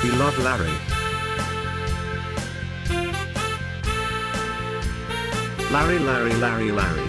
We love Larry. Larry, Larry, Larry, Larry.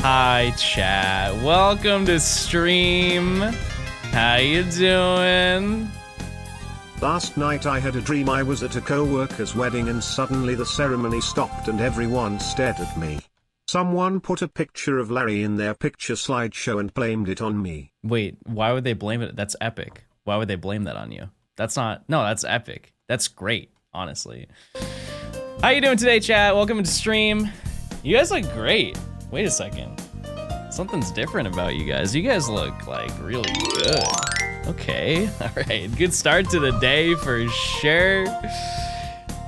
Hi chat, welcome to stream. How you doing? Last night I had a dream I was at a co-worker's wedding and suddenly the ceremony stopped and everyone stared at me. Someone put a picture of Larry in their picture slideshow and blamed it on me. Wait, why would they blame it? That's epic. Why would they blame that on you? That's not, no, that's epic. That's great, honestly. How you doing today, chat? Welcome to stream. You guys look great. Wait a second. Something's different about you guys. You guys look like really good. Okay, all right. Good start to the day for sure.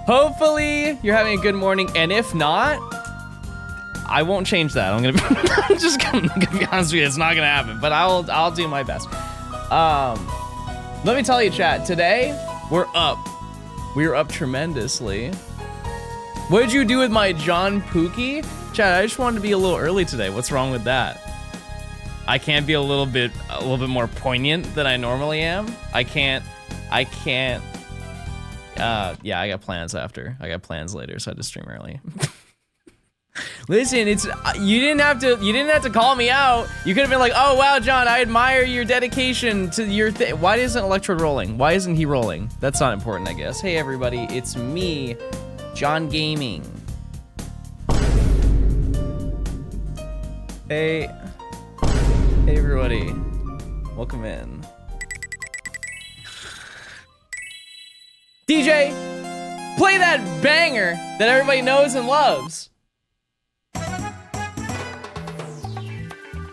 Hopefully you're having a good morning, and if not, I won't change that. I'm just gonna be honest with you, it's not gonna happen, but I'll do my best. Let me tell you, chat, today we're up. We're up tremendously. What did you do with my John Pookie? Chat, I just wanted to be a little early today. What's wrong with that? I can't be a little bit more poignant than I normally am. I can't. Yeah, I got plans after. I got plans later, so I had to stream early. Listen, it's you didn't have to call me out. You could have been like, oh wow, John, I admire your dedication to your thing. Why isn't Electrode rolling? Why isn't he rolling? That's not important, I guess. Hey everybody, it's me, John Gaming. Hey everybody, welcome in. DJ, play that banger that everybody knows and loves.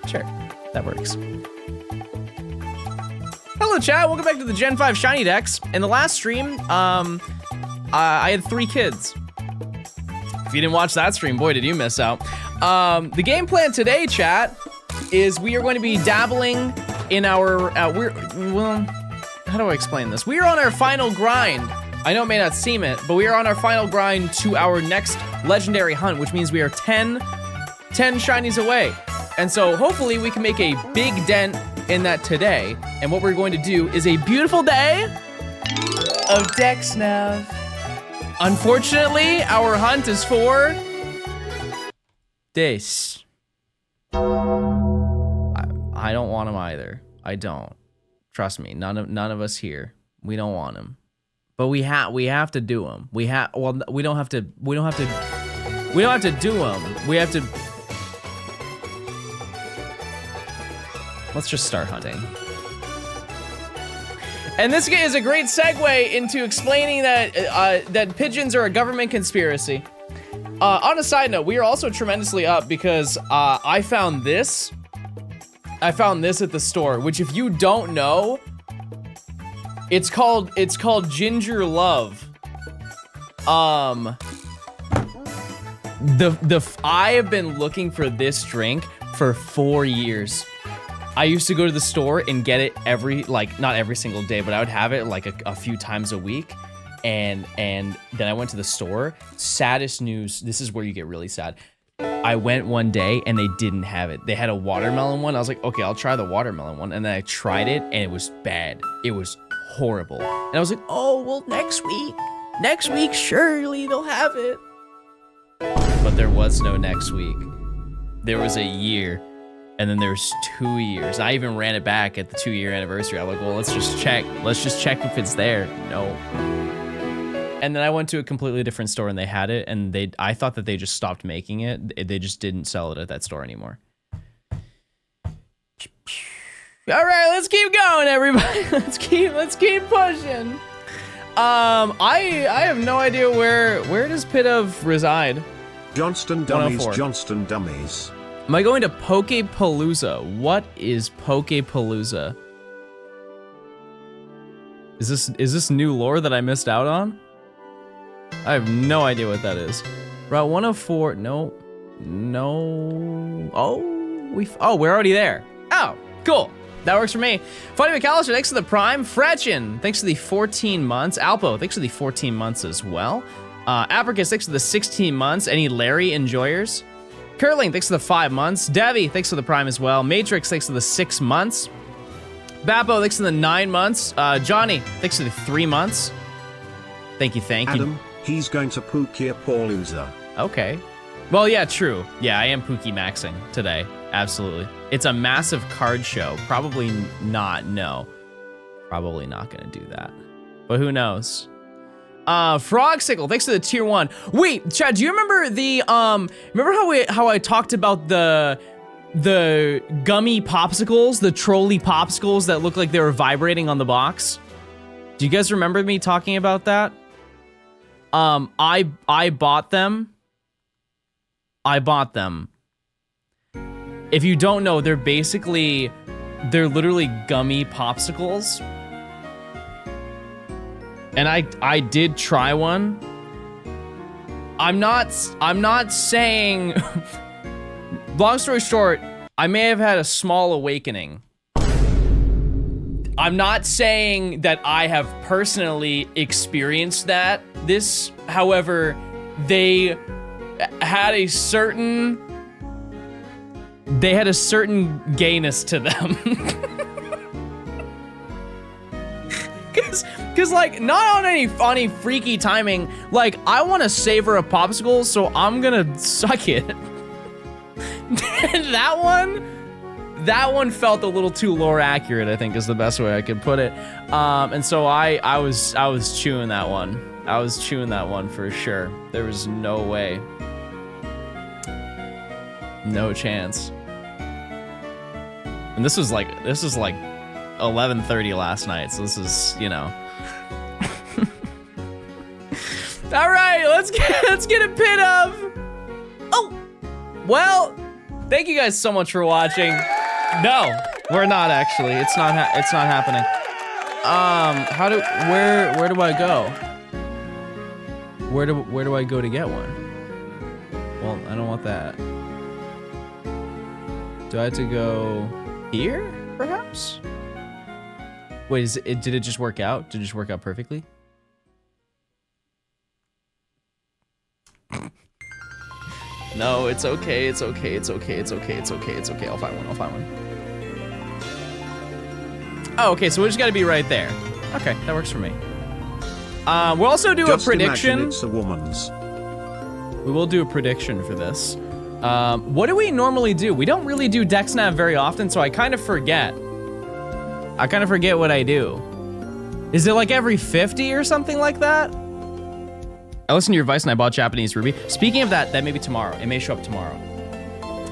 Sure, that works. Hello chat, welcome back to the Gen 5 Shiny DEX. In the last stream, I had 3 kids. If you didn't watch that stream, boy, did you miss out. The game plan today, chat, is we are going to be dabbling in our, well, how do I explain this? We are on our final grind. I know it may not seem it, but we are on our final grind to our next legendary hunt, which means we are 10 shinies away. And so hopefully we can make a big dent in that today. And what we're going to do is a beautiful day of DEX NAV. Unfortunately, our hunt is for this. I don't want him either. I don't. Trust me, none of us here. We don't want him. But we have to do him. We don't have to do him. We have to. Let's just start hunting. And this is a great segue into explaining that that pigeons are a government conspiracy. On a side note, we are also tremendously up because I found this at the store, which if you don't know, it's called Ginger Love. I have been looking for this drink for 4 years. I used to go to the store and get it not every single day, but I would have it like a few times a week. And then I went to the store. Saddest news. This is where you get really sad. I went one day and they didn't have it. They had a watermelon one. I was like, okay, I'll try the watermelon one. And then I tried it and it was bad. It was horrible. And I was like, oh, well, next week, surely they'll have it. But there was no next week. There was a year. And then there's 2 years. I even ran it back at the 2-year anniversary. I'm like, well, let's just check. Let's just check if it's there. No. And then I went to a completely different store and they had it. And I thought that they just stopped making it. They just didn't sell it at that store anymore. All right, let's keep going, everybody. Let's keep pushing. I have no idea where does Pit-Of reside? Johnston Dummies, Johnston Dummies. Am I going to Pokepalooza? What is Pokepalooza? Is this new lore that I missed out on? I have no idea what that is. Route 104, no. Oh, we're already there. Oh, cool. That works for me. Funny McAllister, thanks for the Prime. Fretchin, thanks for the 14 months. Alpo, thanks for the 14 months as well. Apricus, thanks for the 16 months. Any Larry enjoyers? Curling, thanks for the 5 months. Devi, thanks for the Prime as well. Matrix, thanks for the 6 months. Bappo, thanks for the 9 months. Johnny, thanks for the 3 months. Thank you. Adam, he's going to Pokepalooza. Okay. Well, yeah, true. Yeah, I am Pookie maxing today. Absolutely. It's a massive card show. Probably not, no. Probably not gonna do that. But who knows? Frogsicle, thanks to the tier 1. Wait, Chad, do you remember the, remember how I talked about the gummy popsicles, the trolley popsicles that look like they were vibrating on the box? Do you guys remember me talking about that? I bought them. If you don't know, they're literally gummy popsicles. And I did try one. I'm not saying, long story short, I may have had a small awakening. I'm not saying that I have personally experienced this, however, they had a certain gayness to them. Cause like, not on any freaky timing, like, I wanna savor a popsicle, so I'm gonna suck it. And that one felt a little too lore accurate, I think is the best way I could put it. And so I was chewing that one. I was chewing that one for sure. There was no way. No chance. And this was like 11:30 last night, so this is, you know. All right, let's get a pit of. Oh, well, thank you guys so much for watching. No, we're not actually. It's not happening. Where do I go? Where do I go to get one? Well, I don't want that. Do I have to go here, perhaps? Wait, did it just work out? Did it just work out perfectly? No, it's okay, it's okay, it's okay, it's okay, it's okay, it's okay. I'll find one. Oh, okay, so we just gotta be right there. Okay, that works for me. We'll also do a prediction. It's a woman's. We will do a prediction for this. What do we normally do? We don't really do DEX NAV very often, so I kind of forget. What I do. Is it like every 50 or something like that? I listened to your advice and I bought Japanese Ruby. Speaking of that may be tomorrow. It may show up tomorrow.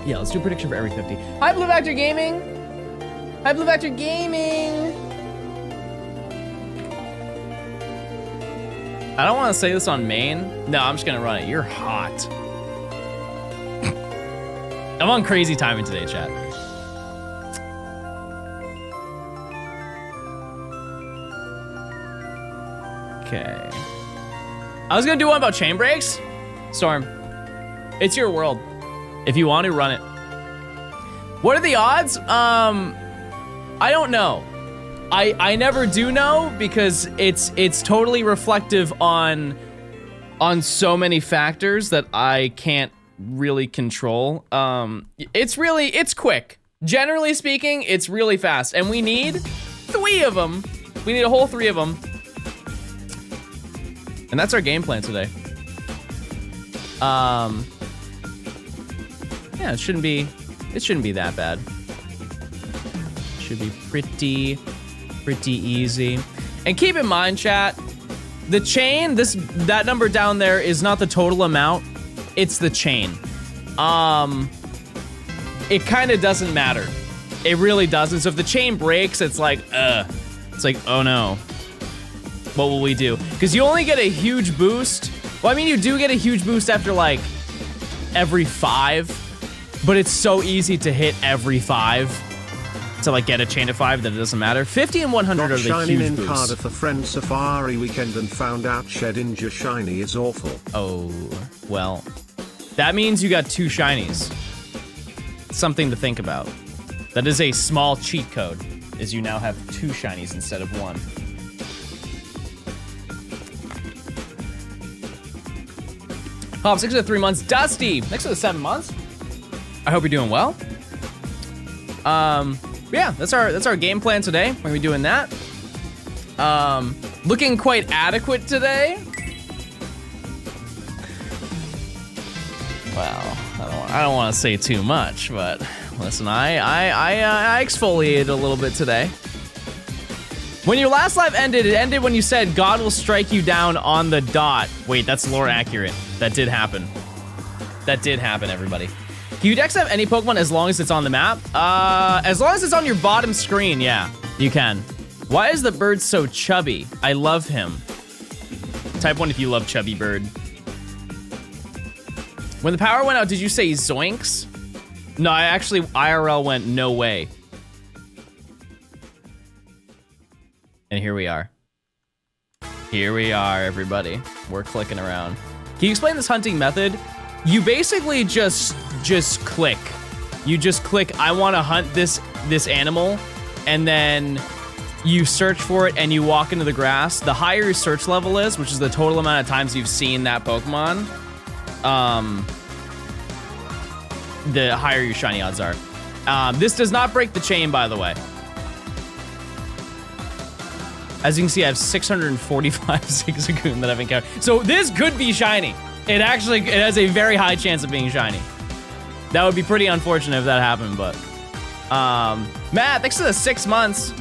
Yeah, let's do a prediction for every 50. Hi, Blue Vector Gaming. Hi, Blue Vector Gaming. I don't want to say this on main. No, I'm just gonna run it. You're hot. I'm on crazy timing today, chat. Okay. I was gonna do one about chain breaks. Storm. It's your world. If you want to, run it. What are the odds? I don't know. I never do know because it's totally reflective on so many factors that I can't really control. It's quick. Generally speaking, it's really fast, and we need 3 of them. We need a whole 3 of them. And that's our game plan today. Yeah, it shouldn't be that bad. Should be pretty easy. And keep in mind, chat, the chain, that number down there is not the total amount, it's the chain. It kind of doesn't matter. It really doesn't. So if the chain breaks, it's like, oh no. What will we do? Because you only get a huge boost. Well, I mean, you do get a huge boost after like every 5, but it's so easy to hit every 5 to like get a chain of 5 that it doesn't matter. 50 and 100 are the shining huge in boosts. Cardiff a friend safari weekend and found out shed ninja shiny is awful. Oh, well, that means you got 2 shinies. Something to think about. That is a small cheat code, is you now have 2 shinies instead of 1. Hop, 6 to 3 months. Dusty, next to the 7 months. I hope you're doing well. Yeah, that's our game plan today. We're gonna be doing that. Looking quite adequate today. Well, I don't want to say too much, but listen, I exfoliated a little bit today. When your last live ended, it ended when you said God will strike you down on the dot. Wait, that's lore accurate. That did happen. That did happen, everybody. Can you Dex have any Pokemon as long as it's on the map? As long as it's on your bottom screen, yeah, you can. Why is the bird so chubby? I love him. Type 1 if you love chubby bird. When the power went out, did you say zoinks? No, I actually, IRL went no way. And here we are. Here we are, everybody. We're clicking around. Can you explain this hunting method? You basically just click. You just click, I want to hunt this animal, and then you search for it and you walk into the grass. The higher your search level is, which is the total amount of times you've seen that Pokemon, the higher your shiny odds are. This does not break the chain, by the way. As you can see, I have 645 Zigzagoon that I've encountered. So this could be shiny. It has a very high chance of being shiny. That would be pretty unfortunate if that happened, but. Matt, thanks to the 6 months.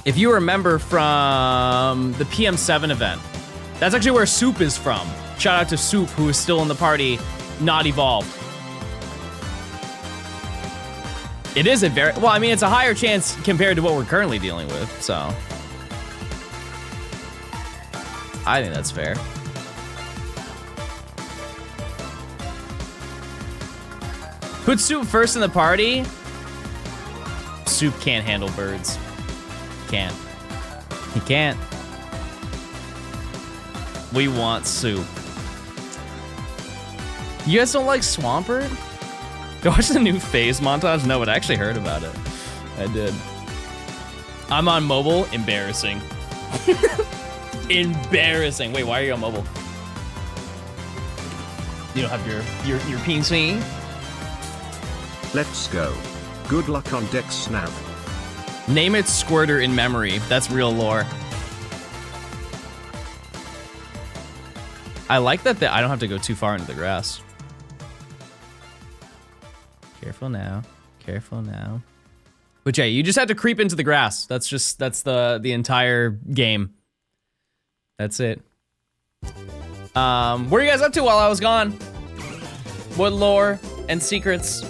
If you remember from the PM7 event, that's actually where Soup is from. Shout out to Soup, who is still in the party, not evolved. It is a very, well, I mean, it's a higher chance compared to what we're currently dealing with, so. I think that's fair. Put Soup first in the party. Soup can't handle birds. Can't. He can't. We want Soup. You guys don't like Swampert? You watch the new phase montage? No, but I actually heard about it. I did. I'm on mobile. Embarrassing. Embarrassing. Wait, why are you on mobile? You don't have your PC? Let's go. Good luck on Dex NAV. Name it Squirter in memory. That's real lore. I like that I don't have to go too far into the grass. Careful now. Careful now. But yeah, you just have to creep into the grass. That's the entire game. That's it. What are you guys up to while I was gone? What lore and secrets?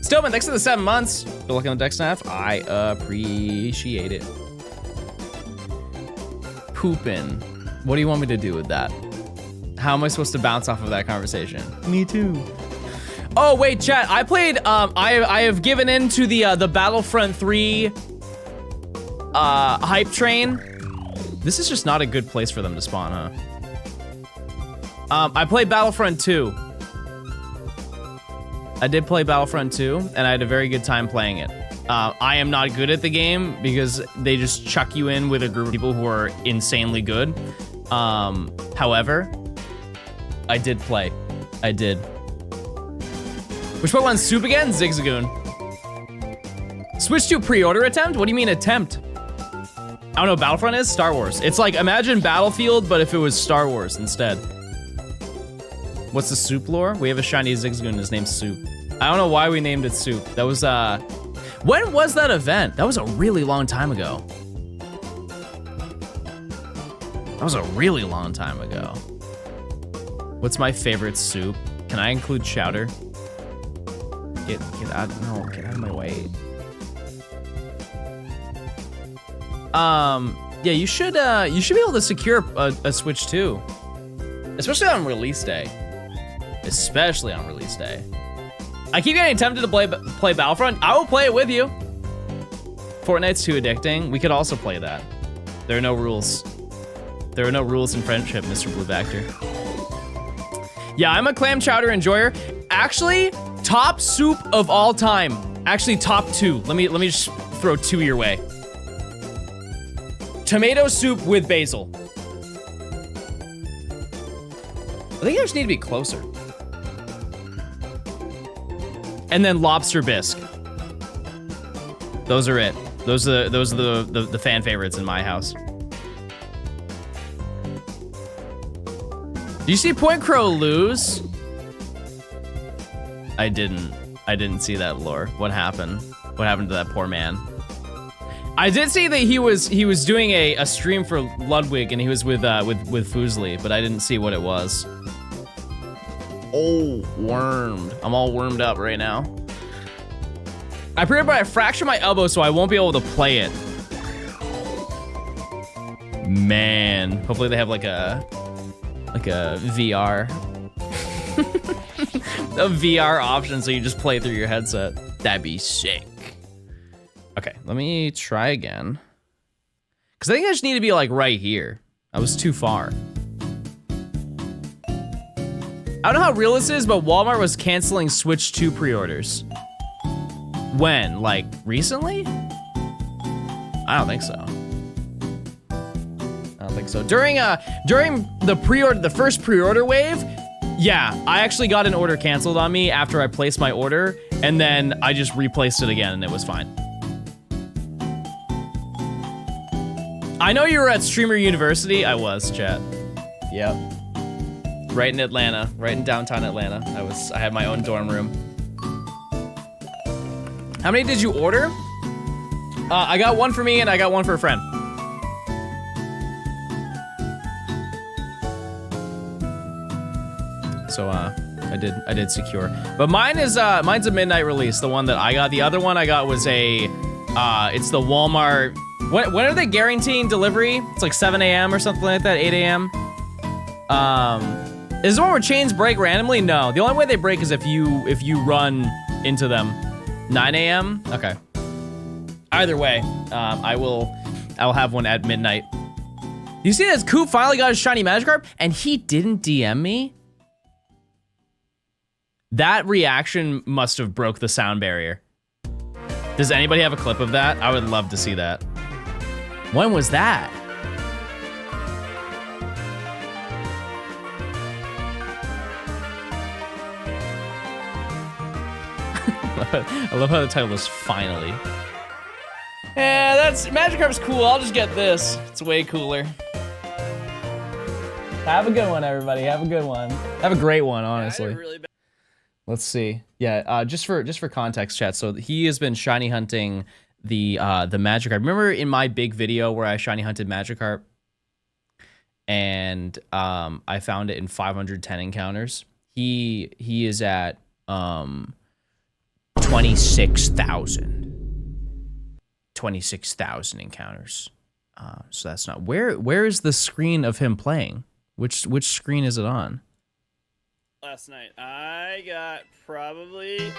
Stillman, thanks for the 7 months. Good luck on the Dex Snap. I appreciate it. Poopin'. What do you want me to do with that? How am I supposed to bounce off of that conversation? Me too. Oh wait, chat. I played. I have given in to the Battlefront 3 hype train. This is just not a good place for them to spawn, huh? I played Battlefront 2. I did play Battlefront 2, and I had a very good time playing it. I am not good at the game because they just chuck you in with a group of people who are insanely good. However, I did play. I did. Which Pokemon Soup again? Zigzagoon. Switch to pre-order attempt? What do you mean attempt? I don't know what Battlefront is? Star Wars. It's like, imagine Battlefield, but if it was Star Wars instead. What's the Soup lore? We have a shiny Zigzagoon, his name's Soup. I don't know why we named it Soup. That was, when was that event? That was a really long time ago. That was a really long time ago. What's my favorite soup? Can I include chowder? Get out, no, get out of my way. Yeah, you should be able to secure a Switch 2. Especially on release day. Especially on release day. I keep getting tempted to play Battlefront. I will play it with you. Fortnite's too addicting. We could also play that. There are no rules. There are no rules in friendship, Mr. Blue Vector. Yeah, I'm a clam chowder enjoyer. Actually, top soup of all time. Actually, top 2. Let me just throw 2 your way. Tomato soup with basil. I think I just need to be closer. And then lobster bisque. Those are it. Those are the fan favorites in my house. Do you see Point Crow lose? I didn't see that lore. What happened? What happened to that poor man? I did see that he was doing a stream for Ludwig and he was with Fuslie, but I didn't see what it was. Oh, wormed. I'm all wormed up right now. I pre-ordered, but I fractured my elbow, so I won't be able to play it. Man, hopefully they have like a VR. A VR option so you just play through your headset. That'd be sick. Okay, let me try again. Cause I think I just need to be like right here. I was too far. I don't know how real this is, but Walmart was canceling Switch 2 pre-orders. When? Like, recently? I don't think so. I don't think so. During the first pre-order wave, yeah, I actually got an order canceled on me after I placed my order, and then I just replaced it again, and it was fine. I know you were at Streamer University. I was, chat. Yep. Right in Atlanta, right in downtown Atlanta. I had my own dorm room. How many did you order? I got one for me and I got one for a friend. So I did secure. But mine's a midnight release, the one that I got. The other one I got was it's the Walmart. When are they guaranteeing delivery? It's like 7 a.m. or something like that, 8 a.m. Is the one where chains break randomly? No, the only way they break is if you run into them. 9 a.m. Okay. Either way, I will have one at midnight. You see this? Coop finally got his shiny Magikarp, and he didn't DM me. That reaction must have broke the sound barrier. Does anybody have a clip of that? I would love to see that. When was that? I love how the title is finally. Yeah, Magikarp's cool. I'll just get this. It's way cooler. Have a good one, everybody. Have a good one. Have a great one, honestly. Let's see. Yeah, just for context, chat. So he has been shiny hunting the Magikarp. Remember in my big video where I shiny hunted Magikarp, and I found it in 510 encounters. He is at 26,000 encounters. So that's not where is the screen of him playing? Which screen is it on? Last night I got probably.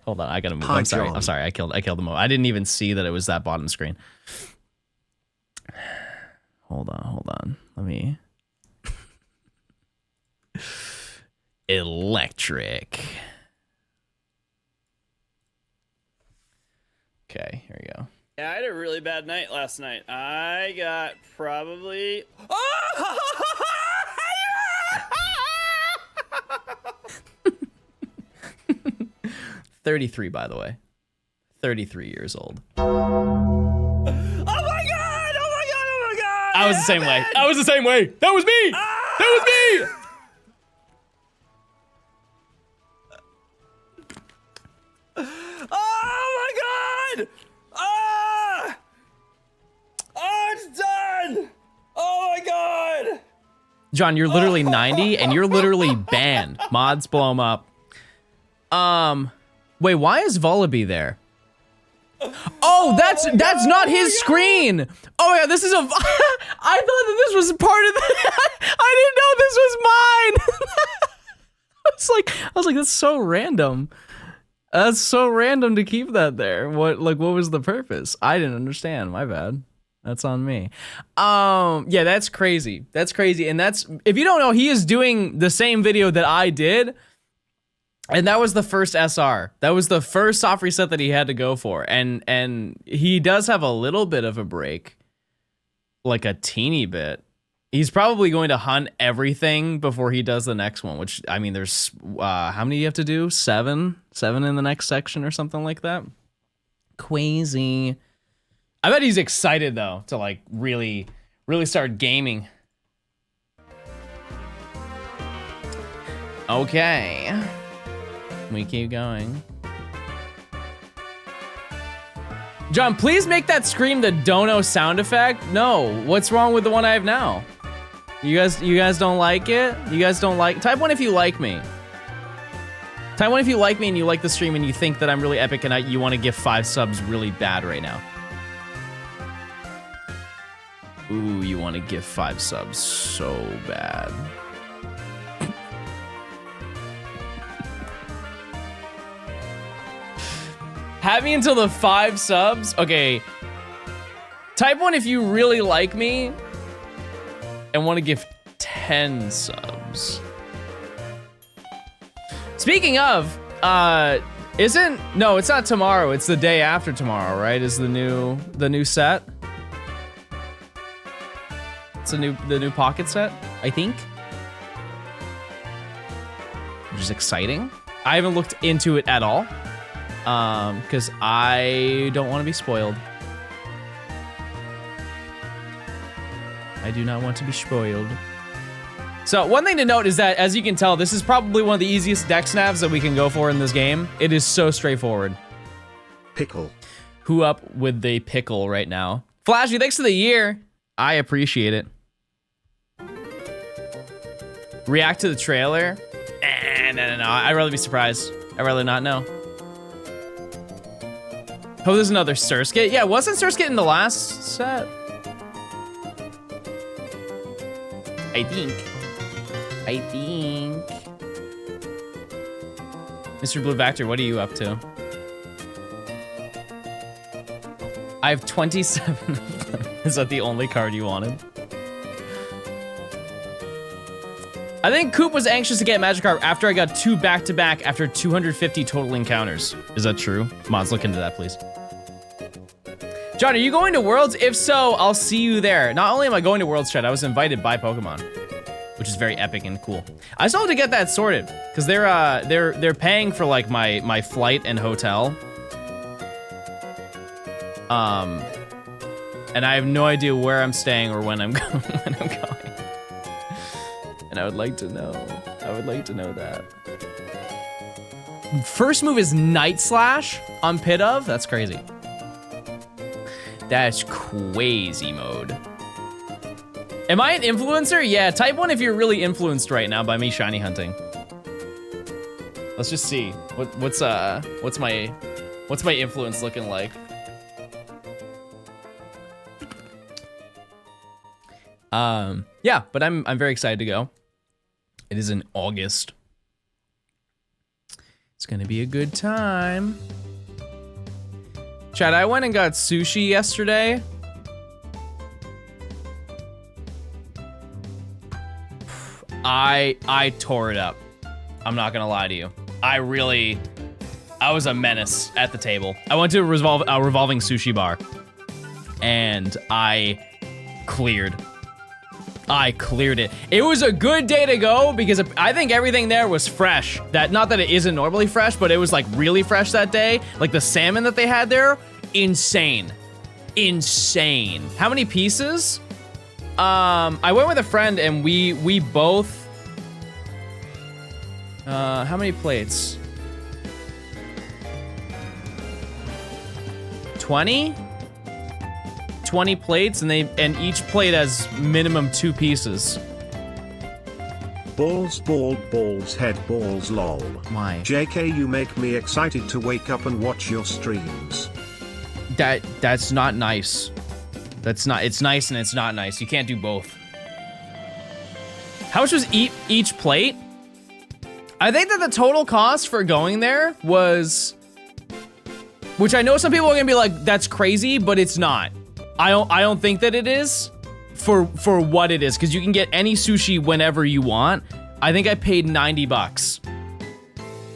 Hold on, I gotta move. Hi, I'm sorry. John. I'm sorry. I killed the mo. I didn't even see that it was that bottom screen. Hold on. Let me. electric. Okay, here we go. Yeah, I had a really bad night last night. I got probably... 33, by the way. 33 years old. Oh my god! Oh my god! Oh my god! I was the same way. I was the same way. That was me. That was me. Oh my god! Ah! Oh, it's done! Oh my god! John, you're literally 90 and you're literally banned. Mods blow him up. Wait, why is Volibee there? Oh, that's not his screen. Oh yeah, this is a. I thought that this was part of the. I didn't know this was mine. I was like, that's so random. That's so random to keep that there. What was the purpose? I didn't understand. My bad. That's on me. Yeah, that's crazy. That's crazy. And that's, if you don't know, he is doing the same video that I did. And that was the first SR. That was the first soft reset that he had to go for. And he does have a little bit of a break. Like a teeny bit. He's probably going to hunt everything before he does the next one, which, I mean, there's, how many do you have to do? 7 in the next section or something like that? Crazy. I bet he's excited, though, to, like, really start gaming. Okay. We keep going. John, please make that scream the dono sound effect. No, what's wrong with the one I have now? You guys don't like it? You guys don't like? Type 1 if you like me. Type 1 if you like me and you like the stream and you think that I'm really epic and you want to give 5 subs really bad right now. Ooh, you want to give 5 subs so bad. Have me until the 5 subs? Okay. Type 1 if you really like me and want to give 10 subs. Speaking of, no, it's not tomorrow. It's the day after tomorrow, right? Is the new set? It's the new pocket set, I think. Which is exciting. I haven't looked into it at all. Because I don't want to be spoiled. I do not want to be spoiled. So one thing to note is that, as you can tell, this is probably one of the easiest DEX navs that we can go for in this game. It is so straightforward. Pickle. Who up with the pickle right now? Flashy, thanks for the year. I appreciate it. React to the trailer? No. I'd rather be surprised. I'd rather not know. Oh, there's another Surskit. Yeah, wasn't Surskit in the last set? I think. Mr. Blue Vector, what are you up to? I have 27 of them. Is that the only card you wanted? I think Coop was anxious to get Magikarp after I got 2 back-to-back after 250 total encounters. Is that true? Mods, look into that, please. John, are you going to Worlds? If so, I'll see you there. Not only am I going to Worlds, chat, I was invited by Pokemon, which is very epic and cool. I still have to get that sorted because they're paying for like my flight and hotel. And I have no idea where I'm staying or when I'm going. And I would like to know. I would like to know that. First move is Night Slash on Pit of? That's crazy. That's crazy mode. Am I an influencer? Yeah, type 1 if you're really influenced right now by me shiny hunting. Let's just see. What's my influence looking like? Yeah, but I'm very excited to go. It is in August. It's gonna be a good time. Chad, I went and got sushi yesterday. I tore it up. I'm not gonna lie to you. I was a menace at the table. I went to a revolving sushi bar, and I cleared it. It was a good day to go because I think everything there was fresh. Not that it isn't normally fresh, but it was like really fresh that day. Like the salmon that they had there, insane. How many pieces? I went with a friend and we both, how many plates? 20 plates, and each plate has minimum 2 pieces. Balls, bald, balls, head, balls, lol. Why? JK, you make me excited to wake up and watch your streams. That's not nice. It's nice and it's not nice. You can't do both. How much was each plate? I think that the total cost for going there was, which I know some people are gonna be like, that's crazy, but it's not. I don't think that it is for what it is, because you can get any sushi whenever you want. I think I paid $90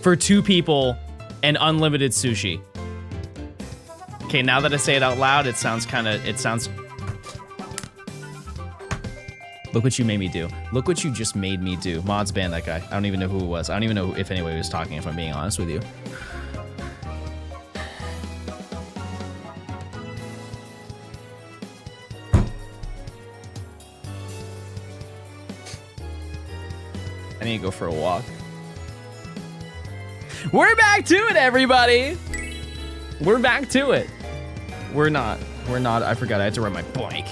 for 2 people and unlimited sushi. Okay, now that I say it out loud, it sounds. Look what you made me do. Look what you just made me do. Mods banned that guy. I don't even know who it was. I don't even know if anybody was talking, if I'm being honest with you. I need to go for a walk. We're back to it, everybody. We're back to it. We're not. I forgot I had to ride my bike.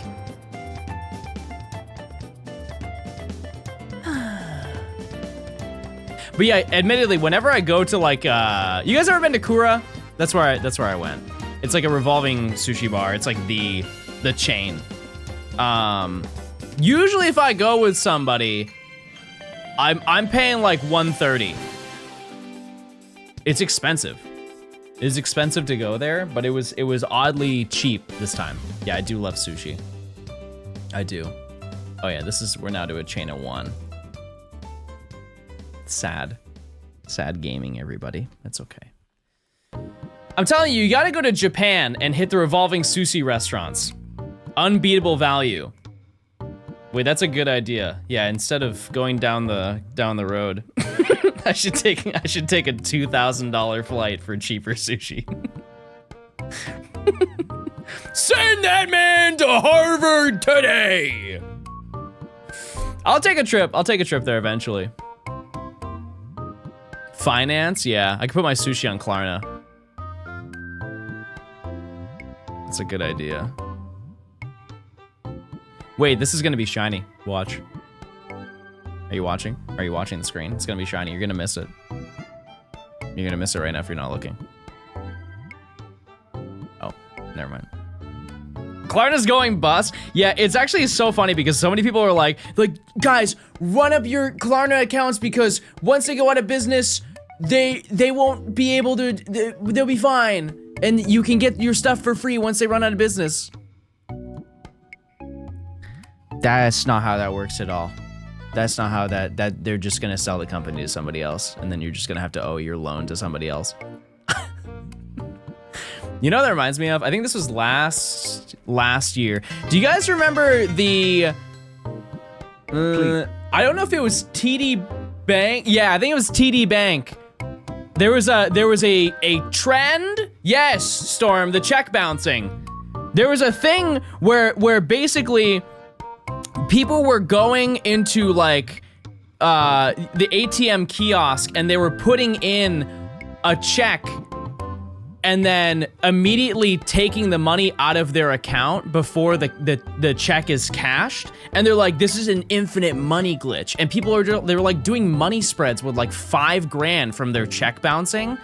But yeah, admittedly, whenever I go to like, you guys ever been to Kura? That's where I went. It's like a revolving sushi bar. It's like the chain. Usually if I go with somebody, I'm paying like $130. It's expensive. It is expensive to go there, but it was oddly cheap this time. Yeah, I do love sushi. I do. Oh yeah, we're now to a chain of 1. Sad gaming, everybody. That's okay. I'm telling you, you gotta go to Japan and hit the revolving sushi restaurants. Unbeatable value. Wait, that's a good idea. Yeah, instead of going down the road, I should take a $2,000 flight for cheaper sushi. Send that man to Harvard today. I'll take a trip there eventually. Finance, yeah. I could put my sushi on Klarna. That's a good idea. Wait, this is gonna be shiny. Watch. Are you watching? Are you watching the screen? It's gonna be shiny. You're gonna miss it. You're gonna miss it right now if you're not looking. Oh, never mind. Klarna's going bust. Yeah, it's actually so funny because so many people are like, guys, run up your Klarna accounts because once they go out of business, they won't be able to, they'll be fine. And you can get your stuff for free once they run out of business. That's not how that works at all. That's not how that they're just gonna sell the company to somebody else and then you're just gonna have to owe your loan to somebody else. You know what that reminds me of? I think this was last year. Do you guys remember the, I don't know if it was TD Bank. Yeah, I think it was TD Bank. There was a trend. Yes, Storm, the check bouncing. There was a thing where basically people were going into like the ATM kiosk and they were putting in a check and then immediately taking the money out of their account before the check is cashed. And they're like, this is an infinite money glitch. And people they were like doing money spreads with like $5 grand from their check bouncing.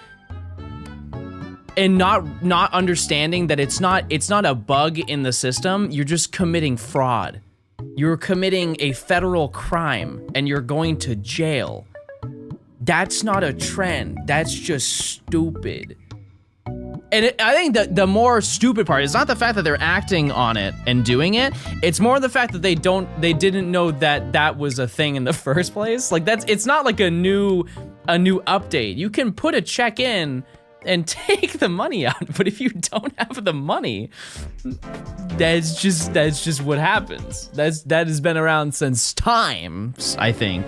And not understanding that it's not a bug in the system. You're just committing fraud. You're committing a federal crime and you're going to jail. That's not a trend. That's just stupid. And I think that the more stupid part is not the fact that they're acting on it and doing it. It's more the fact that they didn't know that was a thing in the first place. Like it's not like a new a new update. You can put a check in and take the money out, but if you don't have the money, that's just what happens. That has been around since times, I think.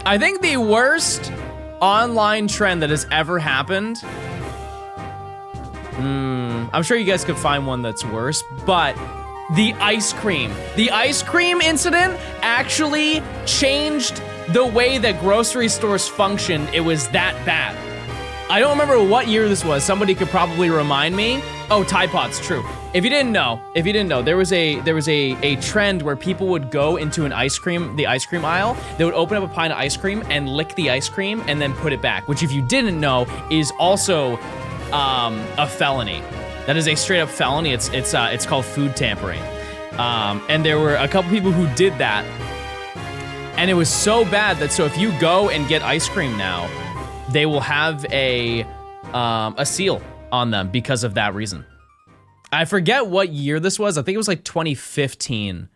I think the worst online trend that has ever happened, I'm sure you guys could find one that's worse, but the ice cream. The ice cream incident actually changed the way that grocery stores functioned. It was that bad. I don't remember what year this was. Somebody could probably remind me. Oh, Tide Pods, true. If you didn't know, there was a trend where people would go into the ice cream aisle. They would open up a pint of ice cream and lick the ice cream and then put it back, which if you didn't know is also a felony. That is a straight up felony. It's called food tampering. And there were a couple people who did that. And it was so bad that if you go and get ice cream now, they will have a seal on them because of that reason. I forget what year this was. I think it was like 2015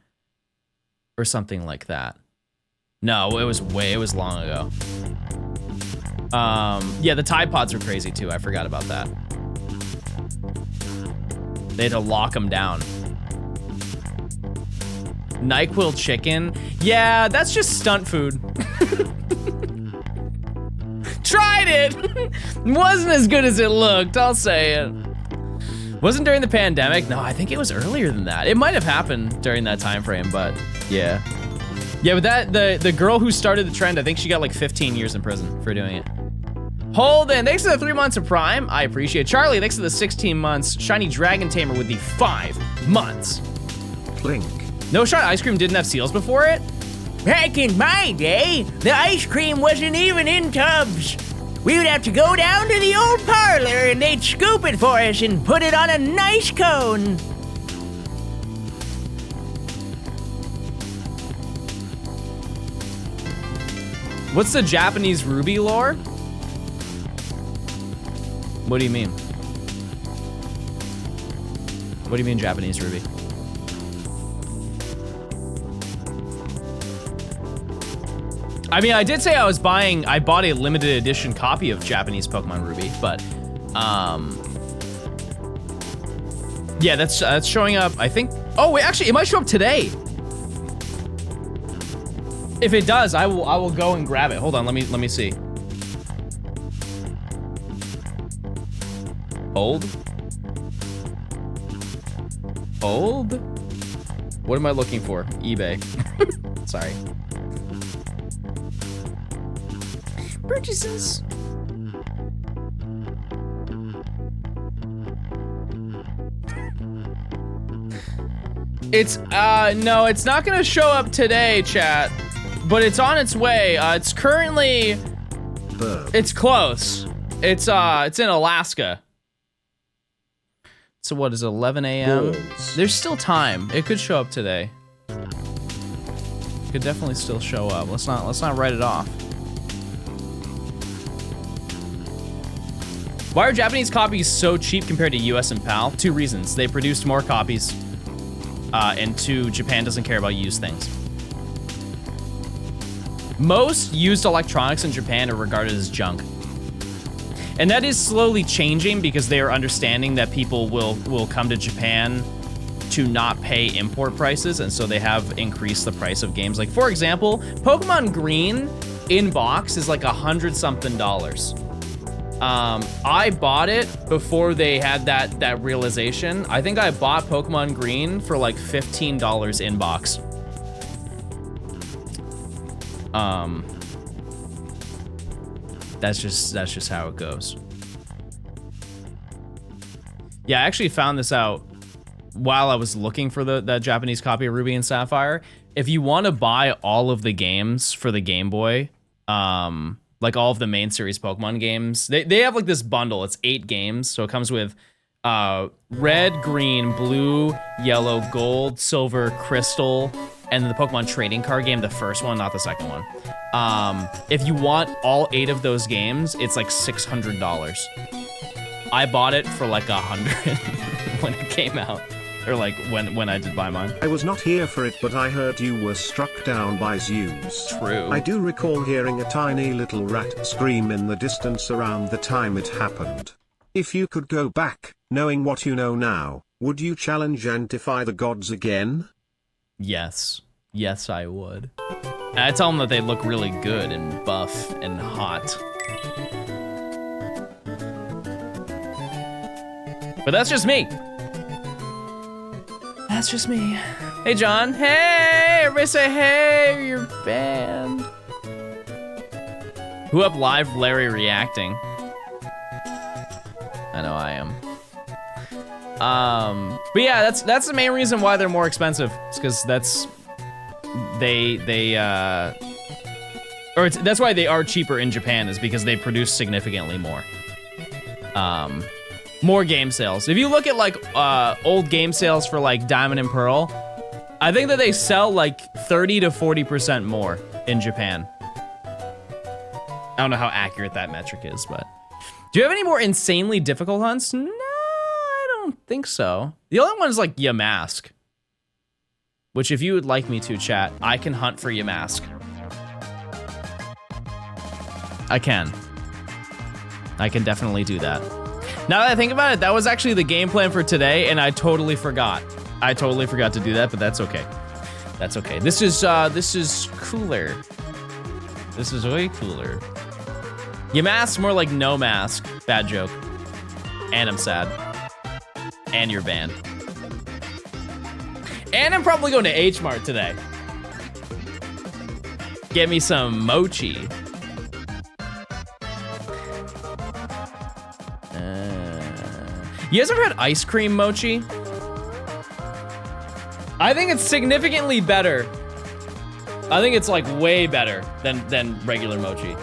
or something like that. No, it was long ago. Yeah, the Tide Pods are crazy too. I forgot about that. They had to lock them down. NyQuil chicken. Yeah, that's just stunt food. Tried it. Wasn't as good as it looked, I'll say it. Wasn't during the pandemic. No, I think it was earlier than that. It might have happened during that time frame, but yeah. Yeah, but the girl who started the trend, I think she got like 15 years in prison for doing it. Holden, thanks for the 3 months of Prime. I appreciate it. Charlie, thanks for the 16 months. Shiny Dragon Tamer with the 5 months. Blink. No Shot Ice Cream didn't have seals before it? Back in my day, the ice cream wasn't even in tubs. We would have to go down to the old parlor and they'd scoop it for us and put it on a nice cone. What's the Japanese ruby lore? What do you mean? What do you mean Japanese ruby? I mean, I did say I bought a limited edition copy of Japanese Pokemon Ruby, but, yeah, that's showing up, I think. Oh, wait, actually, it might show up today. If it does, I will go and grab it. Hold on, let me see. Hold. What am I looking for? eBay. Sorry. Purchases. It's no, it's not gonna show up today, chat, but it's on its way. It's currently, it's close. It's in Alaska. So what is it, 11 a.m.? There's still time. It could show up today. It could definitely still show up. Let's not write it off. Why are Japanese copies so cheap compared to US and PAL? 2 reasons. They produced more copies, and 2, Japan doesn't care about used things. Most used electronics in Japan are regarded as junk. And that is slowly changing because they are understanding that people will come to Japan to not pay import prices, and so they have increased the price of games. Like, for example, Pokemon Green in box is like $100-something. I bought it before they had that realization. I think I bought Pokemon Green for like $15 in box. That's just how it goes. Yeah, I actually found this out while I was looking for that Japanese copy of Ruby and Sapphire. If you want to buy all of the games for the Game Boy, like all of the main series Pokemon games, they have like this bundle. It's 8 games, so it comes with red, green, blue, yellow, gold, silver, crystal, and then the Pokemon trading card game, the first one, not the second one. If you want all 8 of those games, it's like $600. I bought it for like $100 when it came out. Or like when I did buy mine. I was not here for it, but I heard you were struck down by Zeus. True. I do recall hearing a tiny little rat scream in the distance around the time it happened. If you could go back, knowing what you know now, would you challenge and defy the gods again? Yes. Yes, I would. And I tell them that they look really good and buff and hot. But that's just me. That's just me. Hey, John. Hey, everybody say hey, you're banned. Who up live, Larry reacting? I know I am. But yeah, that's the main reason why they're more expensive. It's because that's that's why they are cheaper in Japan, is because they produce significantly more. More game sales. If you look at like old game sales for like Diamond and Pearl, I think that they sell like 30 to 40% more in Japan. I don't know how accurate that metric is, but. Do you have any more insanely difficult hunts? No, I don't think so. The only one is like Yamask. Which if you would like me to, chat, I can hunt for Yamask. I can. I can definitely do that. Now that I think about it, that was actually the game plan for today, and I totally forgot. I totally forgot to do that, but that's okay. That's okay. This is cooler. This is way cooler. Yamask, more like no mask. Bad joke. And I'm sad. And you're banned. And I'm probably going to H Mart today. Get me some mochi. You guys ever had ice cream mochi? I think it's significantly better. I think it's like way better than regular mochi.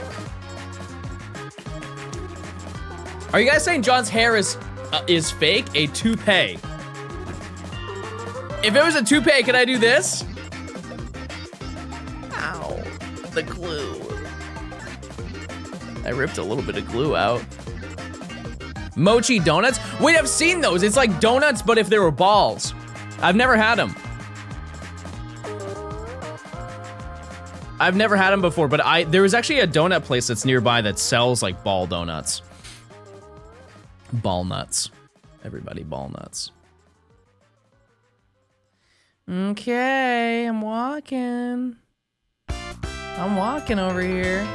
Are you guys saying John's hair is fake? A toupee. If it was a toupee, could I do this? Ow, the glue. I ripped a little bit of glue out. Mochi donuts? Wait, I've seen those. It's like donuts, but if they were balls. I've never had them. I've never had them before, but there was actually a donut place that's nearby that sells like ball donuts. Ball nuts. Everybody ball nuts. Okay, I'm walking. I'm walking over here.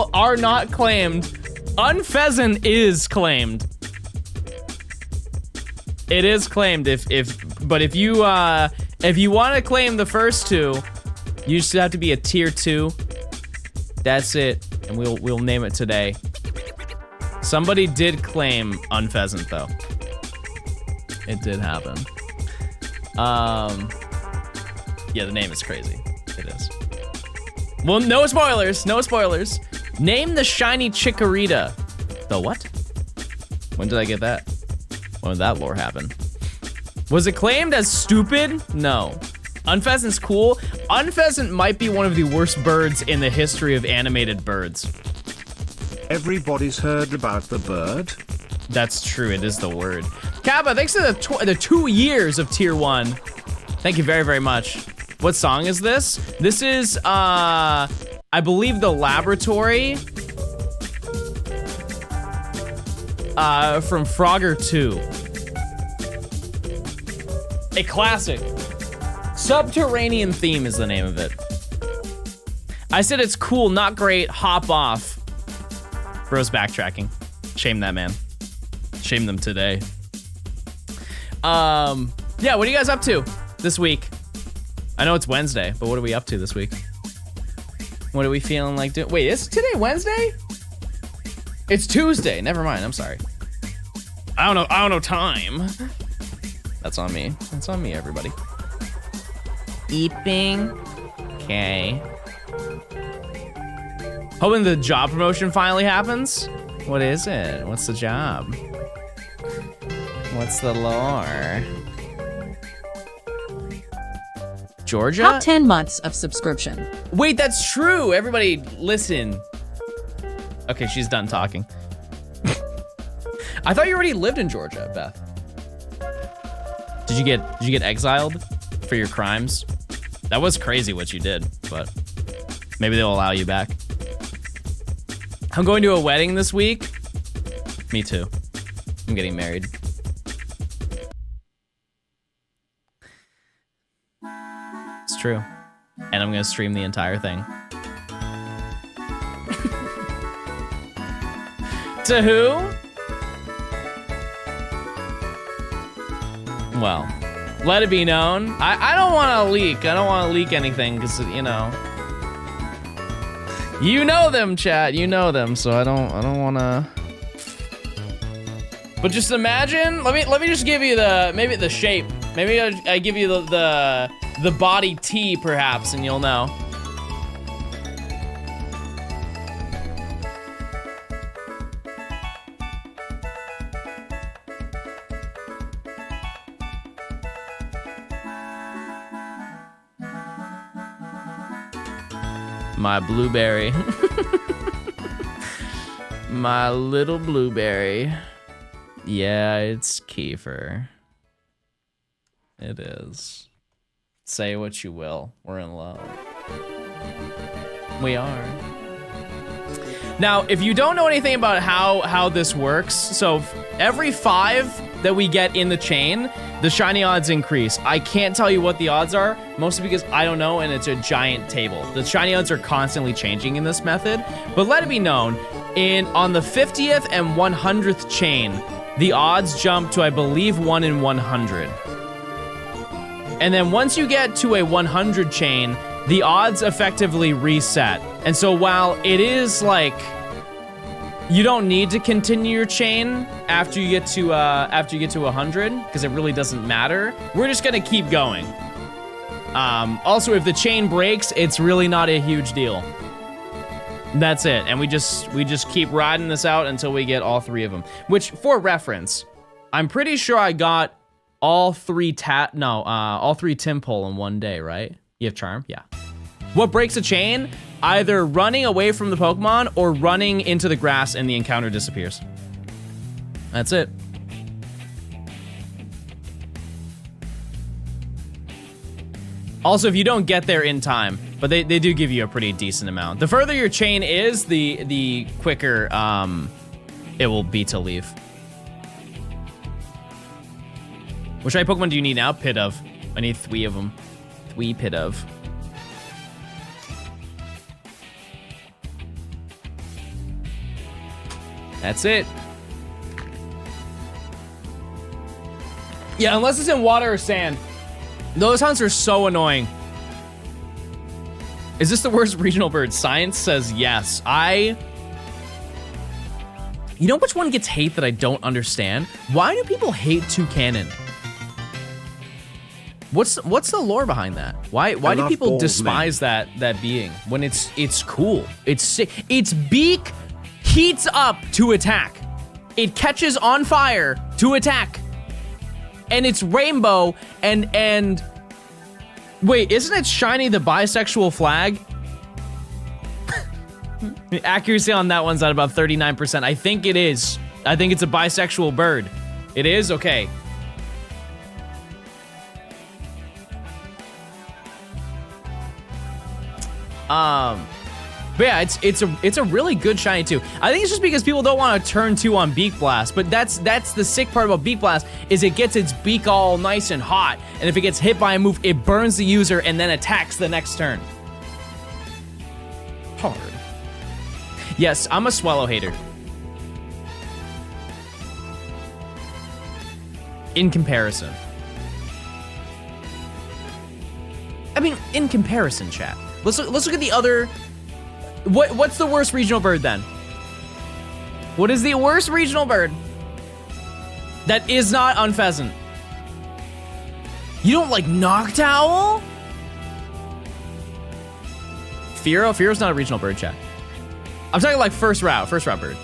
people are not claimed. Unpheasant is claimed. It is claimed but if you want to claim the first two, you just have to be a tier 2. That's it, and we'll name it today. Somebody did claim Unpheasant though. It did happen. Yeah, the name is crazy. It is. Well, no spoilers. No spoilers. Name the shiny Chikorita. The what? When did I get that? When did that lore happen? Was it claimed as stupid? No. Unpheasant's cool. Unpheasant might be one of the worst birds in the history of animated birds. Everybody's heard about the bird. That's true. It is the word. Kappa, thanks to the 2 years of tier 1. Thank you very, very much. What song is this? This is, I believe, The Laboratory. From Frogger 2. A classic. Subterranean Theme is the name of it. I said it's cool, not great, hop off. Bro's backtracking. Shame that man. Shame them today. Yeah, what are you guys up to this week? I know it's Wednesday, but what are we up to this week? What are we feeling like doing? Wait, is today Wednesday? It's Tuesday. Never mind. I'm sorry. I don't know time. That's on me. That's on me, everybody. Eeping. Okay. Hoping the job promotion finally happens. What is it? What's the job? What's the lore? Georgia? Top 10 months of subscription. Wait, that's true. Everybody, listen. Okay, she's done talking. I thought you already lived in Georgia, Beth. Did you get exiled for your crimes? That was crazy what you did, but maybe they'll allow you back. I'm going to a wedding this week. Me too. I'm getting married. It's true. And I'm gonna stream the entire thing. To who? Well, let it be known. I don't want to leak. I don't want to leak anything because, you know. You know them, chat. You know them, so I don't want to. But just imagine. Let me just give you maybe the shape. Maybe I give you the body T perhaps, and you'll know. My blueberry. My little blueberry. Yeah, it's Kiefer. It is. Say what you will. We're in love. We are. Now, if you don't know anything about how this works, so every 5 that we get in the chain, the shiny odds increase. I can't tell you what the odds are, mostly because I don't know, and it's a giant table. The shiny odds are constantly changing in this method, but let it be known, on the 50th and 100th chain, the odds jump to, I believe, 1 in 100. And then once you get to a 100 chain, the odds effectively reset. And so while it is like, you don't need to continue your chain after you get to 100, because it really doesn't matter. We're just gonna keep going. Also, if the chain breaks, it's really not a huge deal. That's it, and we just keep riding this out until we get all 3 of them. Which, for reference, I'm pretty sure I got all 3 Timpole in one day, right? You have Charm? Yeah. What breaks a chain? Either running away from the Pokemon or running into the grass and the encounter disappears. That's it. Also, if you don't get there in time, but they do give you a pretty decent amount. The further your chain is, the quicker it will be to leave. Which type Pokemon do you need now? Pidove. I need 3 of them. 3 Pidove. That's it. Yeah, unless it's in water or sand. Those hunts are so annoying. Is this the worst regional bird? Science says yes. You know which one gets hate that I don't understand? Why do people hate toucanon? What's the lore behind that? Why do people despise that being when it's cool? It's sick. Its beak heats up to attack. It catches on fire to attack. And it's rainbow and wait, isn't it shiny the bisexual flag? The accuracy on that one's at about 39%. I think it is. I think it's a bisexual bird. It is? Okay. But yeah, it's a really good shiny too. I think it's just because people don't want to turn 2 on Beak Blast, but that's the sick part about Beak Blast is it gets its beak all nice and hot, and if it gets hit by a move, it burns the user and then attacks the next turn. Hard. Yes, I'm a Swallow hater. In comparison. I mean, in comparison, chat. Let's look at the other. What's the worst regional bird then? What is the worst regional bird that is not unpheasant? You don't like Noctowl? Fearo's not a regional bird, chat. I'm talking like first route bird.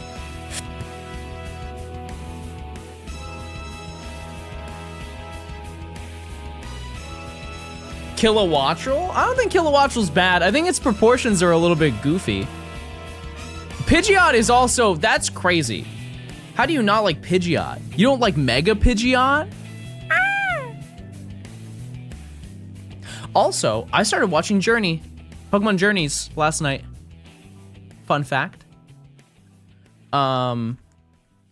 Kilowattrel? I don't think Kilowattrel's bad. I think its proportions are a little bit goofy. Pidgeot is also, that's crazy. How do you not like Pidgeot? You don't like Mega Pidgeot? Ah. Also, I started watching Pokemon Journeys last night. Fun fact.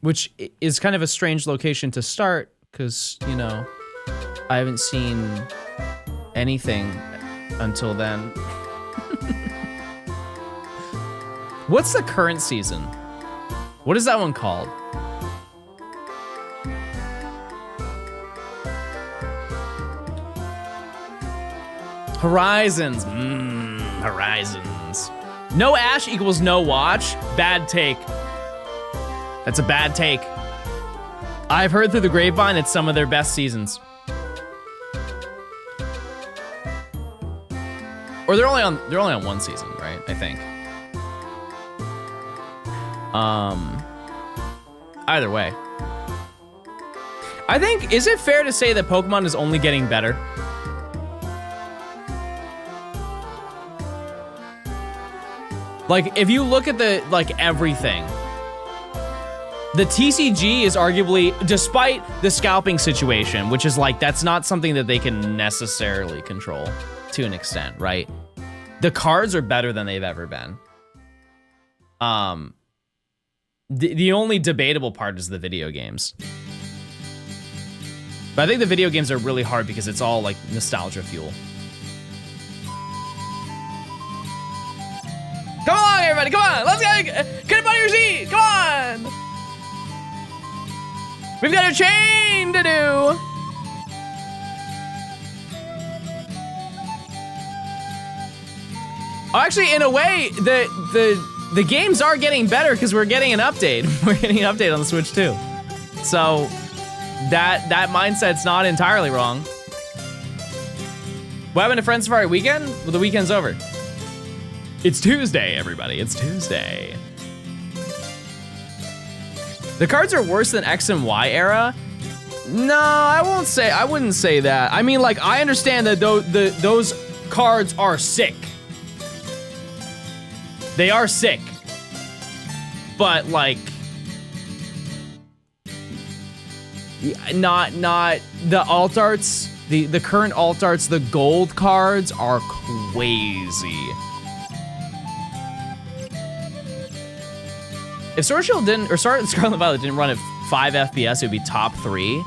Which is kind of a strange location to start, because, you know, I haven't seen anything until then. What's the current season? What is that one called? Horizons. Horizons. No Ash equals no watch. Bad take. That's a bad take. I've heard through the grapevine it's some of their best seasons. Or they're only on one season, right? I think. Either way. I think, is it fair to say that Pokemon is only getting better? Like, if you look at everything, the TCG is arguably, despite the scalping situation, which is like, that's not something that they can necessarily control to an extent, right? The cards are better than they've ever been. The only debatable part is the video games. But I think the video games are really hard because it's all like nostalgia fuel. Come along, everybody, come on, let's get up on your seat, come on! We've got a chain to do! Actually, in a way, the games are getting better because we're getting an update. We're getting an update on the Switch too. So that mindset's not entirely wrong. What happened to Friend Safari weekend? Well, the weekend's over. It's Tuesday, everybody. It's Tuesday. The cards are worse than X and Y era. No, I wouldn't say that. I mean, like, I understand that those cards are sick. They are sick. But like, not the alt arts, the current alt arts, the gold cards are crazy. If Sword Shield didn't, or Scarlet Violet didn't run at 5 FPS, it would be top 3.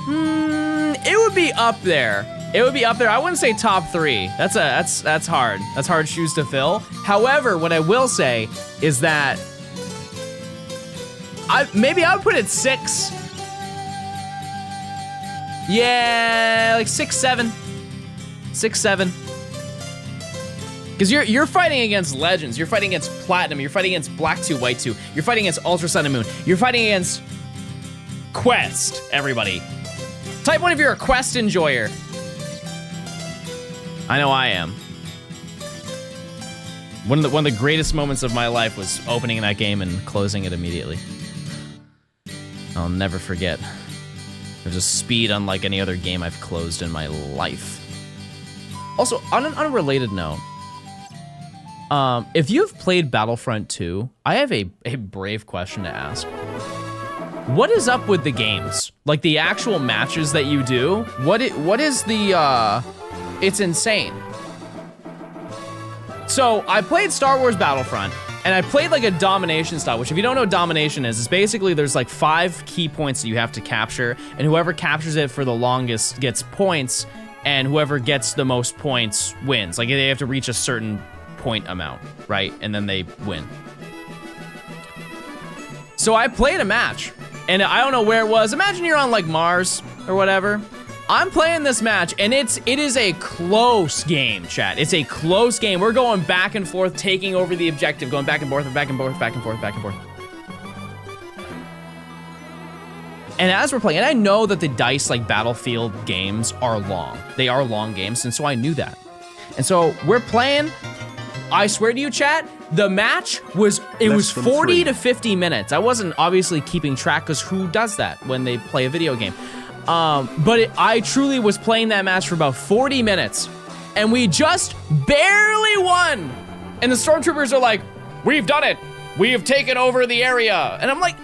It would be up there. It would be up there. I wouldn't say top 3. That's hard. That's hard shoes to fill. However, what I will say is that maybe I would put it 6. Yeah, like 6, 7. 6, 7. Because you're fighting against Legends, you're fighting against Platinum, you're fighting against Black 2, White 2, you're fighting against Ultra Sun and Moon, you're fighting against Quest, everybody. Type 1 if you're a Quest enjoyer. I know I am. One of the greatest moments of my life was opening that game and closing it immediately. I'll never forget. There's a speed unlike any other game I've closed in my life. Also, on an unrelated note, if you've played Battlefront 2, I have a brave question to ask. What is up with the games? Like the actual matches that you do? What is the, it's insane. So I played Star Wars Battlefront, and I played like a domination style, which if you don't know what domination is, it's basically there's like 5 key points that you have to capture, and whoever captures it for the longest gets points, and whoever gets the most points wins. Like they have to reach a certain point amount, right? And then they win. So I played a match, and I don't know where it was. Imagine you're on like Mars or whatever. I'm playing this match, and it is a close game, chat. It's a close game. We're going back and forth, taking over the objective, going back and forth, and back and forth, back and forth, back and forth. And as we're playing, and I know that the DICE like Battlefield games are long. They are long games, and so I knew that. And so we're playing. I swear to you, chat, the match was 40 to 50 minutes. I wasn't obviously keeping track, because who does that when they play a video game? But I truly was playing that match for about 40 minutes, and we just barely won. And the stormtroopers are like, "We've done it. We have taken over the area." And I'm like,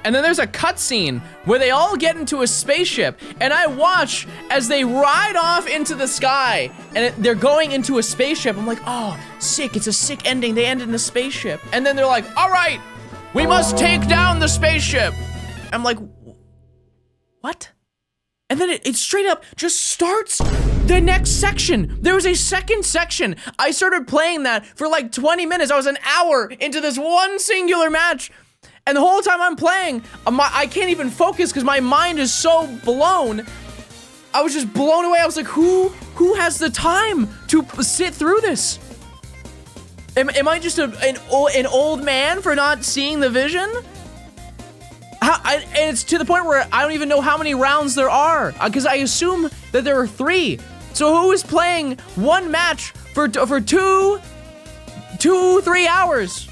And then there's a cutscene where they all get into a spaceship, and I watch as they ride off into the sky, and they're going into a spaceship. I'm like, oh, sick, it's a sick ending. They end in a spaceship. And then they're like, all right, we must take down the spaceship. I'm like, what? And then it straight up just starts the next section. There was a second section. I started playing that for like 20 minutes. I was an hour into this one singular match. And the whole time I'm playing, I can't even focus because my mind is so blown. I was just blown away. I was like, who has the time to sit through this? Am I just an old man for not seeing the vision? And it's to the point where I don't even know how many rounds there are, because I assume that there are 3. So who is playing one match for 3 hours?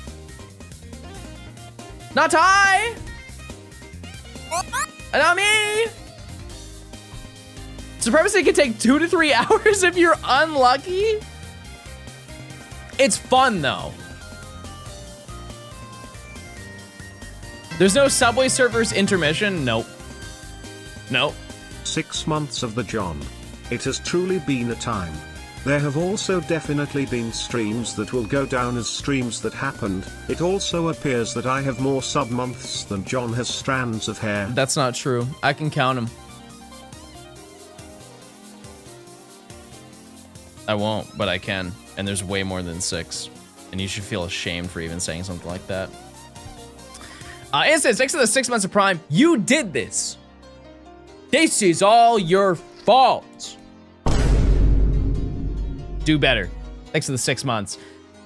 Not Ty! Not me! Supremacy can take 2 to 3 hours if you're unlucky? It's fun though. There's no Subway Surfers intermission? Nope. Nope. 6 months of the John. It has truly been a time. There have also definitely been streams that will go down as streams that happened. It also appears that I have more sub-months than John has strands of hair. That's not true. I can count them. I won't, but I can. And there's way more than 6. And you should feel ashamed for even saying something like that. Instance, thanks to the 6 months of Prime, you did this. This is all your fault. Do better. Thanks for the 6 months.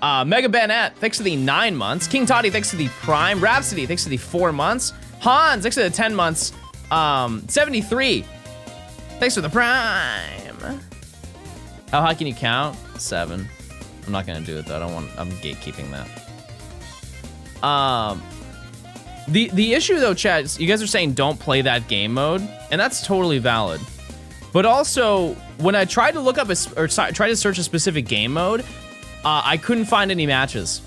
Mega Bennett, thanks for the 9 months. King Toddy, thanks for the Prime. Rhapsody, thanks for the 4 months. Hans, thanks for the 10 months. 73, thanks for the Prime. How high can you count? 7. I'm not gonna do it though. I'm gatekeeping that. The issue though, chat, is you guys are saying don't play that game mode, and that's totally valid. But also, when I tried to look up try to search a specific game mode, I couldn't find any matches.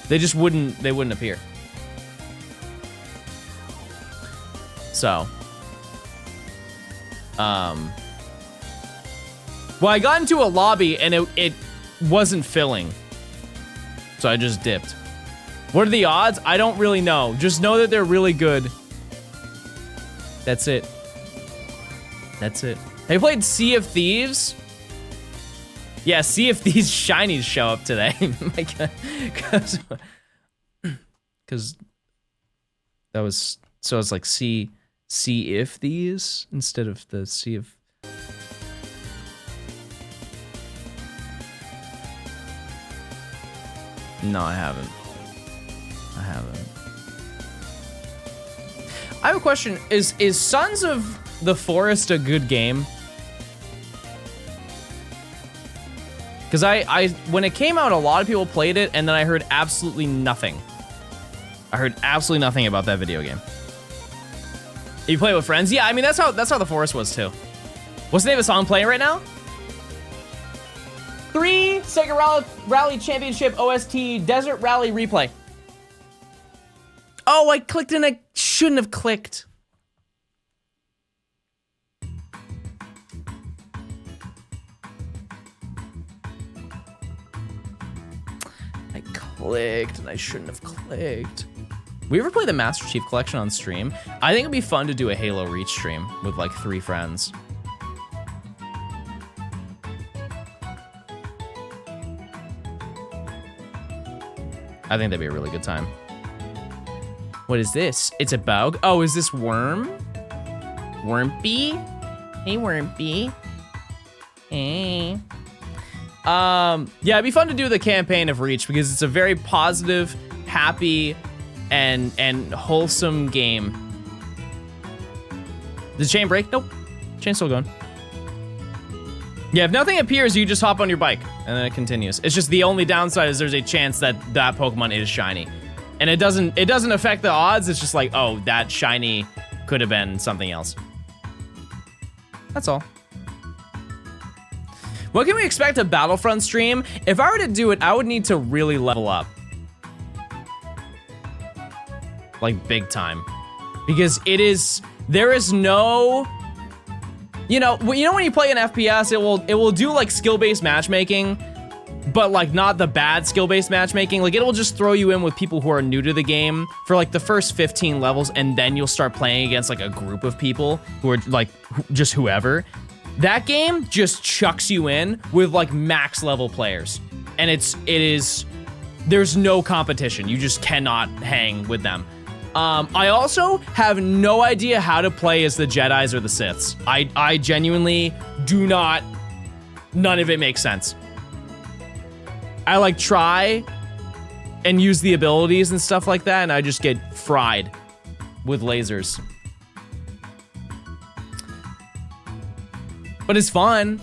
They just wouldn't appear. So, well, I got into a lobby and it wasn't filling, so I just dipped. What are the odds? I don't really know. Just know that they're really good. That's it. That's it. Have you played Sea of Thieves? Yeah, see if these shinies show up today. Because that was, so it's like see if these instead of the see if. No, I haven't. I have a question. Is Sons of the Forest a good game? Because I when it came out, a lot of people played it, and then I heard absolutely nothing. I heard absolutely nothing about that video game. You play it with friends? Yeah, I mean, that's how the Forest was too. What's the name of the song playing right now? 3 Sega Rally Championship OST Desert Rally Replay. Oh, I clicked and I shouldn't have clicked. I clicked and I shouldn't have clicked. We ever play the Master Chief Collection on stream? I think it'd be fun to do a Halo Reach stream with like 3 friends. I think that'd be a really good time. What is this? It's a bug. Oh, is this Worm? Wormpy? Hey, Wormpy. Hey. Yeah, it'd be fun to do the campaign of Reach because it's a very positive, happy, and wholesome game. Did the chain break? Nope. Chain's still going. Yeah, if nothing appears, you just hop on your bike, and then it continues. It's just the only downside is there's a chance that that Pokemon is shiny. And it doesn't affect the odds, it's just like, oh, that shiny could have been something else. That's all. What can we expect a Battlefront stream? If I were to do it, I would need to really level up. Like, big time. Because there is no... You know when you play an FPS, it will do like skill-based matchmaking, but like not the bad skill-based matchmaking. Like it'll just throw you in with people who are new to the game for like the first 15 levels, and then you'll start playing against like a group of people who are like just whoever. That game just chucks you in with like max level players, and there's no competition. You just cannot hang with them. I also have no idea how to play as the Jedis or the Siths. I genuinely do not, none of it makes sense. I like try and use the abilities and stuff like that, and I just get fried with lasers. But it's fun.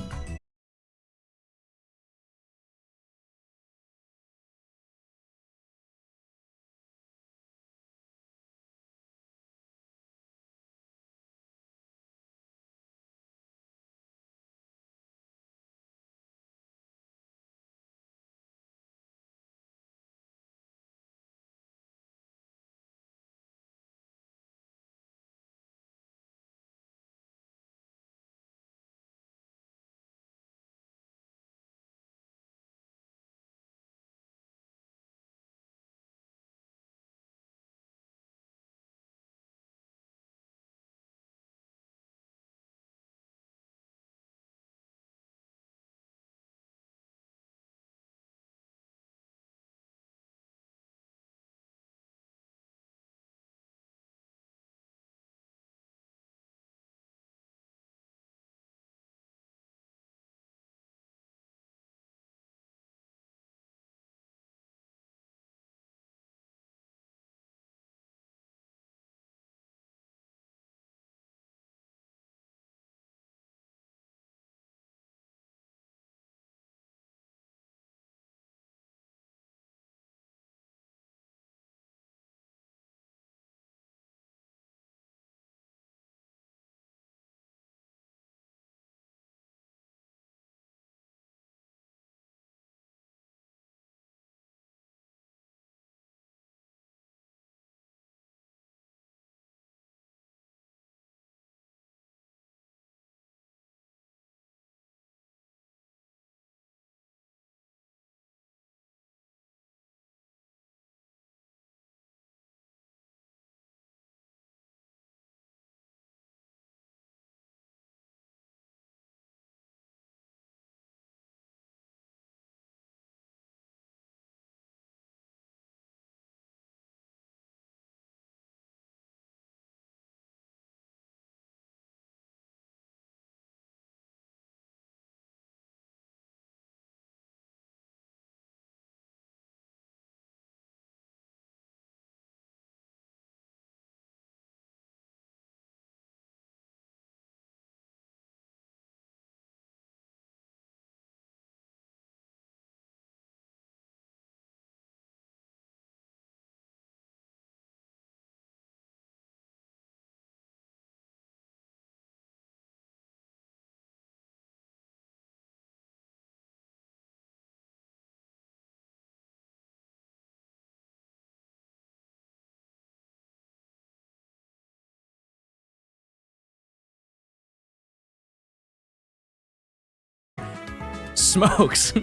Smokes.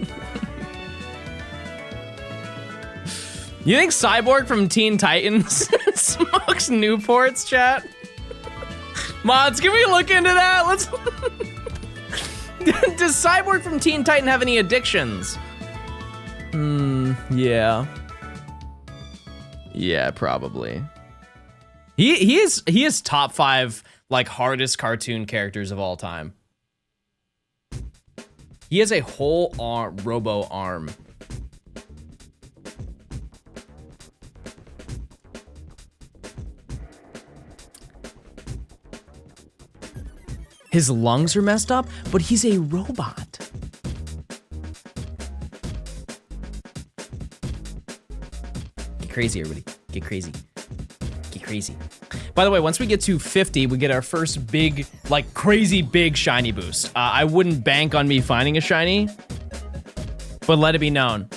You think Cyborg from Teen Titans smokes Newports, chat? Mods, can we look into that? Let's. Does Cyborg from Teen Titan have any addictions? Yeah. Yeah, probably. He is top 5 like hardest cartoon characters of all time. He has a whole arm, robo arm. His lungs are messed up, but he's a robot. Get crazy, everybody. Get crazy. Get crazy. By the way, once we get to 50, we get our first big, like crazy big shiny boost. I wouldn't bank on me finding a shiny, but let it be known.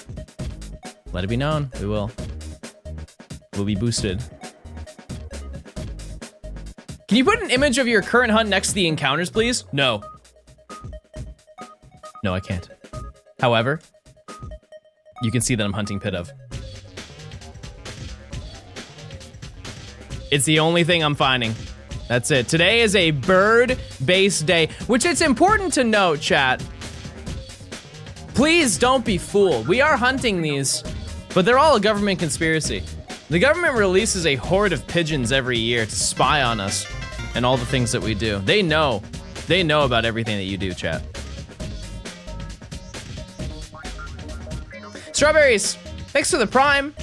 Let it be known, we will. We'll be boosted. Can you put an image of your current hunt next to the encounters, please? No. No, I can't. However, you can see that I'm hunting Pit of. It's the only thing I'm finding. That's it. Today is a bird-based day, which it's important to note, chat. Please don't be fooled. We are hunting these, but they're all a government conspiracy. The government releases a horde of pigeons every year to spy on us and all the things that we do. They know about everything that you do, chat. Strawberries, thanks for the prime.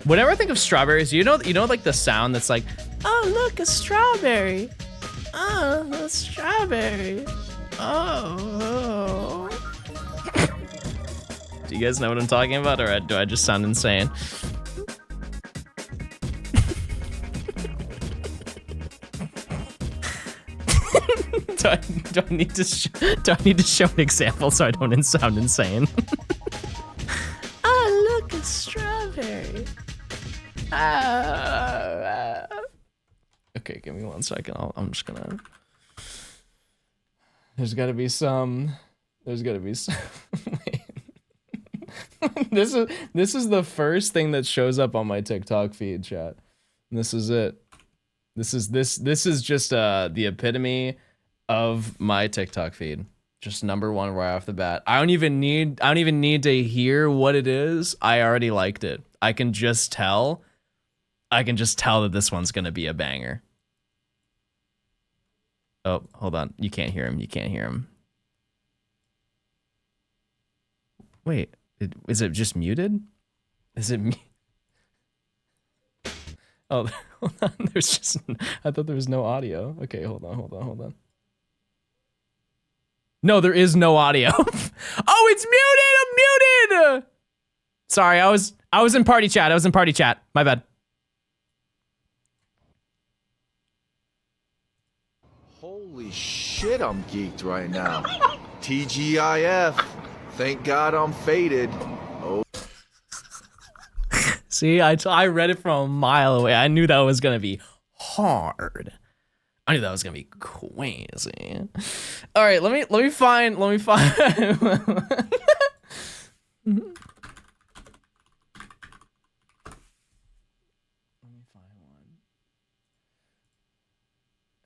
Whenever I think of strawberries, you know like the sound that's like, oh look, a strawberry. Oh, a strawberry. Oh. Do you guys know what I'm talking about, or do I just sound insane? do I need to show an example so I don't sound insane? Oh, look, a strawberry. Okay, give me 1 second. I'm just gonna. There's gotta be some. Wait. This is the first thing that shows up on my TikTok feed, chat. And this is it. This is just the epitome of my TikTok feed. Just number 1 right off the bat. I don't even need to hear what it is. I already liked it. I can just tell that this one's gonna be a banger. Oh, hold on. You can't hear him. Wait, is it just muted? Is it me? Oh, hold on. I thought there was no audio. Okay, hold on. No, there is no audio. Oh, it's muted! I'm muted! Sorry, I was in party chat. My bad. Holy shit, I'm geeked right now. TGIF. Thank God I'm faded. Oh. See, I read it from a mile away. I knew that was gonna be hard. I knew that was gonna be crazy. All right, let me find.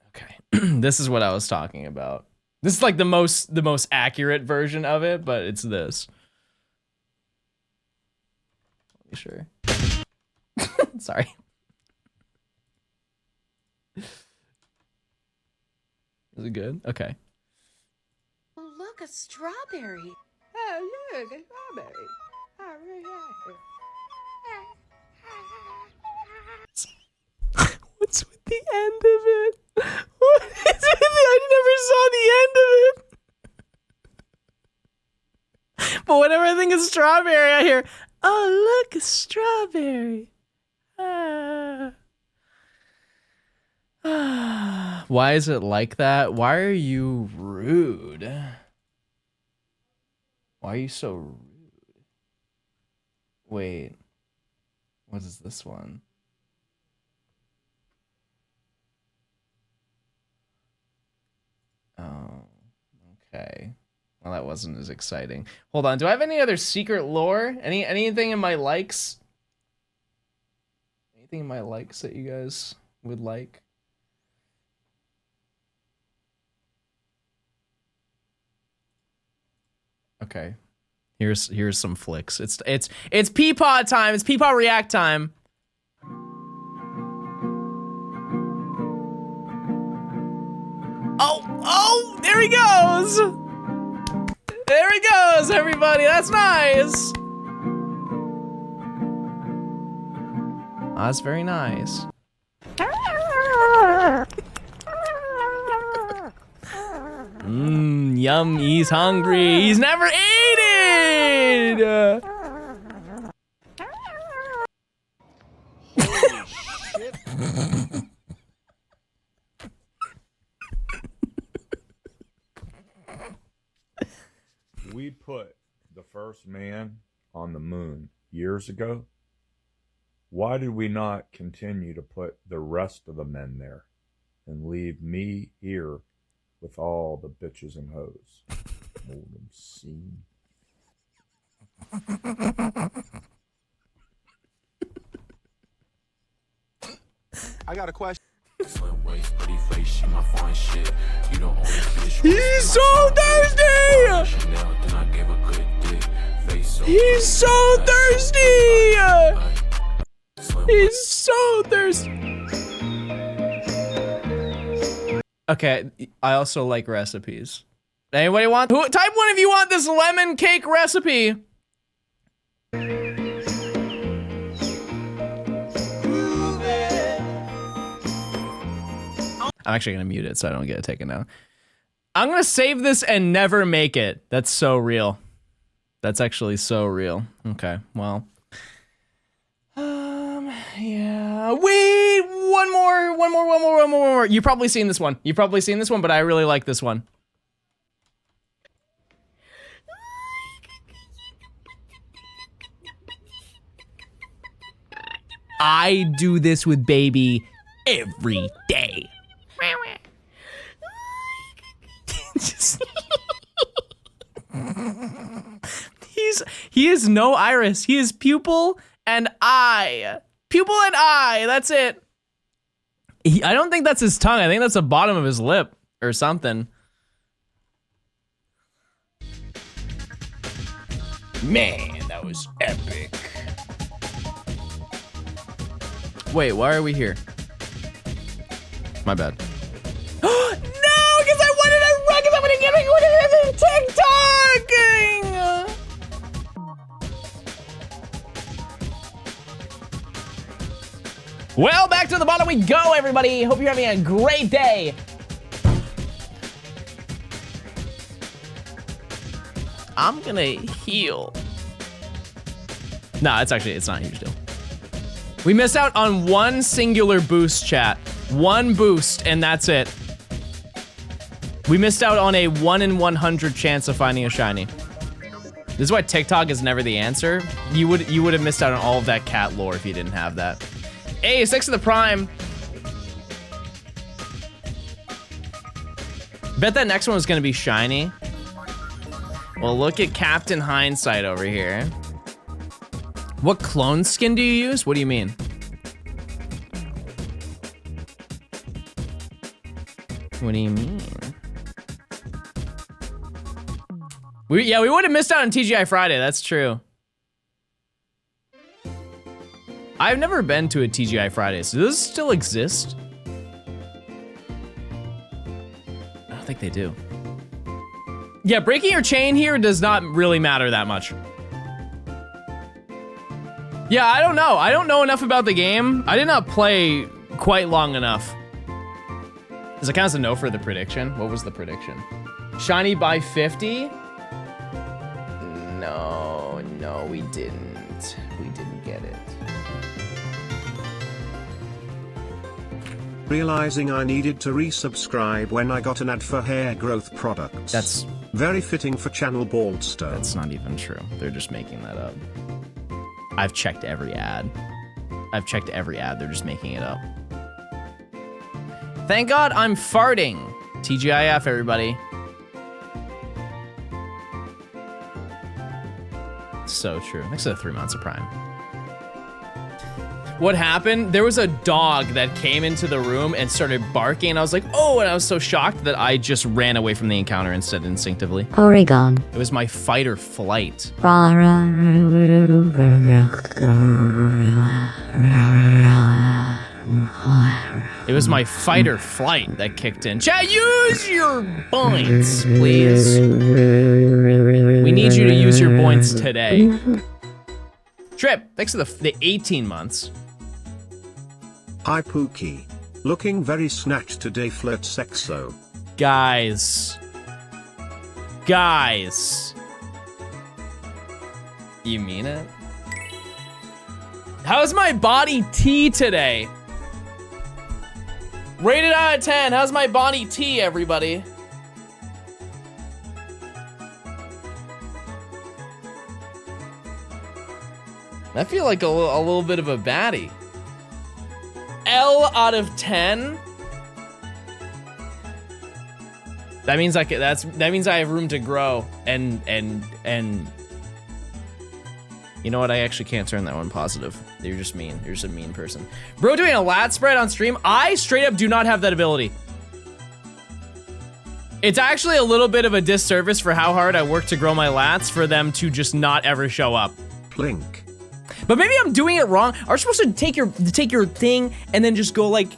Okay, this is what I was talking about. This is like the most accurate version of it, but it's this. Sure. Sorry. Is it good? Okay. Oh, look, a strawberry. Oh, look, a strawberry. Oh, What's with the end of it? What is with the, I never saw the end of it. But whenever I think of strawberry, I hear, oh, look, a strawberry. Why is it like that? Why are you rude? Why are you so rude? Wait. What is this one? Oh, okay. Well, that wasn't as exciting. Hold on. Do I have any other secret lore? Anything in my likes? Anything in my likes that you guys would like? Okay. Here's some flicks. It's Peapod time. It's Peapod React time. Oh, there he goes. There he goes, everybody. That's nice. That's very nice. Yum, he's hungry. He's never eaten. Holy shit. We put the first man on the moon years ago. Why did we not continue to put the rest of the men there and leave me here with all the bitches and hoes? Hold them seen. I got a question. He's so thirsty! He's so thirsty! He's so thirsty! Okay, I also like recipes. Anybody want? Type one if you want this lemon cake recipe. I'm actually gonna mute it so I don't get it taken down. I'm gonna save this and never make it. That's so real. That's actually so real. Okay, well. Yeah. Wait, one more. You've probably seen this one. You've probably seen this one, but I really like this one. I do this with baby every day. He is no iris. He is pupil and eye. Pupil and eye. That's it. I don't think that's his tongue. I think that's the bottom of his lip or something. Man, that was epic. Wait, why are we here? My bad. No, because I wanted to run, because I'm gonna get TikToking. Well, back to the bottom we go, everybody. Hope you're having a great day. I'm gonna heal. No, it's not a huge deal. We missed out on one singular boost, chat. One boost, and that's it. We missed out on a 1 in 100 chance of finding a shiny. This is why TikTok is never the answer. You would have missed out on all of that cat lore if you didn't have that. Hey, 6 of the prime. Bet that next one was gonna be shiny. Well, look at Captain Hindsight over here. What clone skin do you use? What do you mean? What do you mean? We would have missed out on TGI Friday, that's true. I've never been to a TGI Friday, so does this still exist? I don't think they do. Yeah, breaking your chain here does not really matter that much. Yeah, I don't know. I don't know enough about the game. I did not play quite long enough. Does it count as a no for the prediction? What was the prediction? Shiny by 50? No, we didn't. We didn't get it. Realizing I needed to resubscribe when I got an ad for hair growth products. That's very fitting for channel Baldstone. That's not even true. They're just making that up. I've checked every ad. They're just making it up. Thank God I'm farting. TGIF, everybody. So true. Next to the 3 months of Prime. What happened? There was a dog that came into the room and started barking, and I was like, oh, and I was so shocked that I just ran away from the encounter instead instinctively. Oregon. It was my fight or flight. It was my fight or flight that kicked in. Chat, use your points, please. We need you to use your points today. Trip, thanks for the 18 months. Hi Pookie. Looking very snatched today, flirt sexo. Guys. Guys. You mean it? How's my body T today? Rated out of 10. How's my body T, everybody? I feel like a little bit of a baddie. L out of 10. That means that means I have room to grow and you know what? I actually can't turn that one positive. You're just mean. You're just a mean person. Bro doing a lat spread on stream? I straight up do not have that ability. It's actually a little bit of a disservice for how hard I work to grow my lats for them to just not ever show up. Plink. But maybe I'm doing it wrong. Are you supposed to take your thing and then just go like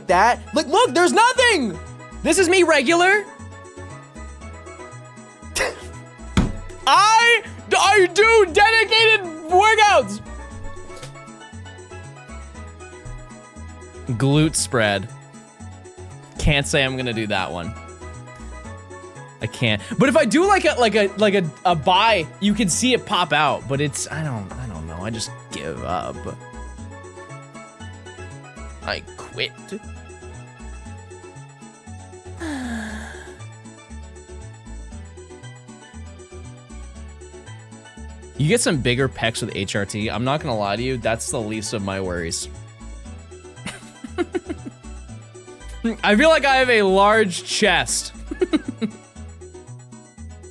that? Like, look, there's nothing. This is me regular. I do dedicated workouts. Glute spread. Can't say I'm gonna do that one. I can't. But if I do like a buy, you can see it pop out. But it's I don't know. I just give up. I quit. You get some bigger pecs with HRT. I'm not gonna lie to you, that's the least of my worries. I feel like I have a large chest.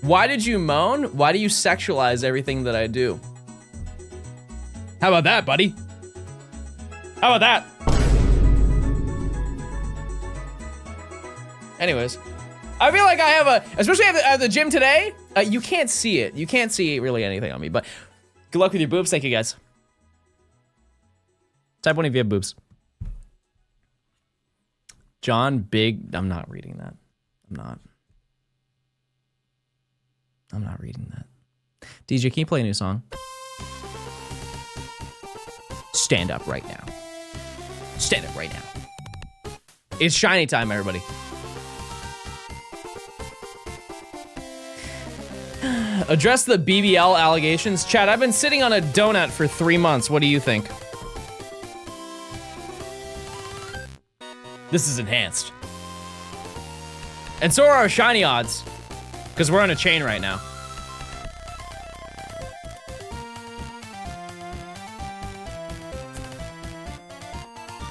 Why did you moan? Why do you sexualize everything that I do? How about that, buddy? How about that? Anyways, I feel like I have especially at the gym today, you can't see it. You can't see really anything on me, but good luck with your boobs. Thank you, guys. Type 1 if you have boobs. John Big, I'm not reading that. I'm not reading that. DJ, can you play a new song? Stand up right now. Stand up right now. It's shiny time, everybody. Address the BBL allegations. Chad, I've been sitting on a donut for 3 months. What do you think? This is enhanced. And so are our shiny odds. Because we're on a chain right now.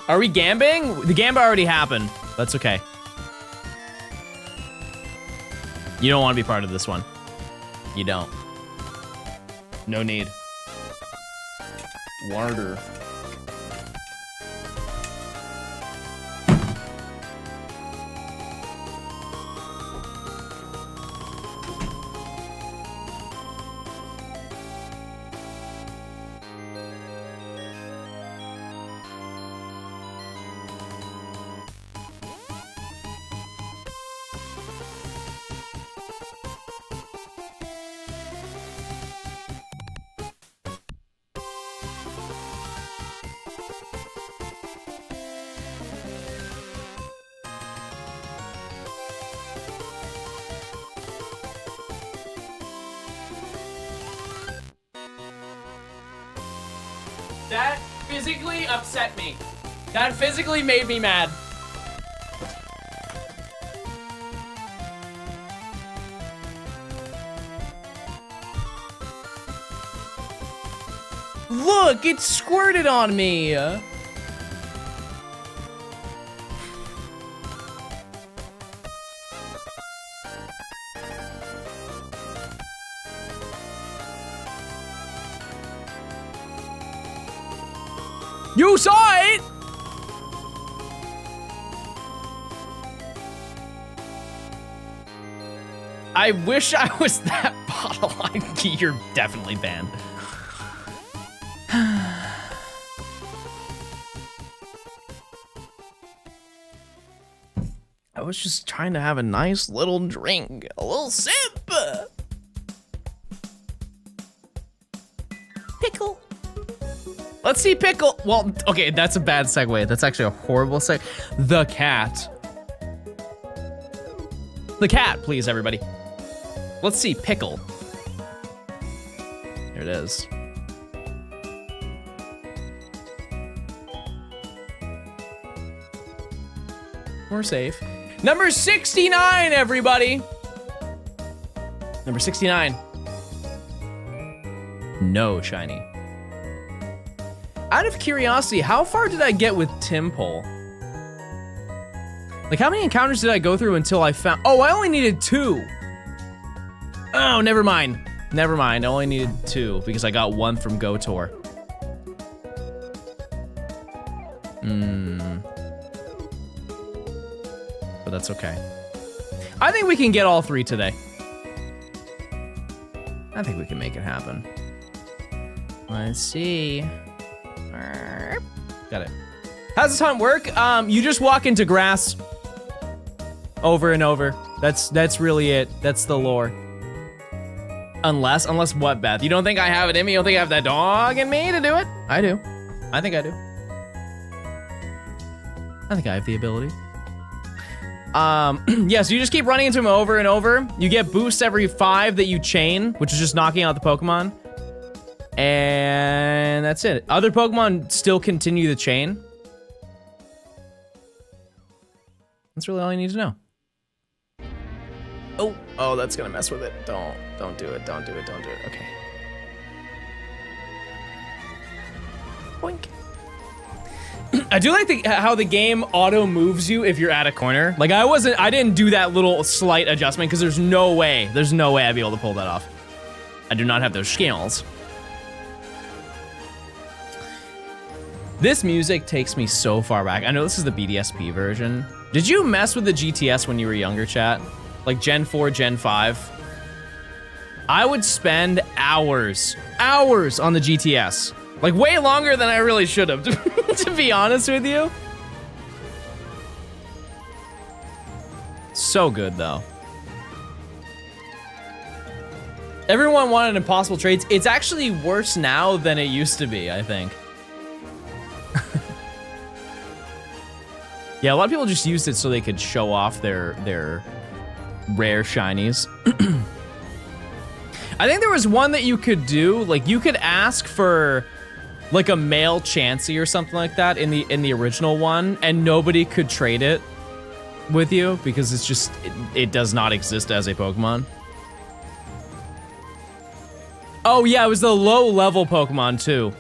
Are we gambling? The gamba already happened. That's okay. You don't want to be part of this one. You don't. No need. Warder. That physically upset me. That physically made me mad. Look, it squirted on me. You saw it! I wish I was that bottle. You're definitely banned. I was just trying to have a nice little drink, a little sip. Pickle. Let's see Pickle. Well, okay, that's a bad segue. That's actually a horrible segue. The cat. The cat, please, everybody. Let's see Pickle. Here it is. We're safe. Number 69, everybody. Number 69. No shiny. Out of curiosity, how far did I get with Timpole? Like, how many encounters did I go through until I found... Oh, I only needed 2. Oh, never mind. Never mind, I only needed 2 because I got 1 from Gotor. But that's okay. I think we can get all 3 today. I think we can make it happen. Let's see. Got it. How's this hunt work? You just walk into grass over and over. That's really it. That's the lore. Unless what, Beth? You don't think I have it in me? You don't think I have that dog in me to do it? I do. I think I do. I think I have the ability. Yeah, so you just keep running into him over and over. You get boosts every 5 that you chain, which is just knocking out the Pokemon. And that's it. Other Pokemon still continue the chain. That's really all you need to know. Oh, that's gonna mess with it. Don't do it, don't do it, don't do it. Okay. Boink. I do like how the game auto moves you if you're at a corner. Like I didn't do that little slight adjustment because there's no way I'd be able to pull that off. I do not have those skills. This music takes me so far back. I know this is the BDSP version. Did you mess with the GTS when you were younger, chat? Like Gen 4, Gen 5? I would spend hours on the GTS. Like way longer than I really should have, to be honest with you. So good though. Everyone wanted impossible trades. It's actually worse now than it used to be, I think. Yeah, a lot of people just used it so they could show off their rare shinies. I think there was one that you could do, like you could ask for like a male Chansey or something like that in the original one, and nobody could trade it with you because it's just it does not exist as a Pokemon. Oh yeah, it was the low level Pokemon too.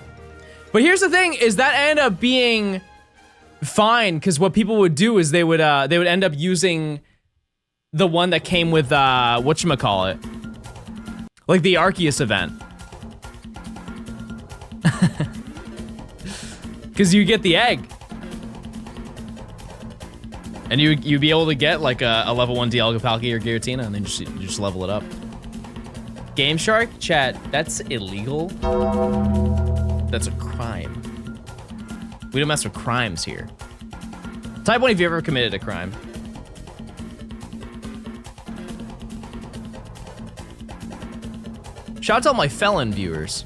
But here's the thing, is that ended up being fine, because what people would do is they would end up using the one that came with whatchamacallit, like the Arceus event. Because you get the egg. And you'd be able to get like a level 1 Dialga-Palkia or Giratina, and then you just level it up. Game Shark? Chat, that's illegal. That's a crime. We don't mess with crimes here. Type 1 if you ever committed a crime. Shout out to all my felon viewers.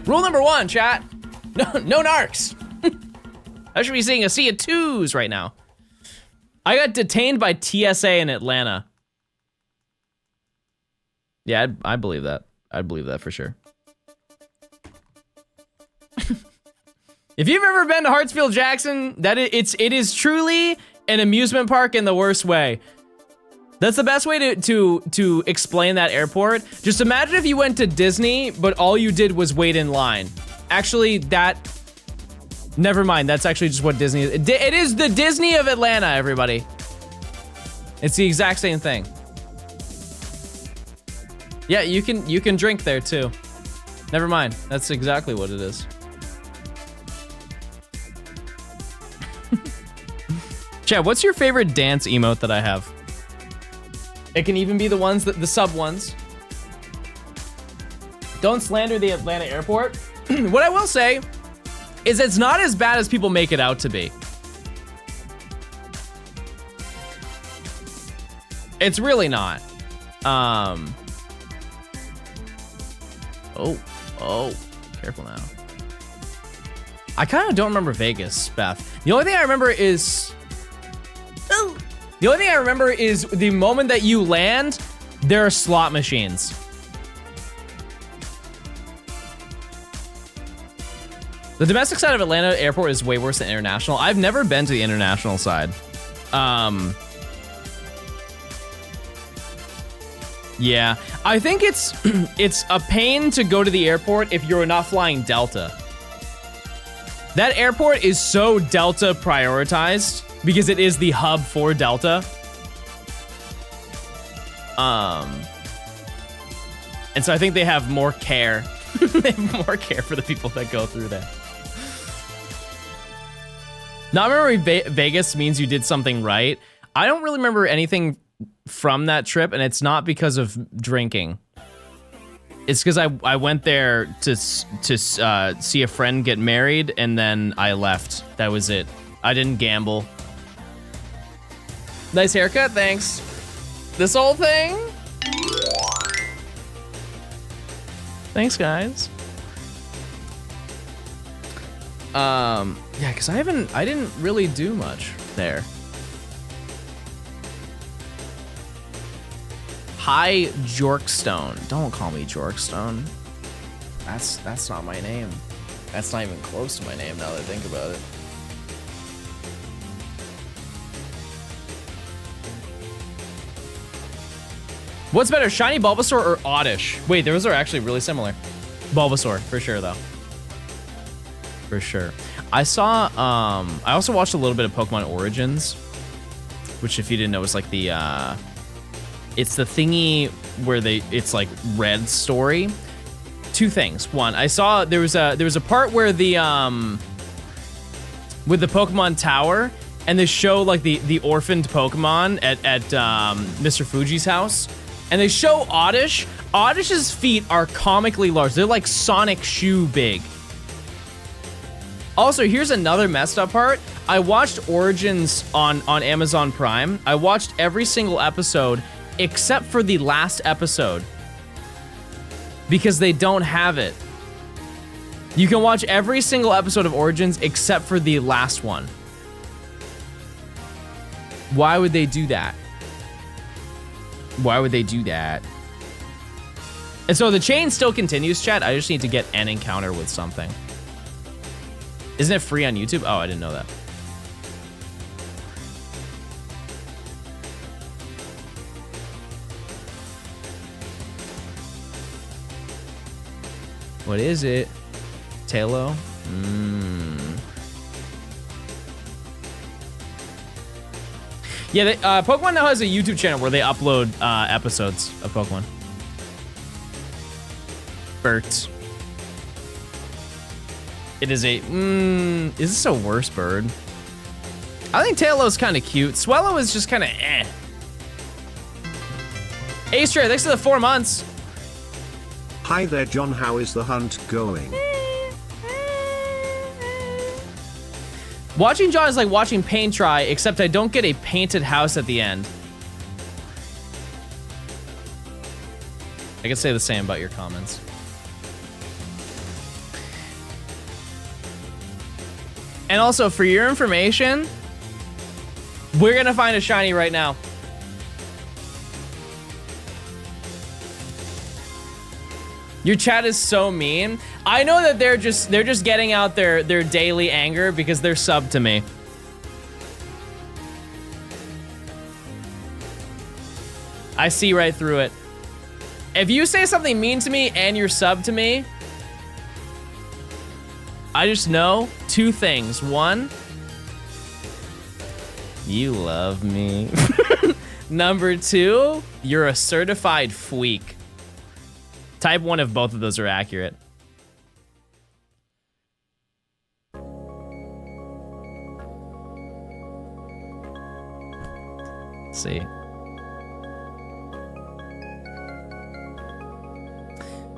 Rule number 1, chat. No narcs. I should be seeing a sea of 2s right now. I got detained by TSA in Atlanta. Yeah, I believe that. I'd believe that for sure. If you've ever been to Hartsfield Jackson, it is truly an amusement park in the worst way. That's the best way to explain that airport. Just imagine if you went to Disney, but all you did was wait in line. Actually, never mind. That's actually just what Disney is. It is the Disney of Atlanta, everybody. It's the exact same thing. Yeah, you can drink there too. Never mind. That's exactly what it is. Chad, what's your favorite dance emote that I have? It can even be the ones that the sub ones. Don't slander the Atlanta airport. What I will say is it's not as bad as people make it out to be. It's really not. Oh, careful now. I kind of don't remember Vegas, Beth. The only thing I remember is the moment that you land, there are slot machines. The domestic side of Atlanta airport is way worse than international. I've never been to the international side. Yeah, I think it's a pain to go to the airport if you're not flying Delta. That airport is so Delta prioritized because it is the hub for Delta. And so I think they have more care. They have more care for the people that go through there. Not remembering Vegas means you did something right. I don't really remember anything from that trip, and it's not because of drinking. It's because I went there to see a friend get married, and then I left. That was it. I didn't gamble. Nice haircut, thanks. This whole thing? Thanks, guys. Yeah, because I didn't really do much there. Hi, Johnstone. Don't call me Johnstone. That's not my name. That's not even close to my name now that I think about it. What's better, Shiny Bulbasaur or Oddish? Wait, those are actually really similar. Bulbasaur, for sure, though. For sure. I saw, I also watched a little bit of Pokemon Origins, which, if you didn't know, is like the, it's the thingy where it's like Red story. Two things. One, I saw there was a part where with the Pokemon Tower, and they show like the orphaned Pokemon at Mr. Fuji's house, and they show Oddish. Oddish's feet are comically large. They're like Sonic shoe big. Also, here's another messed up part. I watched Origins on Amazon Prime. I watched every single episode except for the last episode because they don't have it. You can watch every single episode of Origins except for the last one. Why would they do that? Why would they do that? And so the chain still continues, chat. I just need to get an encounter with something. Isn't it free on YouTube? Oh, I didn't know that. What is it? Talo? Yeah, Pokemon now has a YouTube channel where they upload episodes of Pokemon. Bert. It is a, is this a worse bird? I think Talo's kind of cute. Swellow is just kind of eh. Ace Trader, thanks for the 4 months. Hi there, John. How is the hunt going? Watching John is like watching paint dry, except I don't get a painted house at the end. I can say the same about your comments. And also, for your information, we're gonna find a shiny right now. Your chat is so mean. I know that they're just getting out their daily anger because they're subbed to me. I see right through it. If you say something mean to me and you're subbed to me, I just know 2 things. 1, you love me. Number 2, you're a certified freak. Type 1 if both of those are accurate. Let's see.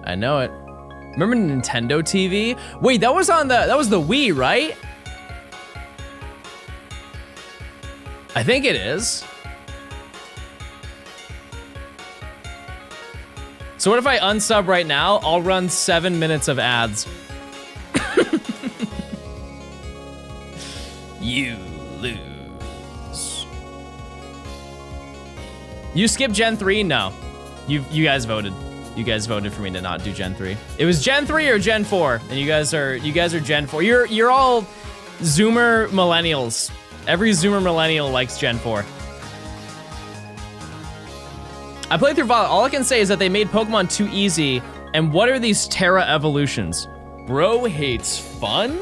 I know it. Remember Nintendo TV? Wait, that was the Wii, right? I think it is. So what if I unsub right now? I'll run 7 minutes of ads. You lose. You skip Gen 3? No. You guys voted. You guys voted for me to not do Gen 3. It was Gen 3 or Gen 4, and you guys are Gen 4. You're all Zoomer millennials. Every Zoomer millennial likes Gen 4. I played through VODS. All I can say is that they made Pokemon too easy. And what are these Terra evolutions? Bro hates fun?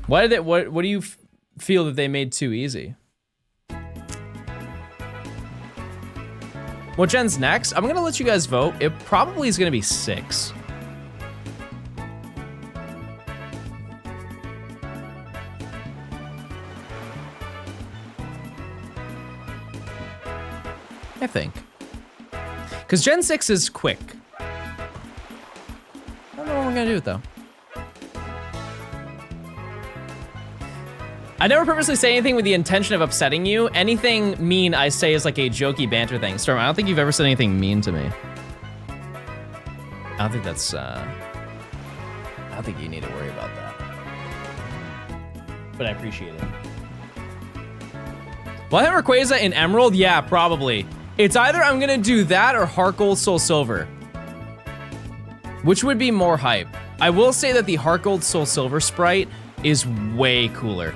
What do you feel that they made too easy? What gen's next? I'm gonna let you guys vote. It probably is gonna be 6. I think. Because Gen 6 is quick. I don't know what we're gonna do with it though. I never purposely say anything with the intention of upsetting you. Anything mean I say is like a jokey banter thing. Storm, I don't think you've ever said anything mean to me. I don't think that's, I don't think you need to worry about that. But I appreciate it. Will I have Rayquaza in Emerald? Yeah, probably. It's either I'm gonna do that or Heart Gold Soul Silver. Which would be more hype? I will say that the Heart Gold Soul Silver sprite is way cooler.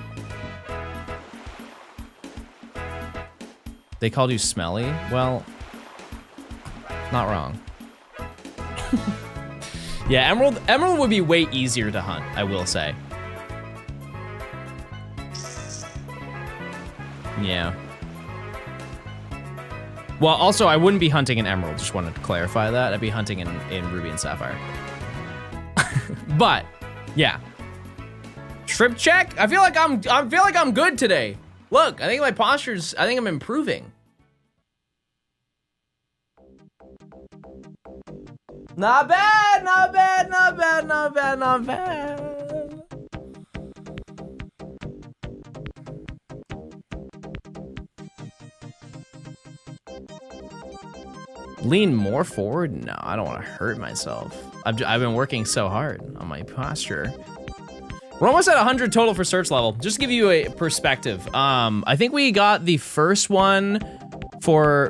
They called you smelly? Well, not wrong. Yeah, Emerald would be way easier to hunt, I will say. Yeah. Well, also, I wouldn't be hunting in Emerald. Just wanted to clarify that. I'd be hunting in Ruby and Sapphire. But, yeah. Trip check? I feel like I'm good today. Look, I think my posture's, I think I'm improving. Not bad, not bad, not bad, not bad, not bad. Lean more forward? No, I don't want to hurt myself. I've been working so hard on my posture. We're almost at 100 total for search level. Just to give you a perspective, I think we got the first one for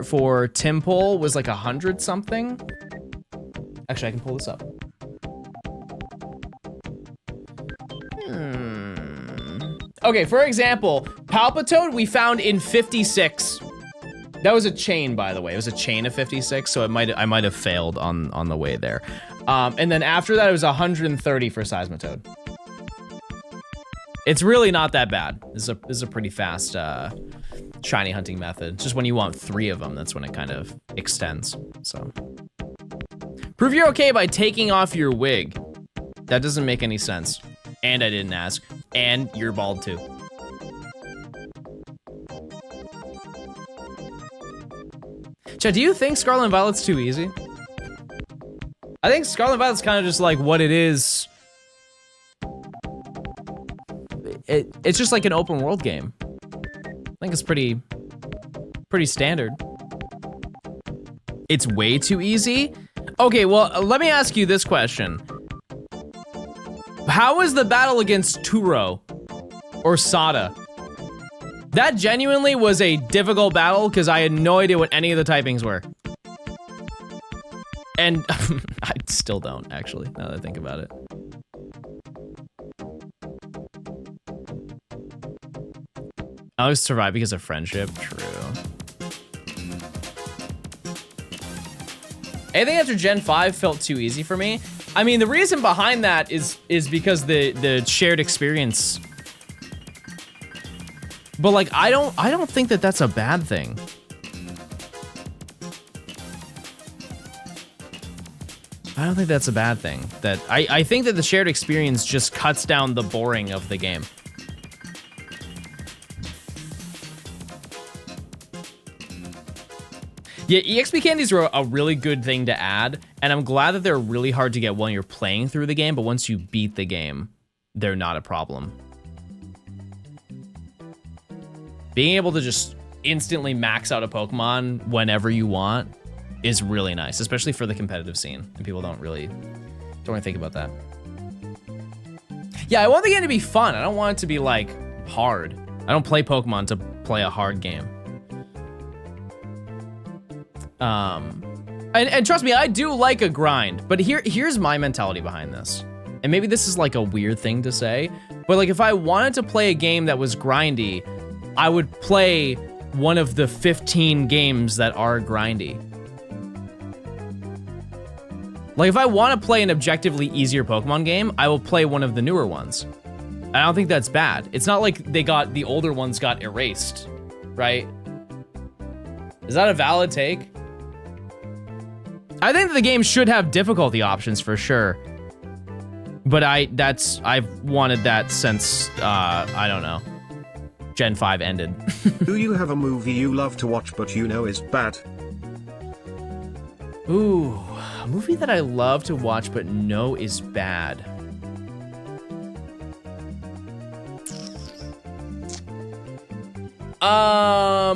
Timpole was like 100 something. Actually, I can pull this up. Okay, for example, Palpitoad we found in 56. That was a chain, by the way. It was a chain of 56, so I might have failed on the way there. And then after that, it was 130 for Seismitoad. It's really not that bad. This is a pretty fast shiny hunting method. It's just when you want 3 of them, that's when it kind of extends. So, prove you're okay by taking off your wig. That doesn't make any sense. And I didn't ask. And you're bald too. Chat, do you think Scarlet and Violet's too easy? I think Scarlet and Violet's kind of just like what it is. It's just like an open world game. I think it's pretty standard. It's way too easy? Okay, well, let me ask you this question. How was the battle against Turo or Sada? That genuinely was a difficult battle because I had no idea what any of the typings were. And I still don't, actually, now that I think about it. I always survive because of friendship, true. Anything after Gen 5 felt too easy for me. I mean, the reason behind that is because the shared experience. But like, I don't think that that's a bad thing. I don't think that's a bad thing. That I think that the shared experience just cuts down the boring of the game. Yeah, EXP candies are a really good thing to add, and I'm glad that they're really hard to get when you're playing through the game, but once you beat the game, they're not a problem. Being able to just instantly max out a Pokemon whenever you want is really nice, especially for the competitive scene, and people don't really think about that. Yeah, I want the game to be fun. I don't want it to be like hard. I don't play Pokemon to play a hard game. And trust me, I do like a grind, but here's my mentality behind this. And maybe this is like a weird thing to say, but like if I wanted to play a game that was grindy, I would play one of the 15 games that are grindy. Like if I want to play an objectively easier Pokemon game, I will play one of the newer ones. I don't think that's bad. It's not like the older ones got erased, right? Is that a valid take? I think the game should have difficulty options for sure. But I've wanted that since, I don't know, Gen 5 ended. Do you have a movie you love to watch but you know is bad? Ooh, a movie that I love to watch but know is bad. I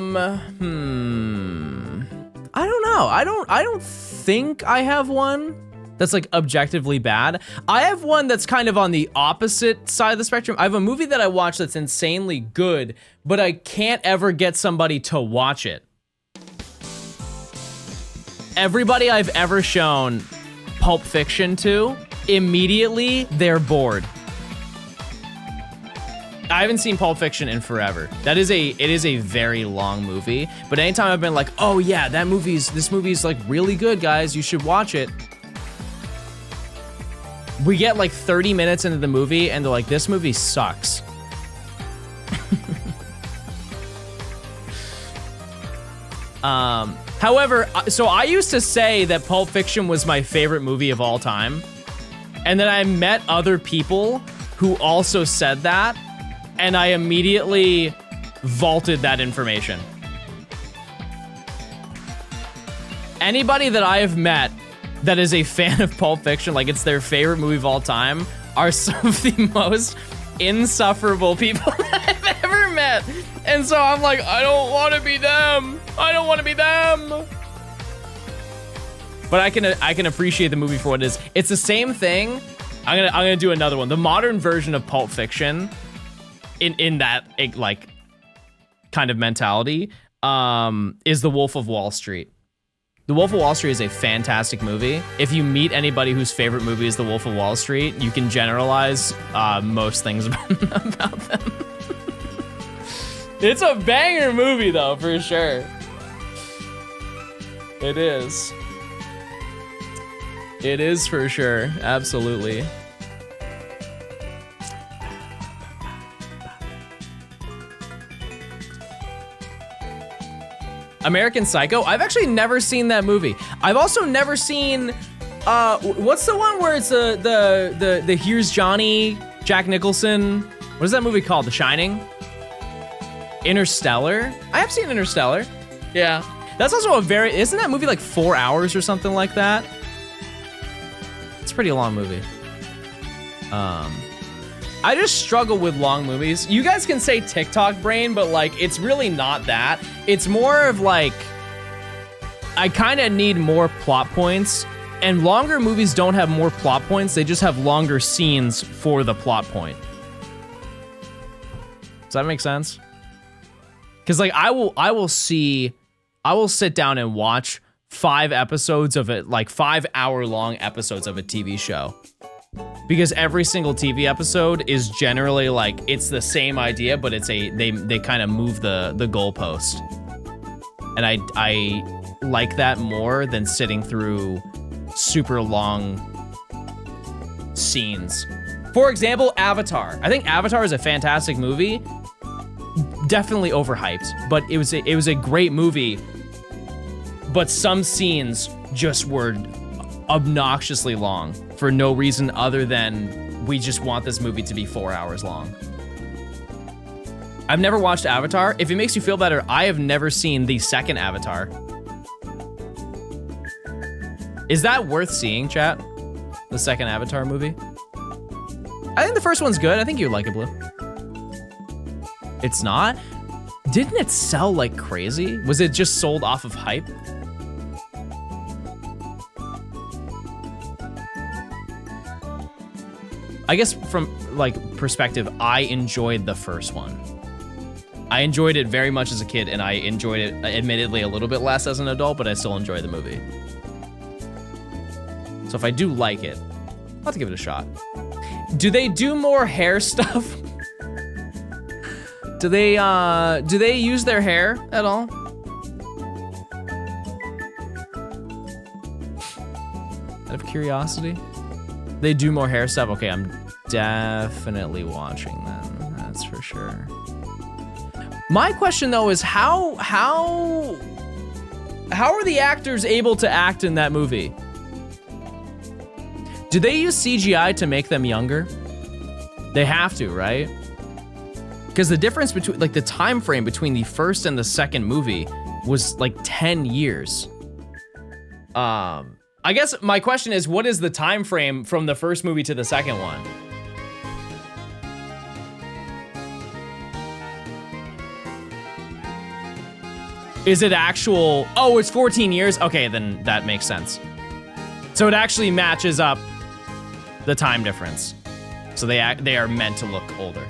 don't know. I don't think I have one that's like objectively bad. I have one that's kind of on the opposite side of the spectrum. I have a movie that I watch that's insanely good, but I can't ever get somebody to watch it. Everybody I've ever shown Pulp Fiction to, immediately they're bored. I haven't seen Pulp Fiction in forever. It is a very long movie, but anytime I've been like, oh yeah, this movie's like really good, guys, you should watch it. We get like 30 minutes into the movie and they're like, this movie sucks. However, so I used to say that Pulp Fiction was my favorite movie of all time. And then I met other people who also said that, and I immediately vaulted that information. Anybody that I have met that is a fan of Pulp Fiction, like it's their favorite movie of all time, are some of the most insufferable people that I've ever met. And so I'm like, I don't want to be them. I don't want to be them. But I can appreciate the movie for what it is. It's the same thing. I'm gonna do another one. The modern version of Pulp Fiction, in that like kind of mentality, is The Wolf of Wall Street. The Wolf of Wall Street is a fantastic movie. If you meet anybody whose favorite movie is The Wolf of Wall Street, you can generalize most things about them. It's a banger movie though, for sure. It is. It is for sure, absolutely. American Psycho? I've actually never seen that movie. I've also never seen, what's the one where it's the Here's Johnny, Jack Nicholson? What is that movie called? The Shining? Interstellar? I have seen Interstellar. Yeah. That's also isn't that movie like 4 hours or something like that? It's a pretty long movie. I just struggle with long movies. You guys can say TikTok brain, but like, it's really not that. It's more of like, I kind of need more plot points, and longer movies don't have more plot points. They just have longer scenes for the plot point. Does that make sense? Because like, I will sit down and watch 5 episodes of it, like 5 hour-long episodes of a TV show. Because every single TV episode is generally like, it's the same idea, but it's they kind of move the goalpost. And I like that more than sitting through super long scenes. For example, Avatar. I think Avatar is a fantastic movie. Definitely overhyped, but it was a great movie. But some scenes just were obnoxiously long for no reason other than we just want this movie to be 4 hours long. I've never watched Avatar. If it makes you feel better, I have never seen the second Avatar. Is that worth seeing, chat? The second Avatar movie? I think the first one's good. I think you'd like it, Blue. It's not? Didn't it sell like crazy? Was it just sold off of hype? I guess from like perspective, I enjoyed the first one. I enjoyed it very much as a kid, and I enjoyed it admittedly a little bit less as an adult, but I still enjoy the movie. So if I do like it, I'll have to give it a shot. Do they do more hair stuff? Do they use their hair at all? Out of curiosity? They do more hair stuff? Okay, I'm definitely watching them, that's for sure. My question though is how are the actors able to act in that movie? Do they use CGI to make them younger? They have to, right? Because the difference between, like, the time frame between the first and the second movie was like 10 years. I guess my question is, what is the time frame from the first movie to the second one? Is it actual, oh, it's 14 years? Okay, then that makes sense. So it actually matches up the time difference. So they are meant to look older.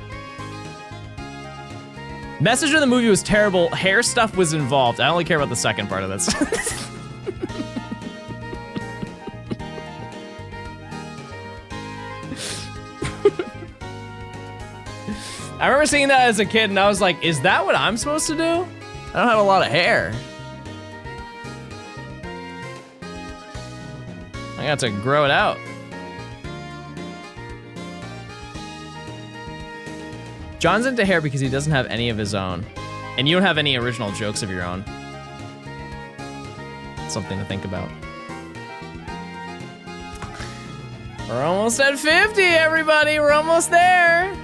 Message of the movie was terrible. Hair stuff was involved. I only care about the second part of this. I remember seeing that as a kid and I was like, is that what I'm supposed to do? I don't have a lot of hair. I got to grow it out. John's into hair because he doesn't have any of his own. And you don't have any original jokes of your own. Something to think about. We're almost at 50, everybody. We're almost there.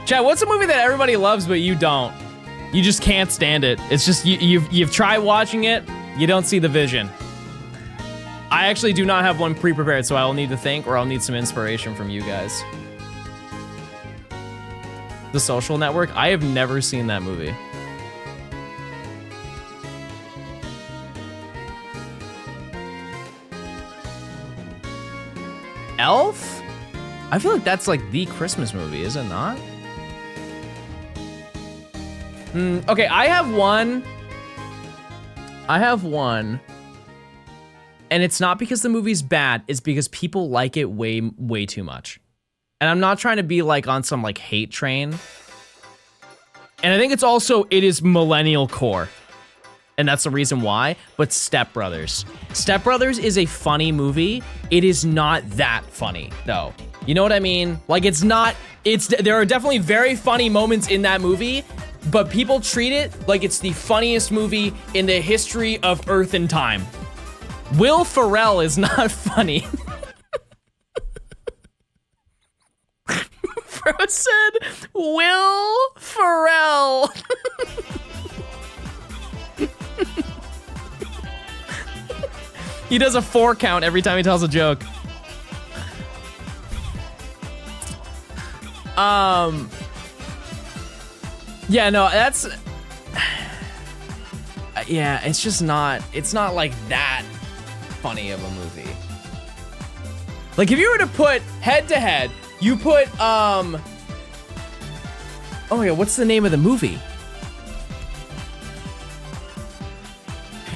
Chat, what's a movie that everybody loves but you don't? You just can't stand it. It's just you've tried watching it, you don't see the vision. I actually do not have one pre-prepared, so I'll need to think, or I'll need some inspiration from you guys. The Social Network? I have never seen that movie. Elf? I feel like that's like the Christmas movie, is it not? Okay, I have one. And it's not because the movie's bad, it's because people like it way too much. And I'm not trying to be like on some like hate train. And I think it's also, it is millennial core. And that's the reason why, but Step Brothers. Step Brothers is a funny movie. It is not that funny though. You know what I mean? Like there are definitely very funny moments in that movie, but people treat it like it's the funniest movie in the history of Earth and time. Will Ferrell is not funny. Bro said, Will Ferrell. He does a 4 count every time he tells a joke. Yeah, no, that's... Yeah, it's just not... It's not like that funny of a movie. Like, if you were to put head-to-head, you put, oh yeah, what's the name of the movie?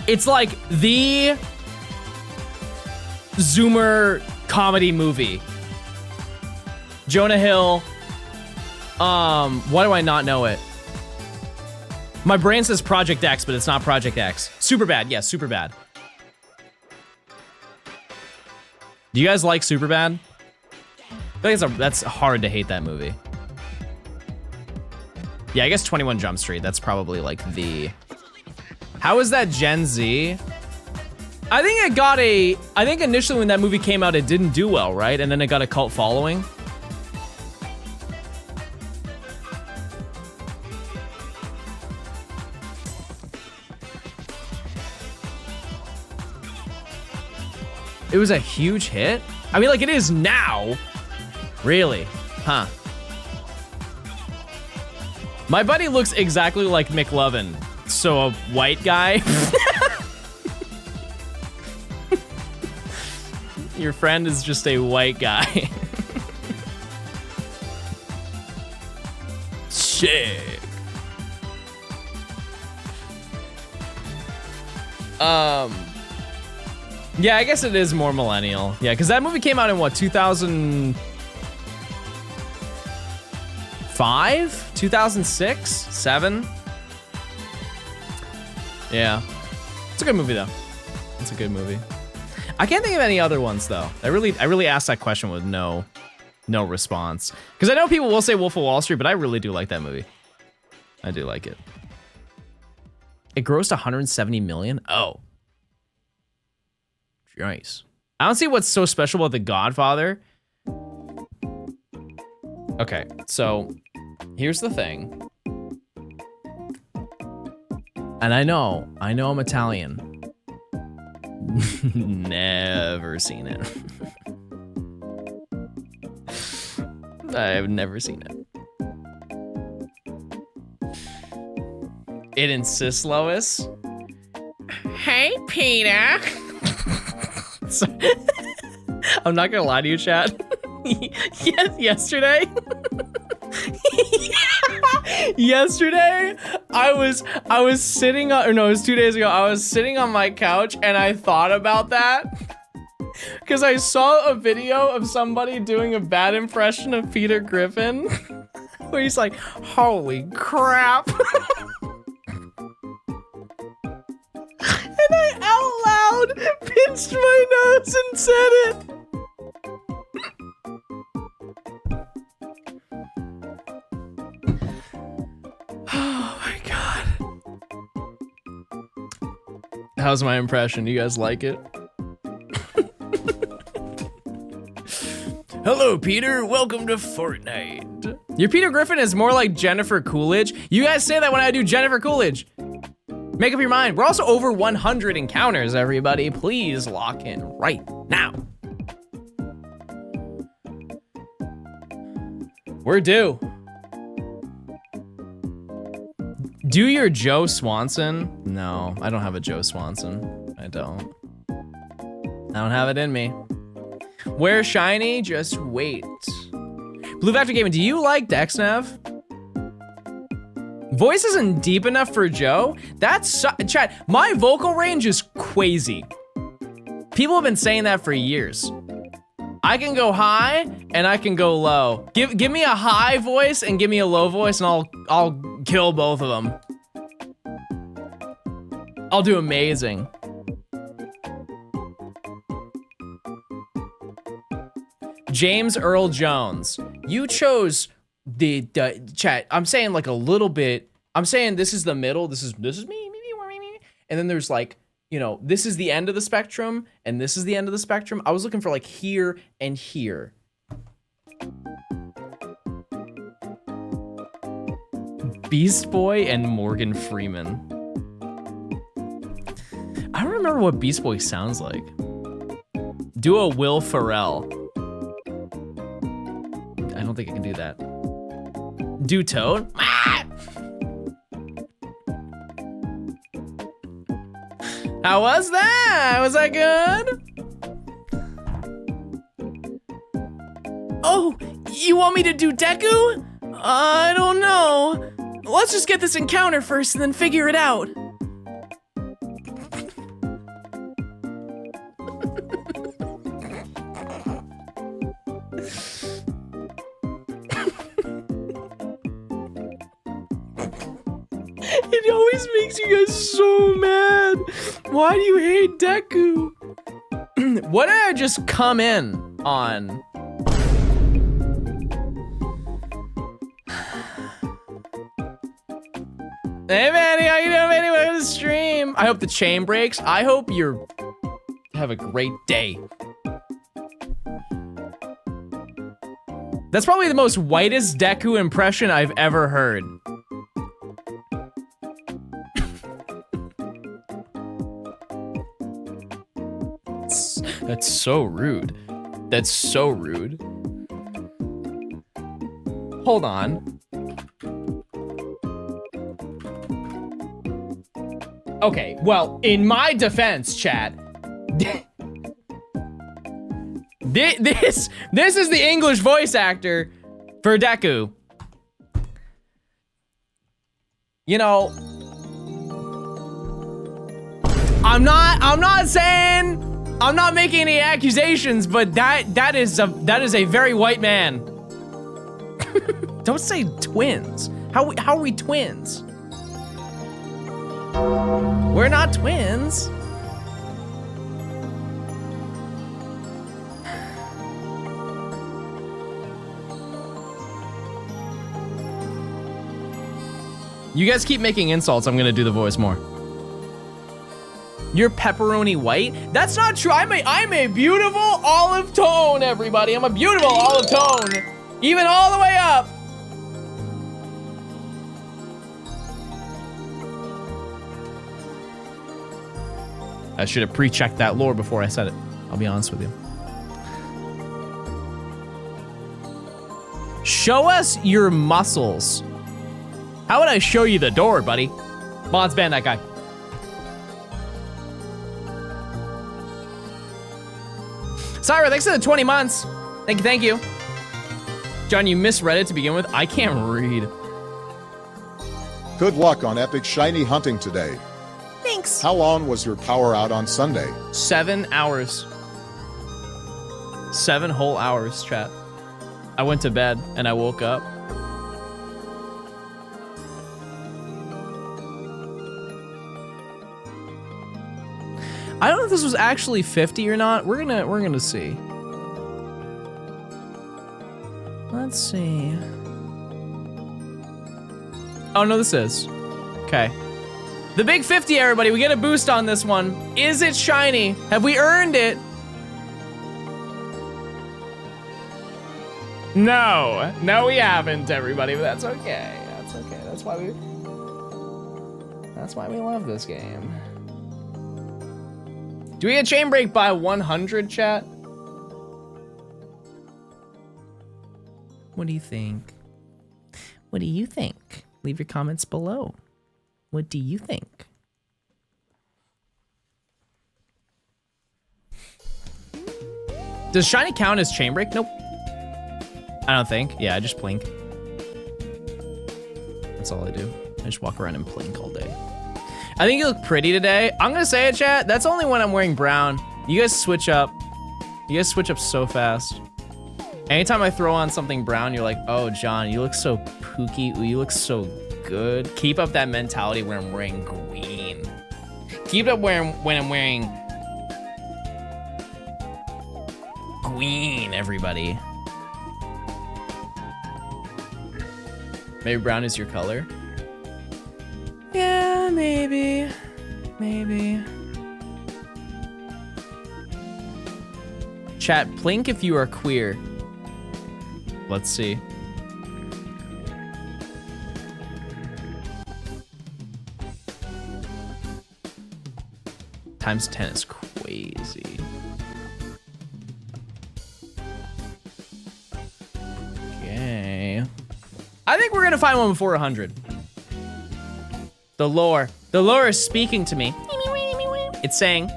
It's like the Zoomer comedy movie. Jonah Hill. Why do I not know it? My brain says Project X, but it's not Project X. Superbad, yes, Superbad. Do you guys like Superbad? I think that's hard to hate that movie. Yeah, I guess 21 Jump Street, that's probably like the How is that Gen Z? I think initially when that movie came out, it didn't do well, right? And then it got a cult following. It was a huge hit? I mean, like, it is now. Really? Huh. My buddy looks exactly like McLovin. So a white guy? Your friend is just a white guy. Sick. Yeah, I guess it is more millennial. Yeah, because that movie came out in what, 2005? 2006? 7? Yeah. It's a good movie though. It's a good movie. I can't think of any other ones though. I really asked that question with no response. Because I know people will say Wolf of Wall Street, but I really do like that movie. I do like it. It grossed 170 million? Oh. Nice. I don't see what's so special about The Godfather. Okay, so here's the thing. And I know I'm Italian. Never seen it. I've never seen it. It insists, Lois. Hey, Peter. So, I'm not gonna lie to you, chat. Yesterday, I was sitting on, or no, it was 2 days ago. I was sitting on my couch and I thought about that because I saw a video of somebody doing a bad impression of Peter Griffin, where he's like, "Holy crap." And I out loud pinched my nose and said it. Oh my god. How's my impression? You guys like it? Hello, Peter. Welcome to Fortnite. Your Peter Griffin is more like Jennifer Coolidge. You guys say that when I do Jennifer Coolidge. Make up your mind. We're also over 100 encounters, everybody. Please lock in right now. We're due. Do your Joe Swanson? No, I don't have a Joe Swanson. I don't have it in me. Where's Shiny? Just wait. Blue Vector Gaming, do you like DEX NAV? Voice isn't deep enough for Joe? That's chat, my vocal range is crazy. People have been saying that for years. I can go high and I can go low. Give me a high voice and give me a low voice and I'll kill both of them. I'll do amazing. James Earl Jones, you chose the chat. I'm saying like a little bit. I'm saying this is the middle. This is me. And then there's like, you know, this is the end of the spectrum and this is the end of the spectrum. I was looking for like here and here. Beast Boy and Morgan Freeman. I don't remember what Beast Boy sounds like. Do a Will Ferrell. I don't think I can do that. Do Toad? Ah! How was that? Was that good? Oh, you want me to do Deku? I don't know. Let's just get this encounter first and then figure it out. It always makes you guys so mad. Why do you hate Deku? What did I just come in on? Hey Manny, how you doing, Manny? Welcome to the stream. I hope the chain breaks. I hope you have a great day. That's probably the most whitest Deku impression I've ever heard. That's so rude. That's so rude. Hold on. Okay, well, in my defense, chat, this is the English voice actor for Deku. You know, I'm not saying, I'm not making any accusations, but that is a very white man. Don't say twins. How are we twins? We're not twins. You guys keep making insults, I'm gonna do the voice more. You're pepperoni white? That's not true. I'm a beautiful olive tone, everybody. I'm a beautiful olive tone. Even all the way up. I should have pre-checked that lore before I said it. I'll be honest with you. Show us your muscles. How would I show you the door, buddy? Mods ban that guy. Syra, thanks for the 20 months. Thank you. John, you misread it to begin with. I can't read. Good luck on epic shiny hunting today. Thanks. How long was your power out on Sunday? 7 hours. 7 whole hours, chat. I went to bed and I woke up. I don't know if this was actually 50 or not. We're gonna see. Let's see. Oh no, this is. Okay. The big 50, everybody. We get a boost on this one. Is it shiny? Have we earned it? No. No, we haven't, everybody, but that's okay. That's okay. That's why we love this game. Do we get chain break by 100, chat? What do you think? What do you think? Leave your comments below. What do you think? Does shiny count as chain break? Nope. I don't think. Yeah, I just blink. That's all I do. I just walk around and blink all day. I think you look pretty today. I'm gonna say it, chat. That's only when I'm wearing brown. You guys switch up. You guys switch up so fast. Anytime I throw on something brown, you're like, oh, John, you look so pooky. Ooh, you look so good. Keep up that mentality when I'm wearing green. Keep it up when I'm wearing green, everybody. Maybe brown is your color? Yeah, maybe. Maybe. Chat, blink if you are queer. Let's see. Times 10 is crazy. Okay. I think we're gonna find one before 100. The lore is speaking to me. It's saying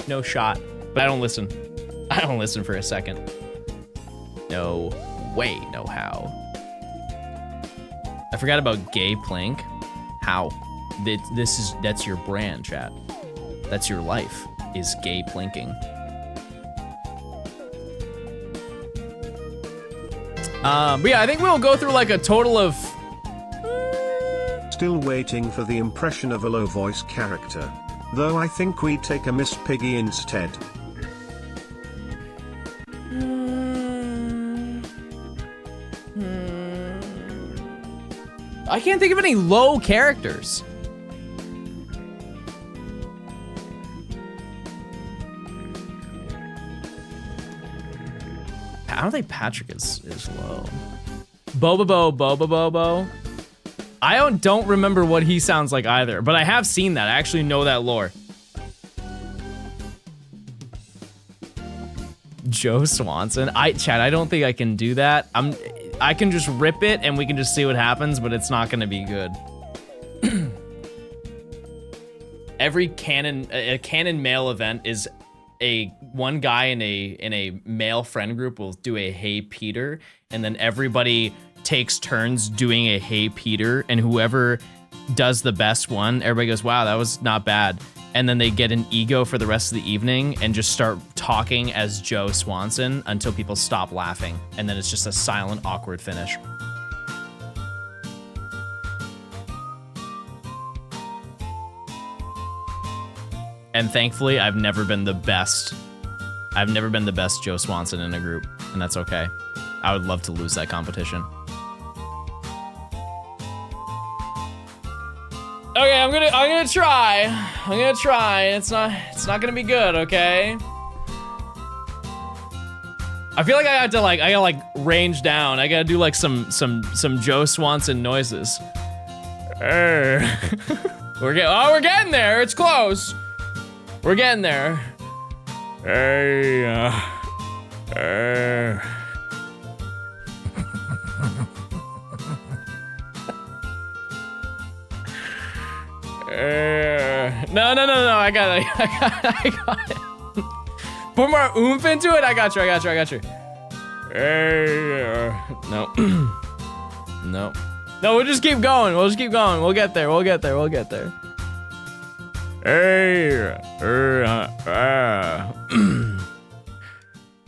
no shot, but I don't listen. I don't listen for a second. No way, no how. I forgot about gay plink. How? That's your brand, chat. That's your life, is gay plinking. But yeah, I think we'll go through like a total of... Still waiting for the impression of a low voice character. Though I think we take a Miss Piggy instead. I can't think of any low characters. I don't think Patrick is low. Bobo. I don't remember what he sounds like either, but I have seen that. I actually know that lore. Joe Swanson. Chad, I don't think I can do that. I can just rip it and we can just see what happens, but it's not gonna be good. Every canon mail event is one guy in a male friend group will do a Hey Peter, and then everybody takes turns doing a Hey Peter, and whoever does the best one, everybody goes, wow, that was not bad. And then they get an ego for the rest of the evening and just start talking as Joe Swanson until people stop laughing. And then it's just a silent, awkward finish. And thankfully, I've never been the best Joe Swanson in a group, and that's okay. I would love to lose that competition. Okay, I'm gonna try. It's not gonna be good, okay? I feel like I gotta range down. I gotta do like some Joe Swanson noises. We're getting there. It's close. We're getting there. No. I got it. Put more oomph into it. I got you. No. No, we'll just keep going. We'll get there.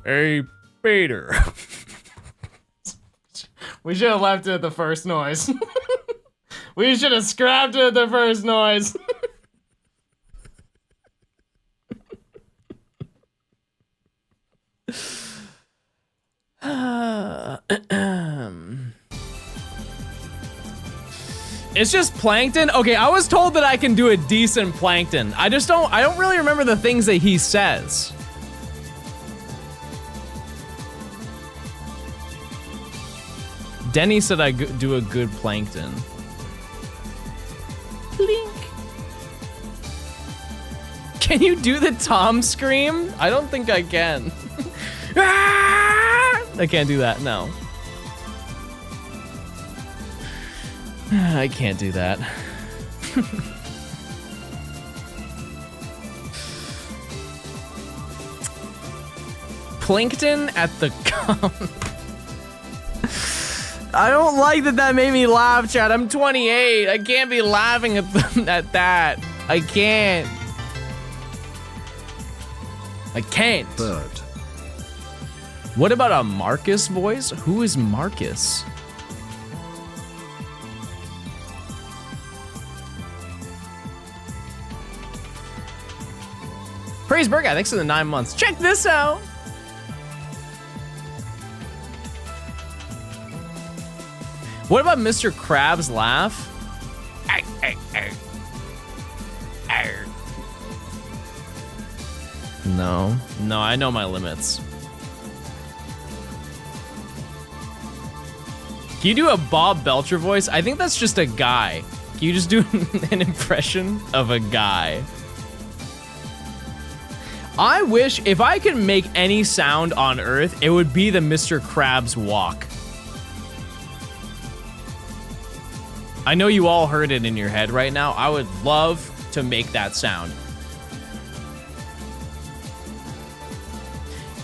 Hey, Peter. We should have left it at the first noise. We should have scrapped it at the first noise. It's just Plankton? Okay, I was told that I can do a decent Plankton. I don't really remember the things that he says. Denny said I do a good Plankton. Blink. Can you do the Tom scream? I don't think I can. I can't do that, no. I can't do that. Plankton at the I don't like that made me laugh, Chad. I'm 28. I can't be laughing at that. I can't. Bird. What about a Marcus voice? Who is Marcus? Praise Burger, thanks for the 9 months. Check this out. What about Mr. Krabs' laugh? No, I know my limits. Can you do a Bob Belcher voice? I think that's just a guy. Can you just do an impression of a guy? I wish if I could make any sound on Earth, it would be the Mr. Krabs walk. I know you all heard it in your head right now. I would love to make that sound.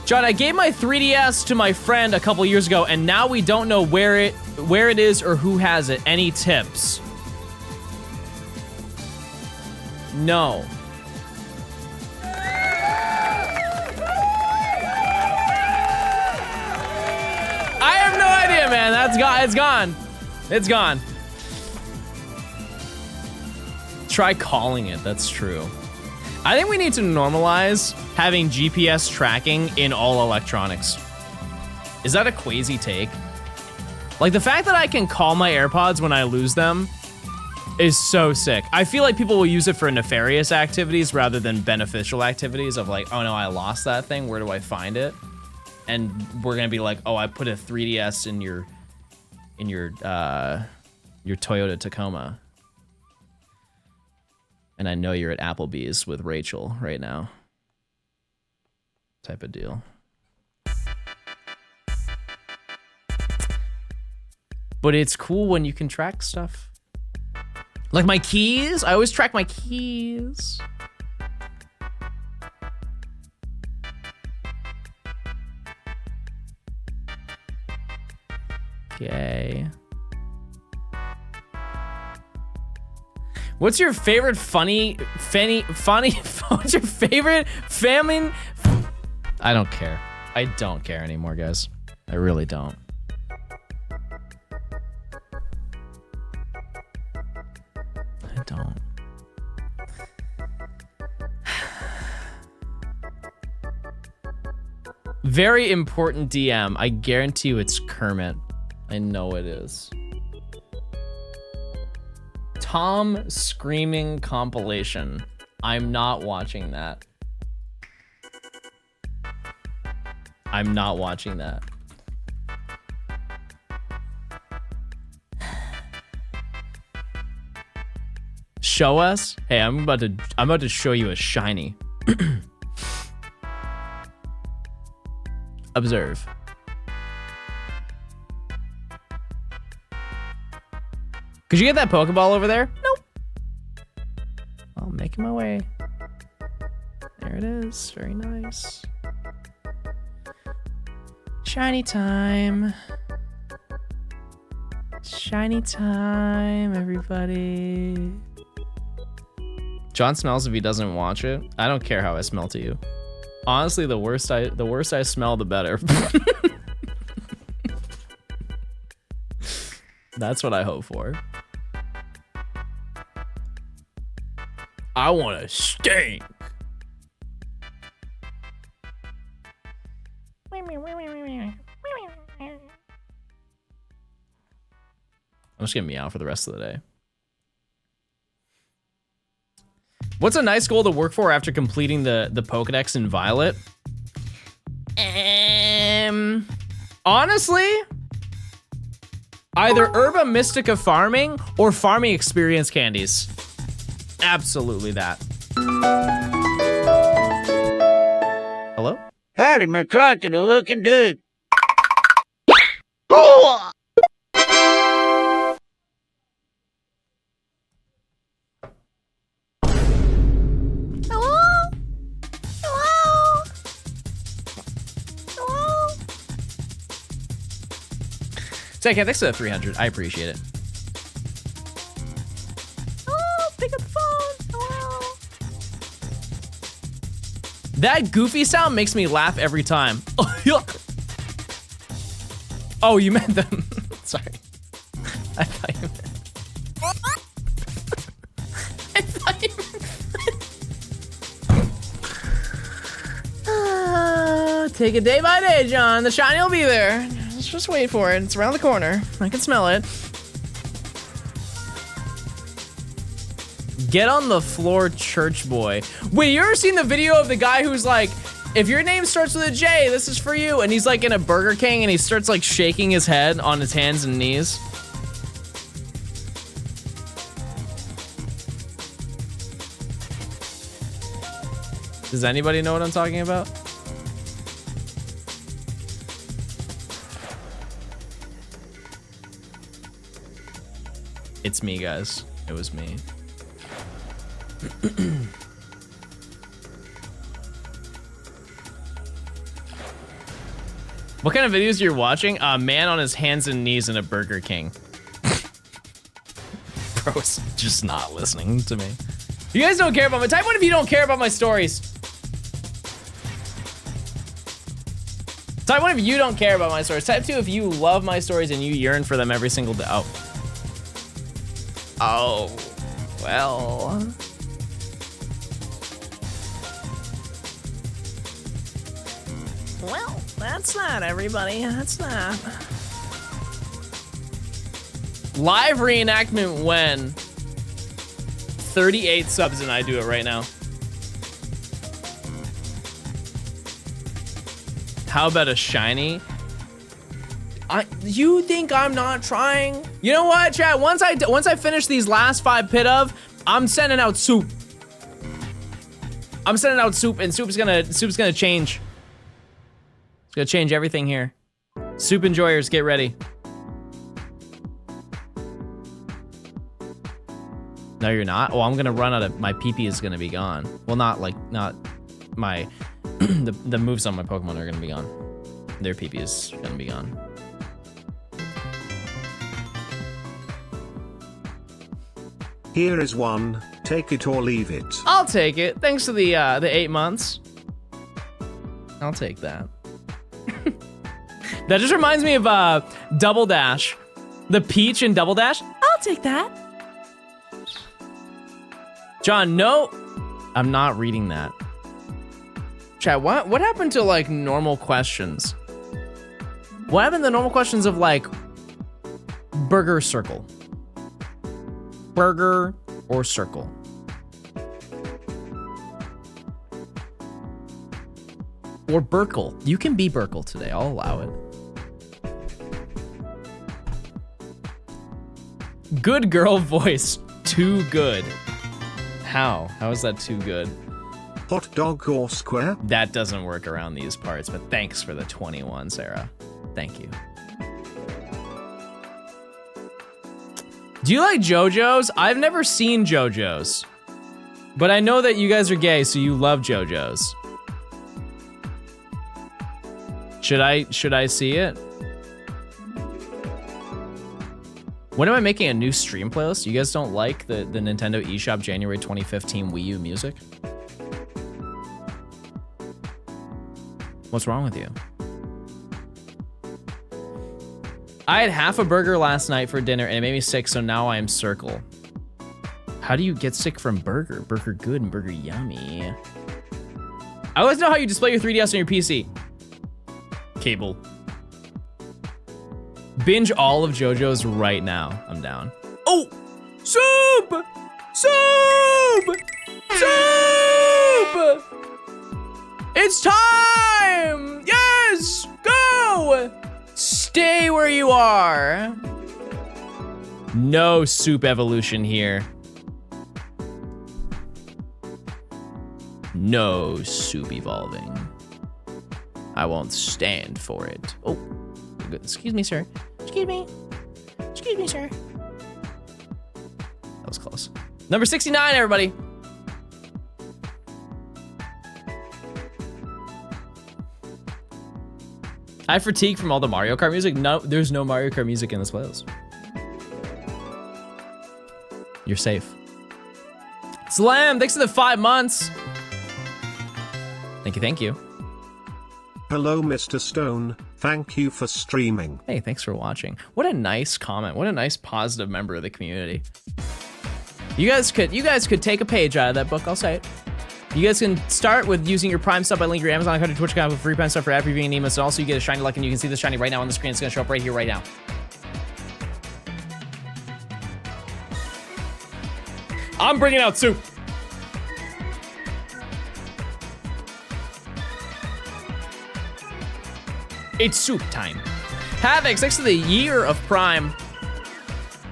John, I gave my 3DS to my friend a couple years ago, and now we don't know where it is or who has it. Any tips? No. I have no idea, man. That's gone. It's gone. It's gone. Try calling it. That's true. I think we need to normalize having GPS tracking in all electronics. Is that a crazy take? Like the fact that I can call my AirPods when I lose them is so sick. I feel like people will use it for nefarious activities rather than beneficial activities of like, oh no, I lost that thing. Where do I find it? And we're gonna be like, oh, I put a 3DS in your Toyota Tacoma. And I know you're at Applebee's with Rachel right now. Type of deal. But it's cool when you can track stuff. Like my keys, I always track my keys. Okay. What's your favorite funny, what's your favorite famine? I don't care. I don't care anymore, guys. I really don't. I don't. Very important DM. I guarantee you it's Kermit. I know it is. Tom screaming compilation. I'm not watching that. I'm not watching that. Show us? Hey, I'm about to show you a shiny. Observe. Could you get that Pokeball over there? Nope. I'm making my way. There it is. Very nice. Shiny time. Shiny time, everybody. John smells if he doesn't watch it. I don't care how I smell to you. Honestly, the worse I smell, the better. That's what I hope for. I want to stink. I'm just gonna meow for the rest of the day. What's a nice goal to work for after completing the Pokedex in Violet? Honestly, either Herba Mystica farming or farming experience candies. Absolutely that. Hello? Howdy, McCarthy, the looking dude. Take it, thanks to the 300. I appreciate it. Oh, pick up the phone. Hello. That goofy sound makes me laugh every time. Oh, you meant them. Sorry. I thought you meant. I thought you meant. Take it day by day, John. The shiny will be there. Just wait for it. It's around the corner. I can smell it. Get on the floor, church boy. Wait, you ever seen the video of the guy who's like, if your name starts with a J, this is for you. And he's like in a Burger King and he starts like shaking his head on his hands and knees. Does anybody know what I'm talking about? It's me, guys. It was me. What kind of videos you're watching? A man on his hands and knees in a Burger King. Bro's just not listening to me. You guys don't care about my type 1 if you don't care about my stories. Type 1 if you don't care about my stories. Type 2 if you love my stories and you yearn for them every single day. Oh, well. Well, that's that, everybody. That's that. Live reenactment when 38 subs and I do it right now. How about a shiny? You think I'm not trying? You know what, chat? Once I finish these last 5 pit of, I'm sending out soup. I'm sending out soup, and soup's gonna change. It's gonna change everything here. Soup enjoyers, get ready. No, you're not. Oh, I'm gonna run out of my PP is gonna be gone. Well, not my the moves on my Pokemon are gonna be gone. Their PP is gonna be gone. Here is one, take it or leave it. I'll take it. Thanks to the 8 months. I'll take that. That just reminds me of Double Dash. The Peach in Double Dash. I'll take that. John, no. I'm not reading that. Chat, what happened to like normal questions? What happened to normal questions of like burger circle? Burger or circle? Or Burkle. You can be Burkle today, I'll allow it. Good girl voice, too good. How? How is that too good? Hot dog or square? That doesn't work around these parts, but thanks for the 21, Sarah. Thank you. Do you like JoJo's? I've never seen JoJo's. But I know that you guys are gay, so you love JoJo's. Should I see it? When am I making a new stream playlist? You guys don't like the Nintendo eShop January 2015 Wii U music? What's wrong with you? I had half a burger last night for dinner and it made me sick, so now I am circle. How do you get sick from burger? Burger good and burger yummy. I always know how you display your 3DS on your PC. Cable. Binge all of JoJo's right now. I'm down. Oh! Soup! Soup! Soup! It's time! Yes! Go! Stay where you are. No soup evolution here. No soup evolving. I won't stand for it. Oh, excuse me, sir. Excuse me. Excuse me, sir. That was close. Number 69, everybody. I have fatigue from all the Mario Kart music. No, there's no Mario Kart music in this playlist. You're safe. Slam, thanks for the 5 months. Thank you, thank you. Hello, Mr. Stone. Thank you for streaming. Hey, thanks for watching. What a nice comment. What a nice positive member of the community. You guys could take a page out of that book, I'll say it. You guys can start with using your Prime sub by linking your Amazon account to Twitch account with free Prime sub for ad previewing and emails. And also you get a shiny luck, and you can see the shiny right now on the screen. It's gonna show up right here, right now. I'm bringing out soup. It's soup time. Havoc, thanks to the year of Prime.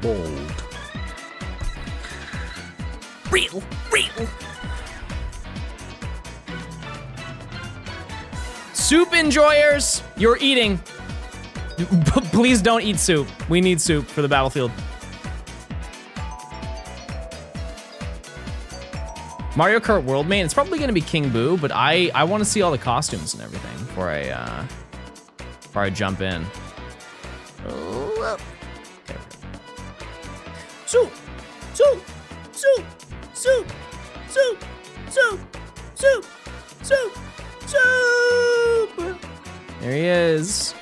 Bald. Real. Soup enjoyers, you're eating. Please don't eat soup. We need soup for the battlefield. Mario Kart World main, it's probably gonna be King Boo, but I want to see all the costumes and everything before I jump in. Oh, there we go. Soup, soup, soup, soup, soup, soup, soup, soup, soup. There he is.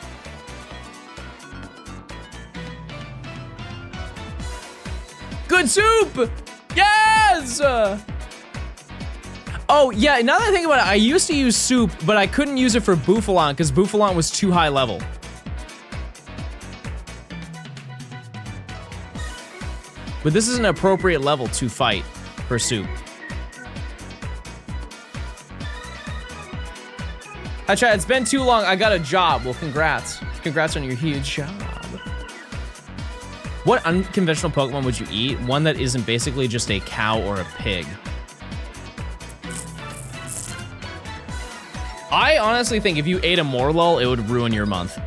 Good soup! Yes! Oh, yeah, now that I think about it, I used to use soup, but I couldn't use it for Bouffalant because Bouffalant was too high level. But this is an appropriate level to fight for soup. Hi, Chad. It's been too long. I got a job. Well, congrats. Congrats on your huge job. What unconventional Pokemon would you eat? One that isn't basically just a cow or a pig. I honestly think if you ate a Morlul, it would ruin your month.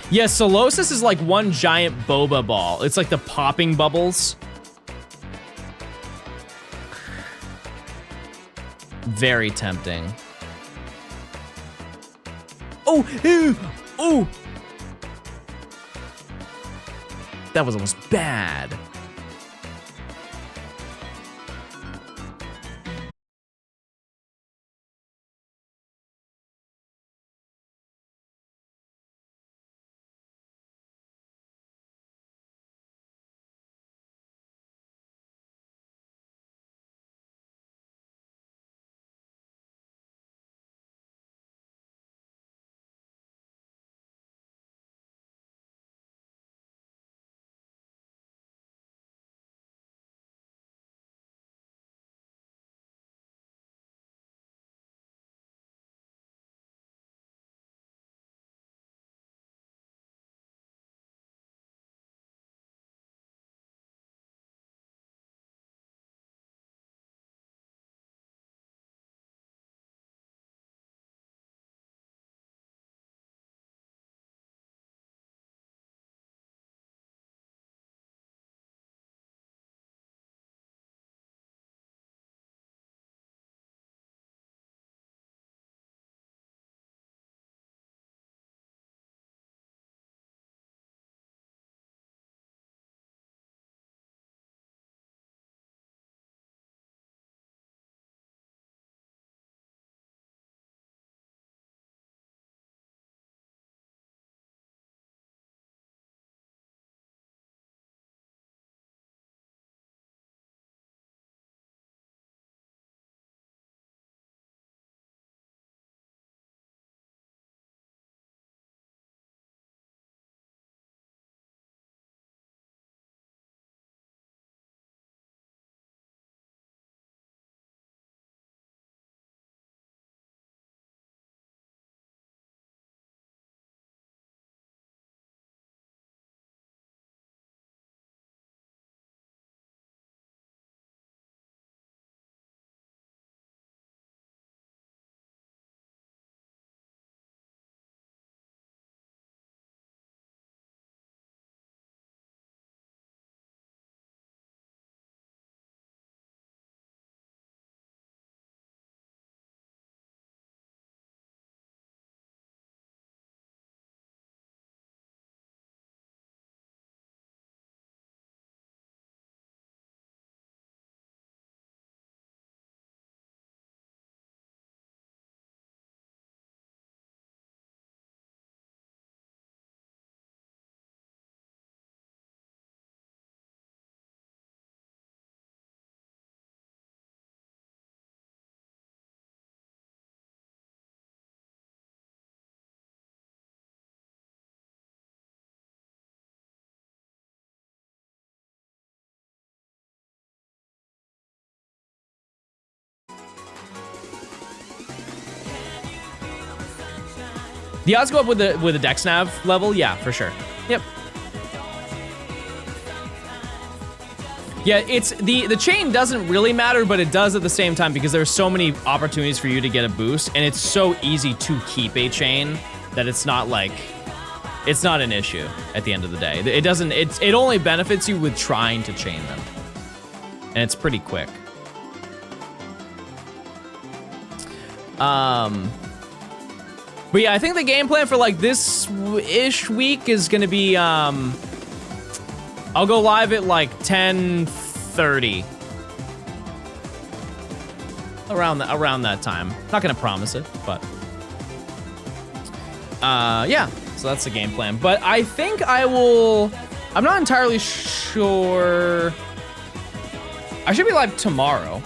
Yeah, Solosis is like one giant boba ball. It's like the popping bubbles. Very tempting. Oh, oh. That was almost bad. The odds go up with the Dex Nav level, yeah, for sure. Yep. Yeah, it's the chain doesn't really matter, but it does at the same time because there's so many opportunities for you to get a boost, and it's so easy to keep a chain that it's not like it's not an issue at the end of the day. It doesn't. It only benefits you with trying to chain them, and it's pretty quick. But yeah, I think the game plan for like this-ish week is gonna be, I'll go live at like 10:30. Around that time. Not gonna promise it, but. Yeah, so that's the game plan. But I think I'm not entirely sure. I should be live tomorrow.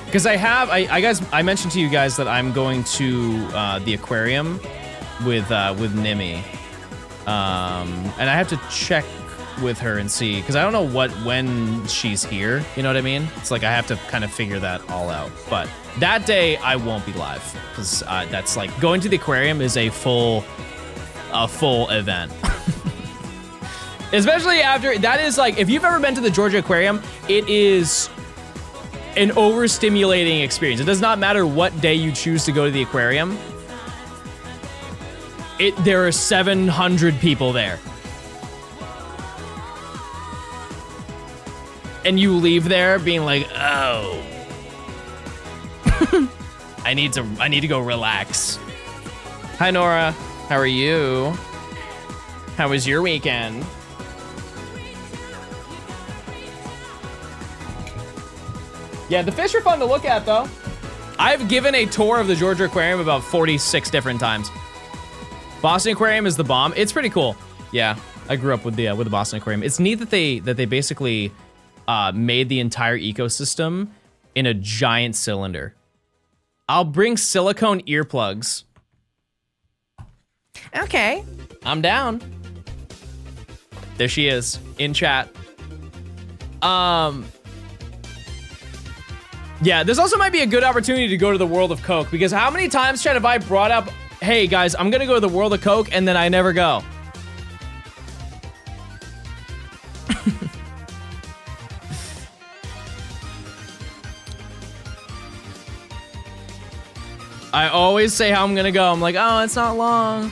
Because Because I mentioned to you guys that I'm going to the aquarium with Nimi. And I have to check with her and see, because I don't know when she's here, you know what I mean? It's like I have to kind of figure that all out. But that day I won't be live, because that's like, going to the aquarium is a full event. Especially after, that is like, if you've ever been to the Georgia Aquarium, it is an overstimulating experience. It does not matter what day you choose to go to the aquarium. There are 700 people there. And you leave there being like, oh. I need to go relax. Hi Nora, how are you? How was your weekend? Yeah, the fish are fun to look at though. I've given a tour of the Georgia Aquarium about 46 different times. Boston Aquarium is the bomb. It's pretty cool. Yeah, I grew up with the Boston Aquarium. It's neat that they basically made the entire ecosystem in a giant cylinder. I'll bring silicone earplugs. Okay, I'm down. There she is in chat. Yeah, this also might be a good opportunity to go to the World of Coke, because how many times, Chad, have I brought up, hey guys, I'm gonna go to the World of Coke, and then I never go. I always say how I'm gonna go. I'm like, oh, it's not long.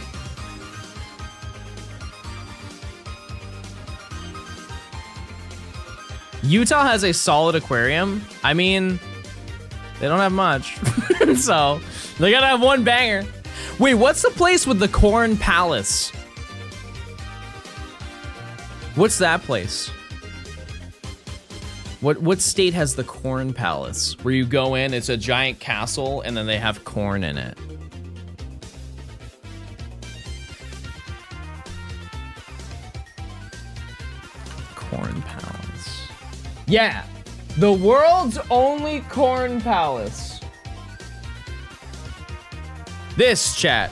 Utah has a solid aquarium. I mean, they don't have much. So, they gotta have one banger. Wait, what's the place with the Corn Palace? What's that place? What state has the Corn Palace? Where you go in, it's a giant castle, and then they have corn in it. Corn Palace. Yeah, the world's only Corn Palace. This, chat.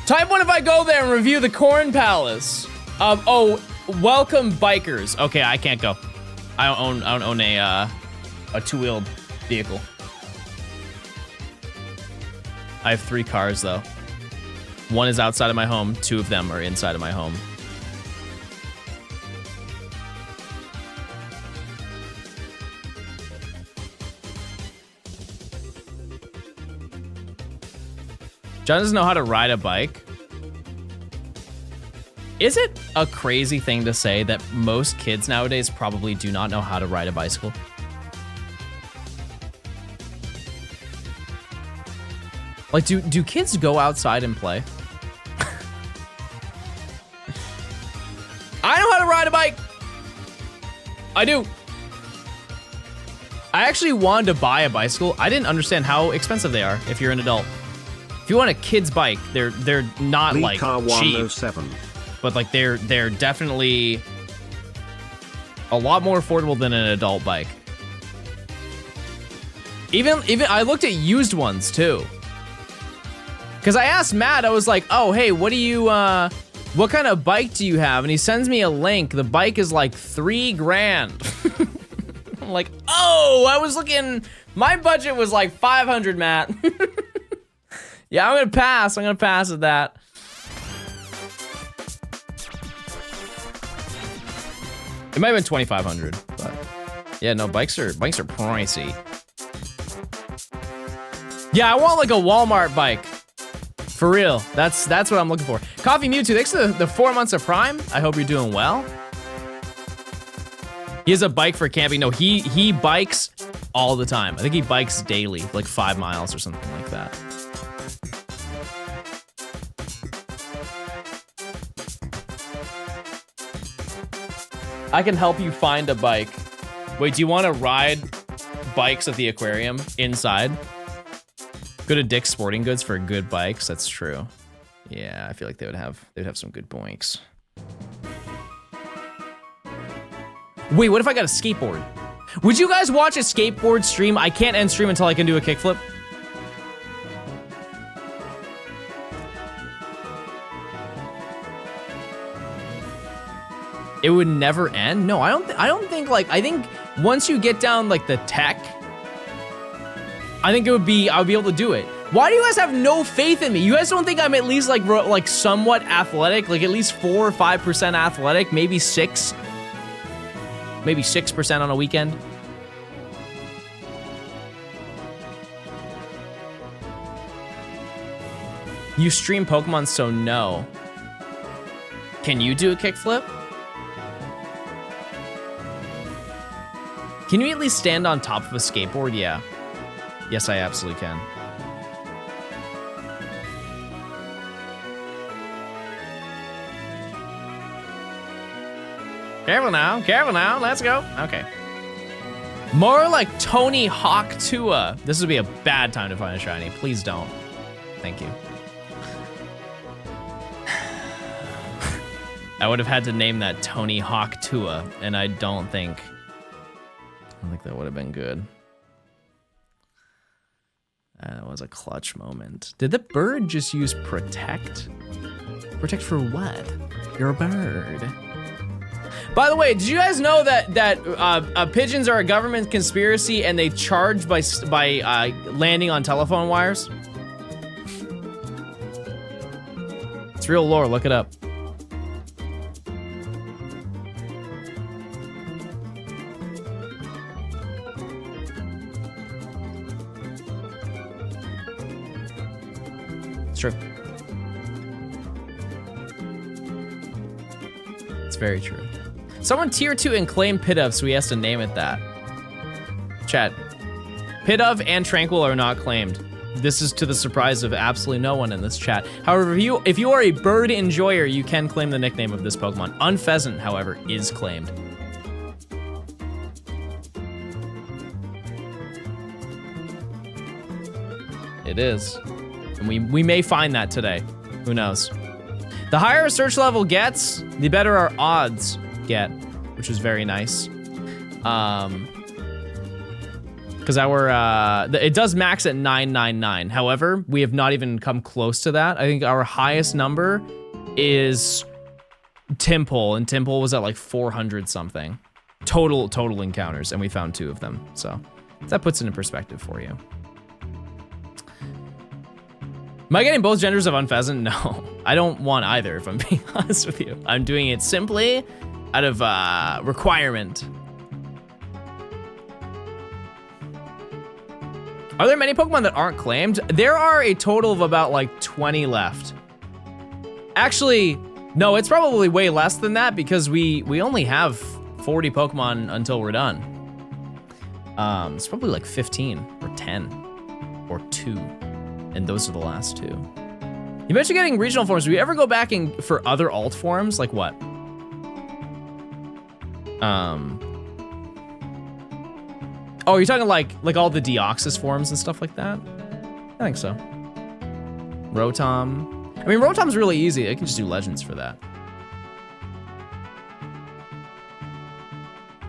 Type 1 if I go there and review the Corn Palace. Oh, welcome bikers. Okay, I can't go. I don't own a two-wheeled vehicle. I have 3 cars though. 1 is outside of my home, 2 of them are inside of my home. John doesn't know how to ride a bike. Is it a crazy thing to say that most kids nowadays probably do not know how to ride a bicycle? Like, do kids go outside and play? I know how to ride a bike. I do. I actually wanted to buy a bicycle. I didn't understand how expensive they are if you're an adult. If you want a kid's bike, they're not Lee like Car cheap, 107. but like they're definitely a lot more affordable than an adult bike. Even I looked at used ones too. Cause I asked Matt, I was like, oh hey, what kind of bike do you have? And he sends me a link. The bike is like $3,000. I'm like, oh, I was looking. My budget was like 500, Matt. Yeah, I'm gonna pass. I'm gonna pass at that. It might have been 2,500, but yeah, no, bikes are pricey. Yeah, I want like a Walmart bike. For real. That's what I'm looking for. Coffee Mewtwo, thanks for the 4 months of Prime. I hope you're doing well. He has a bike for camping. No, he bikes all the time. I think he bikes daily, like 5 miles or something like that. I can help you find a bike. Wait, do you want to ride bikes at the aquarium inside? Go to Dick's Sporting Goods for good bikes. That's true. Yeah, I feel like they'd have some good bikes. Wait, what if I got a skateboard? Would you guys watch a skateboard stream? I can't end stream until I can do a kickflip. It would never end? No, I don't think like, I think once you get down like the tech, I think I would be able to do it. Why do you guys have no faith in me? You guys don't think I'm at least like somewhat athletic, like at least 4 or 5% athletic, maybe 6? Maybe 6% on a weekend? You stream Pokemon, so no. Can you do a kickflip? Can you at least stand on top of a skateboard? Yeah. Yes, I absolutely can. Careful now, let's go. Okay. More like Tony Hawk Tua. This would be a bad time to find a shiny. Please don't. Thank you. I would have had to name that Tony Hawk Tua, and I don't think that would have been good. That was a clutch moment. Did the bird just use protect? Protect for what? You're a bird. By the way, did you guys know that pigeons are a government conspiracy and they charge by landing on telephone wires? It's real lore, look it up. It's true. It's very true. Someone tier 2 and claimed Pidove, so he has to name it that. Chat. Pidove and Tranquil are not claimed. This is to the surprise of absolutely no one in this chat. However, if you are a bird enjoyer, you can claim the nickname of this Pokemon. Unpheasant, however, is claimed. It is. And we may find that today. Who knows? The higher a search level gets, the better our odds get, which is very nice. Because it does max at 999. However, we have not even come close to that. I think our highest number is Timple, and Timple was at like 400 something. Total encounters, and we found 2 of them. So that puts it in perspective for you. Am I getting both genders of Unpheasant? No, I don't want either, if I'm being honest with you. I'm doing it simply out of requirement. Are there many Pokemon that aren't claimed? There are a total of about like 20 left. Actually, no, it's probably way less than that because we only have 40 Pokemon until we're done. It's probably like 15 or 10 or 2. And those are the last 2. You mentioned getting regional forms. Do we ever go back for other alt forms? Like what? Oh, you're talking like all the Deoxys forms and stuff like that? I think so. Rotom. I mean, Rotom's really easy. I can just do legends for that.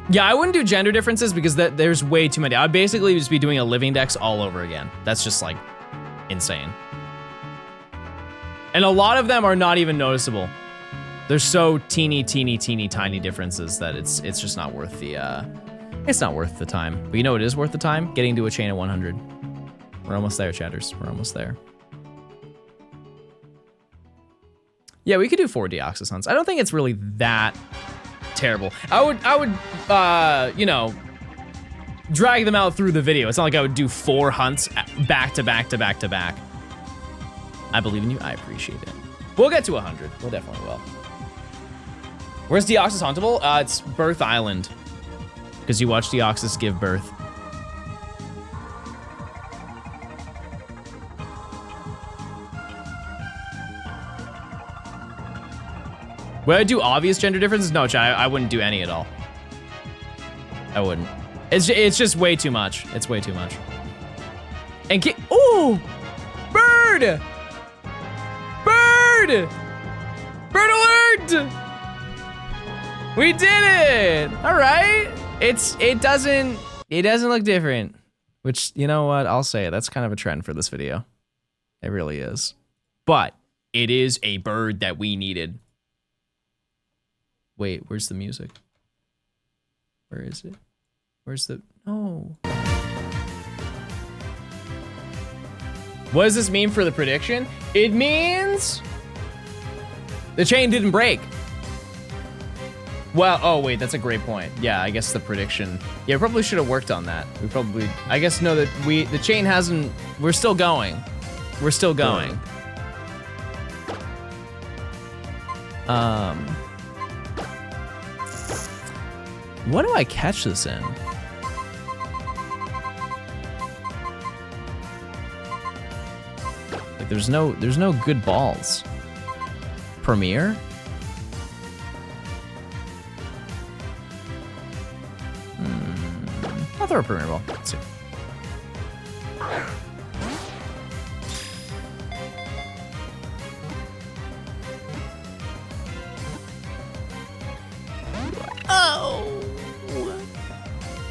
Yeah, I wouldn't do gender differences because there's way too many. I'd basically just be doing a living dex all over again. That's just like insane. And a lot of them are not even noticeable. They're so teeny tiny differences that it's just not worth the time. But you know what is worth the time? Getting to a chain of 100. We're almost there, chatters. We're almost there. Yeah, we could do 4 Deoxys hunts. I don't think it's really that terrible. I would you know, drag them out through the video. It's not like I would do 4 hunts back to back to back to back. I believe in you. I appreciate it. We'll get to 100. We'll definitely will. Where's Deoxys huntable? It's Birth Island. Because you watch Deoxys give birth. Would I do obvious gender differences? No, I wouldn't do any at all. I wouldn't. It's just way too much. It's way too much. And ooh! Bird! Bird! Bird alert! We did it! All right. It doesn't look different. Which, you know what? I'll say it. That's kind of a trend for this video. It really is. But it is a bird that we needed. Wait, where's the music? Where is it? Where's the... No. What does this mean for the prediction? It means... the chain didn't break. Well, oh wait, that's a great point. Yeah, I guess the prediction. Yeah, we probably should have worked on that. We probably, I guess no, that the chain hasn't, we're still going. We're still going. What do I catch this in? Like there's no good balls. Premiere? I'll throw a premier ball. Let's see. Oh.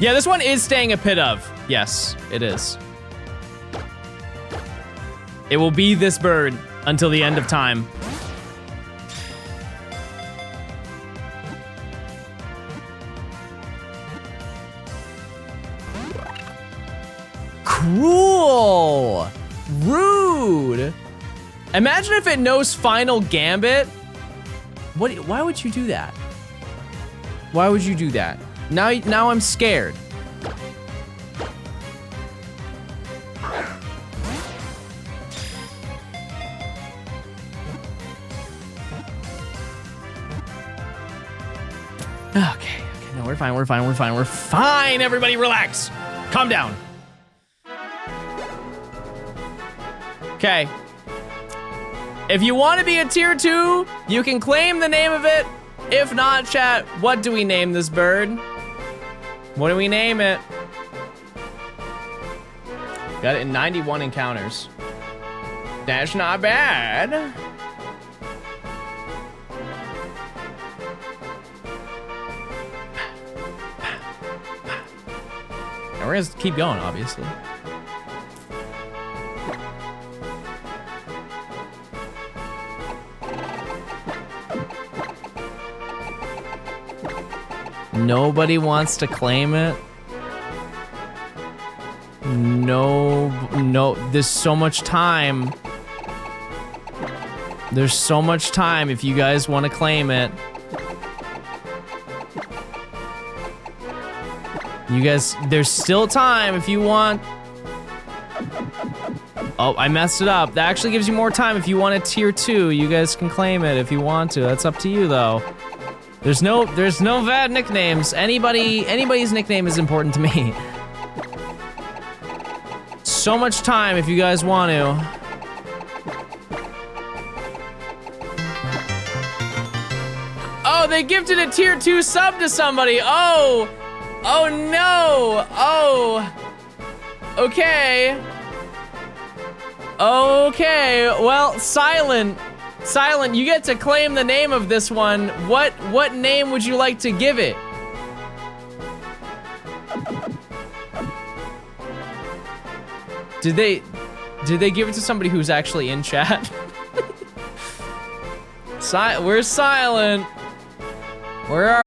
Yeah, this one is staying a pit of. Yes, it is. It will be this bird until the end of time. Cruel! Rude! Imagine if it knows Final Gambit. Why would you do that? Why would you do that? Now I'm scared. Okay, no, we're fine, everybody relax. Calm down. Okay. If you want to be a tier 2, you can claim the name of it. If not, chat, what do we name this bird? What do we name it? Got it in 91 encounters. That's not bad. And we're gonna keep going, obviously. Nobody wants to claim it. No, there's so much time. There's so much time if you guys want to claim it. You guys, there's still time if you want. Oh, I messed it up. That actually gives you more time if you want a tier 2. You guys can claim it if you want to. That's up to you though. There's no bad nicknames. Anybody's nickname is important to me. So much time if you guys want to. Oh, they gifted a tier 2 sub to somebody. Oh no. Oh. Okay. Okay. Well, Silent, you get to claim the name of this one. What name would you like to give it? Did they give it to somebody who's actually in chat? Where's Silent? Where are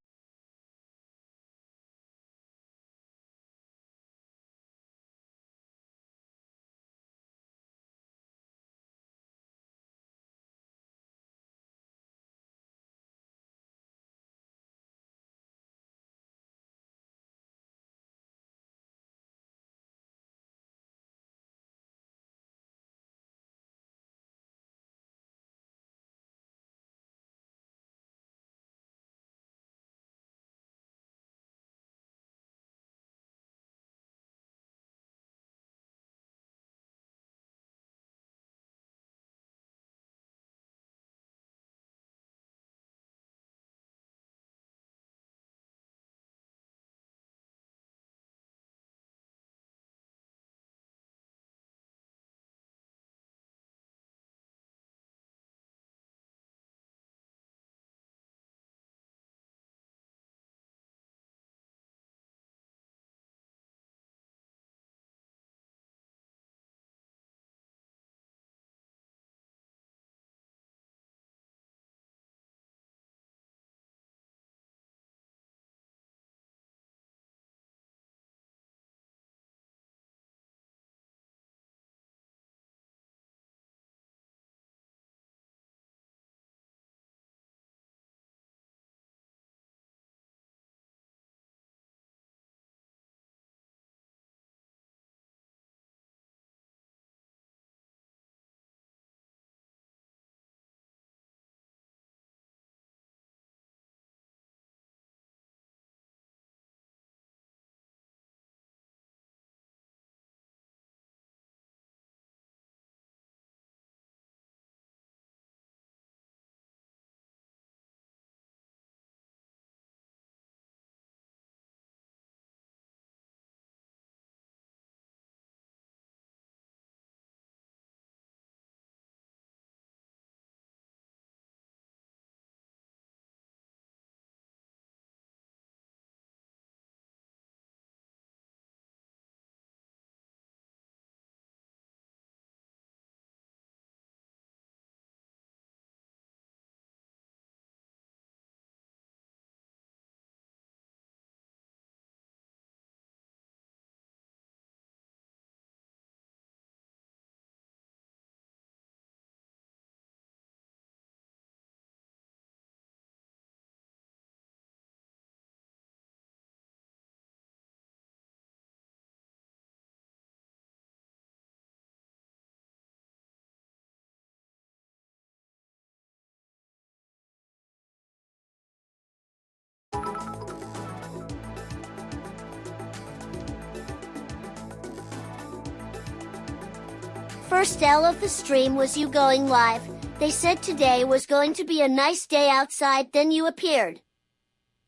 first tale of the stream was you going live. They said today was going to be a nice day outside, then you appeared.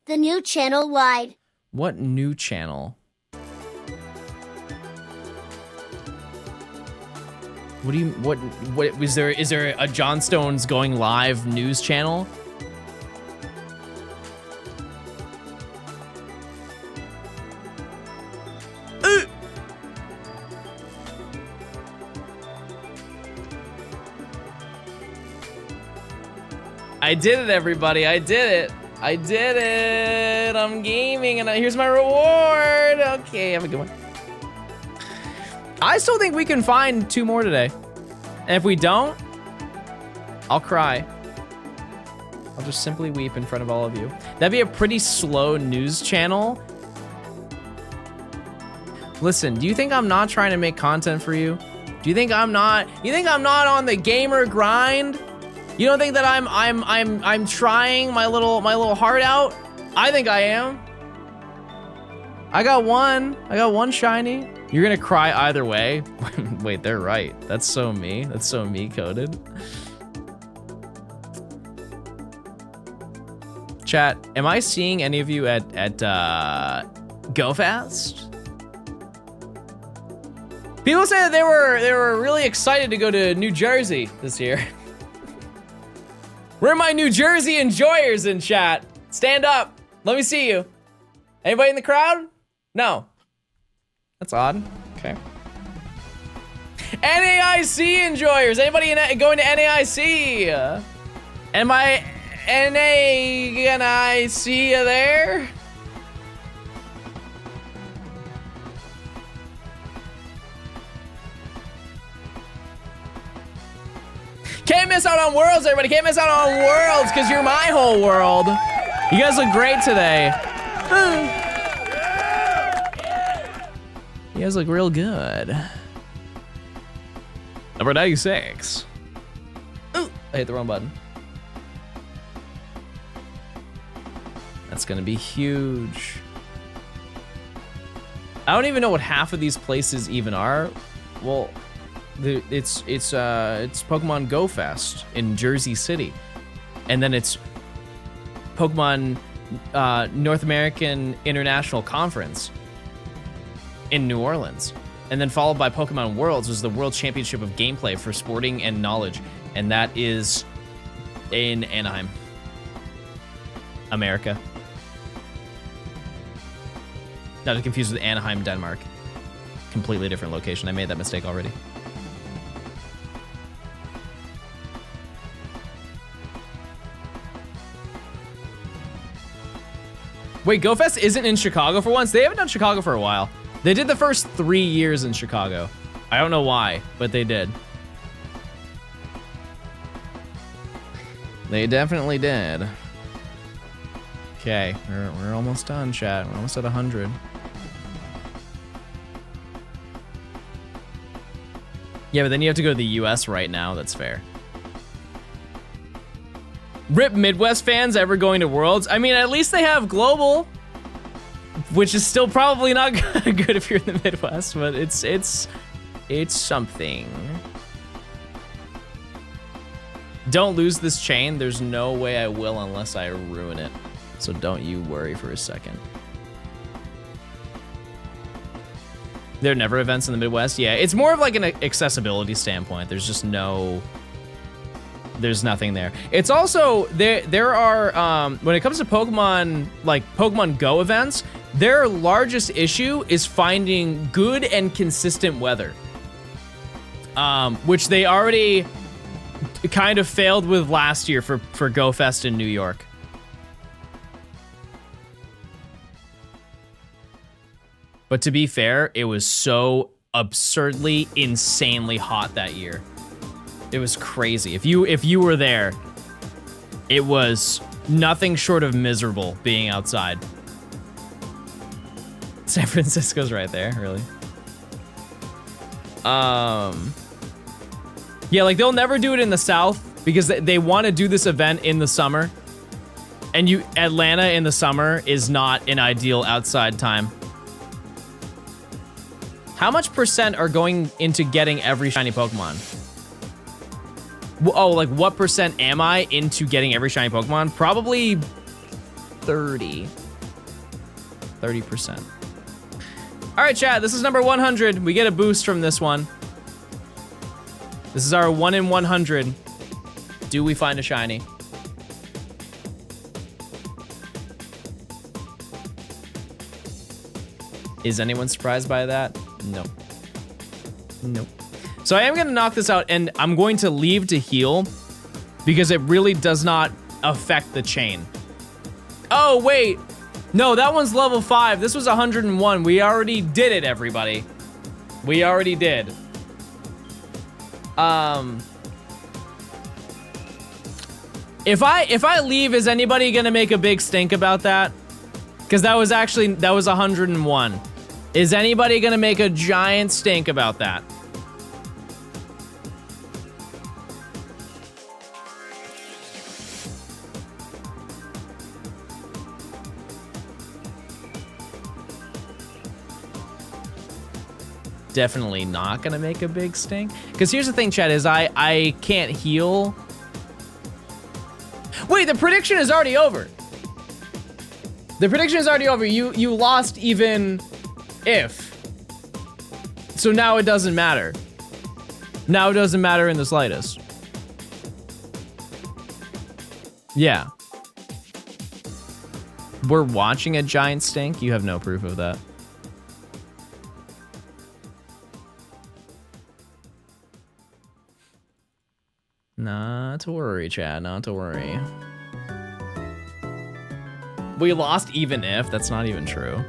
The new channel lied. What new channel? What do you, what is there a Johnstone's going live news channel? I did it, everybody. I did it. I did it. I'm gaming, and here's my reward. Okay, have a good one. I still think we can find 2 more today. And if we don't, I'll cry. I'll just simply weep in front of all of you. That'd be a pretty slow news channel. Listen, do you think I'm not trying to make content for you? Do you think I'm not on the gamer grind? You don't think that I'm trying my little heart out? I think I am. I got one shiny. You're gonna cry either way. Wait, they're right. That's so me. That's so me coded. Chat, am I seeing any of you at GoFast? People say that they were really excited to go to New Jersey this year. Where are my New Jersey enjoyers in chat? Stand up. Let me see you. Anybody in the crowd? No. That's odd. Okay. NAIC enjoyers. Anybody going to NAIC? Am I can I see you there? Can't miss out on Worlds, everybody. Can't miss out on Worlds because you're my whole world. You guys look great today. You guys look real good. Number 96. Ooh, I hit the wrong button. That's gonna be huge. I don't even know what half of these places even are. Well, it's Pokemon Go Fest in Jersey City, and then it's Pokemon North American International Conference in New Orleans, and then followed by Pokemon Worlds, which is the World Championship of Gameplay for Sporting and Knowledge, and that is in Anaheim, America. Not to confuse with Anaheim, Denmark. Completely different location. I made that mistake already. Wait, GoFest isn't in Chicago for once? They haven't done Chicago for a while. They did the first 3 years in Chicago. I don't know why, but they did. They definitely did. Okay, we're almost done, chat. We're almost at 100. Yeah, but then you have to go to the US right now. That's fair. RIP Midwest fans ever going to Worlds? I mean, at least they have global, which is still probably not good if you're in the Midwest, but it's something. Don't lose this chain. There's no way I will unless I ruin it. So don't you worry for a second. There are never events in the Midwest? Yeah, it's more of like an accessibility standpoint. There's just no... There's nothing there. It's also, there are, when it comes to Pokemon, like Pokemon Go events, their largest issue is finding good and consistent weather. Which they already kind of failed with last year for GoFest in New York. But to be fair, it was so absurdly, insanely hot that year. It was crazy. If you were there, it was nothing short of miserable being outside. San Francisco's right there, really. Yeah, like they'll never do it in the South because they want to do this event in the summer. And Atlanta in the summer is not an ideal outside time. How much percent are going into getting every shiny Pokemon? Oh, like what percent am I into getting every shiny Pokemon? Probably 30%. All right, chat, this is number 100. We get a boost from this one. This is our 1 in 100. Do we find a shiny? Is anyone surprised by that? No. Nope. So I am gonna knock this out, and I'm going to leave to heal because it really does not affect the chain. Oh, wait. No, that one's level 5. This was 101. We already did it, everybody. We already did. If I leave, is anybody gonna make a big stink about that? Because that was 101. Is anybody gonna make a giant stink about that? Definitely not gonna make a big stink. Because here's the thing, chat, is I can't heal. Wait, the prediction is already over. The prediction is already over. You lost even if. So now it doesn't matter. Now it doesn't matter in the slightest. Yeah. We're watching a giant stink? You have no proof of that. Not to worry, Chad, not to worry. We lost even if, that's not even true.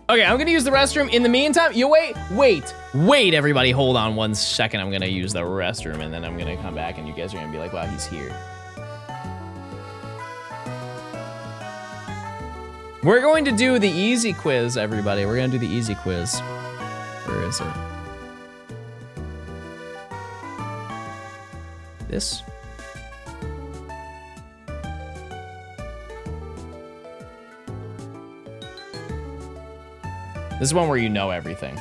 Okay, I'm gonna use the restroom. In the meantime, you wait, everybody, hold on 1 second. I'm gonna use the restroom and then I'm gonna come back and you guys are gonna be like, wow, he's here. We're going to do the easy quiz, everybody. We're gonna do the easy quiz. Where is it? This? This is one where you know everything.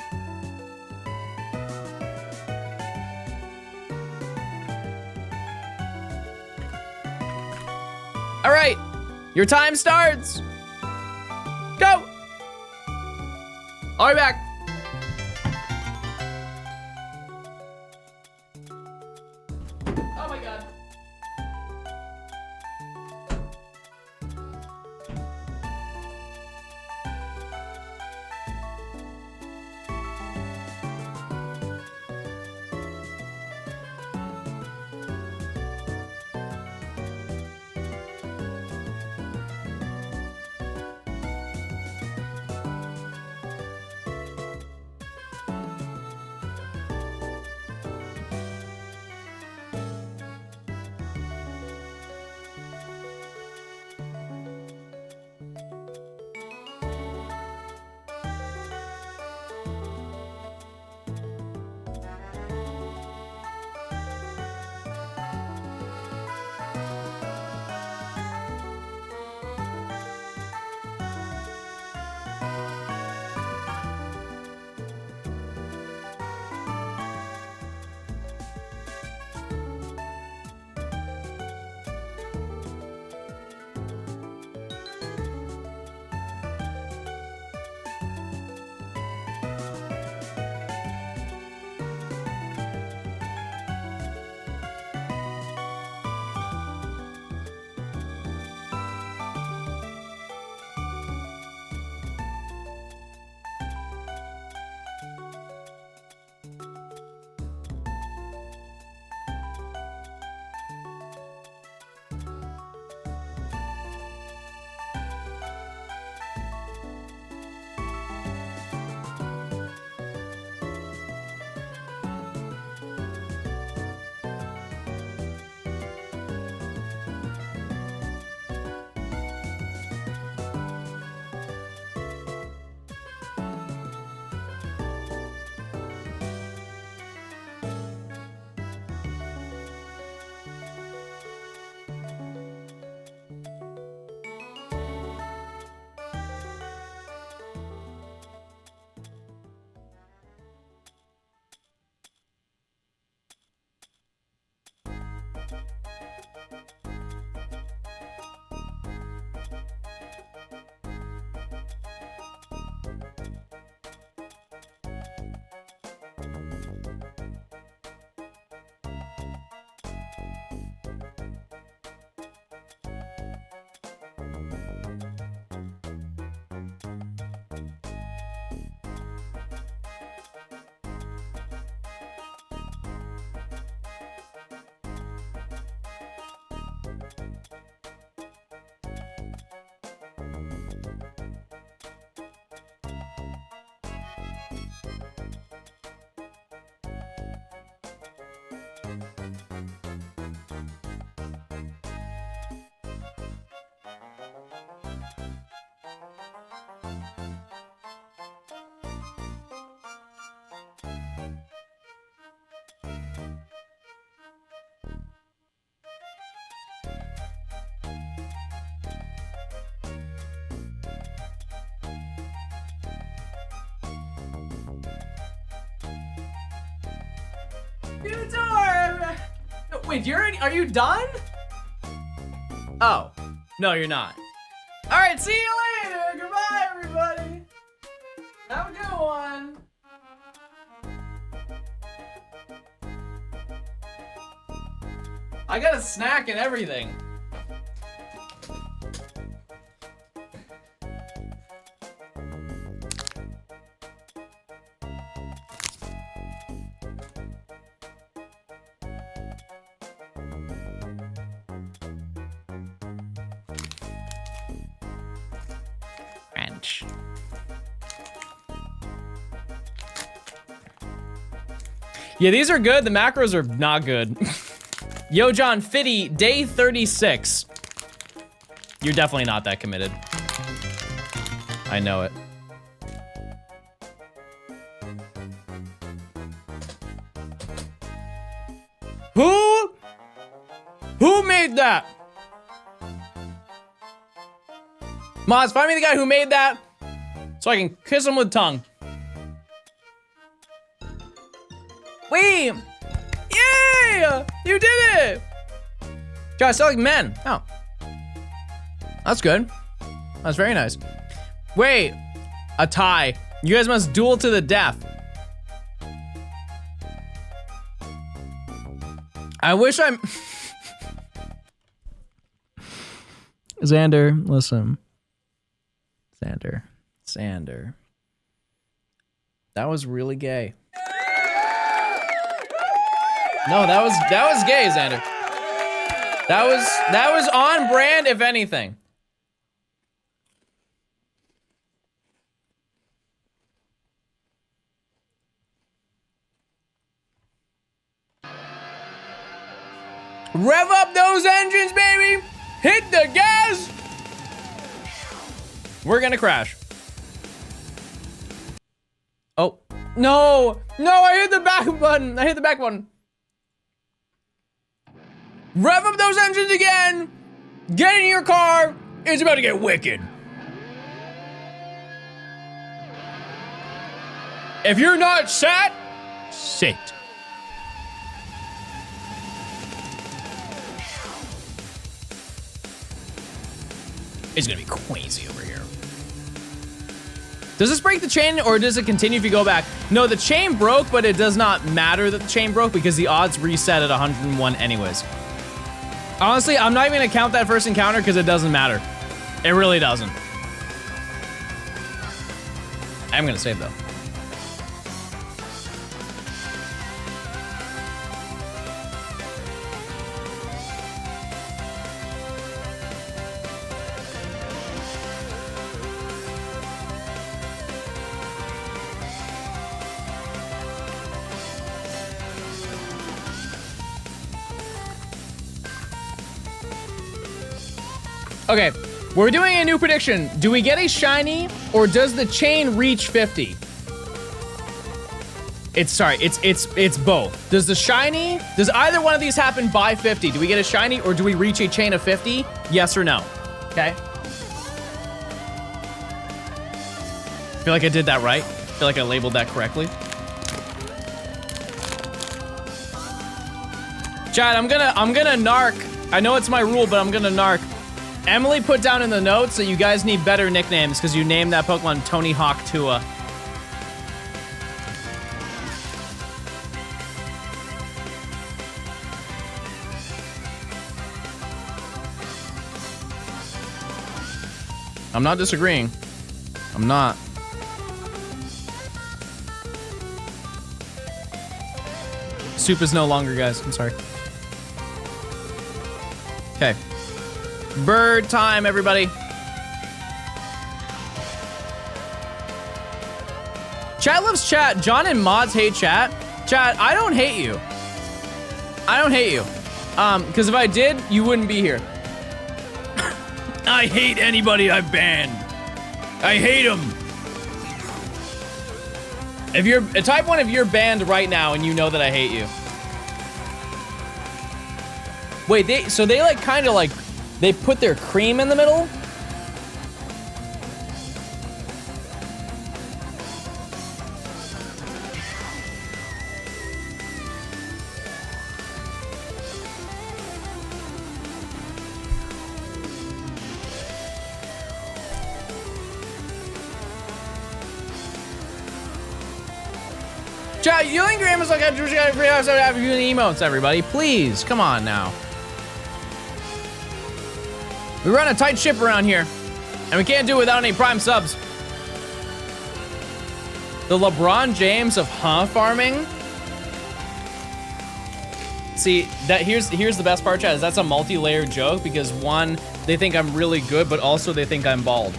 All right, your time starts. Go. I'll be back. Oh my God. Wait, are you done? Oh, no, you're not. All right, see you later. Goodbye, everybody. Have a good one. I got a snack and everything. French. Yeah, these are good. The macros are not good. Yo, John Fitty, day 36. You're definitely not that committed. I know it. Who made that? Moz, find me the guy who made that so I can kiss him with tongue. Wait! Yeah! You did it! Guys, I like men. Oh. That's good. That's very nice. Wait. A tie. You guys must duel to the death. I wish I'm... Xander, listen. Xander. That was really gay. No, that was gay, Xander. That was on brand, if anything. Rev up those engines, baby! Hit the gas! We're gonna crash. Oh, no! No, I hit the back button! I hit the back button. Rev up those engines again! Get in your car! It's about to get wicked. If you're not sat, sit. It's gonna be crazy over here. Does this break the chain or does it continue if you go back? No, the chain broke, but it does not matter that the chain broke because the odds reset at 101 anyways. Honestly, I'm not even gonna count that first encounter because it doesn't matter. It really doesn't. I'm gonna save though. Okay, we're doing a new prediction. Do we get a shiny or does the chain reach 50? It's both. Does either one of these happen by 50? Do we get a shiny or do we reach a chain of 50? Yes or no? Okay. I feel like I did that right. I feel like I labeled that correctly. Chad, I'm gonna narc. I know it's my rule, but I'm gonna narc. Emily put down in the notes that you guys need better nicknames because you named that Pokemon Tony Hawk Tua. I'm not disagreeing. I'm not. Soup is no longer, guys. I'm sorry. Okay. Bird time, everybody. Chat loves chat. John and mods hate chat. Chat, I don't hate you. I don't hate you. Because if I did, you wouldn't be here. I hate anybody I banned. I hate him. If you're a type 1, if you're banned right now and you know that I hate you. Wait, they like kind of like, they put their cream in the middle? Chat, you think your Amazon got free house after you the emotes, everybody? Please, come on now. We run a tight ship around here, and we can't do it without any Prime subs. The LeBron James of farming. See, here's the best part, chat, is that's a multi-layered joke because one, they think I'm really good, but also they think I'm bald.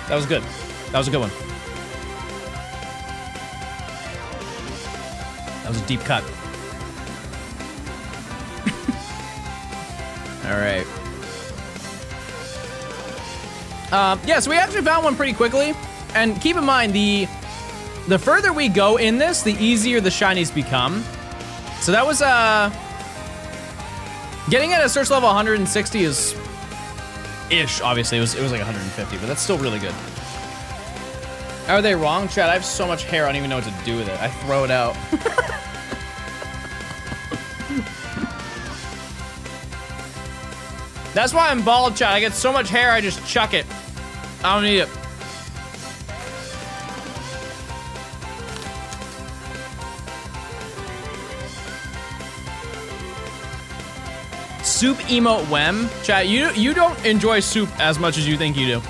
That was good. That was a good one. That was a deep cut. All right. Yeah, so we actually found one pretty quickly. And keep in mind, the further we go in this, the easier the shinies become. So that was, getting at a search level 160 is ish, obviously. It was like 150, but that's still really good. Are they wrong, Chad? I have so much hair, I don't even know what to do with it. I throw it out. That's why I'm bald, Chad. I get so much hair, I just chuck it. I don't need it. Soup emote Wem. Chat, you don't enjoy soup as much as you think you do.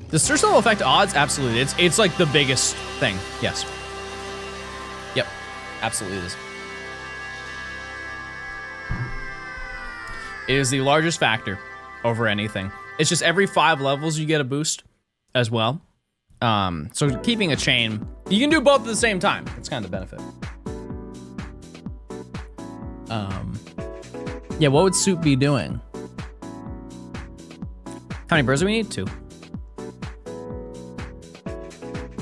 The search level affect odds? Absolutely. It's like the biggest thing. Yes. Yep. Absolutely it is. It is the largest factor over anything. It's just every 5 levels you get a boost as well. So keeping a chain, you can do both at the same time. It's kind of the benefit. Yeah, what would Soup be doing? How many birds do we need? 2.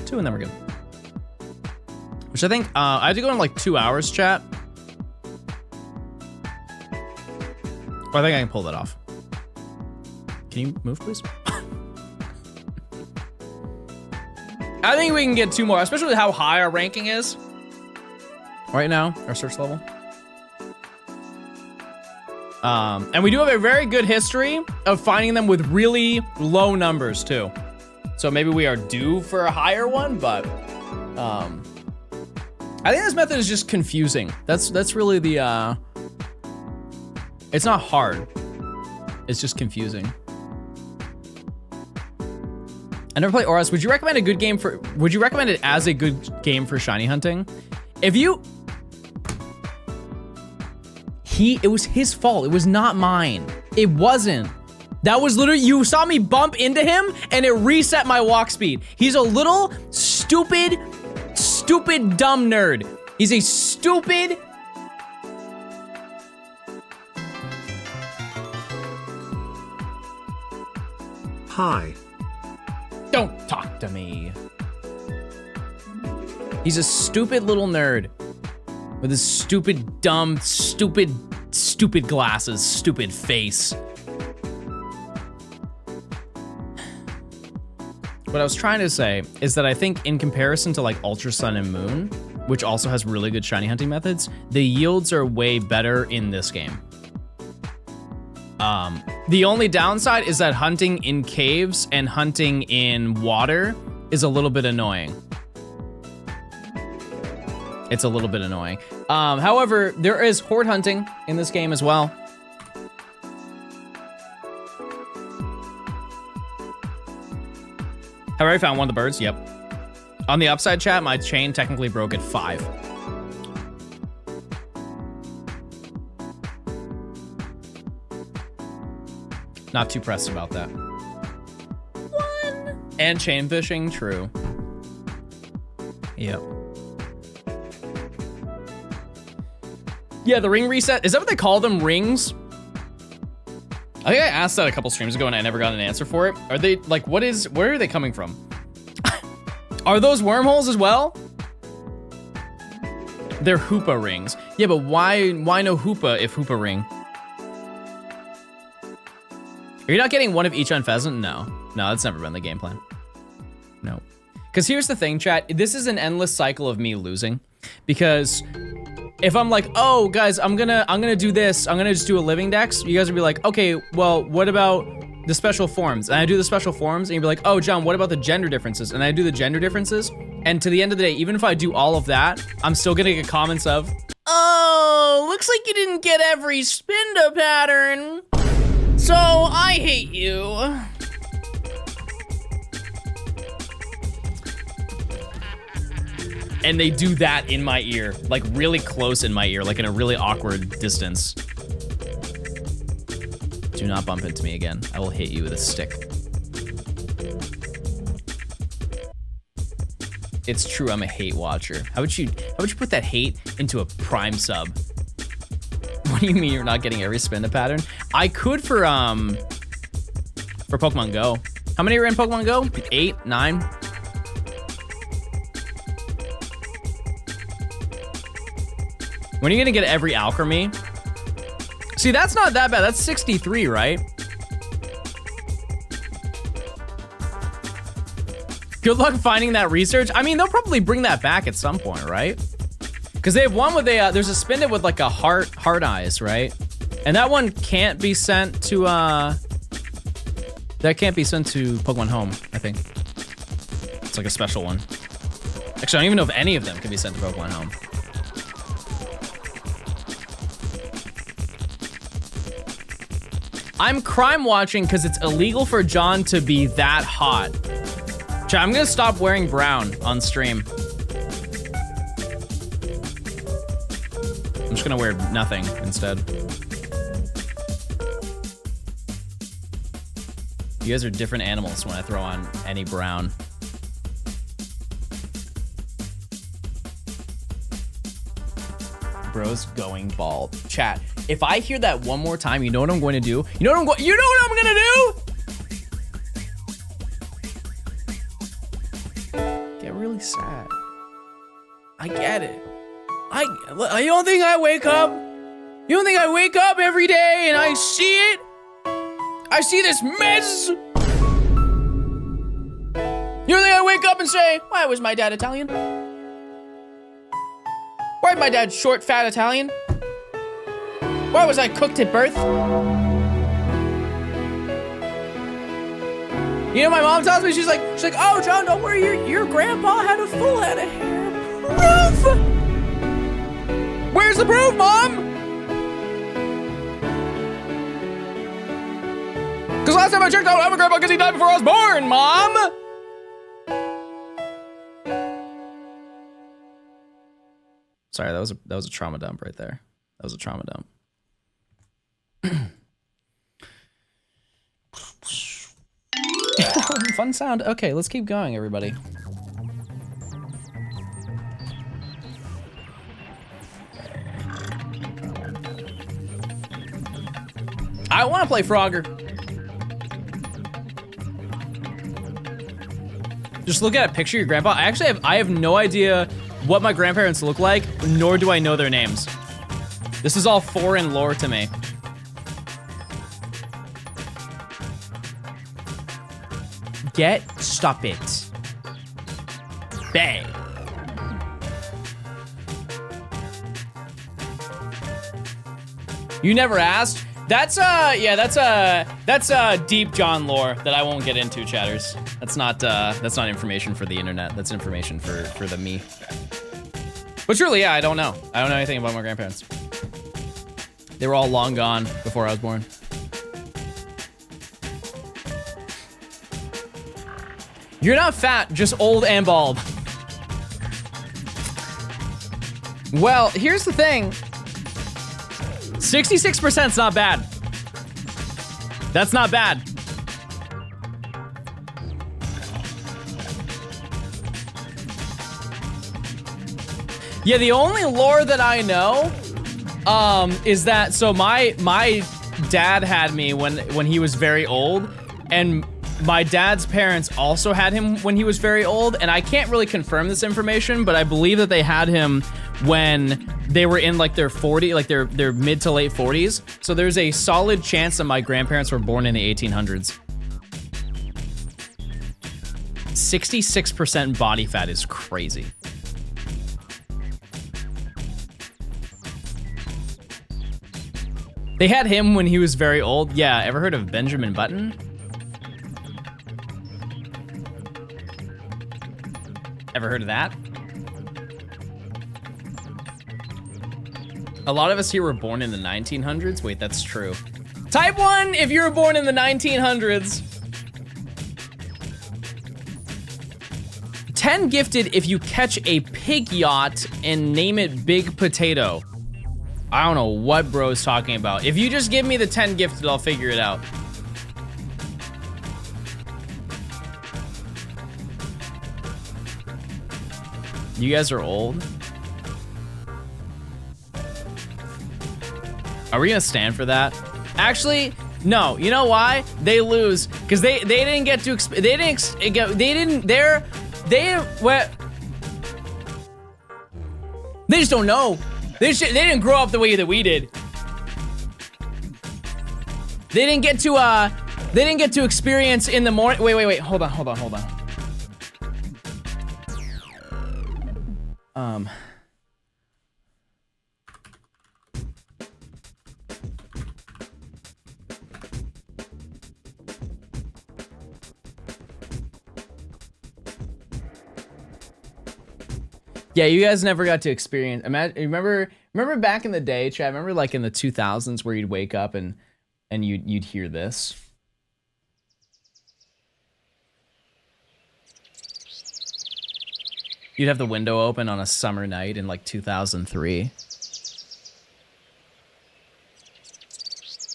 2 and then we're good. Which I think, I have to go in like 2 hours, chat. Or I think I can pull that off. Can you move, please? I think we can get 2 more, especially with how high our ranking is right now, our search level. And we do have a very good history of finding them with really low numbers too. So maybe we are due for a higher one, but I think this method is just confusing. That's really the, it's not hard. It's just confusing. I never played Oras. Would you recommend it as a good game for shiny hunting? If you, it was his fault. It was not mine. It wasn't. That was literally, you saw me bump into him and it reset my walk speed. He's a little stupid, dumb nerd. He's a stupid. Hi. Don't talk to me. He's a stupid little nerd with his stupid, dumb, stupid glasses, stupid face. What I was trying to say is that I think in comparison to like Ultra Sun and Moon, which also has really good shiny hunting methods, the yields are way better in this game. The only downside is that hunting in caves and hunting in water is a little bit annoying. It's a little bit annoying. However, there is horde hunting in this game as well. Have I already found one of the birds? Yep. On the upside, chat, my chain technically broke at 5. Not too pressed about that. 1. And chain fishing, true. Yep. Yeah, the ring reset. Is that what they call them, rings? I think I asked that a couple streams ago and I never got an answer for it. Are they, like, where are they coming from? Are those wormholes as well? They're Hoopa rings. Yeah, but why no Hoopa if Hoopa ring? Are you not getting one of each on pheasant? No, that's never been the game plan. No. Because here's the thing, chat. This is an endless cycle of me losing. Because if I'm like, oh, guys, I'm gonna do this. I'm gonna just do a living dex. You guys will be like, okay, well, what about the special forms? And I do the special forms, and you'll be like, oh, John, what about the gender differences? And I do the gender differences. And to the end of the day, even if I do all of that, I'm still gonna get comments of, oh, looks like you didn't get every spinda pattern. So I hate you. And they do that in my ear, like really close in my ear, like in a really awkward distance. Do not bump into me again. I will hit you with a stick. It's true, I'm a hate watcher. How would you put that hate into a prime sub? What do you mean you're not getting every spin pattern? I could for Pokemon Go. How many are in Pokemon Go? 8, 9? When are you gonna get every alchemy? See, that's not that bad. That's 63, right? Good luck finding that research. I mean, they'll probably bring that back at some point, right? Because they have one with a, there's a spin with like a heart eyes, right? And that one can't be sent to, that can't be sent to Pokemon Home, I think. It's like a special one. Actually, I don't even know if any of them can be sent to Pokemon Home. I'm crime watching because it's illegal for John to be that hot. Chat, I'm gonna stop wearing brown on stream. I'm just gonna wear nothing instead. You guys are different animals when I throw on any brown. Bro's going bald. Chat, if I hear that one more time, you know what I'm going to do? You know what I'm gonna do? Get really sad. I get it. You don't think I wake up? You don't think I wake up every day and I see it? I see this mess. You don't think I wake up and say, why was my dad Italian? Why my dad short, fat Italian? Why was I cooked at birth? You know, my mom tells me, she's like, oh, John, don't worry, your grandpa had a full head of hair. Proof! Where's the proof, Mom? Because last time I checked out, I have a grandpa because he died before I was born, Mom! Sorry, that was a trauma dump right there. That was a trauma dump. Fun sound. Okay, let's keep going, everybody. I want to play Frogger. Just look at a picture of your grandpa. I have no idea what my grandparents look like, nor do I know their names. This is all foreign lore to me. Stop it. Bang. You never asked? That's deep John lore that I won't get into, chatters. That's not information for the internet. That's information for the me. But truly, yeah, I don't know. I don't know anything about my grandparents. They were all long gone before I was born. You're not fat, just old and bald. Well, here's the thing. 66%'s not bad. That's not bad. Yeah, the only lore that I know is that so my dad had me when he was very old, and my dad's parents also had him when he was very old, and I can't really confirm this information, but I believe that they had him when they were in like their their mid to late 40s. So there's a solid chance that my grandparents were born in the 1800s. 66% body fat is crazy. They had him when he was very old. Yeah, ever heard of Benjamin Button? Ever heard of that? A lot of us here were born in the 1900s. Wait, that's true. Type 1 if you were born in the 1900s. 10 gifted if you catch a pig yacht and name it Big Potato. I don't know what bro's talking about. If you just give me the 10 gifted, I'll figure it out. You guys are old. Are we gonna stand for that? Actually, no. You know why? They lose because they didn't get to They just don't know. They didn't grow up the way that we did. They didn't get to experience in the morning. Wait. Hold on. Yeah, you guys never got to experience. Remember back in the day, Chad. Remember like in the 2000s where you'd wake up and you'd hear this. You'd have the window open on a summer night in like 2003.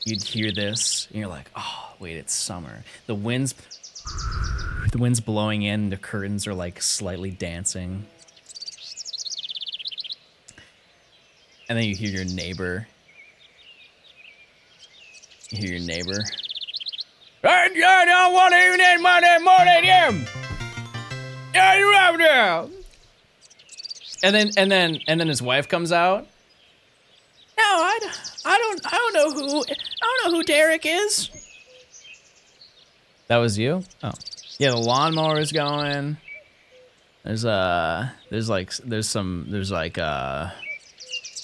You'd hear this, and you're like, oh, wait, it's summer. The wind's blowing in, the curtains are like slightly dancing. And then you hear your neighbor. You hear your neighbor. I don't want to even eat Monday morning, him. And then his wife comes out. No, I don't know who Derek is. That was you? Oh. Yeah, the lawnmower's going. There's a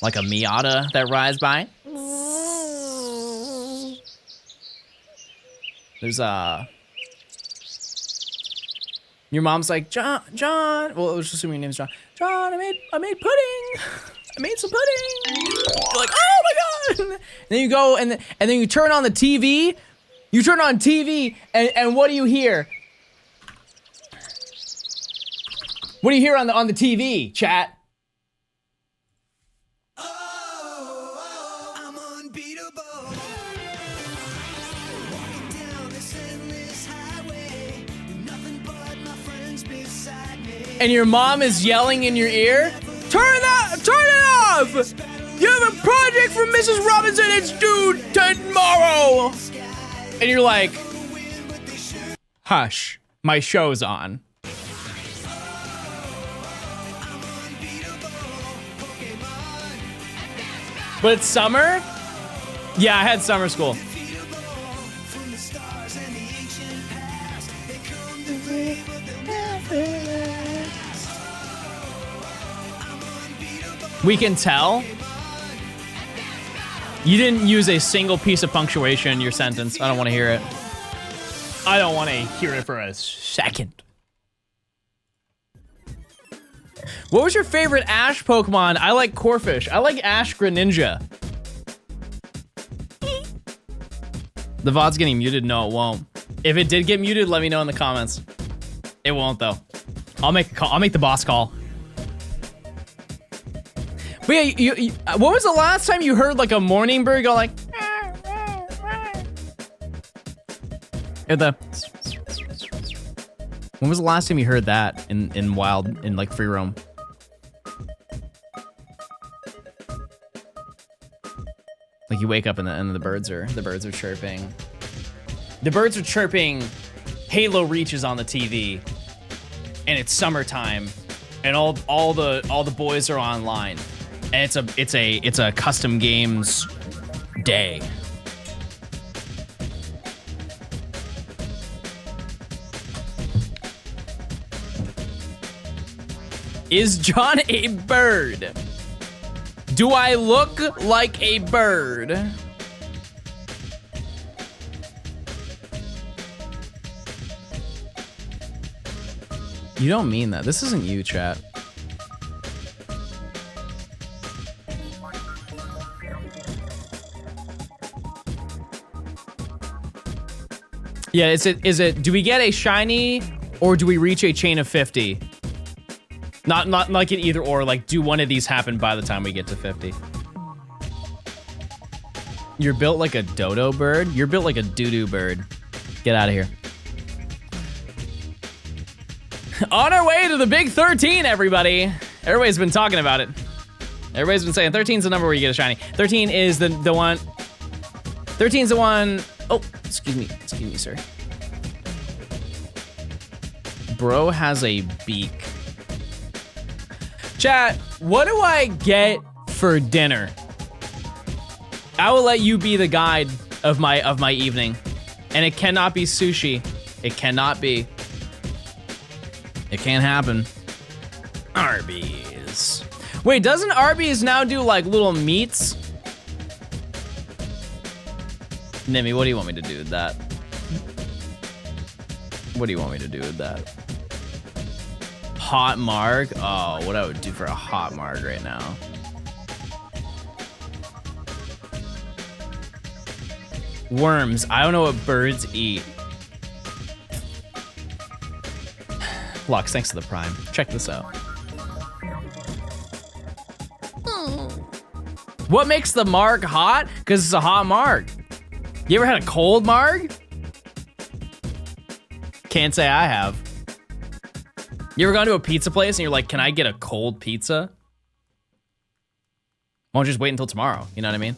Miata that rides by. There's your mom's like, John, well, let's assume your name's John. John, I made pudding. I made some pudding. You're like, oh my God. And then you go and then you turn on the TV. You turn on TV and what do you hear? What do you hear on the TV, chat? And your mom is yelling in your ear, turn it off! You have a project from Mrs. Robinson, it's due tomorrow! And you're like, hush, my show's on. But it's summer? Yeah, I had summer school. We can tell you didn't use a single piece of punctuation in your sentence. I don't want to hear it. I don't want to hear it for a second. What was your favorite Ash Pokemon? I like Corphish. I like Ash Greninja. The VOD's getting muted? No, it won't. If it did get muted, let me know in the comments. It won't though. I'll make a call. I'll make the boss call. But yeah, what was the last time you heard like a morning bird go like? When was the last time you heard that in wild, in like free roam? you wake up and the birds are chirping. The birds are chirping. Halo Reach is on the TV, and it's summertime, and all the boys are online, and it's a custom games day. Is John a bird? Do I look like a bird? You don't mean that. This isn't you, chat. Yeah, is it, do we get a shiny or do we reach a chain of 50? Not like an either or, like do one of these happen by the time we get to 50? You're built like a dodo bird? You're built like a doo-doo bird. Get out of here. On our way to the big 13, everybody. Everybody's been talking about it. Everybody's been saying 13's the number where you get a shiny. 13 is the one. 13's the one. Oh, excuse me, sir. Bro has a beak. Chat, what do I get for dinner? I will let you be the guide of my evening. And it cannot be sushi. It cannot be. It can't happen. Arby's. Wait, doesn't Arby's now do like little meats? Nimmy, what do you want me to do with that? What do you want me to do with that? Hot marg? Oh, what I would do for a hot marg right now. Worms. I don't know what birds eat. Lux, thanks to the Prime. Check this out. What makes the marg hot? Because it's a hot marg. You ever had a cold marg? Can't say I have. You ever gone to a pizza place and you're like, can I get a cold pizza? Won't just wait until tomorrow, you know what I mean?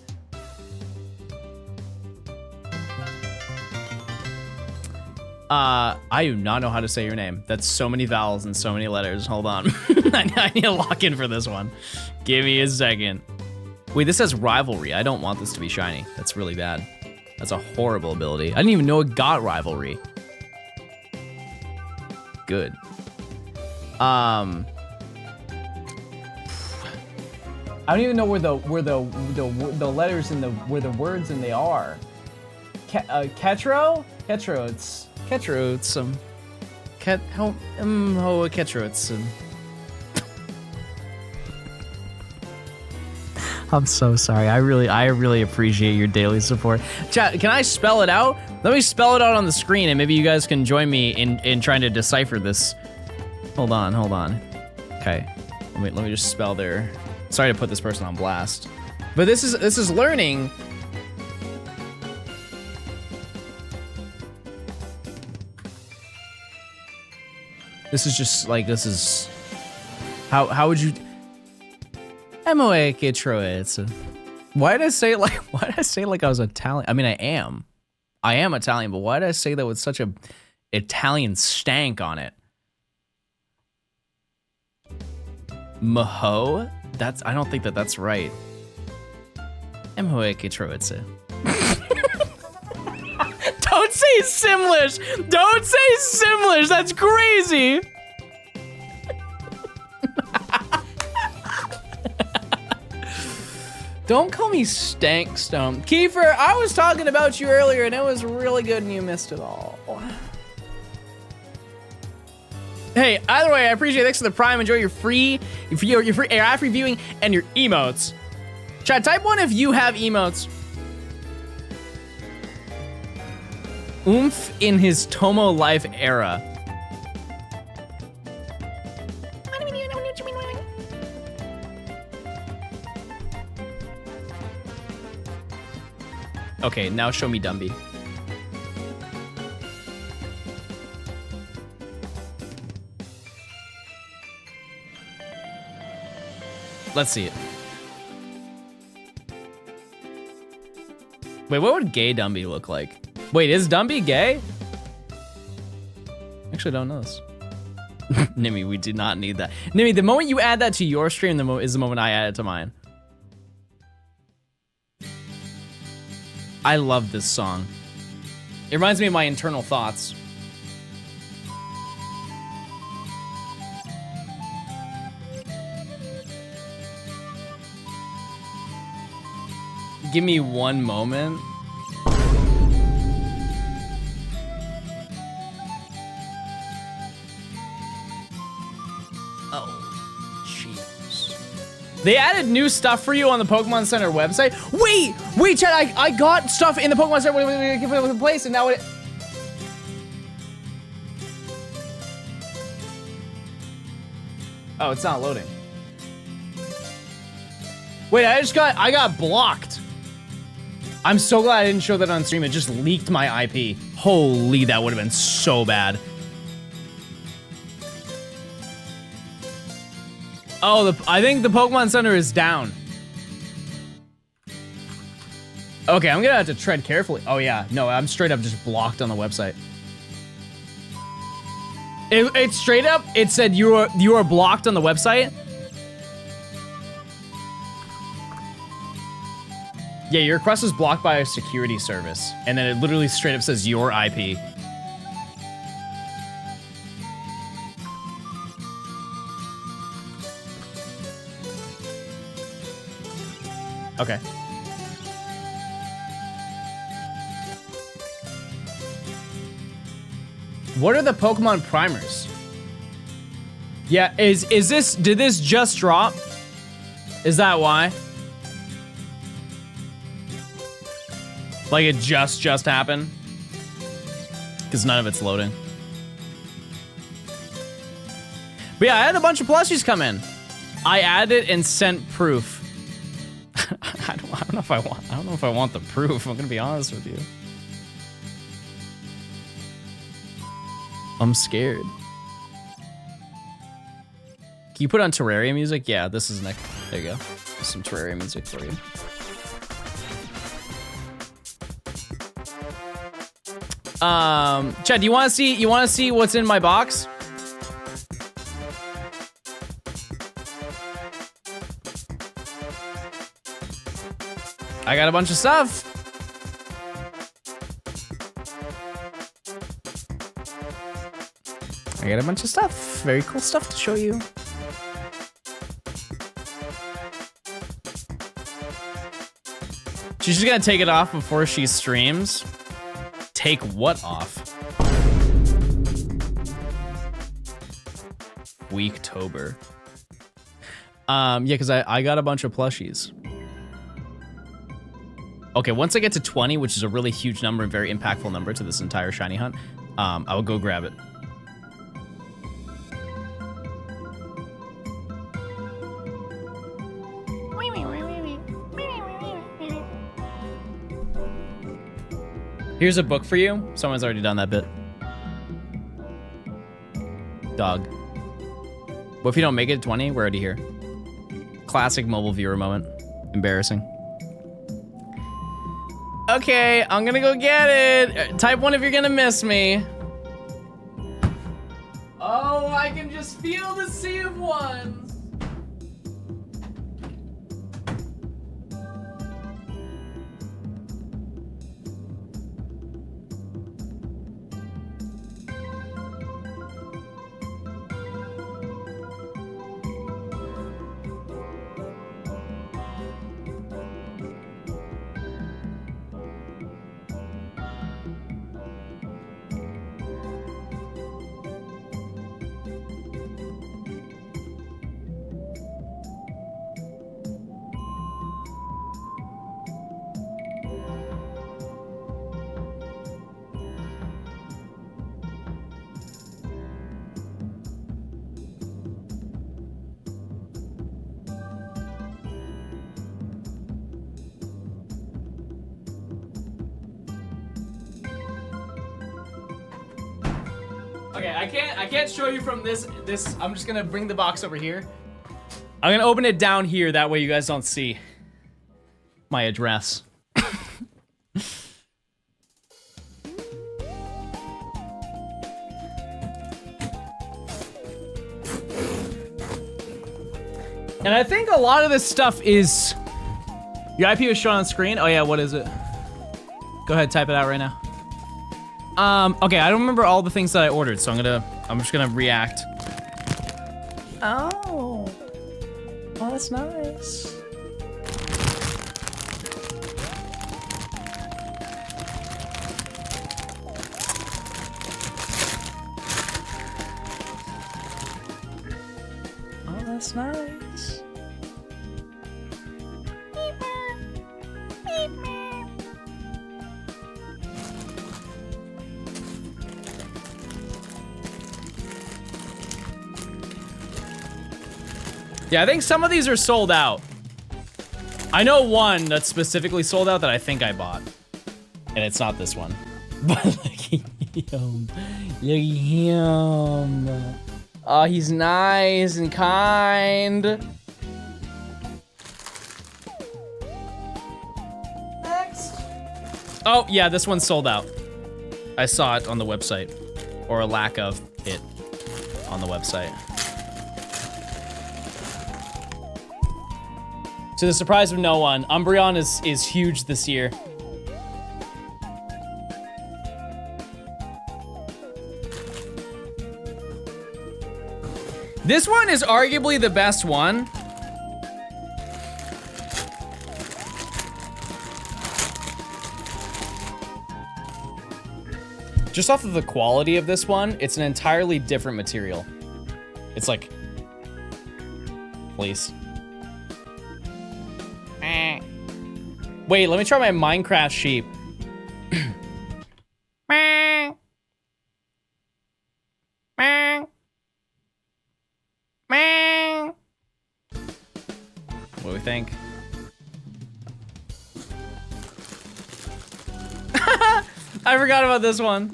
I do not know how to say your name. That's so many vowels and so many letters. Hold on. I need to lock in for this one. Give me a second. Wait, this says rivalry. I don't want this to be shiny. That's really bad. That's a horrible ability. I didn't even know it got rivalry. Good. I don't even know where the letters and where the words and they are. Ketro? Ketro, it's I'm so sorry. I really appreciate your daily support. Chat, can I spell it out? Let me spell it out on the screen and maybe you guys can join me in trying to decipher this. Hold on. Okay. Let me just spell their. Sorry to put this person on blast. But this is learning. This is just like, this is how would you why did I say it like I was Italian? I mean, I am Italian, but why did I say that with such a Italian stank on it? Maho? I don't think that's right. Don't say Simlish! Don't say Simlish! That's crazy! Don't call me Stankstone. Kiefer, I was talking about you earlier and it was really good and you missed it all. Hey, either way, I appreciate it. Thanks for the Prime. Enjoy your free ad free viewing and your emotes. Chat, type 1 if you have emotes. Oomph in his Tomo life era. Okay, now show me Dumby. Let's see it. Wait, what would gay Dumby look like? Wait, is Dumby gay? Actually, don't know this. Nimmy, we do not need that. Nimmy, the moment you add that to your stream, is the moment I add it to mine. I love this song. It reminds me of my internal thoughts. Give me one moment. Oh, jeez. They added new stuff for you on the Pokemon Center website. Wait, Chad, I got stuff in the Pokemon Center with the place, and now it. Oh, it's not loading. Wait, I got blocked. I'm so glad I didn't show that on stream. It just leaked my IP. Holy, that would have been so bad. Oh, I think the Pokemon Center is down. Okay, I'm gonna have to tread carefully. Oh yeah, no, I'm straight up just blocked on the website. It's straight up, it said you are blocked on the website. Yeah, your request was blocked by a security service. And then it literally straight up says your IP. Okay. What are the Pokemon primers? Yeah, did this just drop? Is that why? Like it just happened? Because none of it's loading. But yeah, I had a bunch of plushies come in. I added and sent proof. I don't know if I want the proof. I'm gonna be honest with you. I'm scared. Can you put on Terraria music? Yeah, this is Nick. There you go. There's some Terraria music for you. Chad, you wanna see what's in my box? I got a bunch of stuff. I got a bunch of stuff. Very cool stuff to show you. She's just gonna take it off before she streams. Take what off? Weektober. Yeah, because I got a bunch of plushies. Okay, once I get to 20, which is a really huge number and very impactful number to this entire shiny hunt, I will go grab it. Here's a book for you. Someone's already done that bit. Dog. What if you don't make it to 20? We're already here. Classic mobile viewer moment. Embarrassing. Okay, I'm gonna go get it. Type 1 if you're gonna miss me. Oh, I can just feel the sea of ones. Okay, I can't show you from this. I'm just gonna bring the box over here. I'm gonna open it down here, that way you guys don't see my address. And I think a lot of this stuff is... Your IP was shown on screen? Oh yeah, what is it? Go ahead, type it out right now. Okay, I don't remember all the things that I ordered, so I'm just gonna react. Oh. Oh, that's nice. Oh, that's nice. Yeah, I think some of these are sold out. I know one that's specifically sold out that I think I bought. And it's not this one. But look at him. Look at him. Oh, he's nice and kind. Next. Oh, yeah, this one's sold out. I saw it on the website. Or a lack of it on the website. To the surprise of no one, Umbreon is huge this year. This one is arguably the best one. Just off of the quality of this one, it's an entirely different material. It's like, please. Wait, let me try my Minecraft sheep. What do we think? I forgot about this one.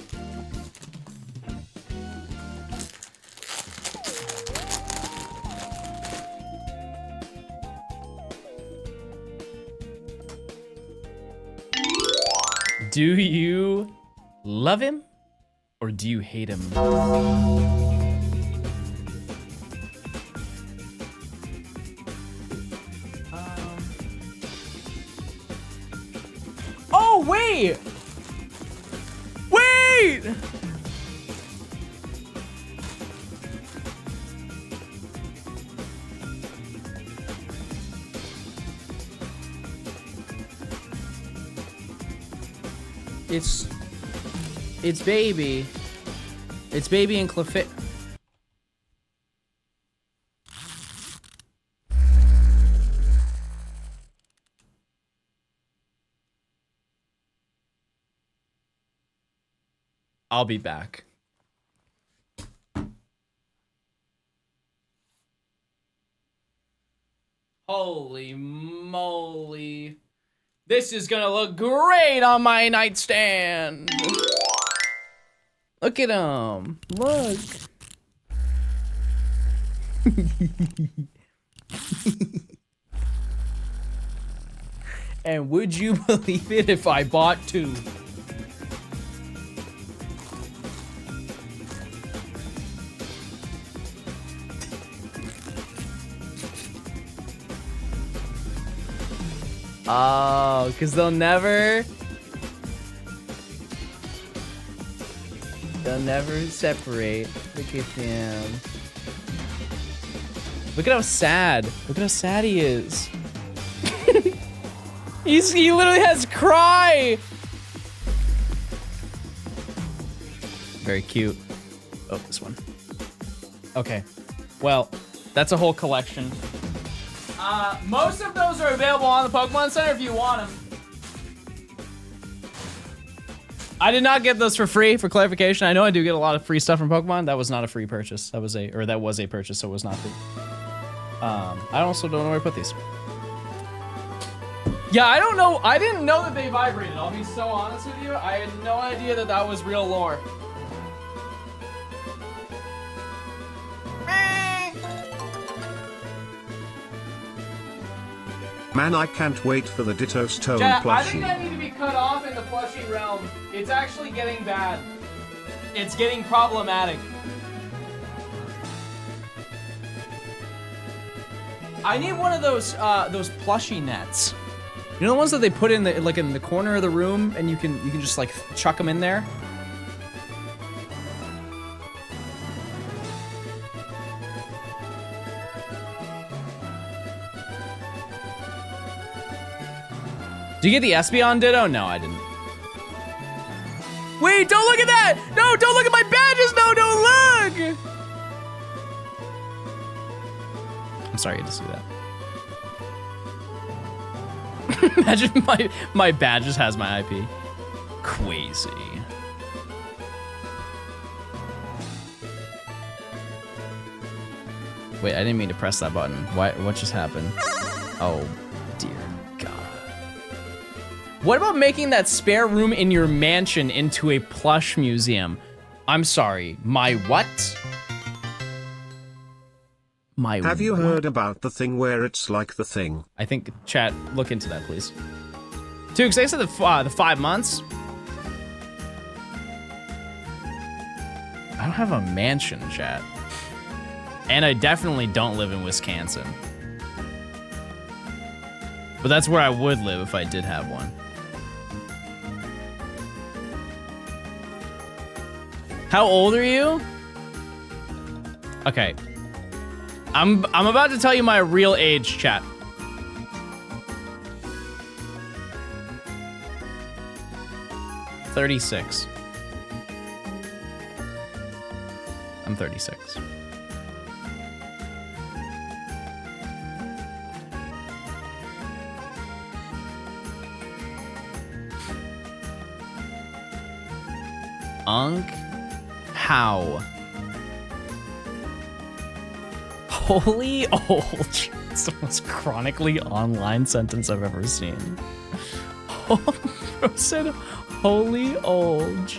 Do you love him or do you hate him? Oh, wait! Wait! It's baby. It's baby and Clefairy. I'll be back. Holy moly. This is gonna look great on my nightstand. Look at him. Look. And would you believe it if I bought two? Oh, because they'll never separate. Look at him. Look at how sad. Look at how sad he is. He literally has cry. Very cute. Oh, this one. Okay. Well, that's a whole collection. Most of those are available on the Pokemon Center if you want them. I did not get those for free, for clarification. I know I do get a lot of free stuff from Pokemon. That was not a free purchase. That was a purchase, so it was not free. I also don't know where I put these. Yeah, I don't know. I didn't know that they vibrated. I'll be so honest with you. I had no idea that that was real lore. Man, I can't wait for the Ditto Stone Chat, plushie. I think I need to be cut off in the plushie realm. It's actually getting bad. It's getting problematic. I need one of those plushie nets. You know the ones that they put in the in the corner of the room, and you can just like chuck them in there. Did you get the Espeon Ditto? No, I didn't. Wait, don't look at that! No, don't look at my badges! No, don't look! I'm sorry you had to see that. Imagine my badges has my IP. Crazy. Wait, I didn't mean to press that button. What just happened? Oh, dear God. What about making that spare room in your mansion into a plush museum? I'm sorry, my what? My Have you heard about the thing where it's like the thing? I think, chat, look into that, please. Dude, because they said the 5 months. I don't have a mansion, chat. And I definitely don't live in Wisconsin. But that's where I would live if I did have one. How old are you? Okay. I'm about to tell you my real age, chat. $36. I'm 36. How? Holy old. It's the most chronically online sentence I've ever seen. Bro said, holy old.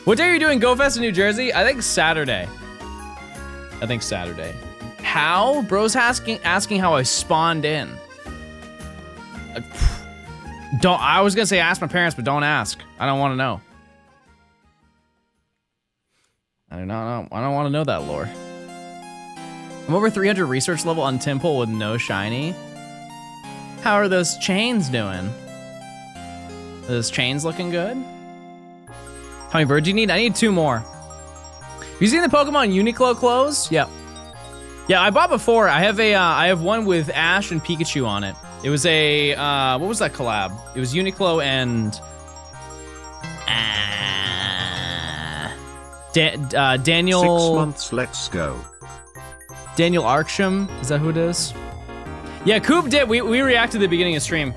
What day are you doing GoFest in New Jersey? I think Saturday. How? Bro's asking how I spawned in. I was gonna say ask my parents, but don't ask. I don't want to know. I don't want to know that lore. I'm over 300 research level on Temple with no shiny. How are those chains doing? Are those chains looking good? How many birds do you need? I need 2 more. You seen the Pokemon Uniqlo clothes? Yep. Yeah, I bought before. I have one with Ash and Pikachu on it. It was a what was that collab? It was Uniqlo and Daniel. 6 months, let's go. Daniel Arksham, is that who it is? Yeah, Coop did. We reacted at the beginning of stream.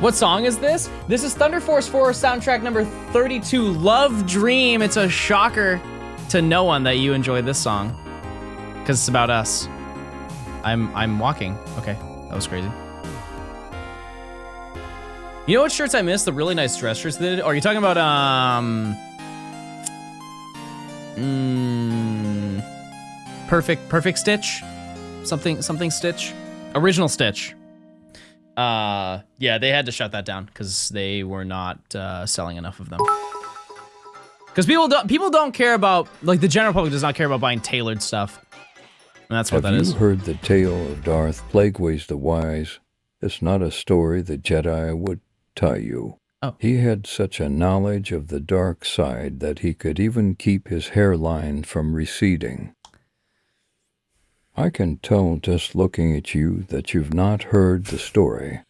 What song is this? This is Thunder Force 4 soundtrack number 32, Love Dream. It's a shocker to no one that you enjoy this song, because it's about us. I'm walking. Okay, that was crazy. You know what shirts I missed? The really nice dress shirts they did? Or are you talking about Perfect Stitch? Something Stitch? Original Stitch. Yeah, they had to shut that down because they were not selling enough of them. Because people don't care about, like, the general public does not care about buying tailored stuff. And that's what that is. Have you heard the tale of Darth Plagueis the Wise? It's not a story the Jedi would tell you. Oh. He had such a knowledge of the dark side that he could even keep his hairline from receding. I can tell just looking at you that you've not heard the story.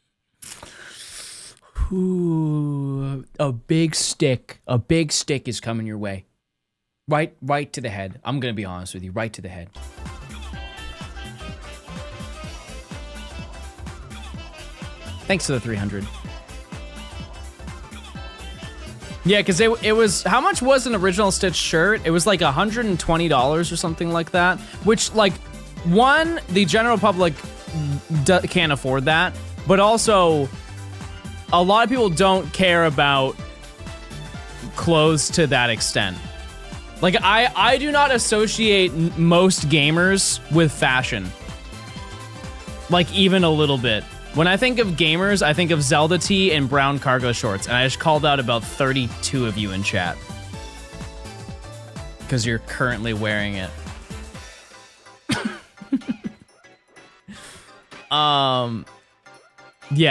Ooh, a big stick is coming your way. Right to the head. I'm gonna be honest with you, right to the head. Thanks to the 300. Yeah, because it was, how much was an original Stitch shirt? It was like $120 or something like that, which, like, one, the general public can't afford that, but also a lot of people don't care about clothes to that extent. Like, I do not associate most gamers with fashion. Like, even a little bit. When I think of gamers, I think of Zelda tee and brown cargo shorts, and I just called out about 32 of you in chat. Because you're currently wearing it. Yeah,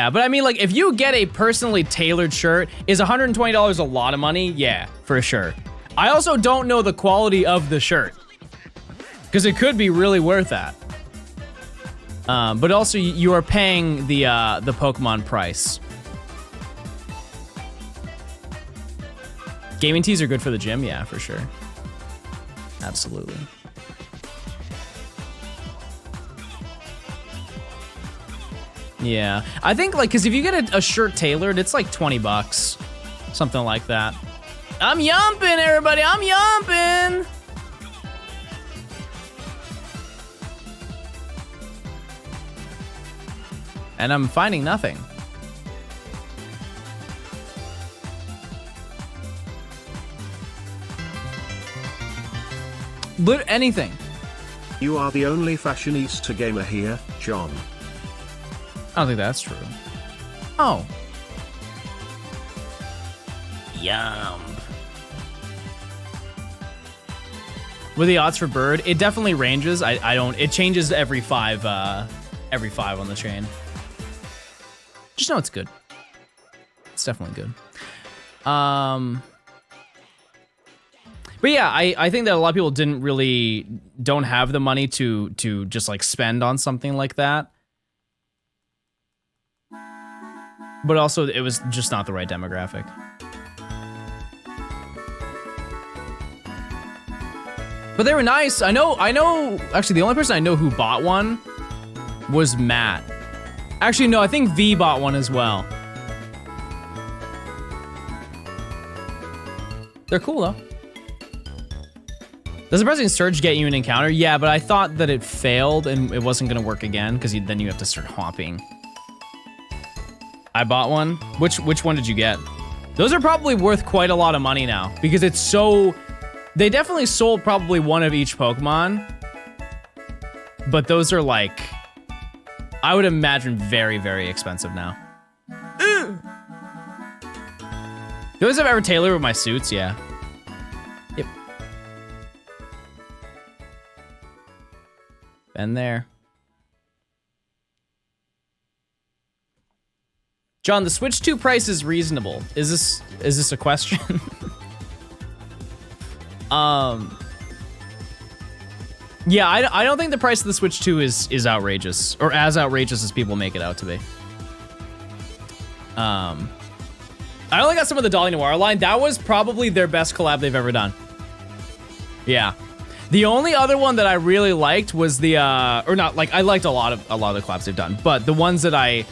but I mean, like, if you get a personally tailored shirt, is $120 a lot of money? Yeah, for sure. I also don't know the quality of the shirt, because it could be really worth that. But also, you are paying the Pokemon price. Gaming tees are good for the gym, yeah, for sure. Absolutely. Yeah, I think, like, because if you get a shirt tailored, it's like 20 bucks, something like that. I'm yumping, everybody, I'm yumping. And I'm finding nothing. But anything. You are the only fashionista gamer here, John. I don't think that's true. Oh. Yum. With the odds for bird, it definitely ranges. I don't. It changes every five on the chain. Just know it's good. It's definitely good. But yeah, I think that a lot of people don't have the money to just like spend on something like that. But also, it was just not the right demographic. But they were nice. I know, actually, the only person I know who bought one was Matt. Actually, no, I think V bought one as well. They're cool, though. Does the Pressing Surge get you an encounter? Yeah, but I thought that it failed and it wasn't going to work again, because then you have to start hopping. I bought one. Which one did you get? Those are probably worth quite a lot of money now, because it's so... They definitely sold probably one of each Pokemon, but those are like... I would imagine very, very expensive now. Those I've ever tailored with my suits, yeah. Yep. Been there. John, the Switch 2 price is reasonable. Is this a question? Yeah, I don't think the price of the Switch 2 is outrageous, or as outrageous as people make it out to be. I only got some of the Dolly Noir line. That was probably their best collab they've ever done. Yeah. The only other one that I really liked was the or not, like, I liked a lot of the collabs they've done, but the ones that I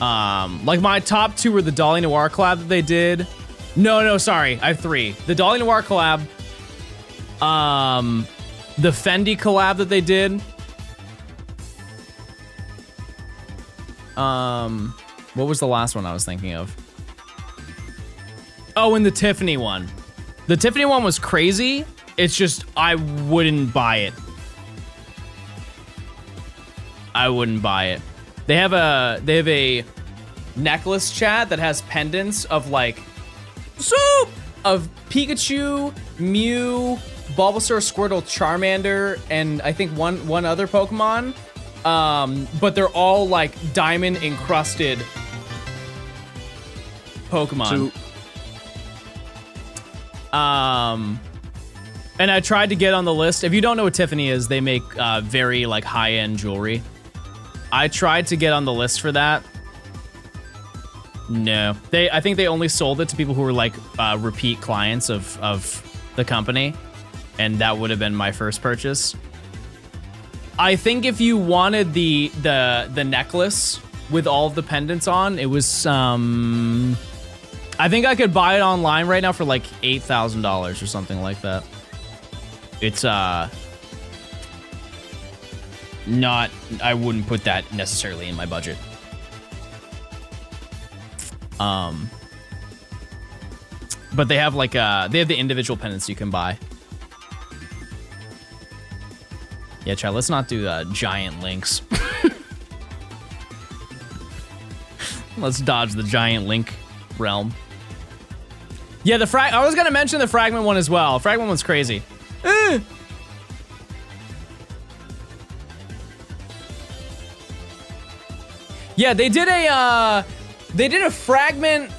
like, my top two were the Dolly Noir collab that they did. No, sorry, I have three. The Dolly Noir collab, the Fendi collab that they did. What was the last one I was thinking of? Oh, and the Tiffany one. The Tiffany one was crazy. It's just, I wouldn't buy it. I wouldn't buy it. They have a necklace, chat, that has pendants of like soup of Pikachu, Mew, Bulbasaur, Squirtle, Charmander, and I think one other Pokemon. But they're all like diamond encrusted Pokemon. And I tried to get on the list. If you don't know what Tiffany is, they make very like high-end jewelry. I tried to get on the list for that. No, I think they only sold it to people who were like repeat clients of the company, and that would have been my first purchase. I think if you wanted the necklace with all of the pendants on, it was I think I could buy it online right now for like $8,000 or something like that. It's not, I wouldn't put that necessarily in my budget. But they have like they have the individual pendants you can buy. Yeah, chat, let's not do giant links. Let's dodge the giant link realm. Yeah, I was gonna mention the fragment one as well. Fragment one's crazy. Yeah, they did a fragment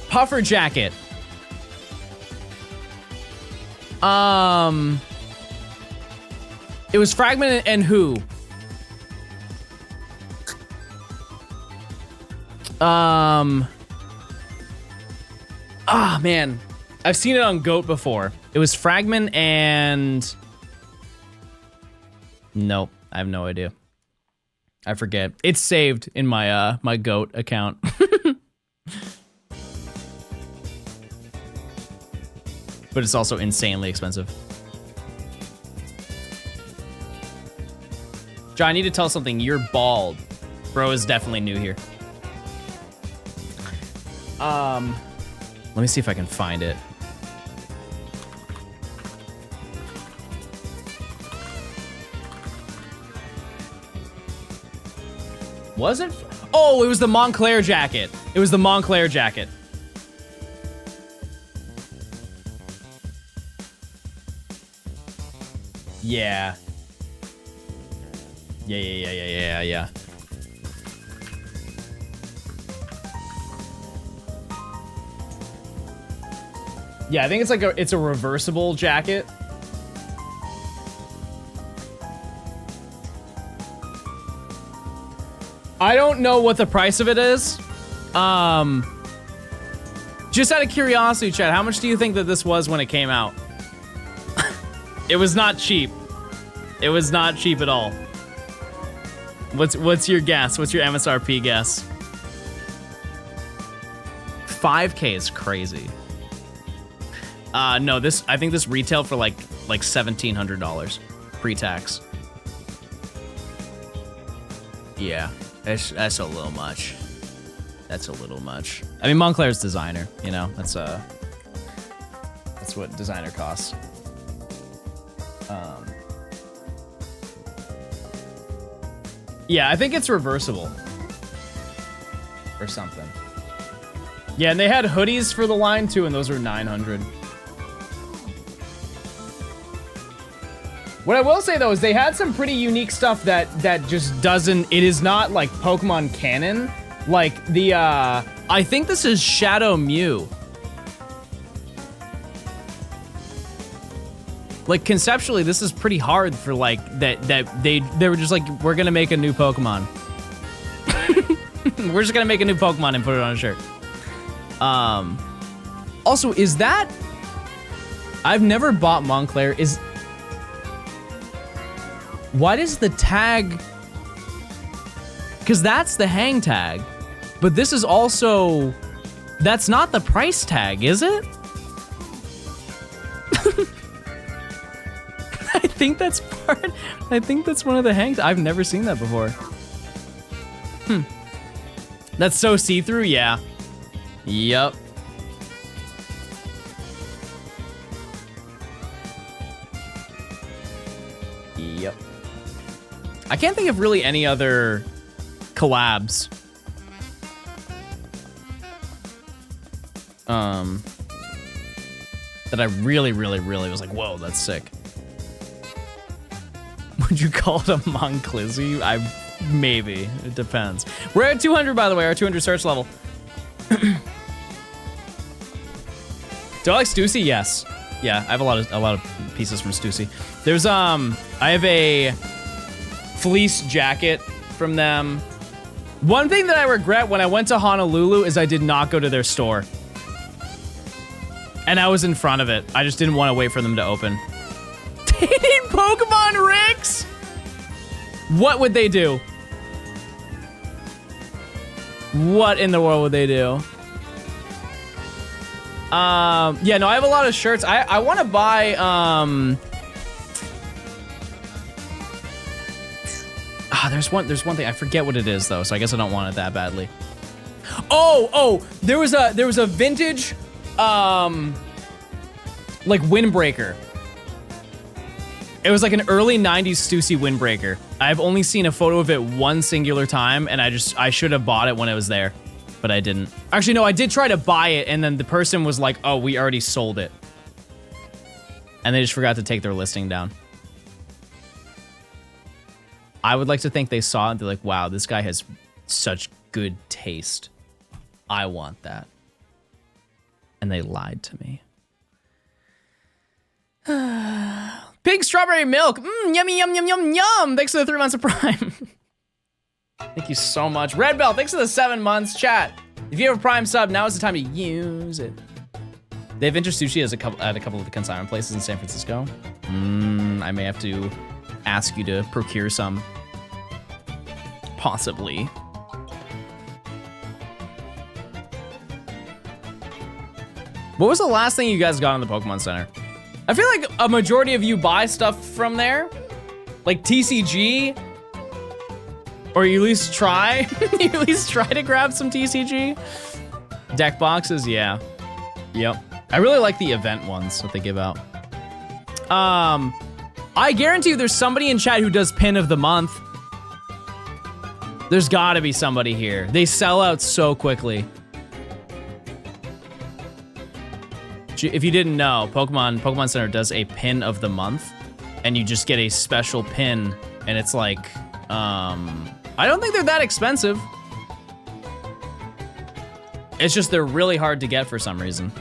puffer jacket. It was fragment and who? Ah, man. I've seen it on GOAT before. It was fragment and... Nope, I have no idea. I forget. It's saved in my my GOAT account. But it's also insanely expensive. John, I need to tell something. You're bald. Bro is definitely new here. Let me see if I can find it. Was it? Oh, it was the Montclair jacket. It was the Montclair jacket. Yeah. Yeah. Yeah, I think it's like it's a reversible jacket. I don't know what the price of it is. Just out of curiosity, Chad, how much do you think that this was when it came out? It was not cheap. It was not cheap at all. What's your guess? What's your MSRP guess? 5K is crazy. No, I think this retailed for like $1,700 pre-tax. Yeah, that's a little much. That's a little much. I mean, Montclair's designer, you know. That's what designer costs. Yeah, I think it's reversible or something. Yeah, and they had hoodies for the line too, and those were $900. What I will say though is they had some pretty unique stuff that just doesn't. It is not like Pokemon canon. Like the I think this is Shadow Mew. Like conceptually, this is pretty hard for like that they were just like, we're gonna make a new Pokemon. We're just gonna make a new Pokemon and put it on a shirt. Also, is that? I've never bought Montclair. What is the tag? Because that's the hang tag, but this is also. That's not the price tag, is it? I think that's part. I think that's one of the hangs. I've never seen that before. That's so see-through, yeah. Yup. Yep. I can't think of really any other collabs. That I really was like, whoa, that's sick. Would you call it a Monclizzy? Maybe. It depends. We're at 200, by the way, our 200 search level. Do I like Stussy? Yes. Yeah, I have a lot of pieces from Stussy. There's I have a fleece jacket from them. One thing that I regret when I went to Honolulu is I did not go to their store. And I was in front of it. I just didn't want to wait for them to open. Dating Pokemon Ricks? What would they do? What in the world would they do? Yeah, no, I have a lot of shirts. I want to buy, there's one thing. I forget what it is though, so I guess I don't want it that badly. Oh, there was a vintage, like windbreaker. It was like an early 90s Stussy windbreaker. I've only seen a photo of it one singular time, and I should have bought it when it was there, but I didn't. Actually, no, I did try to buy it, and then the person was like, oh, we already sold it. And they just forgot to take their listing down. I would like to think they saw it and they're like, wow, this guy has Such good taste. I want that. And they lied to me. Pink strawberry milk. Yummy, yum, yum, yum, yum. Thanks for the 3 months of Prime. Thank you so much. Red Bell, thanks for the 7 months. Chat, if you have a Prime sub, now is the time to use it. They have interest sushi at a couple of the consignment places in San Francisco. I may have to ask you to procure some. Possibly. What was the last thing you guys got in the Pokemon Center? I feel like a majority of you buy stuff from there. Like TCG. Or you at least try. You at least try to grab some TCG. Deck boxes, yeah. Yep. I really like the event ones that they give out. I guarantee you there's somebody in chat who does pin of the month. There's gotta be somebody here. They sell out so quickly. If you didn't know, Pokemon Center does a pin of the month, and you just get a special pin, and it's like, I don't think they're that expensive. It's just they're really hard to get for some reason.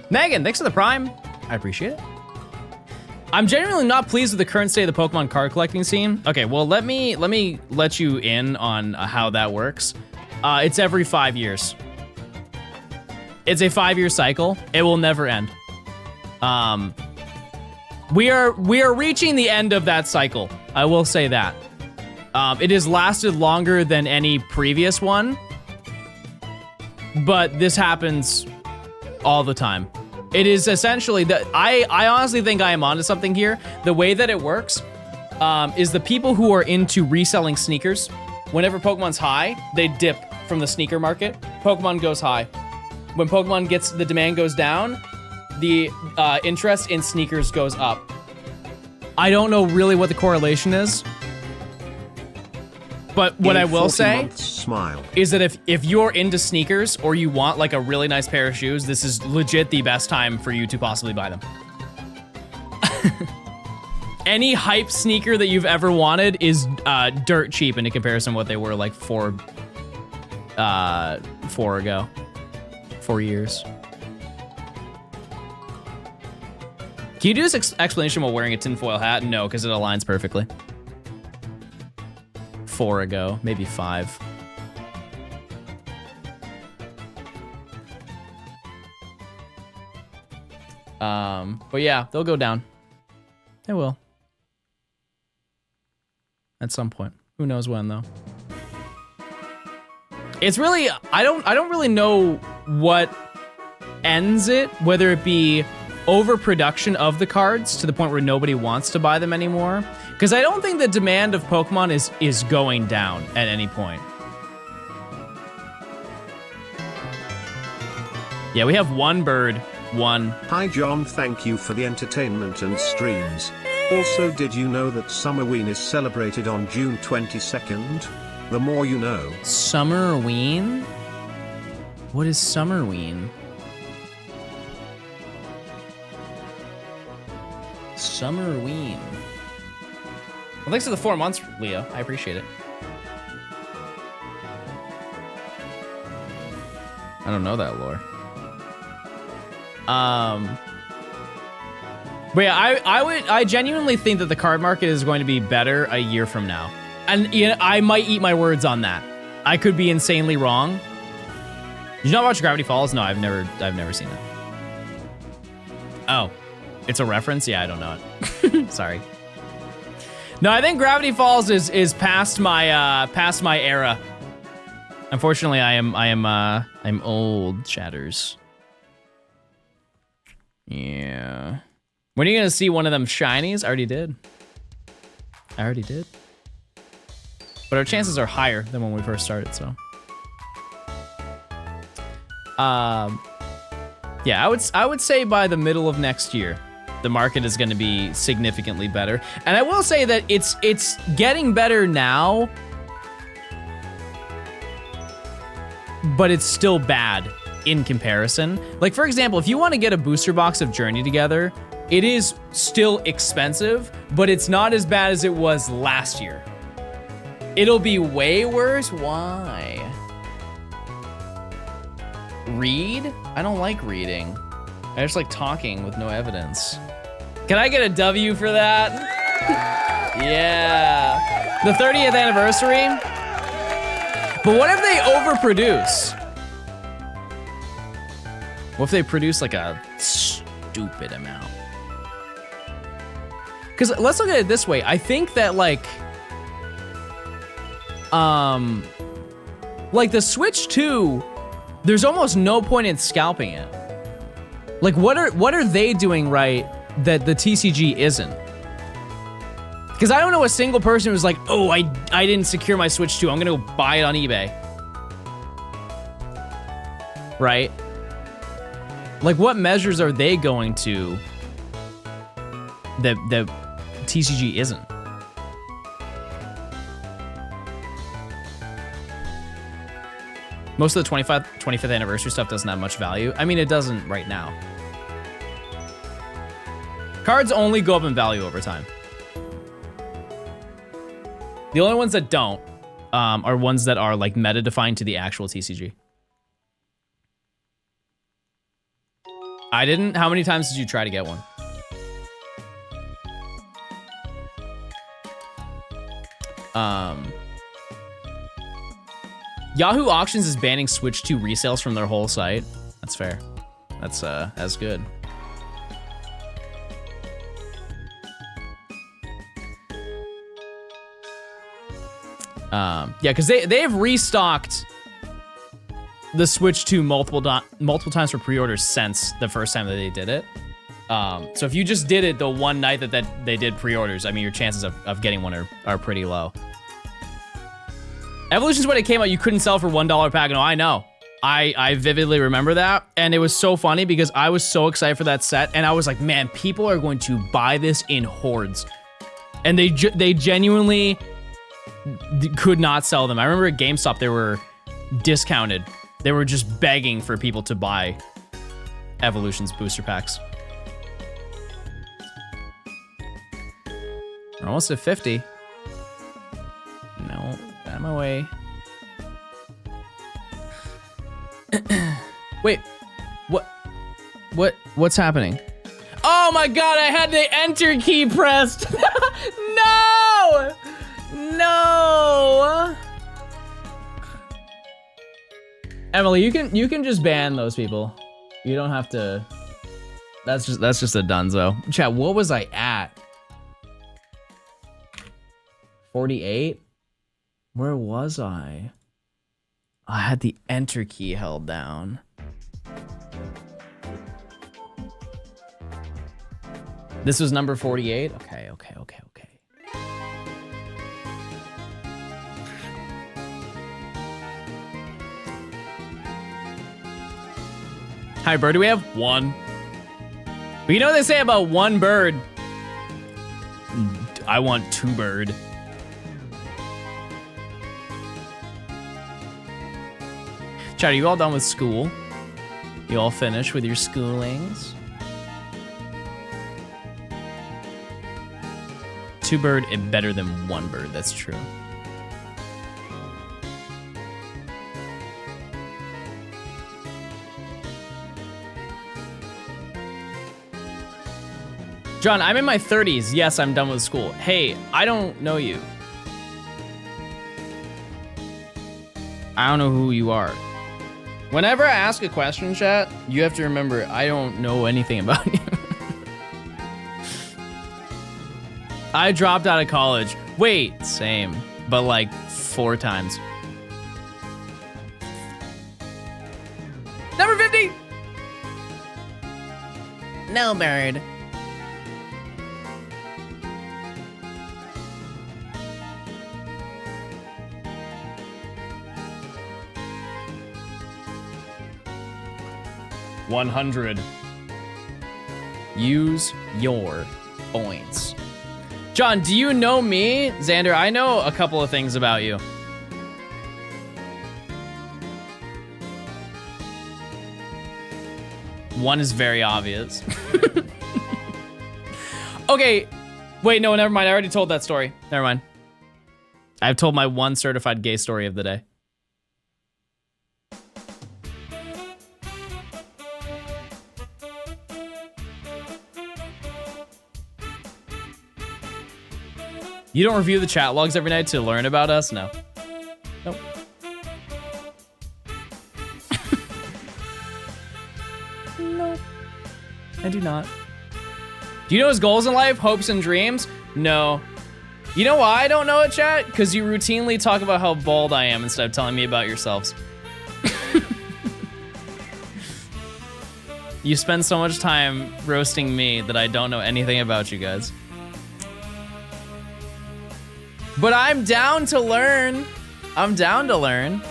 Megan, thanks for the Prime. I appreciate it. I'm genuinely not pleased with the current state of the Pokemon card collecting scene. Okay, well, let me let you in on how that works. It's every 5 years. It's a 5-year cycle. It will never end. We are reaching the end of that cycle. I will say that. It has lasted longer than any previous one, but this happens all the time. It is essentially that I honestly think I am onto something here. The way that it works is the people who are into reselling sneakers, whenever Pokemon's high, they dip from the sneaker market. Pokemon goes high. When Pokemon the demand goes down, the interest in sneakers goes up. I don't know really what the correlation is, but what I will say is that if you're into sneakers or you want like a really nice pair of shoes, this is legit the best time for you to possibly buy them. Any hype sneaker that you've ever wanted is dirt cheap in comparison to what they were like 4 years. Can you do this explanation while wearing a tinfoil hat? No, because it aligns perfectly. 4 ago, maybe 5. But yeah, they'll go down. They will. At some point. Who knows when though? It's really, I don't really know what ends it, whether it be overproduction of the cards to the point where nobody wants to buy them anymore. Because I don't think the demand of Pokemon is going down at any point. Yeah, we have one bird. One. Hi John, thank you for the entertainment and streams. Also, did you know that Summerween is celebrated on June 22nd? The more you know. Summerween? What is Summerween? Summerween. Well, thanks for the 4 months, Leo. I appreciate it. I don't know that lore. But yeah, I genuinely think that the card market is going to be better a year from now. And you know, I might eat my words on that. I could be insanely wrong. Did you not watch Gravity Falls? No, I've never seen it. Oh, it's a reference? Yeah, I don't know it. Sorry. No, I think Gravity Falls is past my era. Unfortunately, I'm old, Shatters. Yeah. When are you gonna see one of them shinies? I already did. But our chances are higher than when we first started, so. Yeah, I would say by the middle of next year, the market is gonna be significantly better. And I will say that it's getting better now, but it's still bad in comparison. Like, for example, if you want to get a booster box of Journey together, It is still expensive, but it's not as bad as it was last year. It'll be way worse. Why? Read? I don't like reading. I just like talking with no evidence. Can I get a W for that? Yeah. The 30th anniversary. But what if they overproduce? What if they produce like a stupid amount? Because let's look at it this way. I think that like the Switch 2, there's almost no point in scalping it. Like what are they doing right that the TCG isn't? Because I don't know a single person who's like, oh, I didn't secure my Switch 2. I'm gonna go buy it on eBay. Right? Like what measures are they going to that TCG isn't? Most of the 25th anniversary stuff doesn't have much value. I mean, it doesn't right now. Cards only go up in value over time. The only ones that don't are ones that are like meta defined to the actual TCG. I didn't. How many times did you try to get one? Yahoo Auctions is banning Switch 2 resales from their whole site. That's fair. That's good. Yeah, because they've restocked the Switch 2 multiple times for pre-orders since the first time that they did it. So if you just did it the one night that they did pre-orders, I mean, your chances of getting one are pretty low. Evolutions, when it came out, you couldn't sell for $1 pack. No, I know. I vividly remember that. And it was so funny because I was so excited for that set. And I was like, man, people are going to buy this in hordes. And they genuinely could not sell them. I remember at GameStop, they were discounted. They were just begging for people to buy Evolutions booster packs. We're almost at 50. No, out of my way. Wait, what's happening? Oh my god, I had the enter key pressed. No! No! Emily, you can just ban those people. You don't have to. That's just a dunzo. Chat, what was I at? 48? Where was I? I had the enter key held down. This was number 48? Okay. Hi, bird. Do we have one? But you know what they say about one bird? I want two bird. Chat, are you all done with school? You all finished with your schoolings? Two bird is better than one bird, that's true. John, I'm in my 30s. Yes, I'm done with school. Hey, I don't know you. I don't know who you are. Whenever I ask a question, chat, you have to remember I don't know anything about you. I dropped out of college. Wait, same, but like 4 times. Number 50! No bird. $100. Use your points. John, do you know me? Xander, I know a couple of things about you. One is very obvious. Okay, wait, no, never mind. I already told that story. Never mind. I've told my one certified gay story of the day. You don't review the chat logs every night to learn about us? No. Nope. No, I do not. Do you know his goals in life, hopes and dreams? No. You know why I don't know it, chat? Because you routinely talk about how bald I am instead of telling me about yourselves. You spend so much time roasting me that I don't know anything about you guys. But I'm down to learn. I'm down to learn.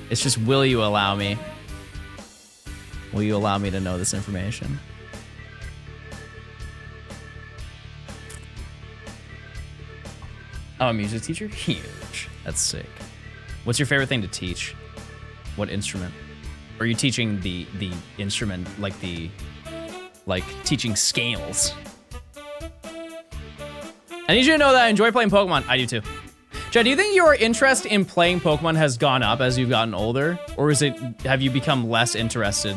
It's just, will you allow me? Will you allow me to know this information? Oh, a music teacher? Huge. That's sick. What's your favorite thing to teach? What instrument? Are you teaching the instrument, like teaching scales? I need you to know that I enjoy playing Pokemon. I do too. Chad, do you think your interest in playing Pokemon has gone up as you've gotten older? Or have you become less interested?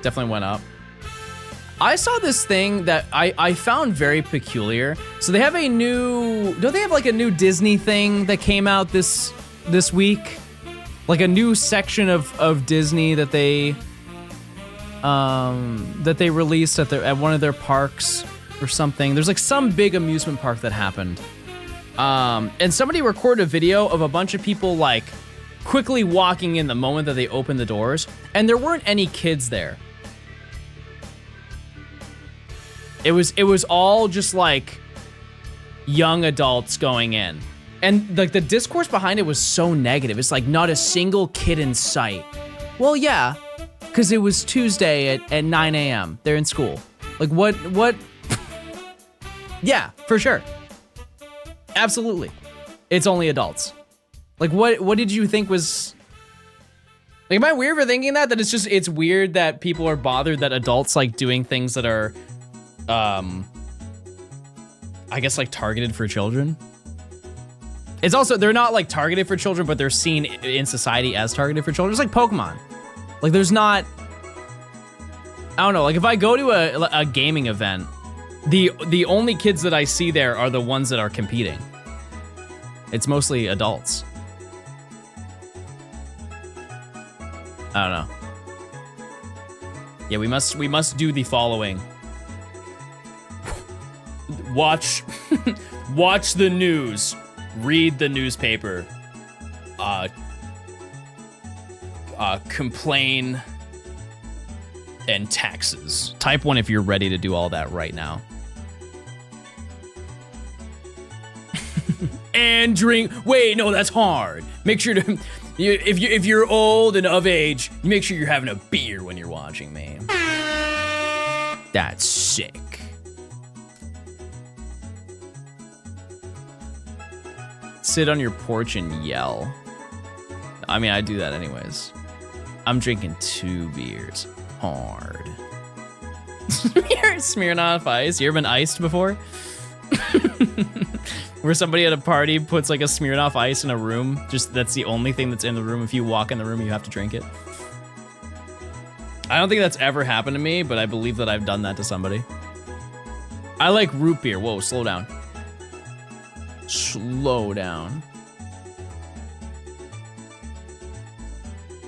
Definitely went up. I saw this thing that I found very peculiar. So they have a new, don't they have like a new Disney thing that came out this week? Like a new section of Disney that they released at one of their parks or something. There's like some big amusement park that happened. And somebody recorded a video of a bunch of people like quickly walking in the moment that they opened the doors, and there weren't any kids there. It was all just like young adults going in. And like the discourse behind it was so negative. It's like not a single kid in sight. Well, yeah, because it was Tuesday at 9 a.m. They're in school. Like what? Yeah, for sure. Absolutely. It's only adults. Like what did you think was... Like, am I weird for thinking that? That it's weird that people are bothered that adults like doing things that are, I guess like targeted for children? It's also, they're not like targeted for children, but they're seen in society as targeted for children. It's like Pokemon. Like there's not, I don't know, like if I go to a gaming event, the only kids that I see there are the ones that are competing. It's mostly adults. I don't know. Yeah, we must do the following. Watch the news. Read the newspaper. Complain. And taxes. Type 1 if you're ready to do all that right now. And drink. Wait, no, that's hard. Make sure to, if you're old and of age, make sure you're having a beer when you're watching me. That's sick. Sit on your porch and yell. I mean, I do that anyways. I'm drinking 2 beers. Hard. Smirnoff Ice. You ever been iced before? Where somebody at a party puts like a Smirnoff Ice in a room. Just that's the only thing that's in the room. If you walk in the room, you have to drink it. I don't think that's ever happened to me, but I believe that I've done that to somebody. I like root beer. Whoa, slow down. Slow down.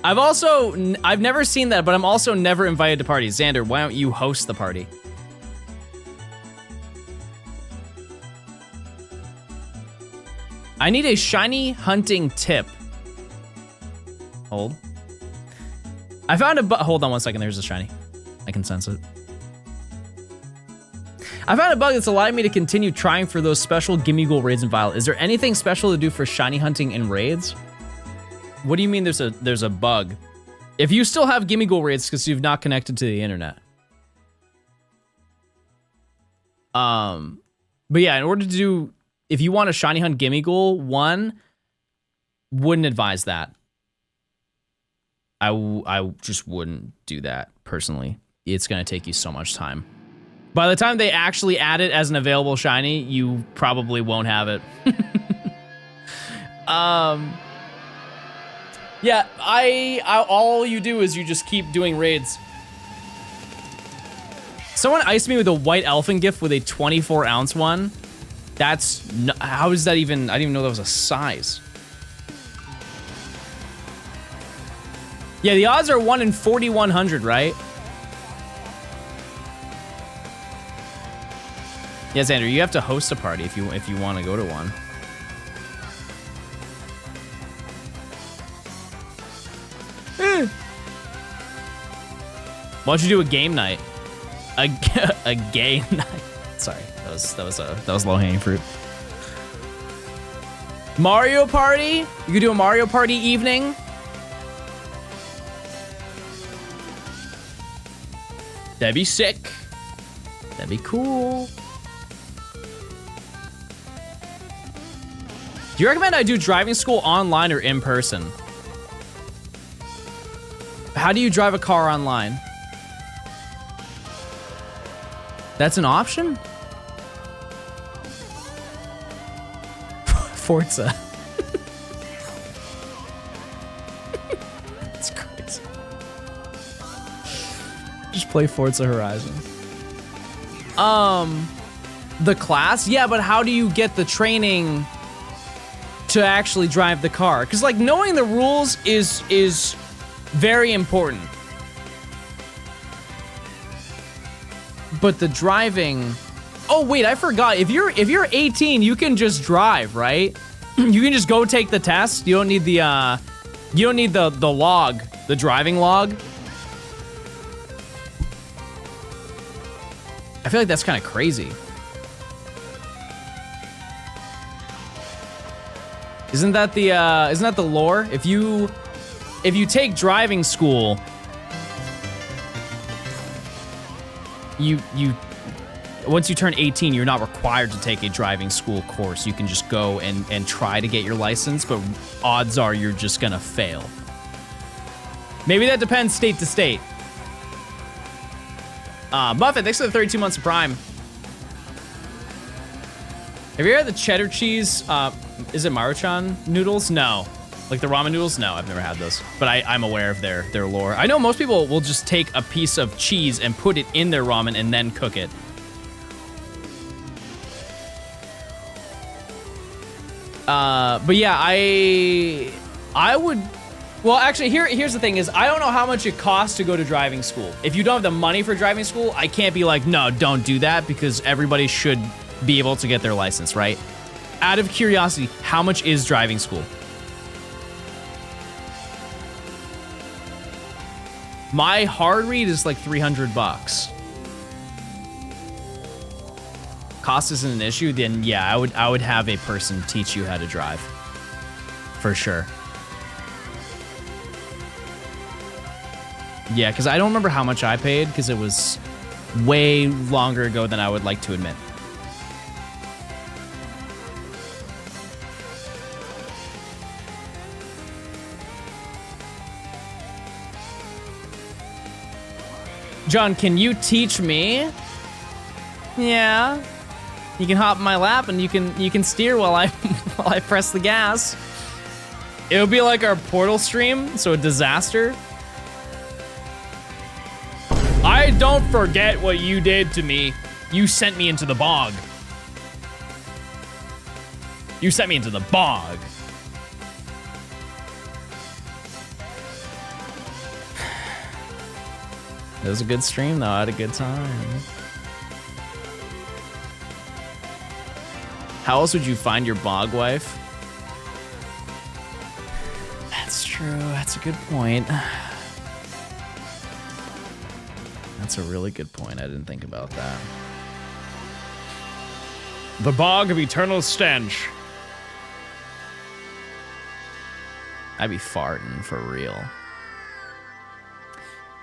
I've never seen that, but I'm also never invited to parties. Xander, why don't you host the party? I need a shiny hunting tip. Hold. I found a bug. Hold on one second. There's a shiny. I can sense it. I found a bug that's allowing me to continue trying for those special Gimme Ghoul raids in Violet. Is there anything special to do for shiny hunting in raids? What do you mean there's a bug? If you still have Gimme Ghoul raids because you've not connected to the internet. But yeah, in order to do, if you want a shiny hunt Gimme Ghoul, 1, wouldn't advise that. I just wouldn't do that personally. It's gonna take you so much time. By the time they actually add it as an available shiny, you probably won't have it. Yeah, all you do is you just keep doing raids. Someone iced me with a white elephant gift with a 24-ounce one. That's how is that even? I didn't even know that was a size. Yeah, the odds are 1 in 4,100, right? Yes, Andrew, you have to host a party if you want to go to one. Why don't you do a game night? A gay night. Sorry, that was low-hanging fruit. Mario Party? You could do a Mario Party evening. That'd be sick. That'd be cool. Do you recommend I do driving school online or in person? How do you drive a car online? That's an option? Forza. That's crazy. Just play Forza Horizon. The class? Yeah, but how do you get the training to actually drive the car? Because like knowing the rules is very important. But the driving, oh wait, I forgot. If you're 18, you can just drive, right? You can just go take the test. You don't need the log, the driving log. I feel like that's kind of crazy. Isn't that the lore? If you take driving school, you once you turn 18, you're not required to take a driving school course. You can just go and try to get your license, but odds are you're just gonna fail. Maybe that depends state to state. Buffett, thanks for the 32 months of Prime. Have you ever had the cheddar cheese, is it Maruchan noodles? No. Like the ramen noodles? No, I've never had those. But I'm aware of their lore. I know most people will just take a piece of cheese and put it in their ramen and then cook it. But yeah, I would, well actually here's the thing is, I don't know how much it costs to go to driving school. If you don't have the money for driving school, I can't be like, no, don't do that, because everybody should be able to get their license, right? Out of curiosity, how much is driving school? My hard read is like $300. Cost isn't an issue, then yeah, I would have a person teach you how to drive. For sure. Yeah, because I don't remember how much I paid, because it was way longer ago than I would like to admit. John, can you teach me? Yeah. You can hop in my lap and you can steer while I while I press the gas. It'll be like our Portal stream, so a disaster. I don't forget what you did to me. You sent me into the bog. You sent me into the bog. It was a good stream though, I had a good time. How else would you find your bog wife? That's true, that's a good point. That's a really good point, I didn't think about that. The bog of eternal stench. I'd be farting for real.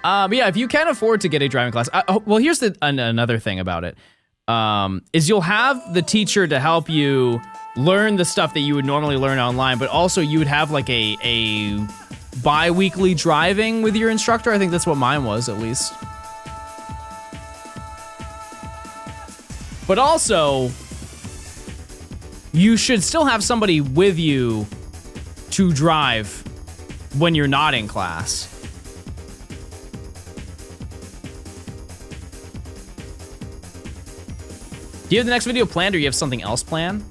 But yeah, if you can afford to get a driving class, well, here's another thing about it, is you'll have the teacher to help you learn the stuff that you would normally learn online, but also you would have like a bi-weekly driving with your instructor. I think that's what mine was, at least. But also, you should still have somebody with you to drive when you're not in class. Do you have the next video planned, or you have something else planned?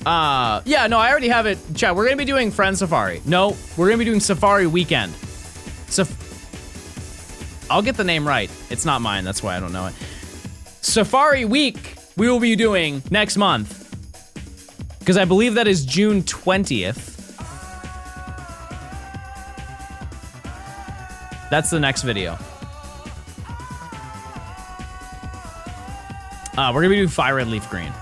Yeah, no, I already have it. Chat, we're gonna be doing Friend Safari. No, we're gonna be doing Safari Weekend. I'll get the name right. It's not mine, that's why I don't know it. Safari Week, we will be doing next month. Because I believe that is June 20th. That's the next video. We're gonna be doing Fire Red Leaf Green.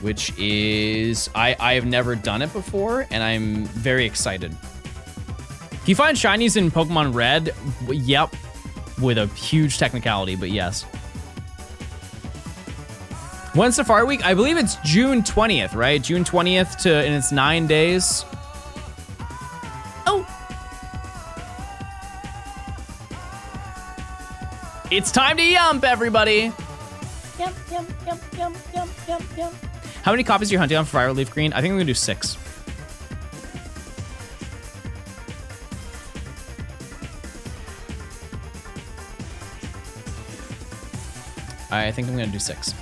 Which is, I have never done it before, and I'm very excited. Can you find shinies in Pokemon Red? Yep, with a huge technicality, but yes. When's Safari Week? I believe it's June 20th, right? June 20th and it's 9 days. Oh. It's time to yump, everybody. Yum, yum, yum, yum, yum, yum, yum. How many copies are you hunting on for Fire Leaf Green? I think I'm gonna do 6. I think I'm gonna do 6.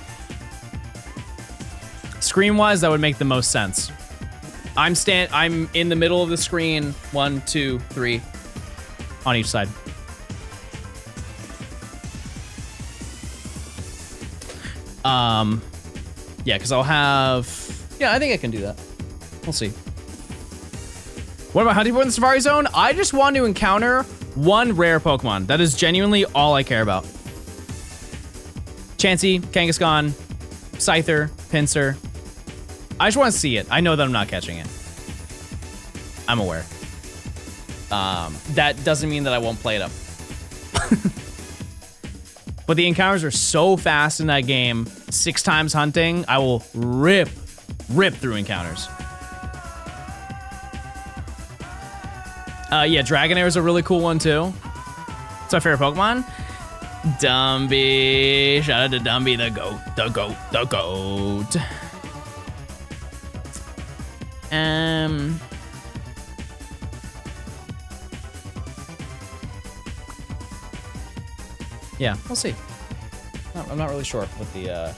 Screen-wise, that would make the most sense. I'm in the middle of the screen. 1, 2, 3 on each side. Yeah, because I'll have... Yeah, I think I can do that. We'll see. What am I hunting for in the Safari Zone? I just want to encounter one rare Pokemon. That is genuinely all I care about. Chansey, Kangaskhan, Scyther, Pinsir. I just want to see it. I know that I'm not catching it. I'm aware. That doesn't mean that I won't play it up. But the encounters are so fast in that game. 6 times hunting, I will rip through encounters. Yeah, Dragonair is a really cool one too. It's my favorite Pokemon. Dumby, shout out to Dumby, the goat, the goat, the goat. Yeah, we'll see. I'm not really sure what the,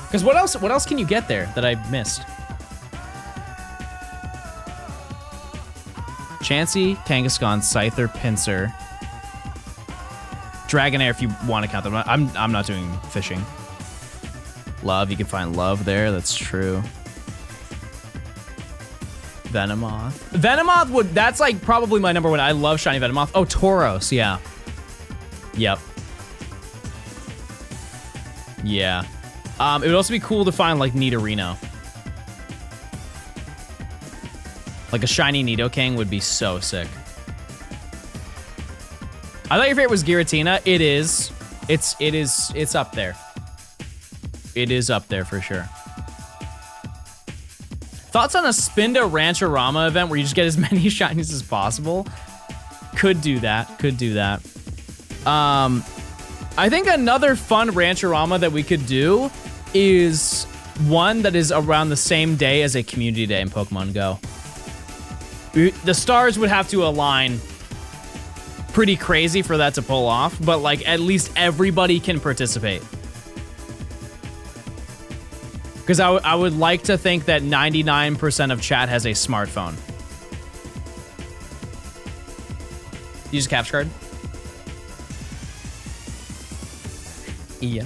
because what else can you get there that I missed? Chansey, Kangaskhan, Scyther, Pinsir, Dragonair if you want to count them. I'm not doing fishing. Love, you can find love there, that's true. Venomoth. Venomoth that's like probably my number 1. I love shiny Venomoth. Oh, Tauros, yeah. Yep. Yeah. It would also be cool to find like Nidorino. Like a shiny Nidoking would be so sick. I thought your favorite was Giratina. It is. It's up there. It is up there for sure. Thoughts on a Spinda Rancherama event where you just get as many shinies as possible? Could do that. Could do that. I think another fun Rancherama that we could do is one that is around the same day as a community day in Pokemon Go. The stars would have to align pretty crazy for that to pull off, but like at least everybody can participate. Because I would like to think that 99% of chat has a smartphone. Use a capture card. Yeah.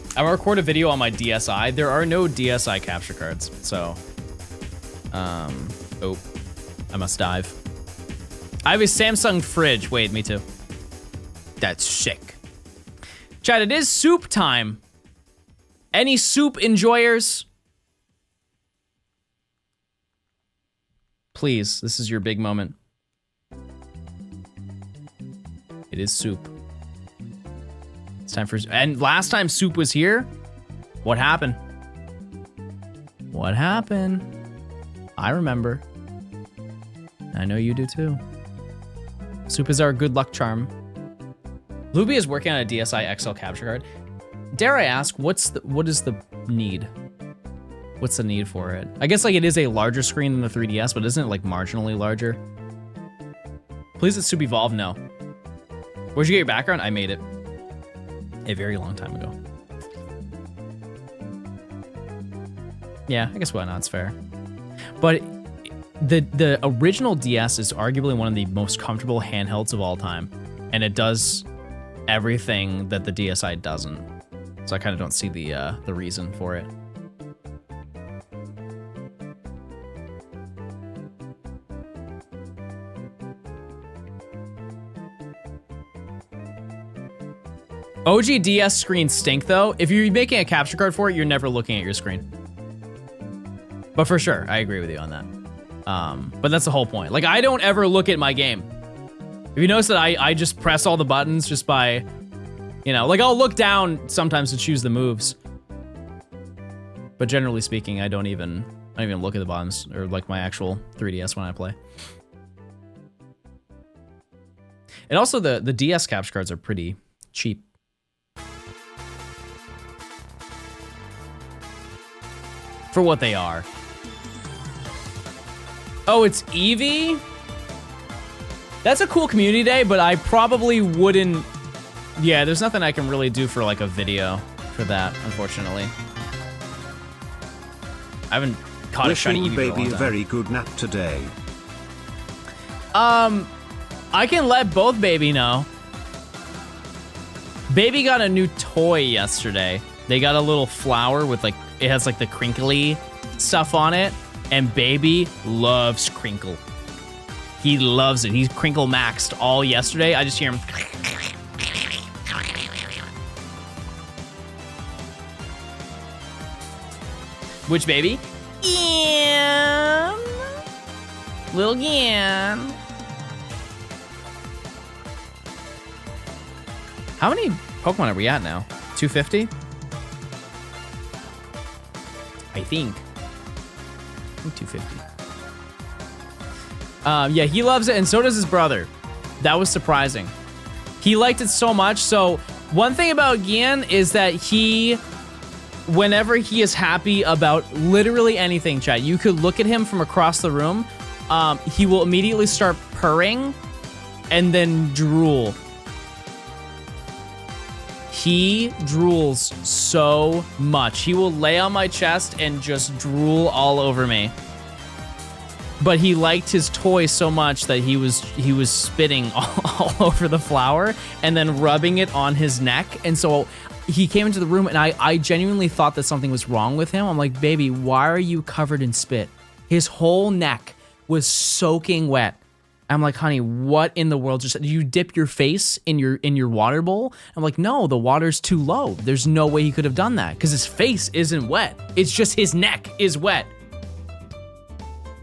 I'm gonna record a video on my DSi. There are no DSi capture cards, so oh, I must dive. I have a Samsung fridge. Wait, me too. That's sick. Chat, it is soup time. Any soup enjoyers? Please, this is your big moment. It is soup. It's time for... And last time soup was here, What happened? What happened? I remember. I know you do too. Soup is our good luck charm. Luby is working on a DSi XL capture card. Dare I ask, what is the need? What's the need for it? I guess like it is a larger screen than the 3DS, but isn't it like marginally larger? Please let Soup evolve? No. Where'd you get your background? I made it a very long time ago. Yeah, I guess why not? It's fair. But the original DS is arguably one of the most comfortable handhelds of all time, and it does everything that the DSi doesn't. So I kind of don't see the reason for it. OG DS screens stink though. If you're making a capture card for it, you're never looking at your screen. But for sure, I agree with you on that. But that's the whole point. Like, I don't ever look at my game. If you notice that I just press all the buttons just by, you know, like I'll look down sometimes to choose the moves. But generally speaking, I don't even look at the buttons or like my actual 3DS when I play. And also the DS capture cards are pretty cheap. For what they are. Oh, it's Eevee? That's a cool community day, but I probably wouldn't... Yeah, there's nothing I can really do for like a video for that, unfortunately. I haven't caught a shiny Eevee baby for a long a time. very good nap today. I can let both baby know. Baby got a new toy yesterday. They got a little flower with like, it has like the crinkly stuff on it, and baby loves crinkle. He loves it. He's crinkle maxed all yesterday. I just hear him. Which baby? Gyan. Little Gyan. How many Pokemon are we at now? 250? I think 250. Yeah, he loves it, and so does his brother. That was surprising. He liked it so much. So one thing about Gyan is that he, whenever he is happy about literally anything, chat, you could look at him from across the room. He will immediately start purring and then drool. He drools so much. He will lay on my chest and just drool all over me. But he liked his toy so much that he was spitting all over the flower and then rubbing it on his neck. And so he came into the room, and I genuinely thought that something was wrong with him. I'm like, baby, why are you covered in spit? His whole neck was soaking wet. I'm like, honey, what in the world just, did you dip your face in your water bowl? I'm like, no, the water's too low. There's no way he could have done that because his face isn't wet. It's just his neck is wet.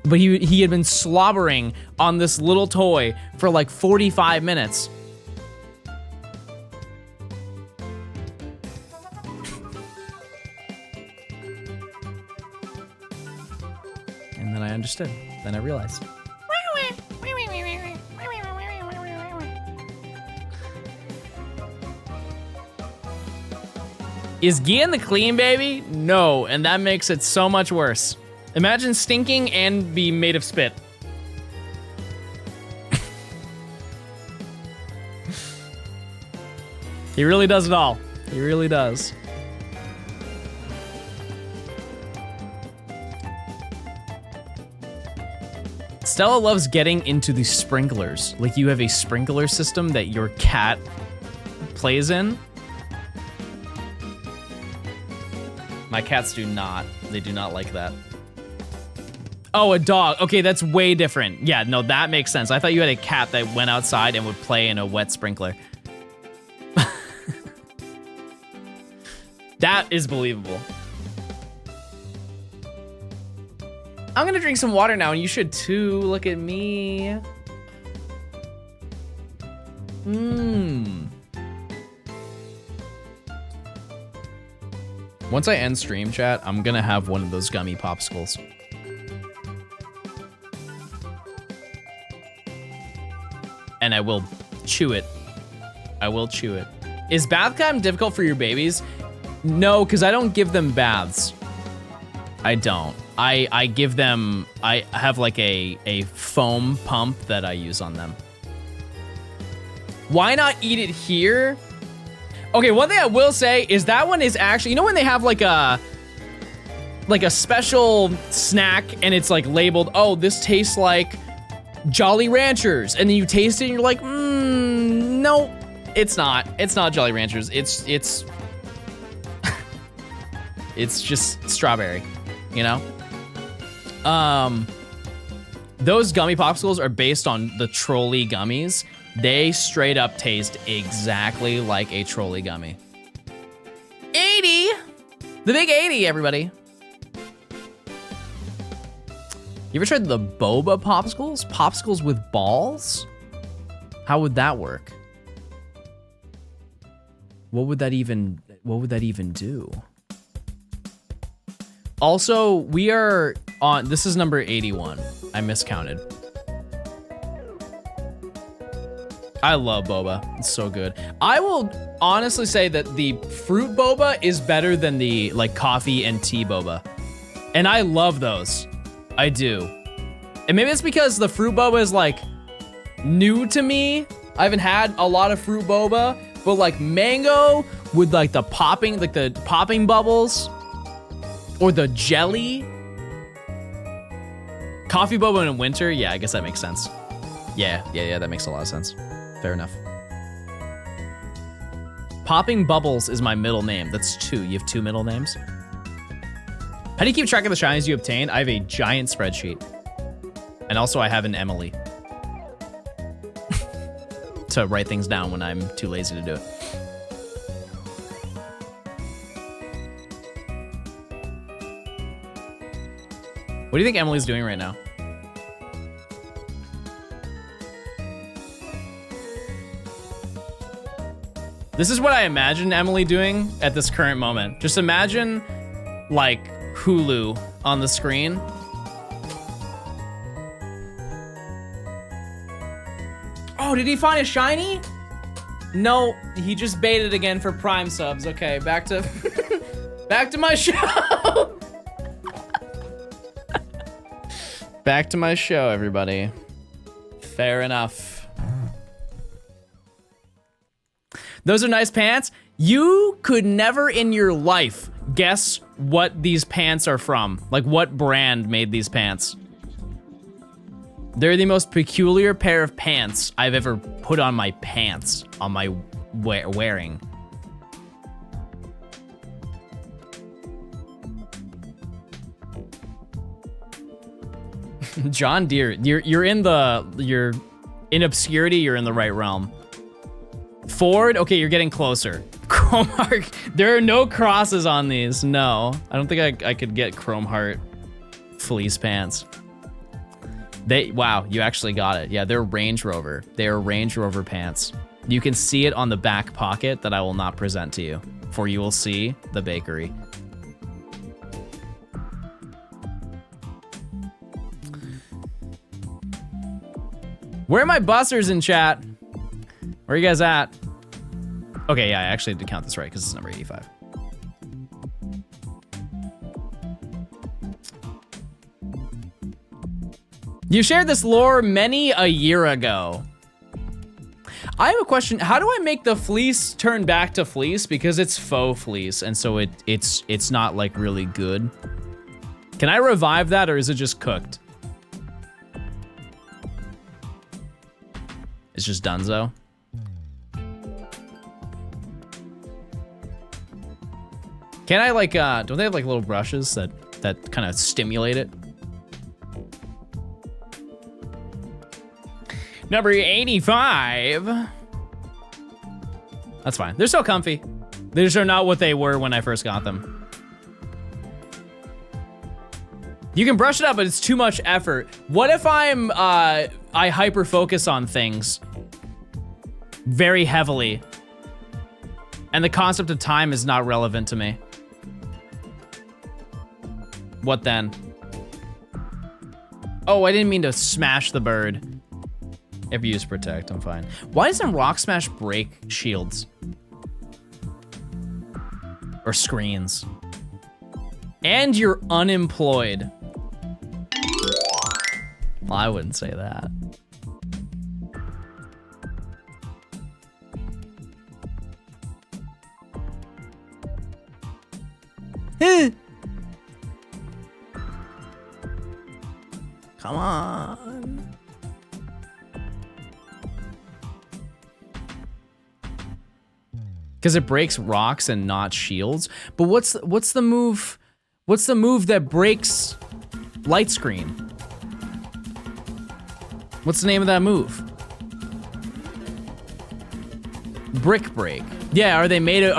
But he had been slobbering on this little toy for like 45 minutes. And then I understood. Then I realized. Is Gyan the clean baby? No, and that makes it so much worse. Imagine stinking and be made of spit. He really does it all. He really does. Stella loves getting into the sprinklers. Like you have a sprinkler system that your cat plays in. My cats do not. They do not like that. Oh, a dog. Okay, that's way different. Yeah, no, that makes sense. I thought you had a cat that went outside and would play in a wet sprinkler. That is believable. I'm gonna drink some water now, and you should too. Look at me. Once I end stream chat, I'm gonna have one of those gummy popsicles. And I will chew it. I will chew it. Is bath time difficult for your babies? No, because I don't give them baths. I don't. I give them, I have like a foam pump that I use on them. Why not eat it here? Okay, one thing I will say is that one is actually, you know when they have like a special snack and it's like labeled, oh, this tastes like Jolly Ranchers, and then you taste it and you're like, no, it's not. It's not Jolly Ranchers. It's it's just strawberry, you know? Those gummy popsicles are based on the trolley gummies. They straight up taste exactly like a trolley gummy. 80! The big 80, everybody. You ever tried the boba popsicles? Popsicles with balls? How would that work? What would that even do? Also, we are on, this is number 81. I miscounted. I love boba. It's so good. I will honestly say that the fruit boba is better than the like coffee and tea boba. And I love those. I do. And maybe it's because the fruit boba is like new to me. I haven't had a lot of fruit boba, but like mango with like the popping bubbles or the jelly. Coffee boba in winter. Yeah, I guess that makes sense. Yeah, that makes a lot of sense. Fair enough. Popping Bubbles is my middle name. That's 2. You have 2 middle names? How do you keep track of the shinies you obtain? I have a giant spreadsheet. And also I have an Emily. To write things down when I'm too lazy to do it. What do you think Emily's doing right now? This is what I imagine Emily doing at this current moment. Just imagine like Hulu on the screen. Oh, did he find a shiny? No, he just baited again for Prime subs. Okay, back to back to my show. Back to my show, everybody. Fair enough. Those are nice pants. You could never in your life guess what these pants are from. Like what brand made these pants. They're the most peculiar pair of pants I've ever put on my pants, on my wearing. John Deere, you're in obscurity, you're in the right realm. Ford, okay, you're getting closer. Chrome Heart, there are no crosses on these. No, I don't think I could get Chrome Heart fleece pants. Wow, you actually got it. Yeah, they're Range Rover. They are Range Rover pants. You can see it on the back pocket that I will not present to you, for you will see the bakery. Where are my busters in chat? Where are you guys at? Okay, yeah, I actually did count this right because it's number 85. You shared this lore many a year ago. I have a question. How do I make the fleece turn back to fleece? Because it's faux fleece, and so it's not like really good. Can I revive that, or is it just cooked? It's just donezo. Can I like, don't they have like little brushes that kind of stimulate it? Number 85. That's fine. They're so comfy. They just are not what they were when I first got them. You can brush it up, but it's too much effort. What if I hyper focus on things very heavily and the concept of time is not relevant to me? What then? Oh, I didn't mean to smash the bird. Abuse protect, I'm fine. Why doesn't Rock Smash break shields? Or screens? And you're unemployed. Well, I wouldn't say that. Come on. Because it breaks rocks and not shields. But what's the move? What's the move that breaks light screen? What's the name of that move? Brick break. Yeah, are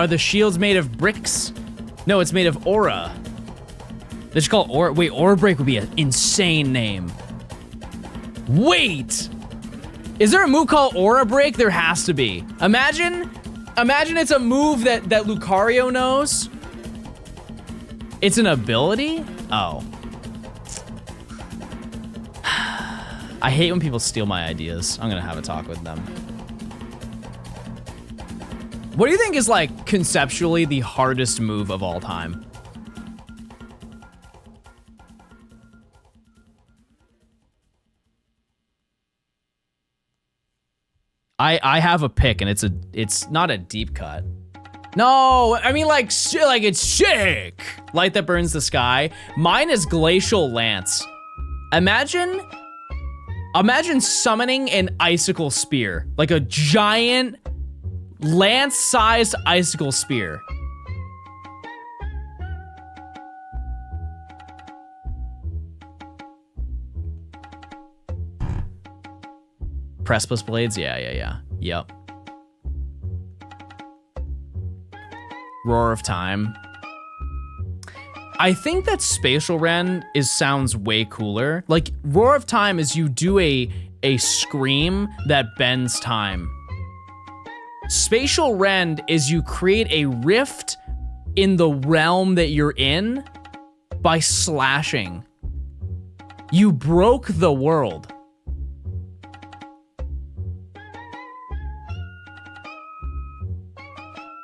the shields made of bricks? No, it's made of aura. They should call it aura. Wait, aura break would be an insane name. Wait! Is there a move called aura break? There has to be. Imagine it's a move that Lucario knows. It's an ability? Oh. I hate when people steal my ideas. I'm gonna have a talk with them. What do you think is like conceptually the hardest move of all time? I have a pick and it's not a deep cut. No, I mean like it's sick. Light that burns the sky. Mine is Glacial Lance. Imagine summoning an icicle spear, like a giant lance-sized icicle spear. Precipice blades, yeah. Yep. Roar of Time. I think that Spatial Rend sounds way cooler. Like, Roar of Time is you do a scream that bends time. Spatial Rend is you create a rift in the realm that you're in by slashing. You broke the world.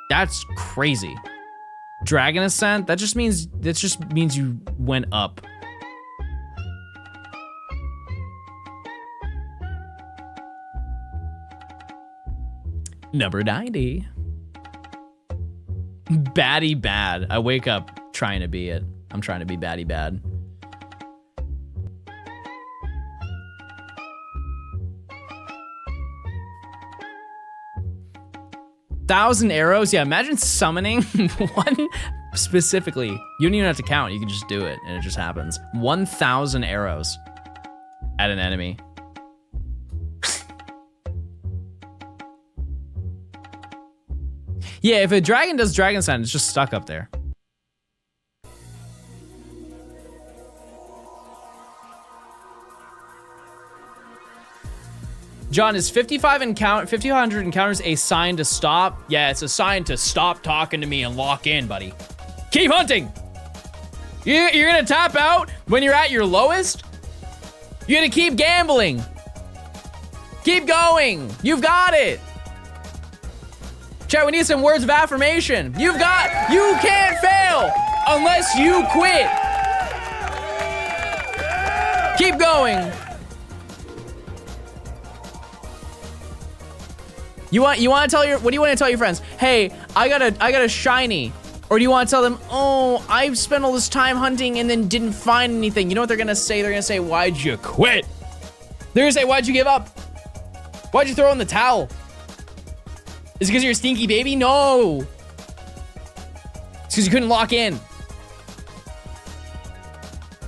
That's crazy. Dragon Ascent, that just means you went up. Number 90. Baddie bad. I wake up trying to be it. I'm trying to be baddie bad. Thousand arrows? Yeah, imagine summoning one specifically. You don't even have to count. You can just do it and it just happens. 1,000 arrows at an enemy. Yeah, if a dragon does Dragon Sign, it's just stuck up there. John, is 5,500 encounters a sign to stop? Yeah, it's a sign to stop talking to me and lock in, buddy. Keep hunting. You're gonna tap out when you're at your lowest? You're gonna keep gambling. Keep going. You've got it. Chat, we need some words of affirmation. You can't fail unless you quit. Keep going. What do you want to tell your friends? Hey, I got a shiny. Or do you want to tell them, oh, I've spent all this time hunting and then didn't find anything. You know what they're gonna say? They're gonna say, why'd you quit? They're gonna say, why'd you give up? Why'd you throw in the towel? Is it because you're a stinky baby? No. It's because you couldn't lock in.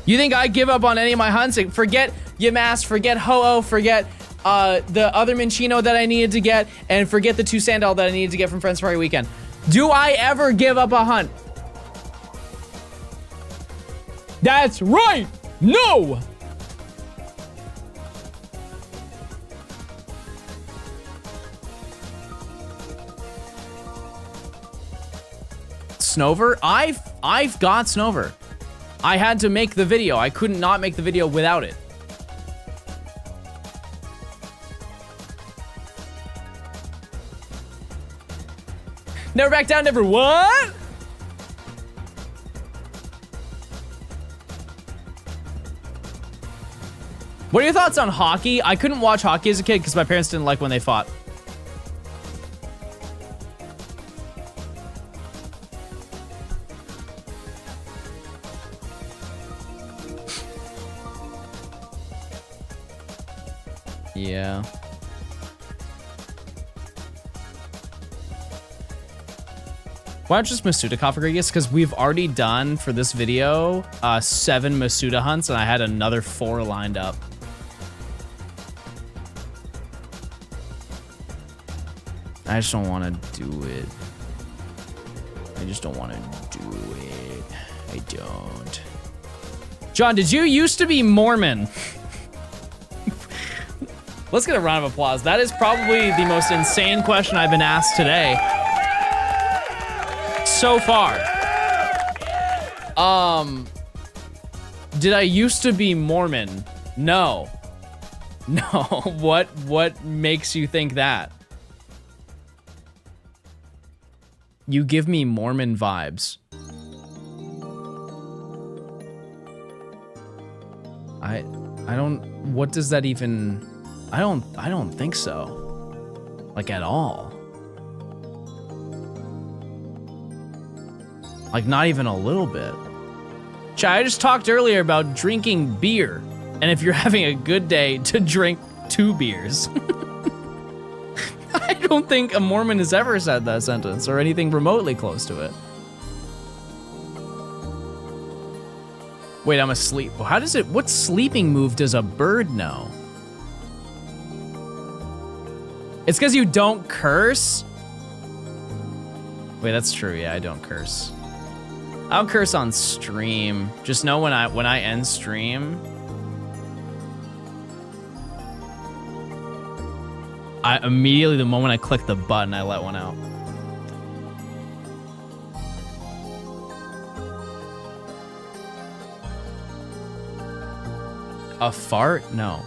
You think I give up on any of my hunts? Forget Yamask, forget Ho-Oh, forget the other Minchino that I needed to get, and forget the 2 Sandal that I needed to get from Friends Party Weekend. Do I ever give up a hunt? That's right! No! Snover? I've got Snover. I had to make the video. I couldn't not make the video without it. Never back down, never what? What are your thoughts on hockey? I couldn't watch hockey as a kid because my parents didn't like when they fought. Yeah. Why don't you just Masuda Kafagrigus? Because we've already done, for this video, 7 Masuda hunts, and I had another 4 lined up. I just don't want to do it. I just don't want to do it. I don't. John, did you used to be Mormon? Let's get a round of applause. That is probably the most insane question I've been asked today. So far. Did I used to be Mormon? No. No. What makes you think that? You give me Mormon vibes. I don't, what does that even, I don't think so. Like at all. Like not even a little bit. Chat, I just talked earlier about drinking beer. And if you're having a good day, to drink 2 beers. I don't think a Mormon has ever said that sentence or anything remotely close to it. Wait, I'm asleep. Well, how does it, what sleeping move does a bird know? It's because you don't curse? Wait, that's true. Yeah, I don't curse. I don't curse on stream. Just know when I end stream, I immediately, the moment I click the button, I let one out. A fart? No.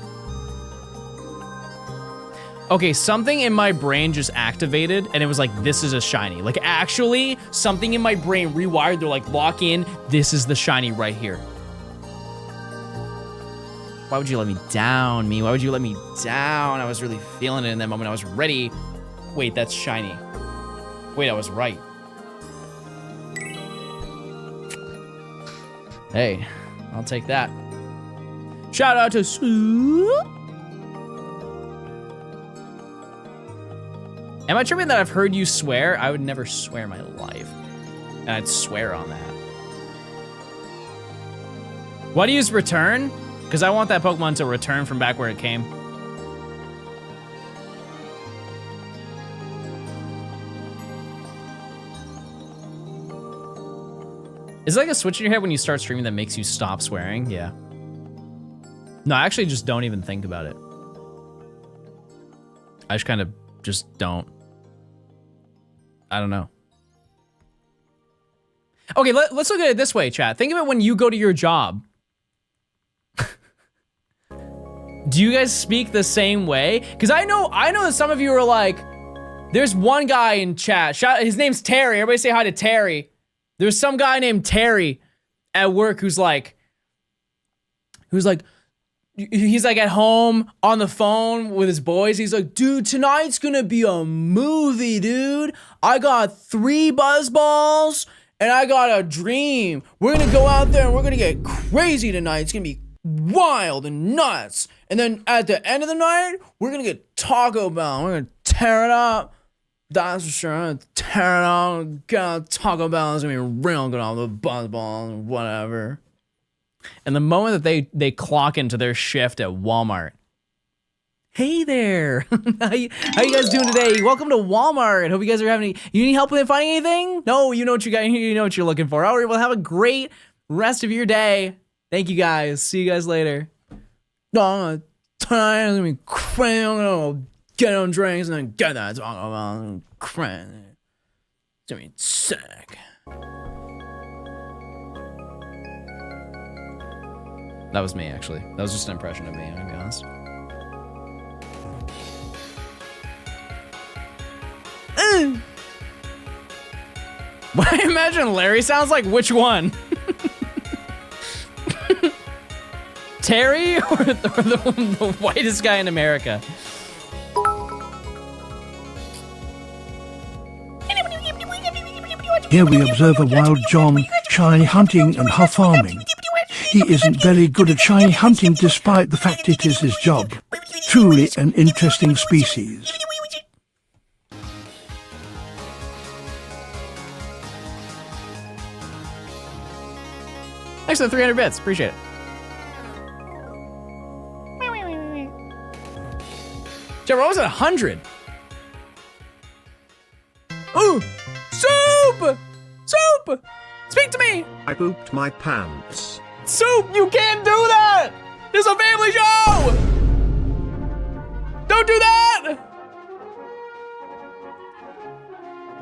Okay, something in my brain just activated and it was like, this is a shiny. Like actually, something in my brain rewired, they're like, lock in, this is the shiny right here. Why would you let me down, me? Why would you let me down? I was really feeling it in that moment. I was ready. Wait, that's shiny. Wait, I was right. Hey, I'll take that. Shout out to Sue. Am I tripping that I've heard you swear? I would never swear in my life. And I'd swear on that. Why do you use return? Because I want that Pokemon to return from back where it came. Is it like a switch in your head when you start streaming that makes you stop swearing? Yeah. No, I actually just don't even think about it. I just kind of just don't. I don't know. Okay, let's look at it this way, chat. Think of it when you go to your job. Do you guys speak the same way? Because I know that some of you are like, there's one guy in chat. His name's Terry. Everybody say hi to Terry. There's some guy named Terry at work who's like he's like at home on the phone with his boys. He's like, dude, tonight's gonna be a movie, dude. I got 3 buzzballs and I got a dream. We're gonna go out there and we're gonna get crazy tonight. It's gonna be wild and nuts. And then at the end of the night, we're gonna get Taco Bell. We're gonna tear it up. That's for sure. I'm gonna tear it up. Get Taco Bell. It's gonna be real good on the buzzballs and whatever. And the moment that they clock into their shift at Walmart. Hey there. How you guys doing today? Welcome to Walmart. Hope you guys are having you need help with finding anything? No, you know what you got. You know what you're looking for. All right, well, have a great rest of your day. Thank you guys. See you guys later. No, tonight is gonna be crazy. I'm gonna get on drinks and then get that Taco Bell. Crazy. It's gonna be sick. That was me, actually. That was just an impression of me, I'm gonna be honest. I imagine Larry sounds like which one? Terry or the whitest guy in America? Here we observe a wild John shiny hunting and huff farming. He isn't very good at shiny hunting despite the fact it is his job. Truly an interesting species. Thanks for the 300 bits, appreciate it. Jeff, what was it, 100? Ooh! Soup! Soup! Speak to me! I pooped my pants. Soup, you can't do that! This is a family show! Don't do that!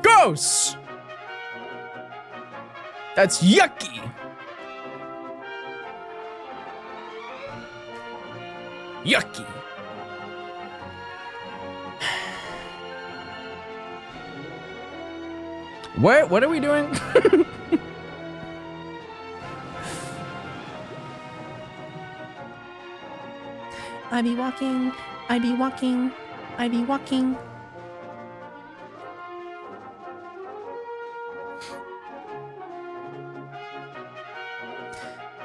Gross! That's yucky! Yucky! What are we doing? I be walking, I be walking, I be walking.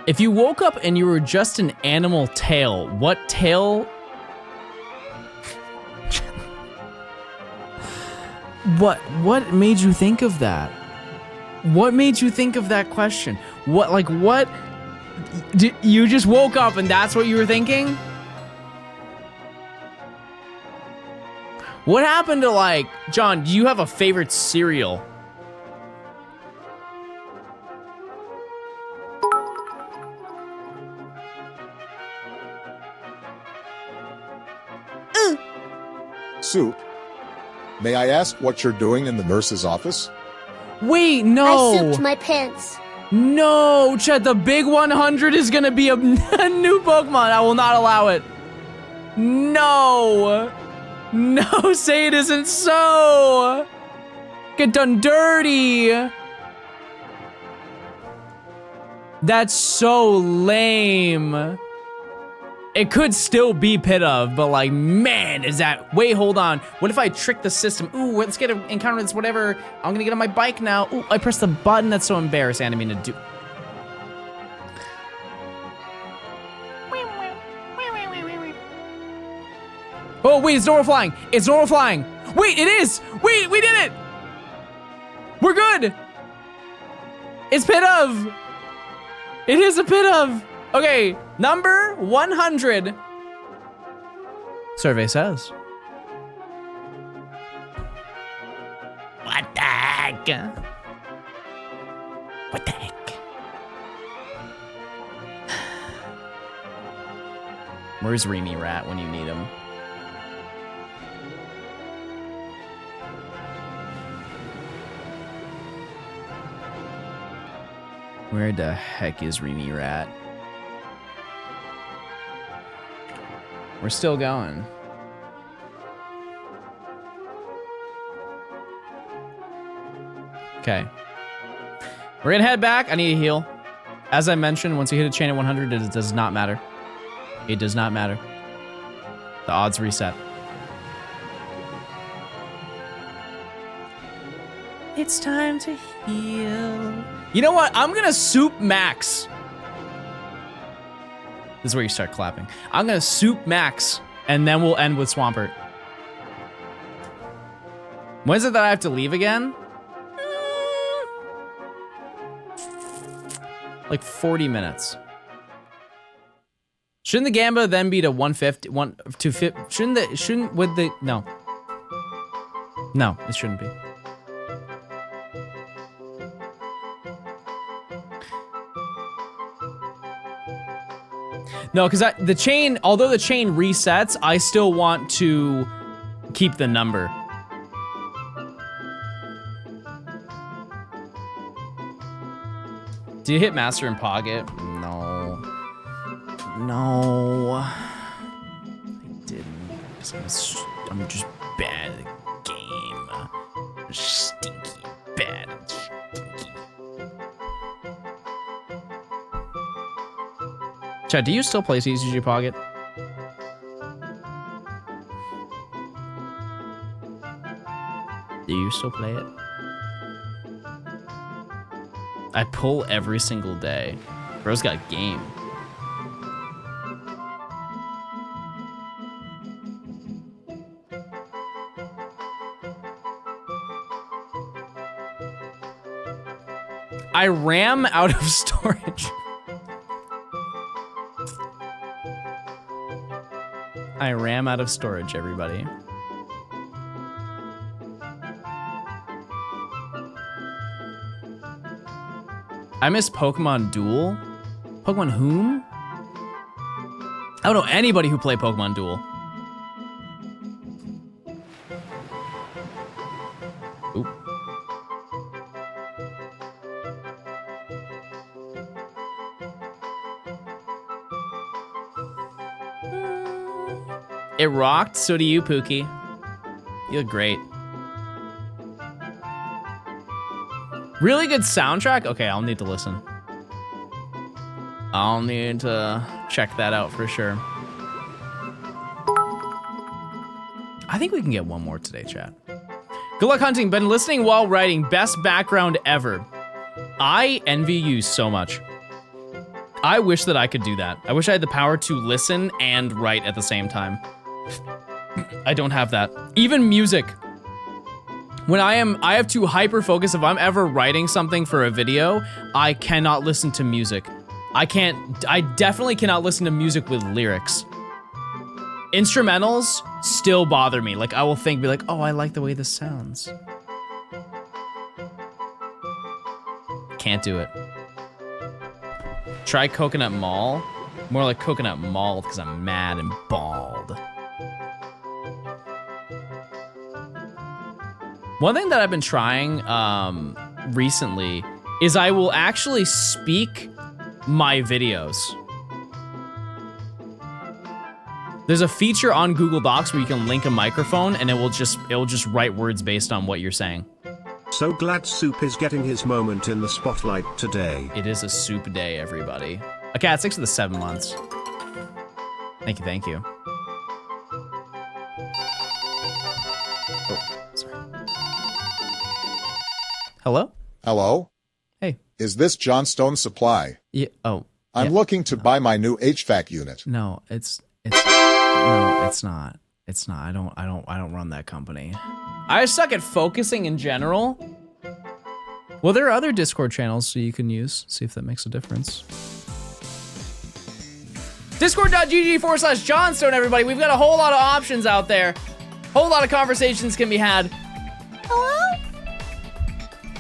If you woke up and you were just an animal tail, what tail? What made you think of that? What made you think of that question? What? You just woke up and that's what you were thinking? What happened to John, do you have a favorite cereal? Soup, may I ask what you're doing in the nurse's office? Wait, no. I souped my pants. No, Chet, the big 100 is gonna be a new Pokemon. I will not allow it. No. No, say it isn't so. Get done dirty. That's so lame. It could still be Pidove, but man, is that... Wait, hold on. What if I trick the system? Ooh, let's get an encounter this whatever. I'm gonna get on my bike now. Ooh, I pressed the button. That's so embarrassing. I didn't mean to do... Oh, wait, it's normal flying. It's normal flying. Wait, it is. Wait, we did it. We're good. It's Pidove. It is a Pidove. Okay, number 100. Survey says. What the heck? What the heck? Where's Remy Rat when you need him? Where the heck is Remy Rat? We're still going. Okay. We're gonna head back. I need a heal. As I mentioned, once you hit a chain at 100, it does not matter. It does not matter. The odds reset. It's time to heal. You know what? I'm gonna soup Max. This is where you start clapping. I'm gonna soup Max, and then we'll end with Swampert. When is it that I have to leave again? Like 40 minutes. Shouldn't the Gamba then be to 150, 250? No, it shouldn't be. No, because the chain, although the chain resets, I still want to keep the number. Do you hit Master and Pocket? No. No. I didn't. Because I'm just bad at the game. Stinky. Bad and stinky. Chad, do you still play CCG Pocket? Do you still play it? I pull every single day. Bro's got game. I ran out of storage. I ran out of storage, everybody. I miss Pokemon Duel. Pokemon whom? I don't know anybody who played Pokemon Duel. Oop. It rocked, so do you, Pookie. You look great. Really good soundtrack? Okay, I'll need to listen. I'll need to check that out for sure. I think we can get one more today, chat. Good luck hunting. Been listening while writing. Best background ever. I envy you so much. I wish that I could do that. I wish I had the power to listen and write at the same time. I don't have that. Even music. When I have to hyper focus. If I'm ever writing something for a video, I cannot listen to music. I definitely cannot listen to music with lyrics. Instrumentals still bother me. Like I will be like, oh, I like the way this sounds. Can't do it. Try Coconut Mall. More like Coconut Mall because I'm mad and bald. One thing that I've been trying recently is I will actually speak my videos. There's a feature on Google Docs where you can link a microphone and it will just write words based on what you're saying. So glad Soup is getting his moment in the spotlight today. It is a soup day, everybody. A cat 6 of the 7 months. Thank you, thank you. Oh, sorry. Hello? Hello? Hey. Is this Johnstone Supply? Yeah. Oh. I'm looking to buy my new HVAC unit. No, it's not. It's not. I don't run that company. I suck at focusing in general. Well, there are other Discord channels so you can use. See if that makes a difference. Discord.gg/Johnstone, everybody. We've got a whole lot of options out there. Whole lot of conversations can be had. Hello?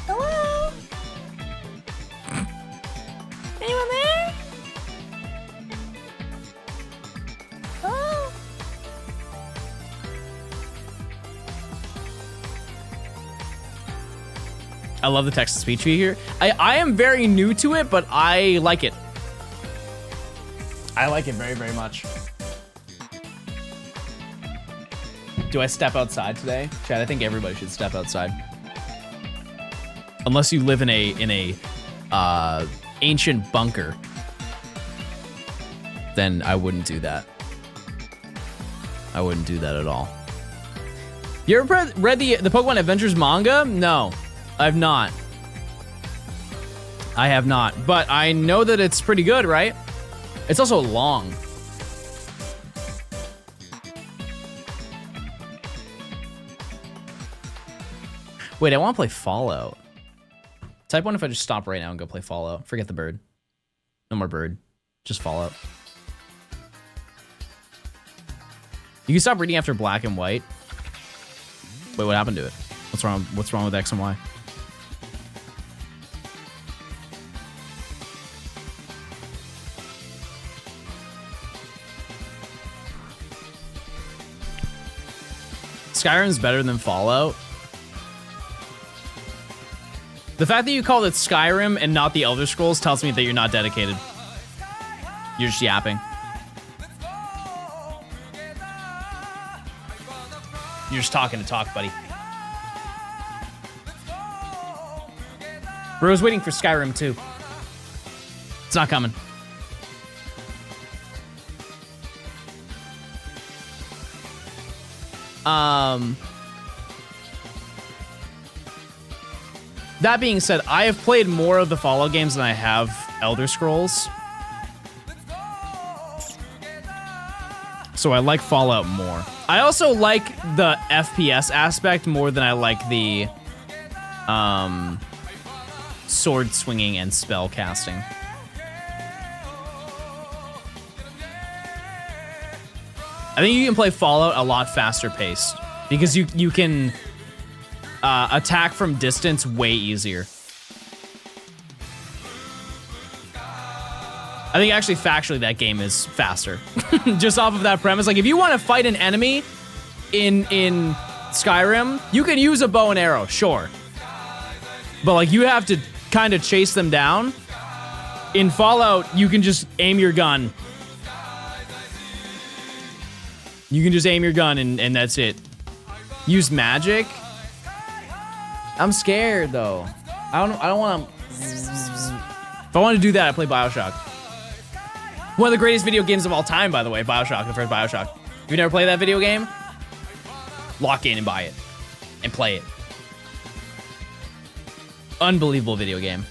Hello? Anyone there? Hello? I love the text-to-speech feature. I am very new to it, but I like it. I like it very, very much. Do I step outside today? Chad, I think everybody should step outside. Unless you live in a ancient bunker, then I wouldn't do that. I wouldn't do that at all. You ever read the Pokemon Adventures manga? No, I've not. I have not, but I know that it's pretty good, right? It's also long. Wait, I want to play Fallout. Type 1 if I just stop right now and go play Fallout. Forget the bird. No more bird. Just Fallout. You can stop reading after black and white. Wait, what happened to it? What's wrong? What's wrong with X and Y? Skyrim's better than Fallout. The fact that you called it Skyrim and not the Elder Scrolls tells me that you're not dedicated. You're just yapping. You're just talking to talk, buddy. Bro's waiting for Skyrim too. It's not coming. That being said, I have played more of the Fallout games than I have Elder Scrolls. So I like Fallout more. I also like the FPS aspect more than I like the sword swinging and spell casting. I think you can play Fallout a lot faster paced because you can attack from distance way easier. I think actually factually that game is faster. Just off of that premise. Like if you want to fight an enemy in Skyrim, you can use a bow and arrow, sure. But like you have to kind of chase them down. In Fallout, you can just aim your gun. You can just aim your gun and that's it. Use magic? I'm scared though. I don't want to. If I want to do that, I play BioShock. One of the greatest video games of all time, by the way, BioShock, the first BioShock. If you never played that video game, lock in and buy it and play it. Unbelievable video game.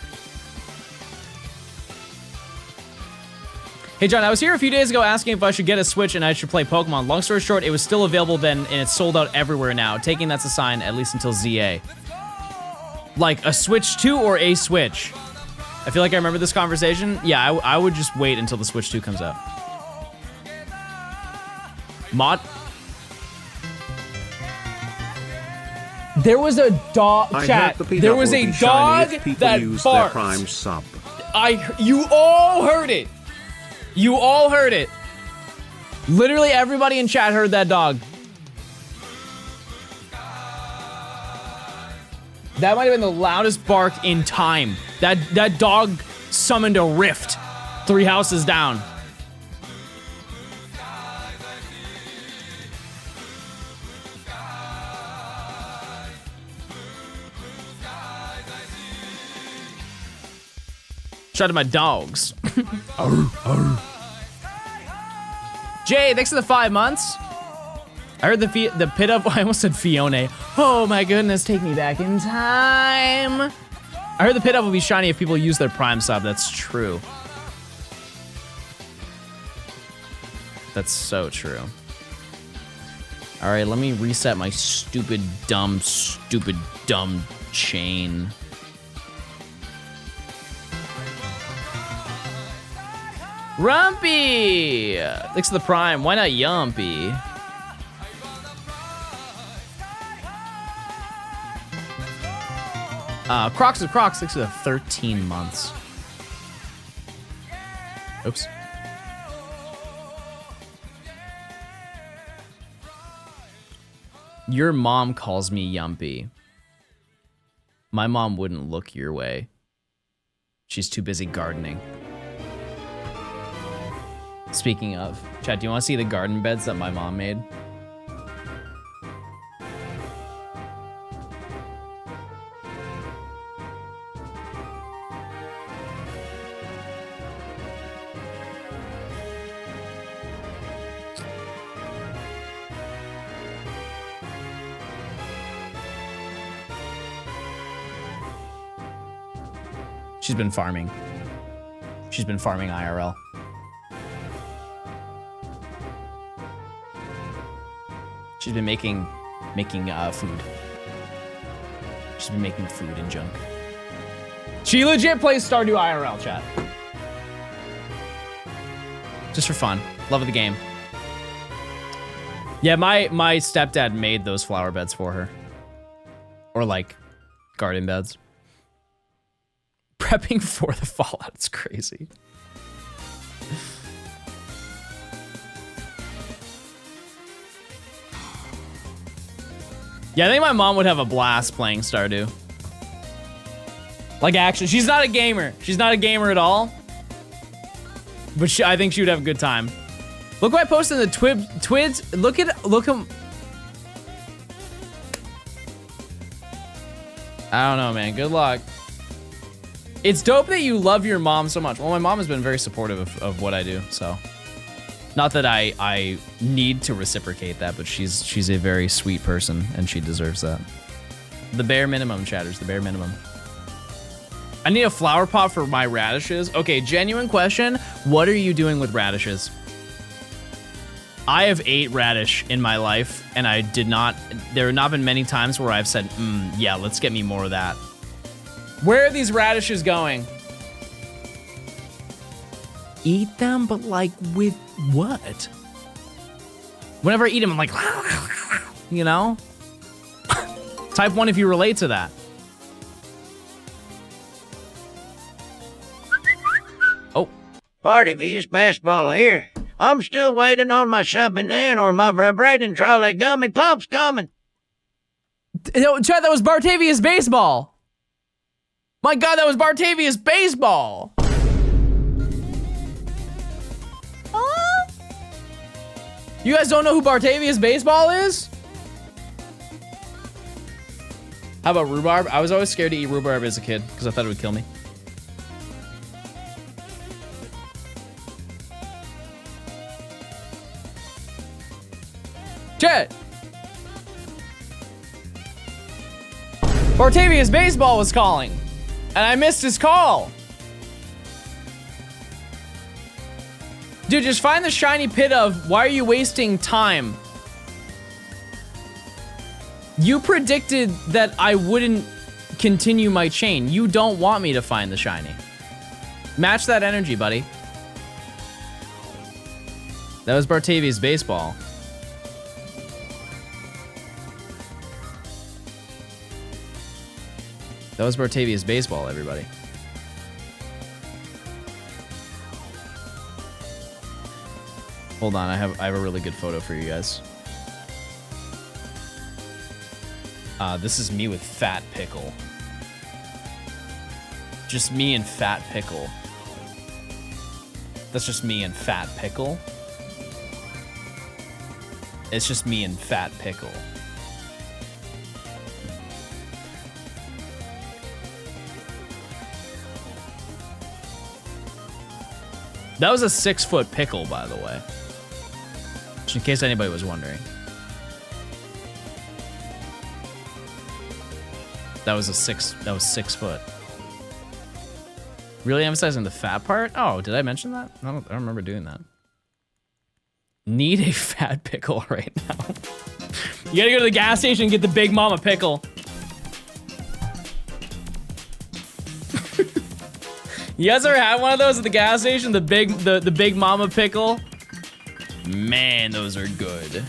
Hey John, I was here a few days ago asking if I should get a Switch and I should play Pokemon. Long story short, it was still available then and it's sold out everywhere now. Taking that's a sign, at least until ZA. Like a Switch 2 or a Switch? I feel like I remember this conversation. Yeah, I would just wait until the Switch 2 comes out. Mod? There was a dog, chat. There was a dog that barked. Prime sub. You all heard it. You all heard it. Literally everybody in chat heard that dog. That might have been the loudest bark in time. That dog summoned a rift 3 houses down. Shout out to my dogs. Jay, thanks for the 5 months. I heard the pit of, I almost said Fiona. Oh my goodness, take me back in time. I heard the pit up will be shiny if people use their Prime sub. That's true. That's so true. All right, let me reset my stupid, dumb chain. Rumpy! Thanks for the Prime. Why not Yumpy? Crocs of Crocs, thanks for the 13 months. Oops. Your mom calls me Yumpy. My mom wouldn't look your way. She's too busy gardening. Speaking of, chat, do you want to see the garden beds that my mom made? She's been farming. She's been farming IRL. She's been making food. She's been making food and junk. She legit plays Stardew IRL, chat. Just for fun. Love of the game. Yeah, my stepdad made those flower beds for her. Or like garden beds. Prepping for the Fallout, it's crazy. Yeah, I think my mom would have a blast playing Stardew. Like, actually, she's not a gamer. She's not a gamer at all. But I think she would have a good time. Look what I posted in the Twids. Look at I don't know, man. Good luck. It's dope that you love your mom so much. Well, my mom has been very supportive of what I do, so. Not that I need to reciprocate that, but she's a very sweet person, and she deserves that. The bare minimum, chatters, the bare minimum. I need a flower pot for my radishes. Okay, genuine question. What are you doing with radishes? I have 8 radish in my life, and I did not, there have not been many times where I've said, yeah, let's get me more of that. Where are these radishes going? Eat them, but like with what? Whenever I eat them, I'm like, you know? Type 1 if you relate to that. Oh. Party V's basketball here. I'm still waiting on my sub-banana or my vibrating trolley gummy pops coming. No, Chad, that was Bartavius baseball. My God, that was Bartavius baseball. You guys don't know who Bartavius baseball is? How about rhubarb? I was always scared to eat rhubarb as a kid because I thought it would kill me. Chet! Bartavius baseball was calling, and I missed his call. Dude, just find the shiny pit of why are you wasting time? You predicted that I wouldn't continue my chain. You don't want me to find the shiny. Match that energy, buddy. That was Bartavius baseball. That was Bartavius baseball, everybody. Hold on, I have a really good photo for you guys. This is me with Fat Pickle. Just me and Fat Pickle. That's just me and Fat Pickle. It's just me and Fat Pickle. That was a 6-foot pickle, by the way. Just in case anybody was wondering. That was 6 foot. Really emphasizing the fat part? Oh, did I mention that? I don't remember doing that. Need a fat pickle right now. You gotta go to the gas station and get the Big Mama pickle. You guys ever had one of those at the gas station? The Big Mama pickle? Man, those are good.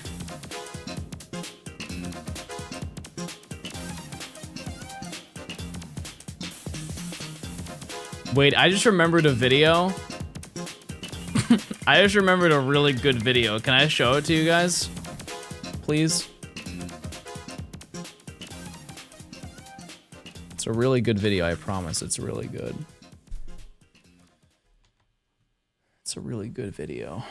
Wait, I just remembered a video. I just remembered a really good video. Can I show it to you guys? Please? It's a really good video, I promise. It's really good. It's a really good video.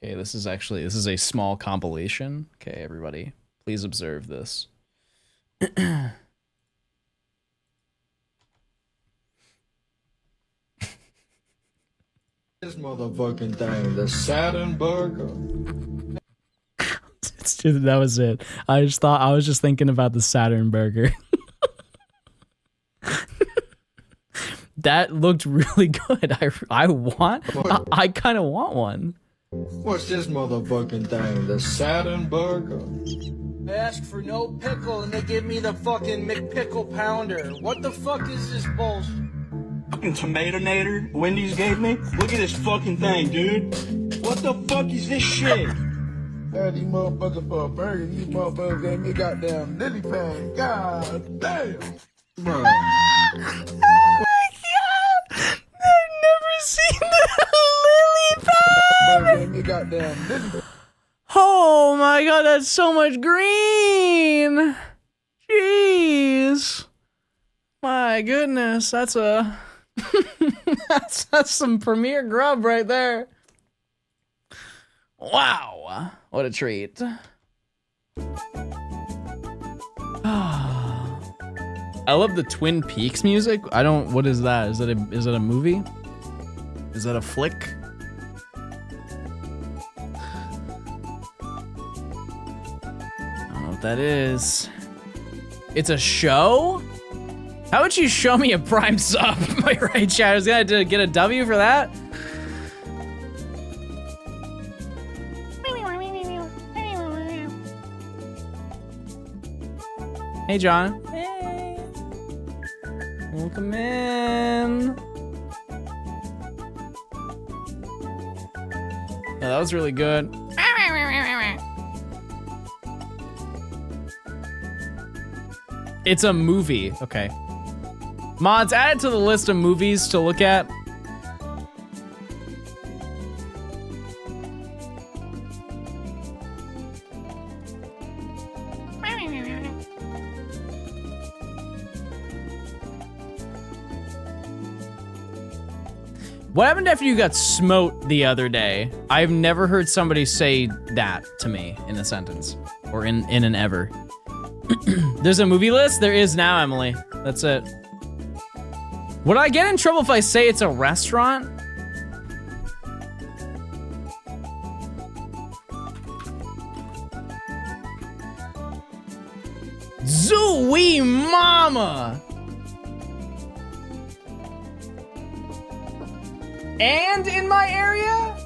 Okay, this is a small compilation. Okay, everybody, please observe this. This motherfucking thing, the Saturn burger. Dude, that was it. I was just thinking about the Saturn burger. That looked really good. I kind of want one. What's this motherfucking thing, the Saturn burger? I ask for no pickle and they give me the fucking McPickle pounder. What the fuck is this bullshit? Fucking Tomatonator Wendy's gave me? Look at this fucking thing, dude. What the fuck is this shit? Had these motherfuckers for a burger. These motherfuckers gave me goddamn lily pad. God damn. Bro. Oh my god! I've never seen the lily pad! motherfucker gave me goddamn lily. Oh my god, that's so much green. Jeez. My goodness, that's a that's some premier grub right there. Wow, what a treat. I love the Twin Peaks music. What is that? Is that a movie? Is that a flick? I don't know what that is. It's a show? How about you show me a Prime sub? My right chat is gonna get a W for that? Hey, John. Hey. Welcome in. Yeah, that was really good. It's a movie. Okay. Mods, add it to the list of movies to look at. What happened after you got smote the other day? I've never heard somebody say that to me in a sentence or in an ever. There's a movie list? There is now, Emily. That's it. Would I get in trouble if I say it's a restaurant? Zooey mama! And in my area?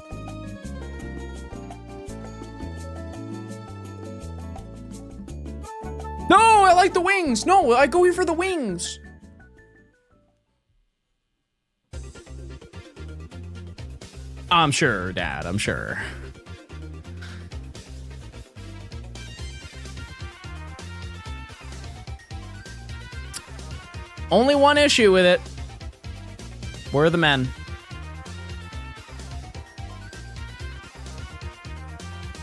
No, I like the wings. No, I go here for the wings. I'm sure, Dad, I'm sure. Only one issue with it. Where are the men?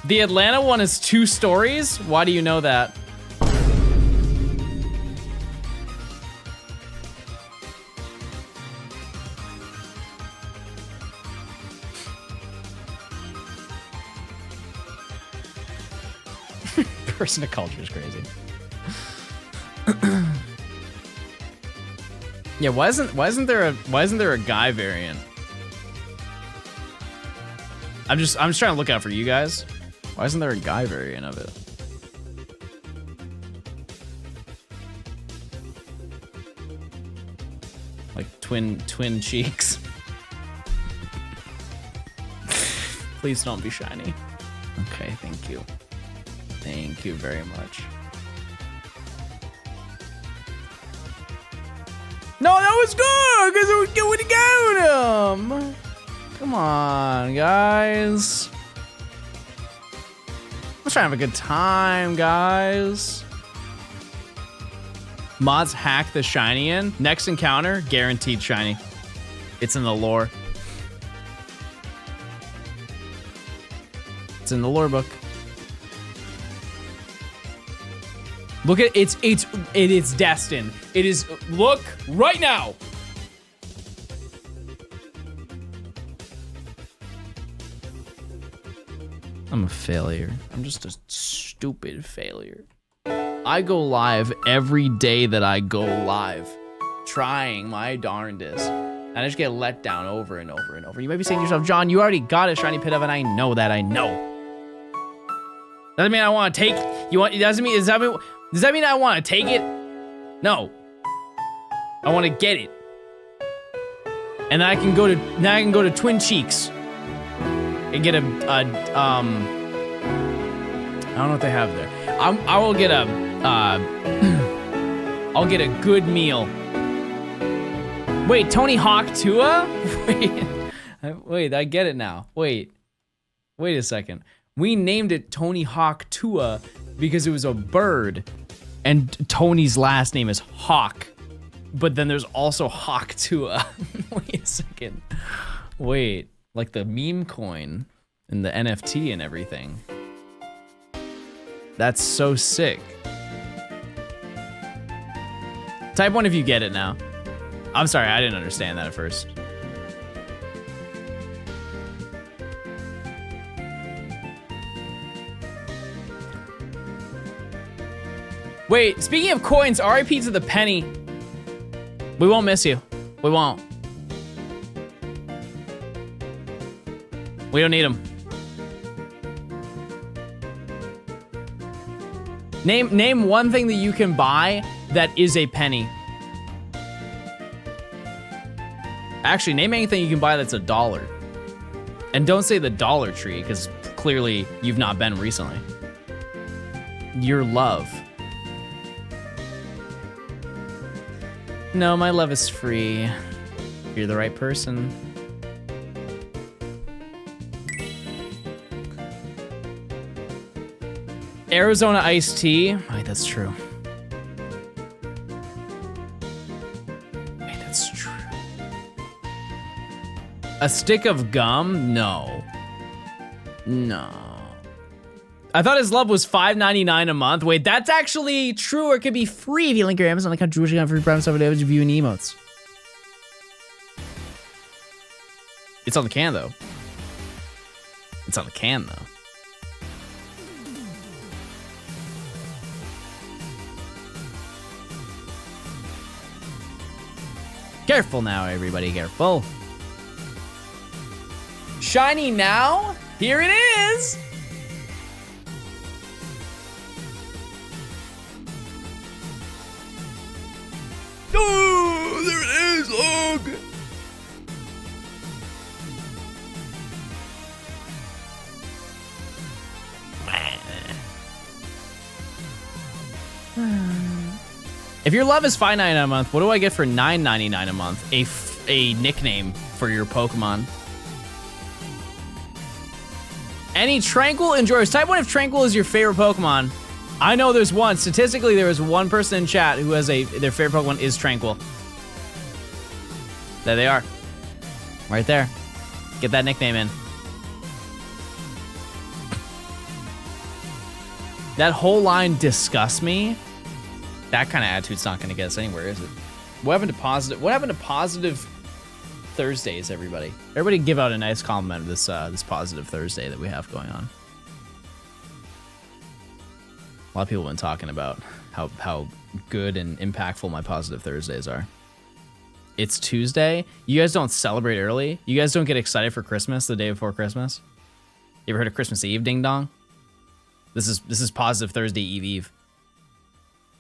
The Atlanta one is 2 stories? Why do you know that? Person of culture is crazy. Yeah, why isn't there a guy variant? I'm just trying to look out for you guys. Why isn't there a guy variant of it? Like twin cheeks. Please don't be shiny. Okay, thank you. Thank you very much. No, that was good, because it was good to go him. Come on, guys. Let's try to have a good time, guys. Mods hack the shiny in. Next encounter, guaranteed shiny. It's in the lore. It's in the lore book. Look at it is destined. It is, look right now. I'm a failure. I'm just a stupid failure. I go live every day that I go live, trying my darndest. And I just get let down over and over and over. You might be saying to yourself, John, you already got a shiny pit of, and I know that, I know. Doesn't mean I want to take, does that mean I want to take it? No. I want to get it. And then I can go to Twin Cheeks and get I don't know what they have there. I will get I'll get a good meal. Wait, Tony Hawk Tua? Wait, I get it now. Wait a second. We named it Tony Hawk Tua because it was a bird, and Tony's last name is Hawk. But then there's also Hawk Tua. Wait a second. Wait, like the meme coin. And the NFT and everything. That's so sick. Type 1 if you get it now. I'm sorry, I didn't understand that at first. Wait, speaking of coins, RIP to the penny. We won't miss you. We won't. We don't need them. Name one thing that you can buy that is a penny. Actually, name anything you can buy that's $1. And don't say the Dollar Tree, because clearly you've not been recently. Your love. No, my love is free. You're the right person. Arizona iced tea. Wait, that's true. Wait, that's true. A stick of gum? No. No. I thought his love was $5.99 a month. Wait, that's actually true, or it could be free if you link your Amazon account to Jewish free prime stuff with view and emotes. It's on the can though. It's on the can though. Careful now, everybody, careful. Shiny now? Here it is! Oh, there it is! Ugh! If your love is $5.99 a month, what do I get for $9.99 a month? A nickname for your Pokemon. Any Tranquil enjoyers? Type 1 if Tranquil is your favorite Pokemon. I know there's one. Statistically, there is one person in chat who has their favorite Pokemon is Tranquil. There they are. Right there. Get that nickname in. That whole line disgusts me. That kind of attitude's not going to get us anywhere, is it? What happened to positive Thursdays, everybody? Everybody give out a nice compliment of this this positive Thursday that we have going on. A lot of people have been talking about how good and impactful my positive Thursdays are. It's Tuesday. You guys don't celebrate early? You guys don't get excited for Christmas the day before Christmas? You ever heard of Christmas Eve, ding dong? This is positive Thursday Eve.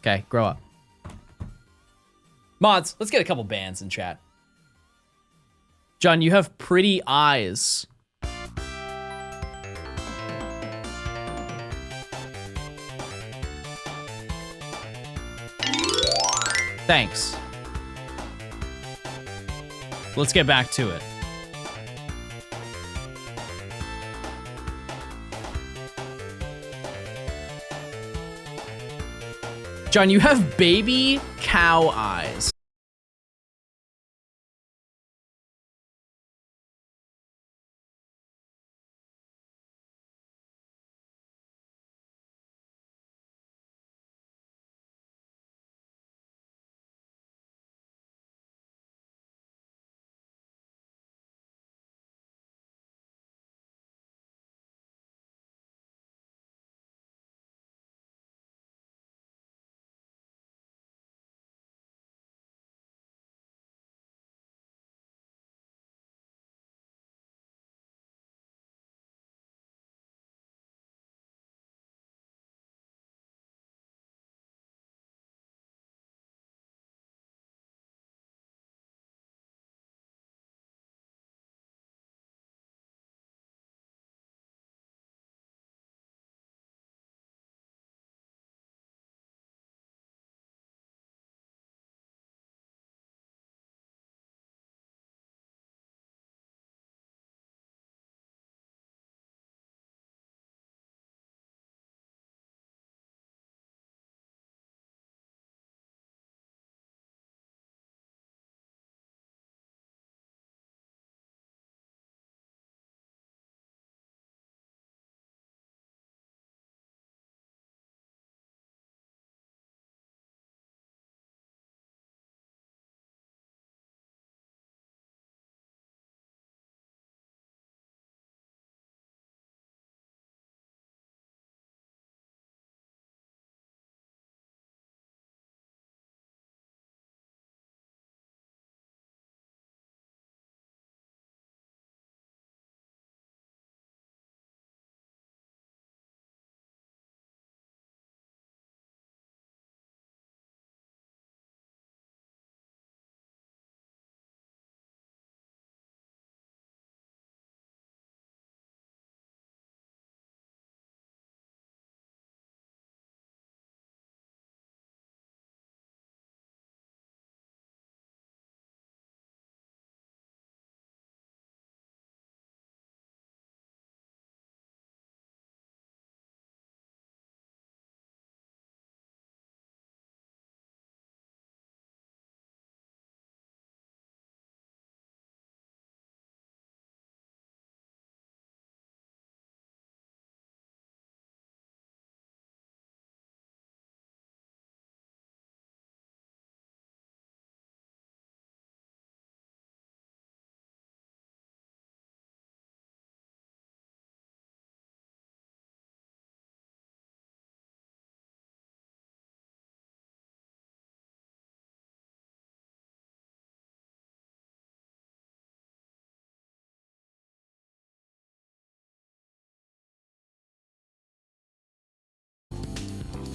Okay, grow up. Mods, let's get a couple bans in chat. John, you have pretty eyes. Thanks. Let's get back to it. John, you have baby cow eyes.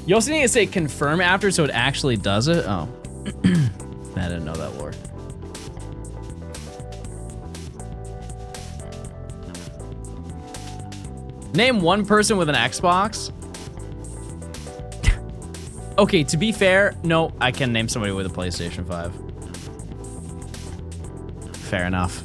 You also need to say confirm after so it actually does it. Oh. I didn't know that lore. Name one person with an Xbox. Okay, to be fair, no, I can name somebody with a PlayStation 5. Fair enough.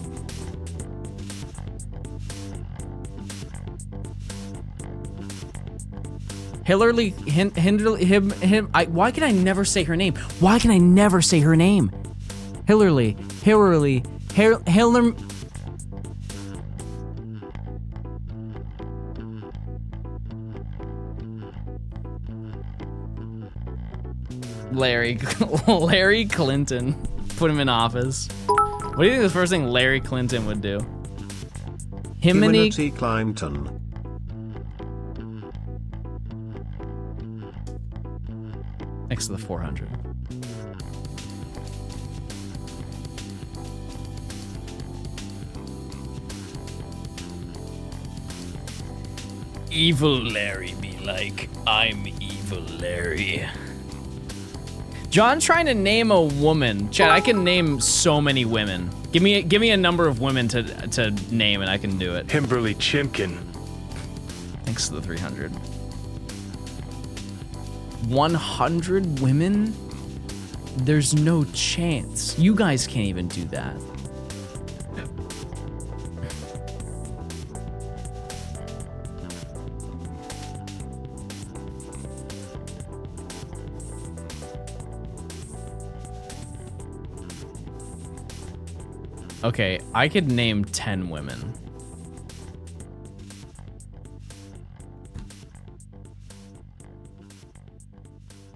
Hillary, why can I never say her name? Why can I never say her name? Hillary. Larry Clinton. Put him in office. What do you think the first thing Larry Clinton would do? Humanity Clinton. Next to the 400. Evil Larry be like, I'm evil Larry. John's trying to name a woman. Chad, I can name so many women. Give me a number of women to name and I can do it. Kimberly Chimkin. Thanks to the 300. 100 women? There's no chance. You guys can't even do that. Okay, I could name 10 women.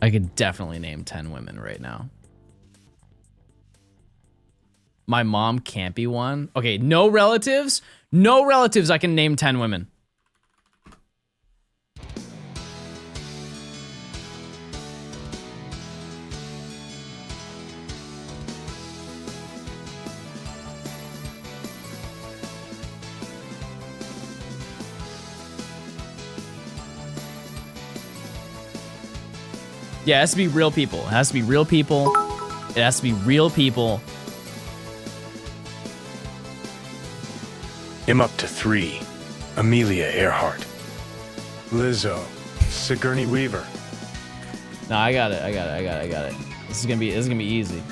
I could definitely name 10 women right now. My mom can't be one. Okay, no relatives? No relatives, I can name 10 women. Yeah, it has to be real people. It has to be real people. It has to be real people. I'm up to 3. Amelia Earhart. Lizzo. Sigourney Weaver. No, I got it. This is gonna be easy.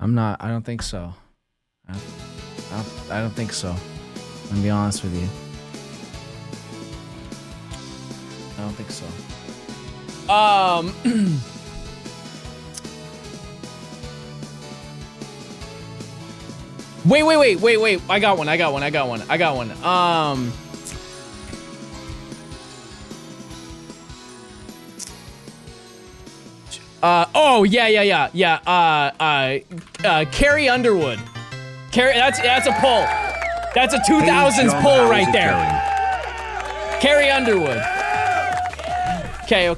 I don't think so. I don't think so. I'm gonna be honest with you. I don't think so. Wait. I got one. Oh, yeah. Carrie Underwood. That's a pull. That's a 2000s pull right there. Carrie Underwood. Okay.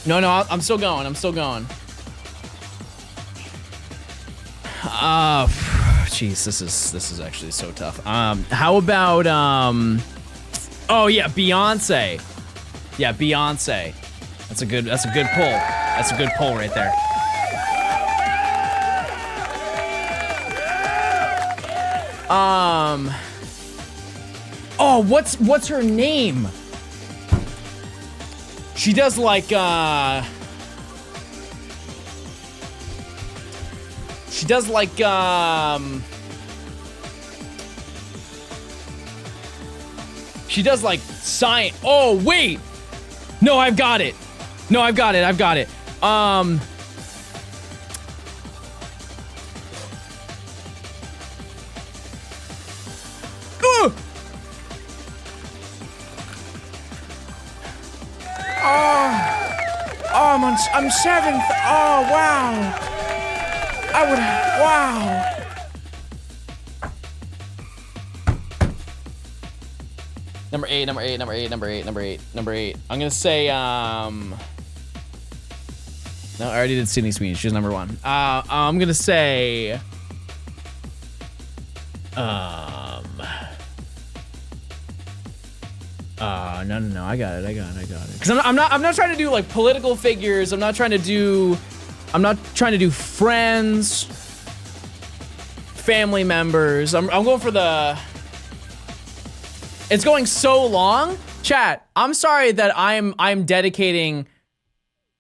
No, I'm still going. Jeez, this is actually so tough. How about oh yeah, Beyonce. Yeah, Beyonce. That's a good pull. That's a good pull right there. Oh, what's her name? She does like science. Oh, wait. No, I've got it. I'm seventh. Oh, wow. Wow. Number eight. I'm gonna say, no, I already did Sydney Sweeney. She's number one. I'm gonna say, no, I got it. Cause I'm not trying to do like political figures. I'm not trying to do friends, family members. I'm going for the, it's going so long. Chat, I'm sorry that I'm dedicating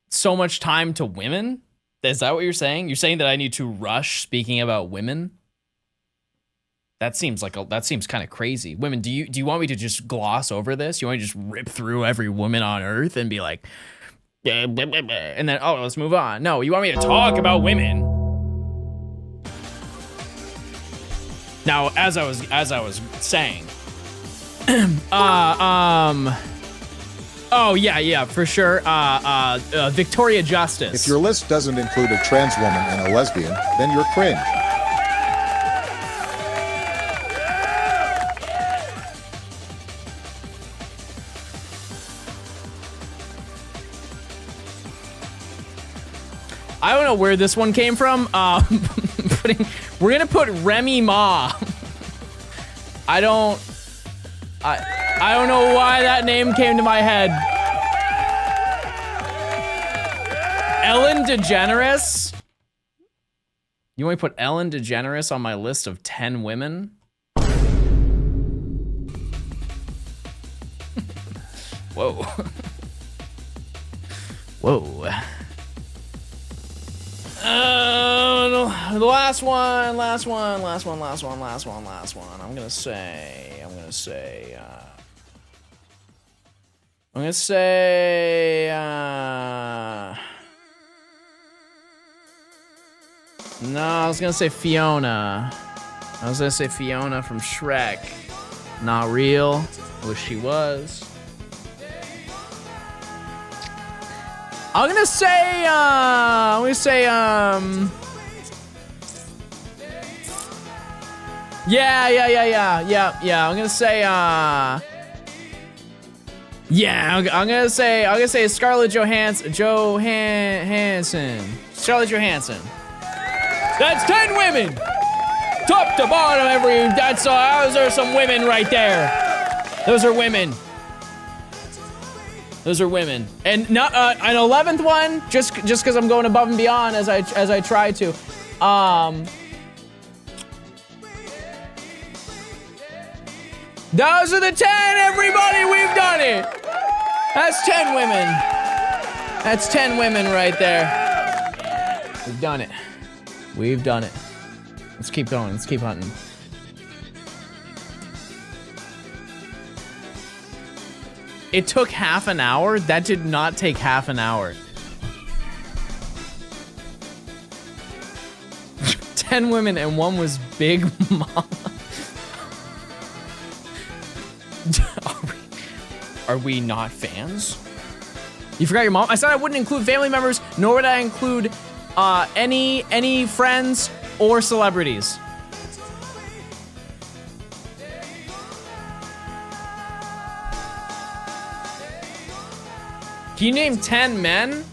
so much time to women. Is that what you're saying? You're saying that I need to rush speaking about women? That seems kind of crazy. Women, do you want me to just gloss over this? You want me to just rip through every woman on earth and be like, and then, oh, let's move on. No, you want me to talk about women. Now, as I was saying, oh yeah, for sure. Victoria Justice. If your list doesn't include a trans woman and a lesbian, then you're cringe. I don't know where this one came from. We're gonna put Remy Ma. I don't know why that name came to my head. Ellen DeGeneres? You want me to put Ellen DeGeneres on my list of 10 women? Whoa. Whoa. The last one. I'm gonna say, no, I was gonna say Fiona. From Shrek. Not real. Wish she was. I'm gonna say, yeah. I'm gonna say, I'm gonna say Scarlett Johansson. Scarlett Johansson. That's 10 women. Top to bottom, those are some women right there. Those are women. And not an 11th one, just because I'm going above and beyond as I try to. Those are the 10, everybody, we've done it. That's 10 women. That's 10 women right there. We've done it. We've done it. Let's keep going, let's keep hunting. It took half an hour? That did not take half an hour. 10 women and one was Big Mama. Are we not fans? You forgot your mom? I said I wouldn't include family members, nor would I include any friends or celebrities. Can you name 10 men?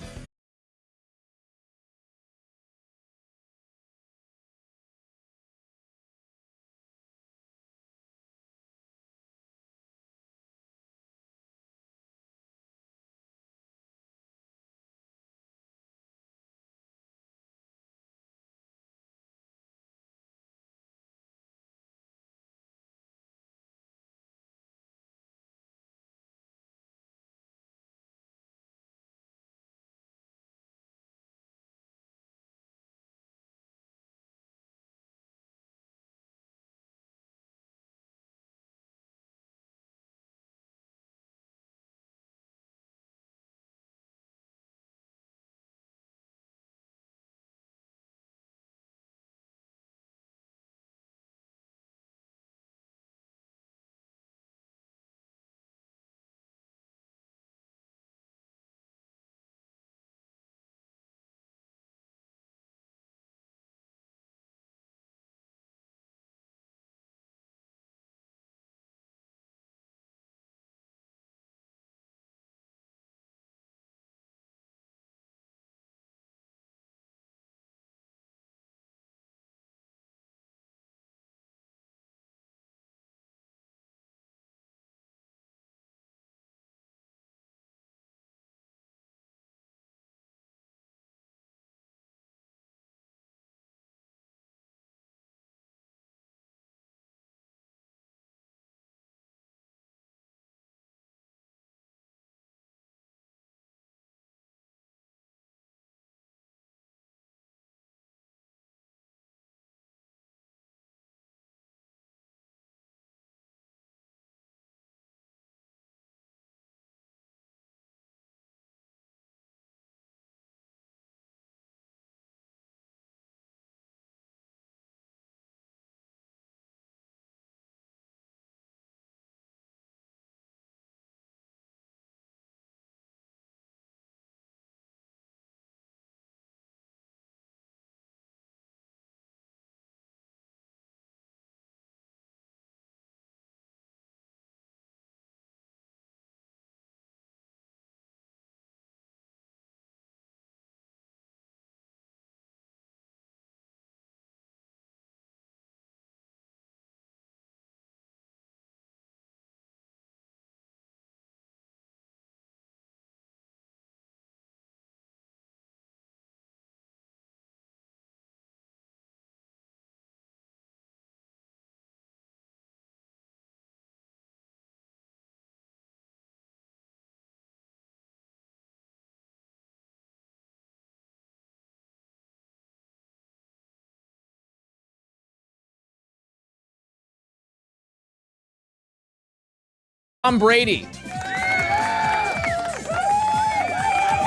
Tom Brady.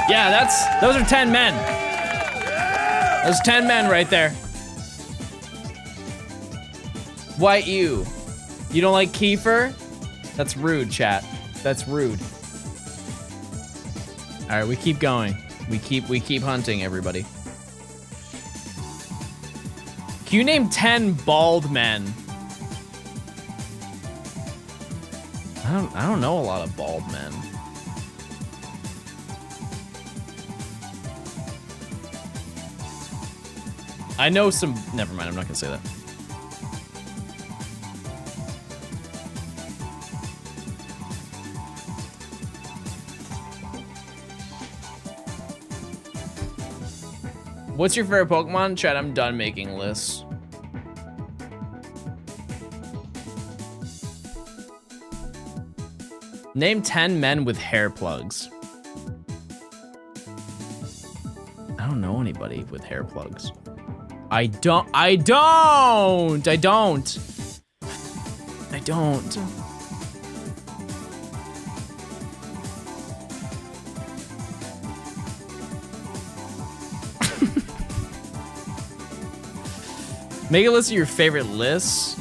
Yeah, those are 10 men. Those 10 men right there. White you. You don't like Kiefer? That's rude, chat. That's rude. All right, we keep going. We keep hunting, everybody. Can you name 10 bald men? I don't know a lot of bald men. I know some. Never mind. I'm not gonna say that. What's your favorite Pokemon? Chat, I'm done making lists. Name 10 men with hair plugs. I don't know anybody with hair plugs. I don't. Make a list of your favorite lists.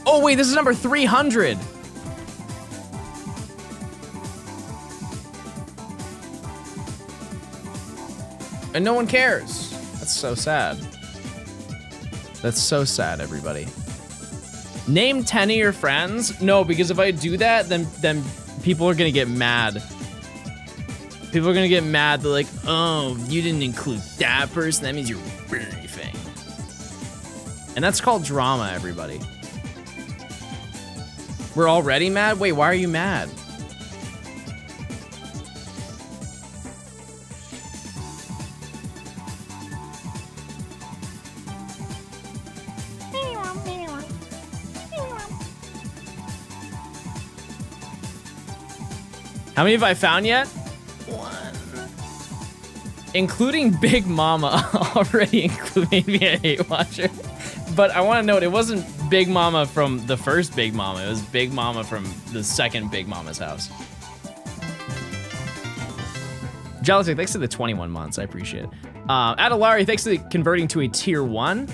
Oh wait, this is number 300. And no one cares. That's so sad. That's so sad, everybody. Name 10 of your friends? No, because if I do that, then people are gonna get mad. People are gonna get mad. They're like, oh, you didn't include that person. That means you're anything. And that's called drama, everybody. We're already mad? Wait, why are you mad? How many have I found yet? 1. Including Big Mama already made me a hate watcher. But I want to note, it wasn't Big Mama from the first Big Mama. It was Big Mama from the second Big Mama's house. Jealousy, thanks to the 21 months. I appreciate it. Adalari, thanks to converting to a tier 1.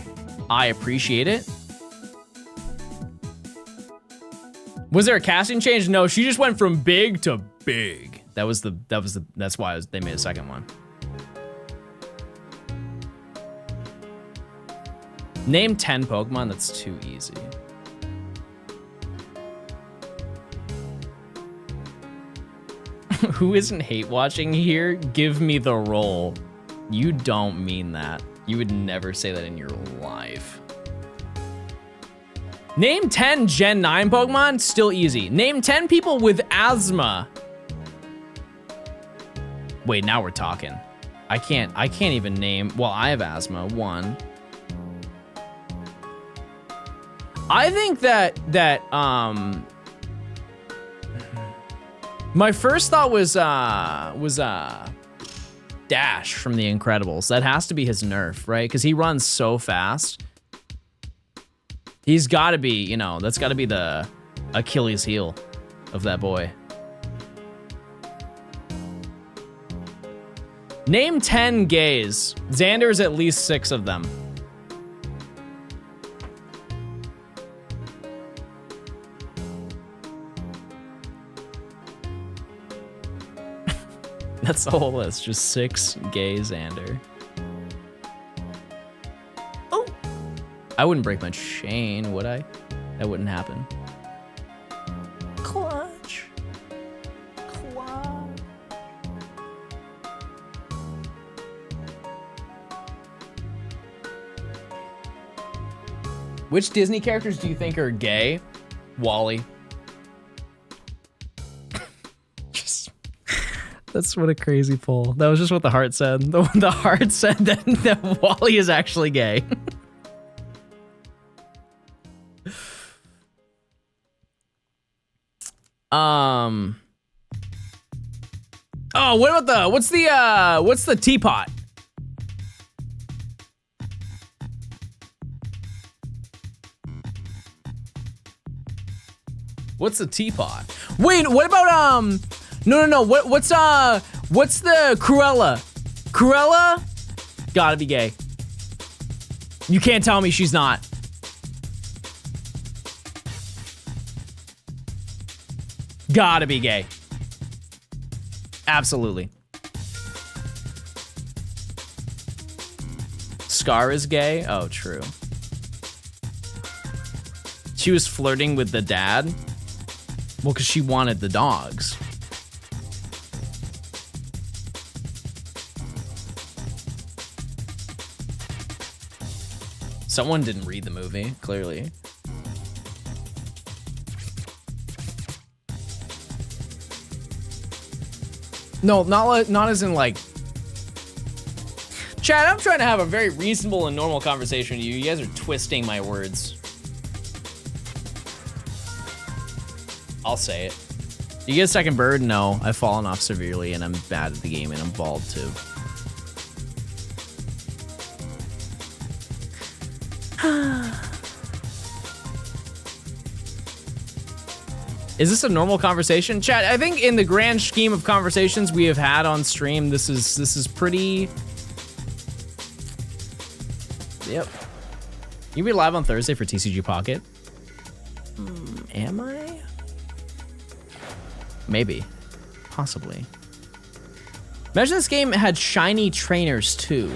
I appreciate it. Was there a casting change? No, she just went from big to big. That's why they made a second one. Name 10 Pokemon, that's too easy. Who isn't hate watching here? Give me the roll. You don't mean that. You would never say that in your life. Name 10 Gen 9 Pokemon, still easy. Name 10 people with asthma. Wait, now we're talking. I can't even name, well, I have asthma, 1. I think that my first thought was Dash from The Incredibles. That has to be his nerf, right? Because he runs so fast. He's got to be, you know, that's got to be the Achilles heel of that boy. Name 10 gays. Xander's at least 6 of them. That's the whole list, just 6 gay Xander. Oh! I wouldn't break my chain, would I? That wouldn't happen. Clutch. Clutch. Which Disney characters do you think are gay? Wally. That's what a crazy poll. That was just what the heart said. The heart said that Wally is actually gay. Oh, what about what's the teapot? What's the teapot? Wait, what about No. What's the Cruella? Cruella? Gotta be gay. You can't tell me she's not. Gotta be gay. Absolutely. Scar is gay? Oh, true. She was flirting with the dad? Well, because she wanted the dogs. Someone didn't read the movie, clearly. No, not as in like... Chad, I'm trying to have a very reasonable and normal conversation with you. You guys are twisting my words. I'll say it. You get a second bird? No, I've fallen off severely and I'm bad at the game and I'm bald too. Is this a normal conversation? Chat, I think in the grand scheme of conversations we have had on stream, this is pretty... Yep. You be live on Thursday for TCG Pocket? Am I? Maybe. Possibly. Imagine this game had shiny trainers too.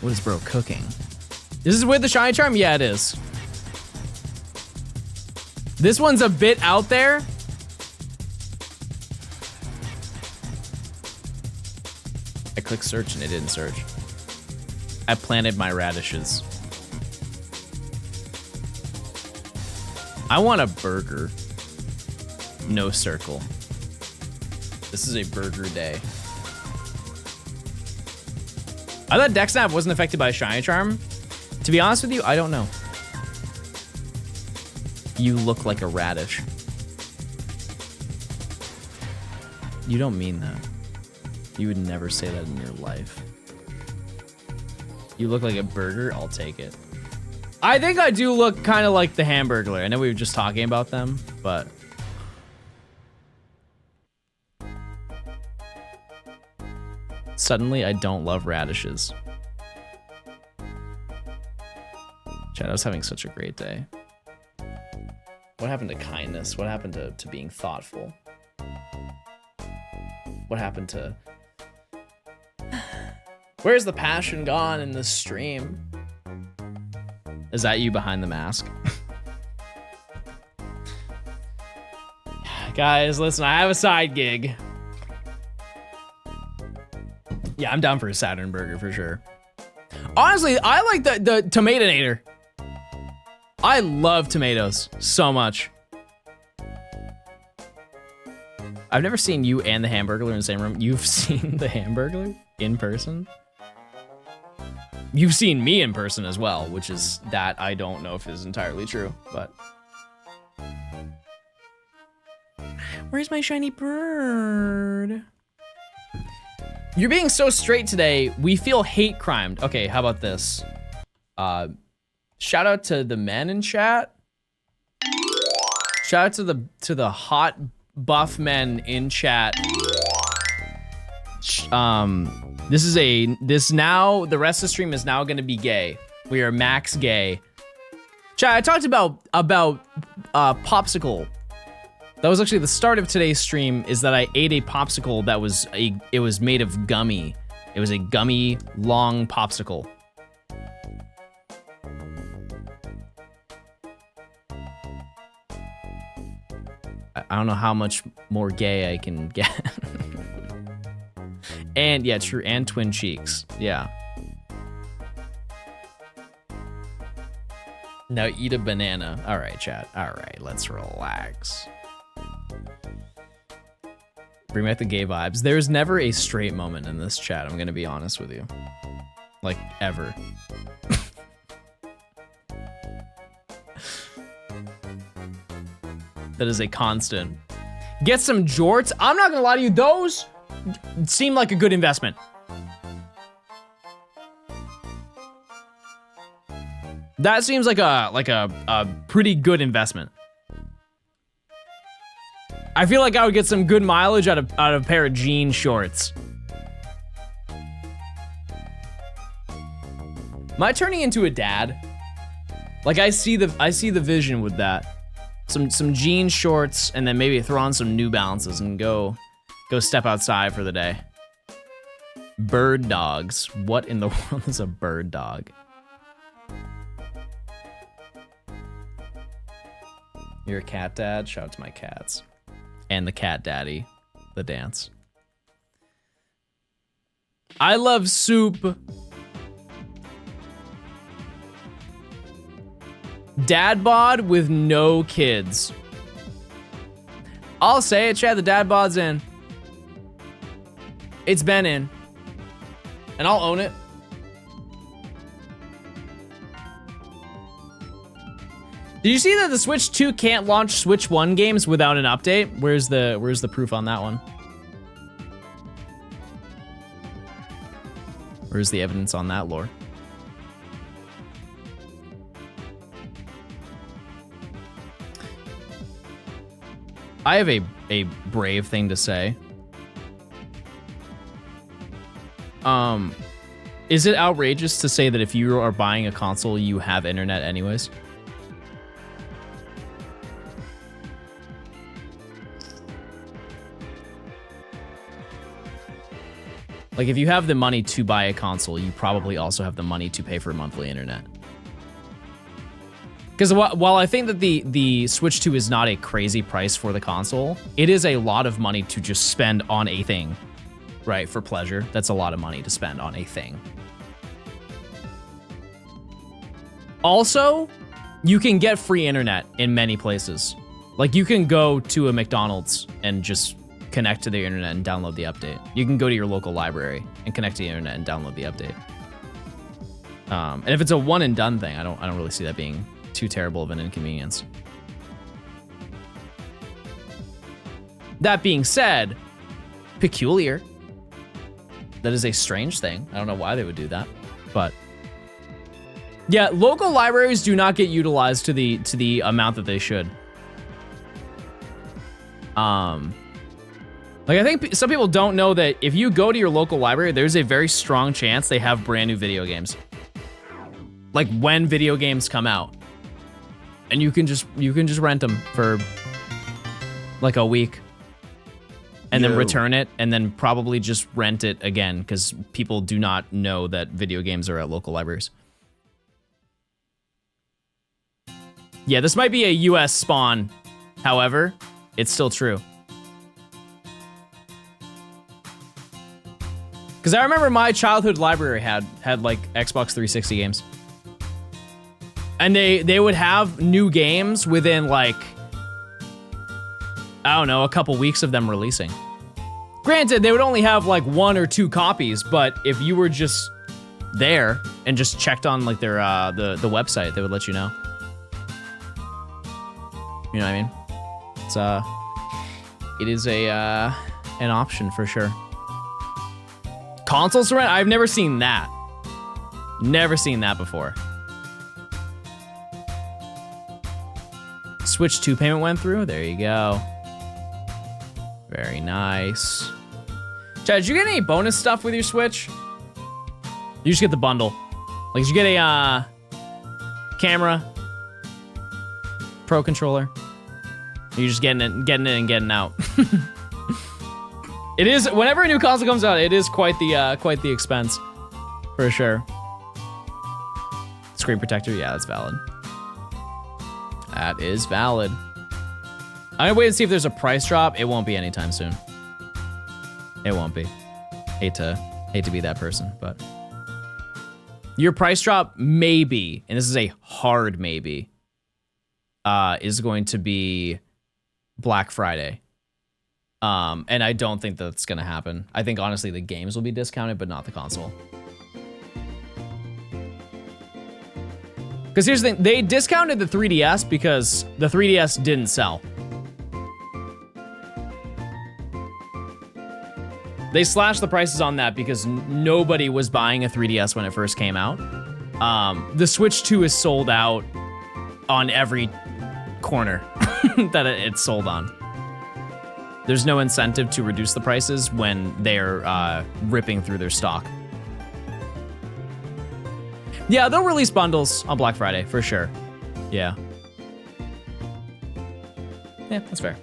What is bro cooking? This is with the shiny charm? Yeah, it is. This one's a bit out there. I clicked search and it didn't search. I planted my radishes. I want a burger. No circle. This is a burger day. I thought DEX NAV wasn't affected by a shiny charm. To be honest with you, I don't know. You look like a radish. You don't mean that. You would never say that in your life. You look like a burger, I'll take it. I think I do look kind of like the Hamburglar. I know we were just talking about them, but... Suddenly, I don't love radishes. Chad, I was having such a great day. What happened to kindness? What happened to being thoughtful? What happened to... Where's the passion gone in this stream? Is that you behind the mask? Guys, listen, I have a side gig. Yeah, I'm down for a Saturn burger for sure. Honestly, I like the Tomatonator. I love tomatoes so much. I've never seen you and the Hamburglar in the same room. You've seen the Hamburglar in person? You've seen me in person as well, which is that I don't know if is entirely true, but. Where's my shiny bird? You're being so straight today, we feel hate crimed. Okay, how about this? Shout out to the men in chat. Shout out to the hot buff men in chat. The rest of the stream is now gonna be gay. We are max gay. Chat, I talked about popsicle. That was actually the start of today's stream, is that I ate a popsicle that was it was made of gummy. It was a gummy, long popsicle. I don't know how much more gay I can get. And yeah, true, and twin cheeks, yeah. Now eat a banana. All right, chat, all right, let's relax. Bring back the gay vibes. There's never a straight moment in this chat, I'm gonna be honest with you. Like, ever. That is a constant. Get some jorts. I'm not gonna lie to you, those seem like a good investment. That seems like a pretty good investment. I feel like I would get some good mileage out of a pair of jean shorts. Am I turning into a dad? Like, I see the vision with that. Some jean shorts, and then maybe throw on some New Balances and go step outside for the day. Bird dogs. What in the world is a bird dog? You're a cat dad? Shout out to my cats. And the cat daddy. The dance. I love soup. Dad bod with no kids. I'll say it, Chad, the dad bod's in. It's been in. And I'll own it. Did you see that the Switch 2 can't launch Switch 1 games without an update? Where's the proof on that one? Where's the evidence on that lore? I have a brave thing to say. Is it outrageous to say that if you are buying a console, you have internet anyways? Like, if you have the money to buy a console, you probably also have the money to pay for monthly internet. Because while I think that the Switch 2 is not a crazy price for the console, it is a lot of money to just spend on a thing, right? For pleasure. That's a lot of money to spend on a thing. Also, you can get free internet in many places. Like, you can go to a McDonald's and just connect to the internet and download the update. You can go to your local library and connect to the internet and download the update. And if it's a one and done thing, I don't really see that being too terrible of an inconvenience. That being said, peculiar. That is a strange thing. I don't know why they would do that, but yeah, local libraries do not get utilized to the amount that they should. Like, I think some people don't know that if you go to your local library, there's a very strong chance they have brand new video games. Like, when video games come out. And you can just rent them for like a week and then return it and then probably just rent it again because people do not know that video games are at local libraries. Yeah, this might be a US spawn. However, it's still true. Because I remember my childhood library had like Xbox 360 games. And they would have new games within like, I don't know, a couple weeks of them releasing. Granted, they would only have like 1 or 2 copies, but if you were just there and just checked on like their the website, they would let you know. You know what I mean? It's it is an option for sure. Consoles to rent? I've never seen that. Never seen that before. Switch 2 payment went through. There you go. Very nice. Chad, did you get any bonus stuff with your Switch? You just get the bundle. Like, did you get a camera, Pro controller? You're just getting it and getting out. It is, whenever a new console comes out, it is quite the expense, for sure. Screen protector, yeah, that's valid. That is valid. I'm gonna wait and see if there's a price drop. It won't be anytime soon. It won't be. Hate to be that person, but your price drop maybe, and this is a hard maybe, is going to be Black Friday. And I don't think that's gonna happen. I think honestly the games will be discounted, but not the console. Because here's the thing, they discounted the 3DS because the 3DS didn't sell. They slashed the prices on that because nobody was buying a 3DS when it first came out. The Switch 2 is sold out on every corner that it's sold on. There's no incentive to reduce the prices when they're ripping through their stock. Yeah, they'll release bundles on Black Friday, for sure. Yeah. Yeah, that's fair.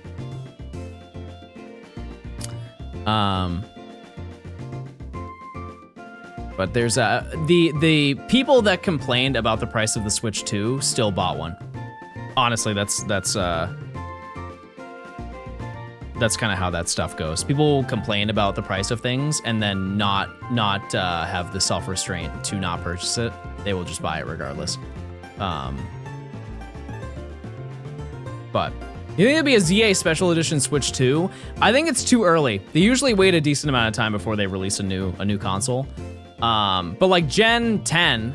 But there's the people that complained about the price of the Switch 2 still bought one. Honestly, that's kind of how that stuff goes. People complain about the price of things and then not have the self-restraint to not purchase it. They will just buy it regardless. But you think it'd be a ZA Special Edition Switch 2? I think it's too early. They usually wait a decent amount of time before they release a new console. But like Gen 10,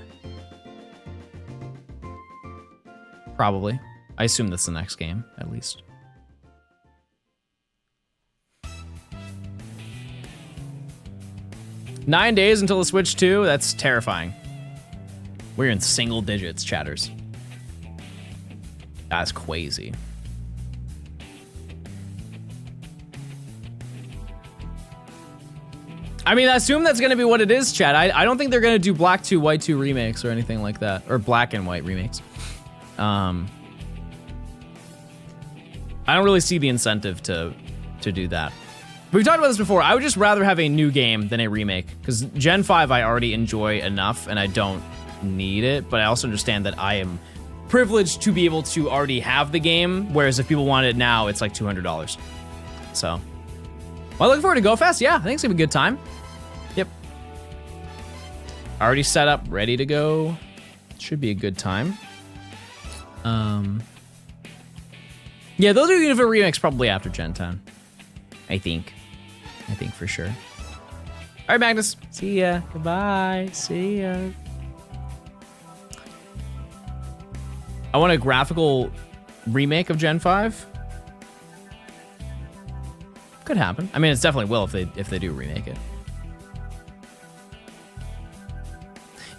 probably. I assume that's the next game, at least. Nine days until the Switch 2? That's terrifying. We're in single digits, chatters. That's crazy. I mean, I assume that's gonna be what it is, chat. I don't think they're gonna do Black 2, White 2 remakes or anything like that. Or Black and White remakes. I don't really see the incentive to do that. We've talked about this before. I would just rather have a new game than a remake. Because Gen 5 I already enjoy enough and I don't need it. But I also understand that I am privileged to be able to already have the game. Whereas if people want it now, it's like $200. So, well, looking forward to Go Fest. Yeah, I think it's gonna be a good time. Yep. Already set up, ready to go. Should be a good time. Yeah, those are gonna be remakes probably after Gen 10. I think for sure. All right, Magnus. See ya. Goodbye. See ya. I want a graphical remake of Gen 5. Could happen. I mean, it's definitely will if they do remake it.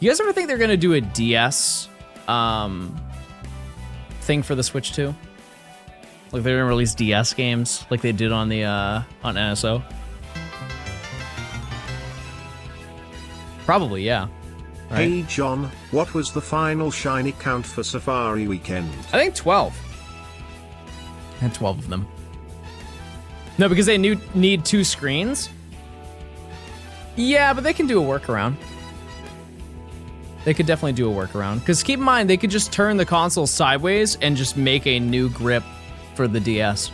You guys ever think they're gonna do a DS thing for the Switch 2? Like they're gonna release DS games like they did on the on NSO? Probably, yeah. Right? Hey John, what was the final shiny count for Safari Weekend? I think 12. I had 12 of them. No, because they need 2 screens. Yeah, but they can do a workaround. They could definitely do a workaround. Because keep in mind, they could just turn the console sideways and just make a new grip for the DS.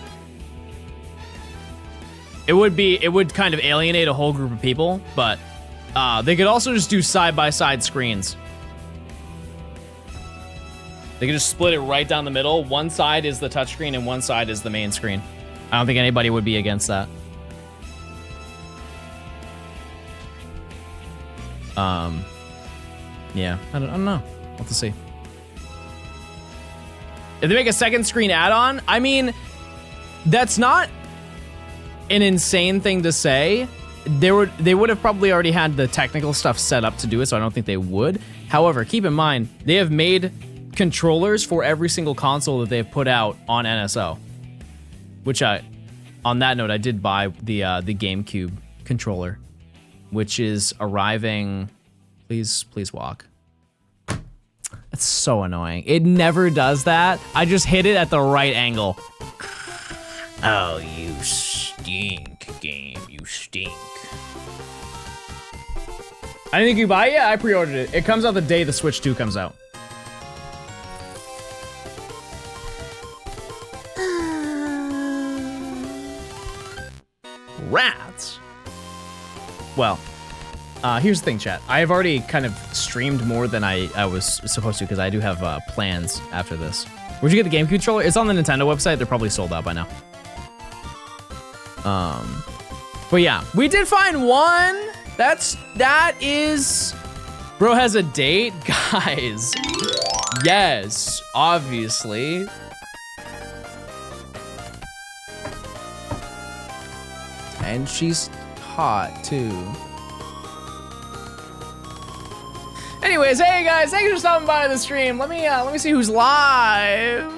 It would kind of alienate a whole group of people, but they could also just do side-by-side screens. They could just split it right down the middle. One side is the touchscreen and one side is the main screen. I don't think anybody would be against that. Yeah, I don't know. We'll have to see. If they make a second screen add-on, I mean, that's not an insane thing to say. They would have probably already had the technical stuff set up to do it, so I don't think they would. However, keep in mind, they have made controllers for every single console that they've put out on NSO. Which on that note, I did buy the GameCube controller, which is arriving. Please walk. That's so annoying. It never does that. I just hit it at the right angle. Oh, you stink, game. You stink. I think you buy it? Yeah, I pre-ordered it. It comes out the day the Switch 2 comes out. Rats. Well, here's the thing, chat. I have already kind of streamed more than I was supposed to because I do have plans after this. Where'd you get the GameCube controller? It's on the Nintendo website. They're probably sold out by now. But yeah, we did find one. That is, bro has a date, guys. Yes, obviously. And she's hot too. Anyways, hey guys, thanks for stopping by the stream. Let me see who's live.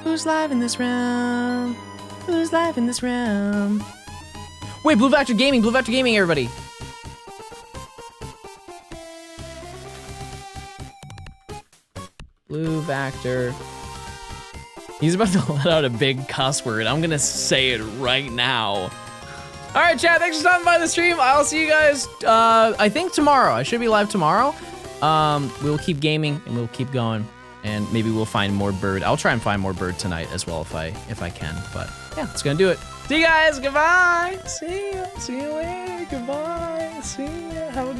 Who's live in this round? Who's live in this round? Wait, Blue Vector Gaming, everybody. Blue Vector. He's about to let out a big cuss word. I'm gonna say it right now. All right, chat, thanks for stopping by the stream. I'll see you guys, I think tomorrow. I should be live tomorrow. We'll keep gaming and we'll keep going. And maybe we'll find more bird. I'll try and find more bird tonight as well if I can. But yeah, it's gonna do it. See you guys, goodbye. See you later, goodbye. See ya, have a good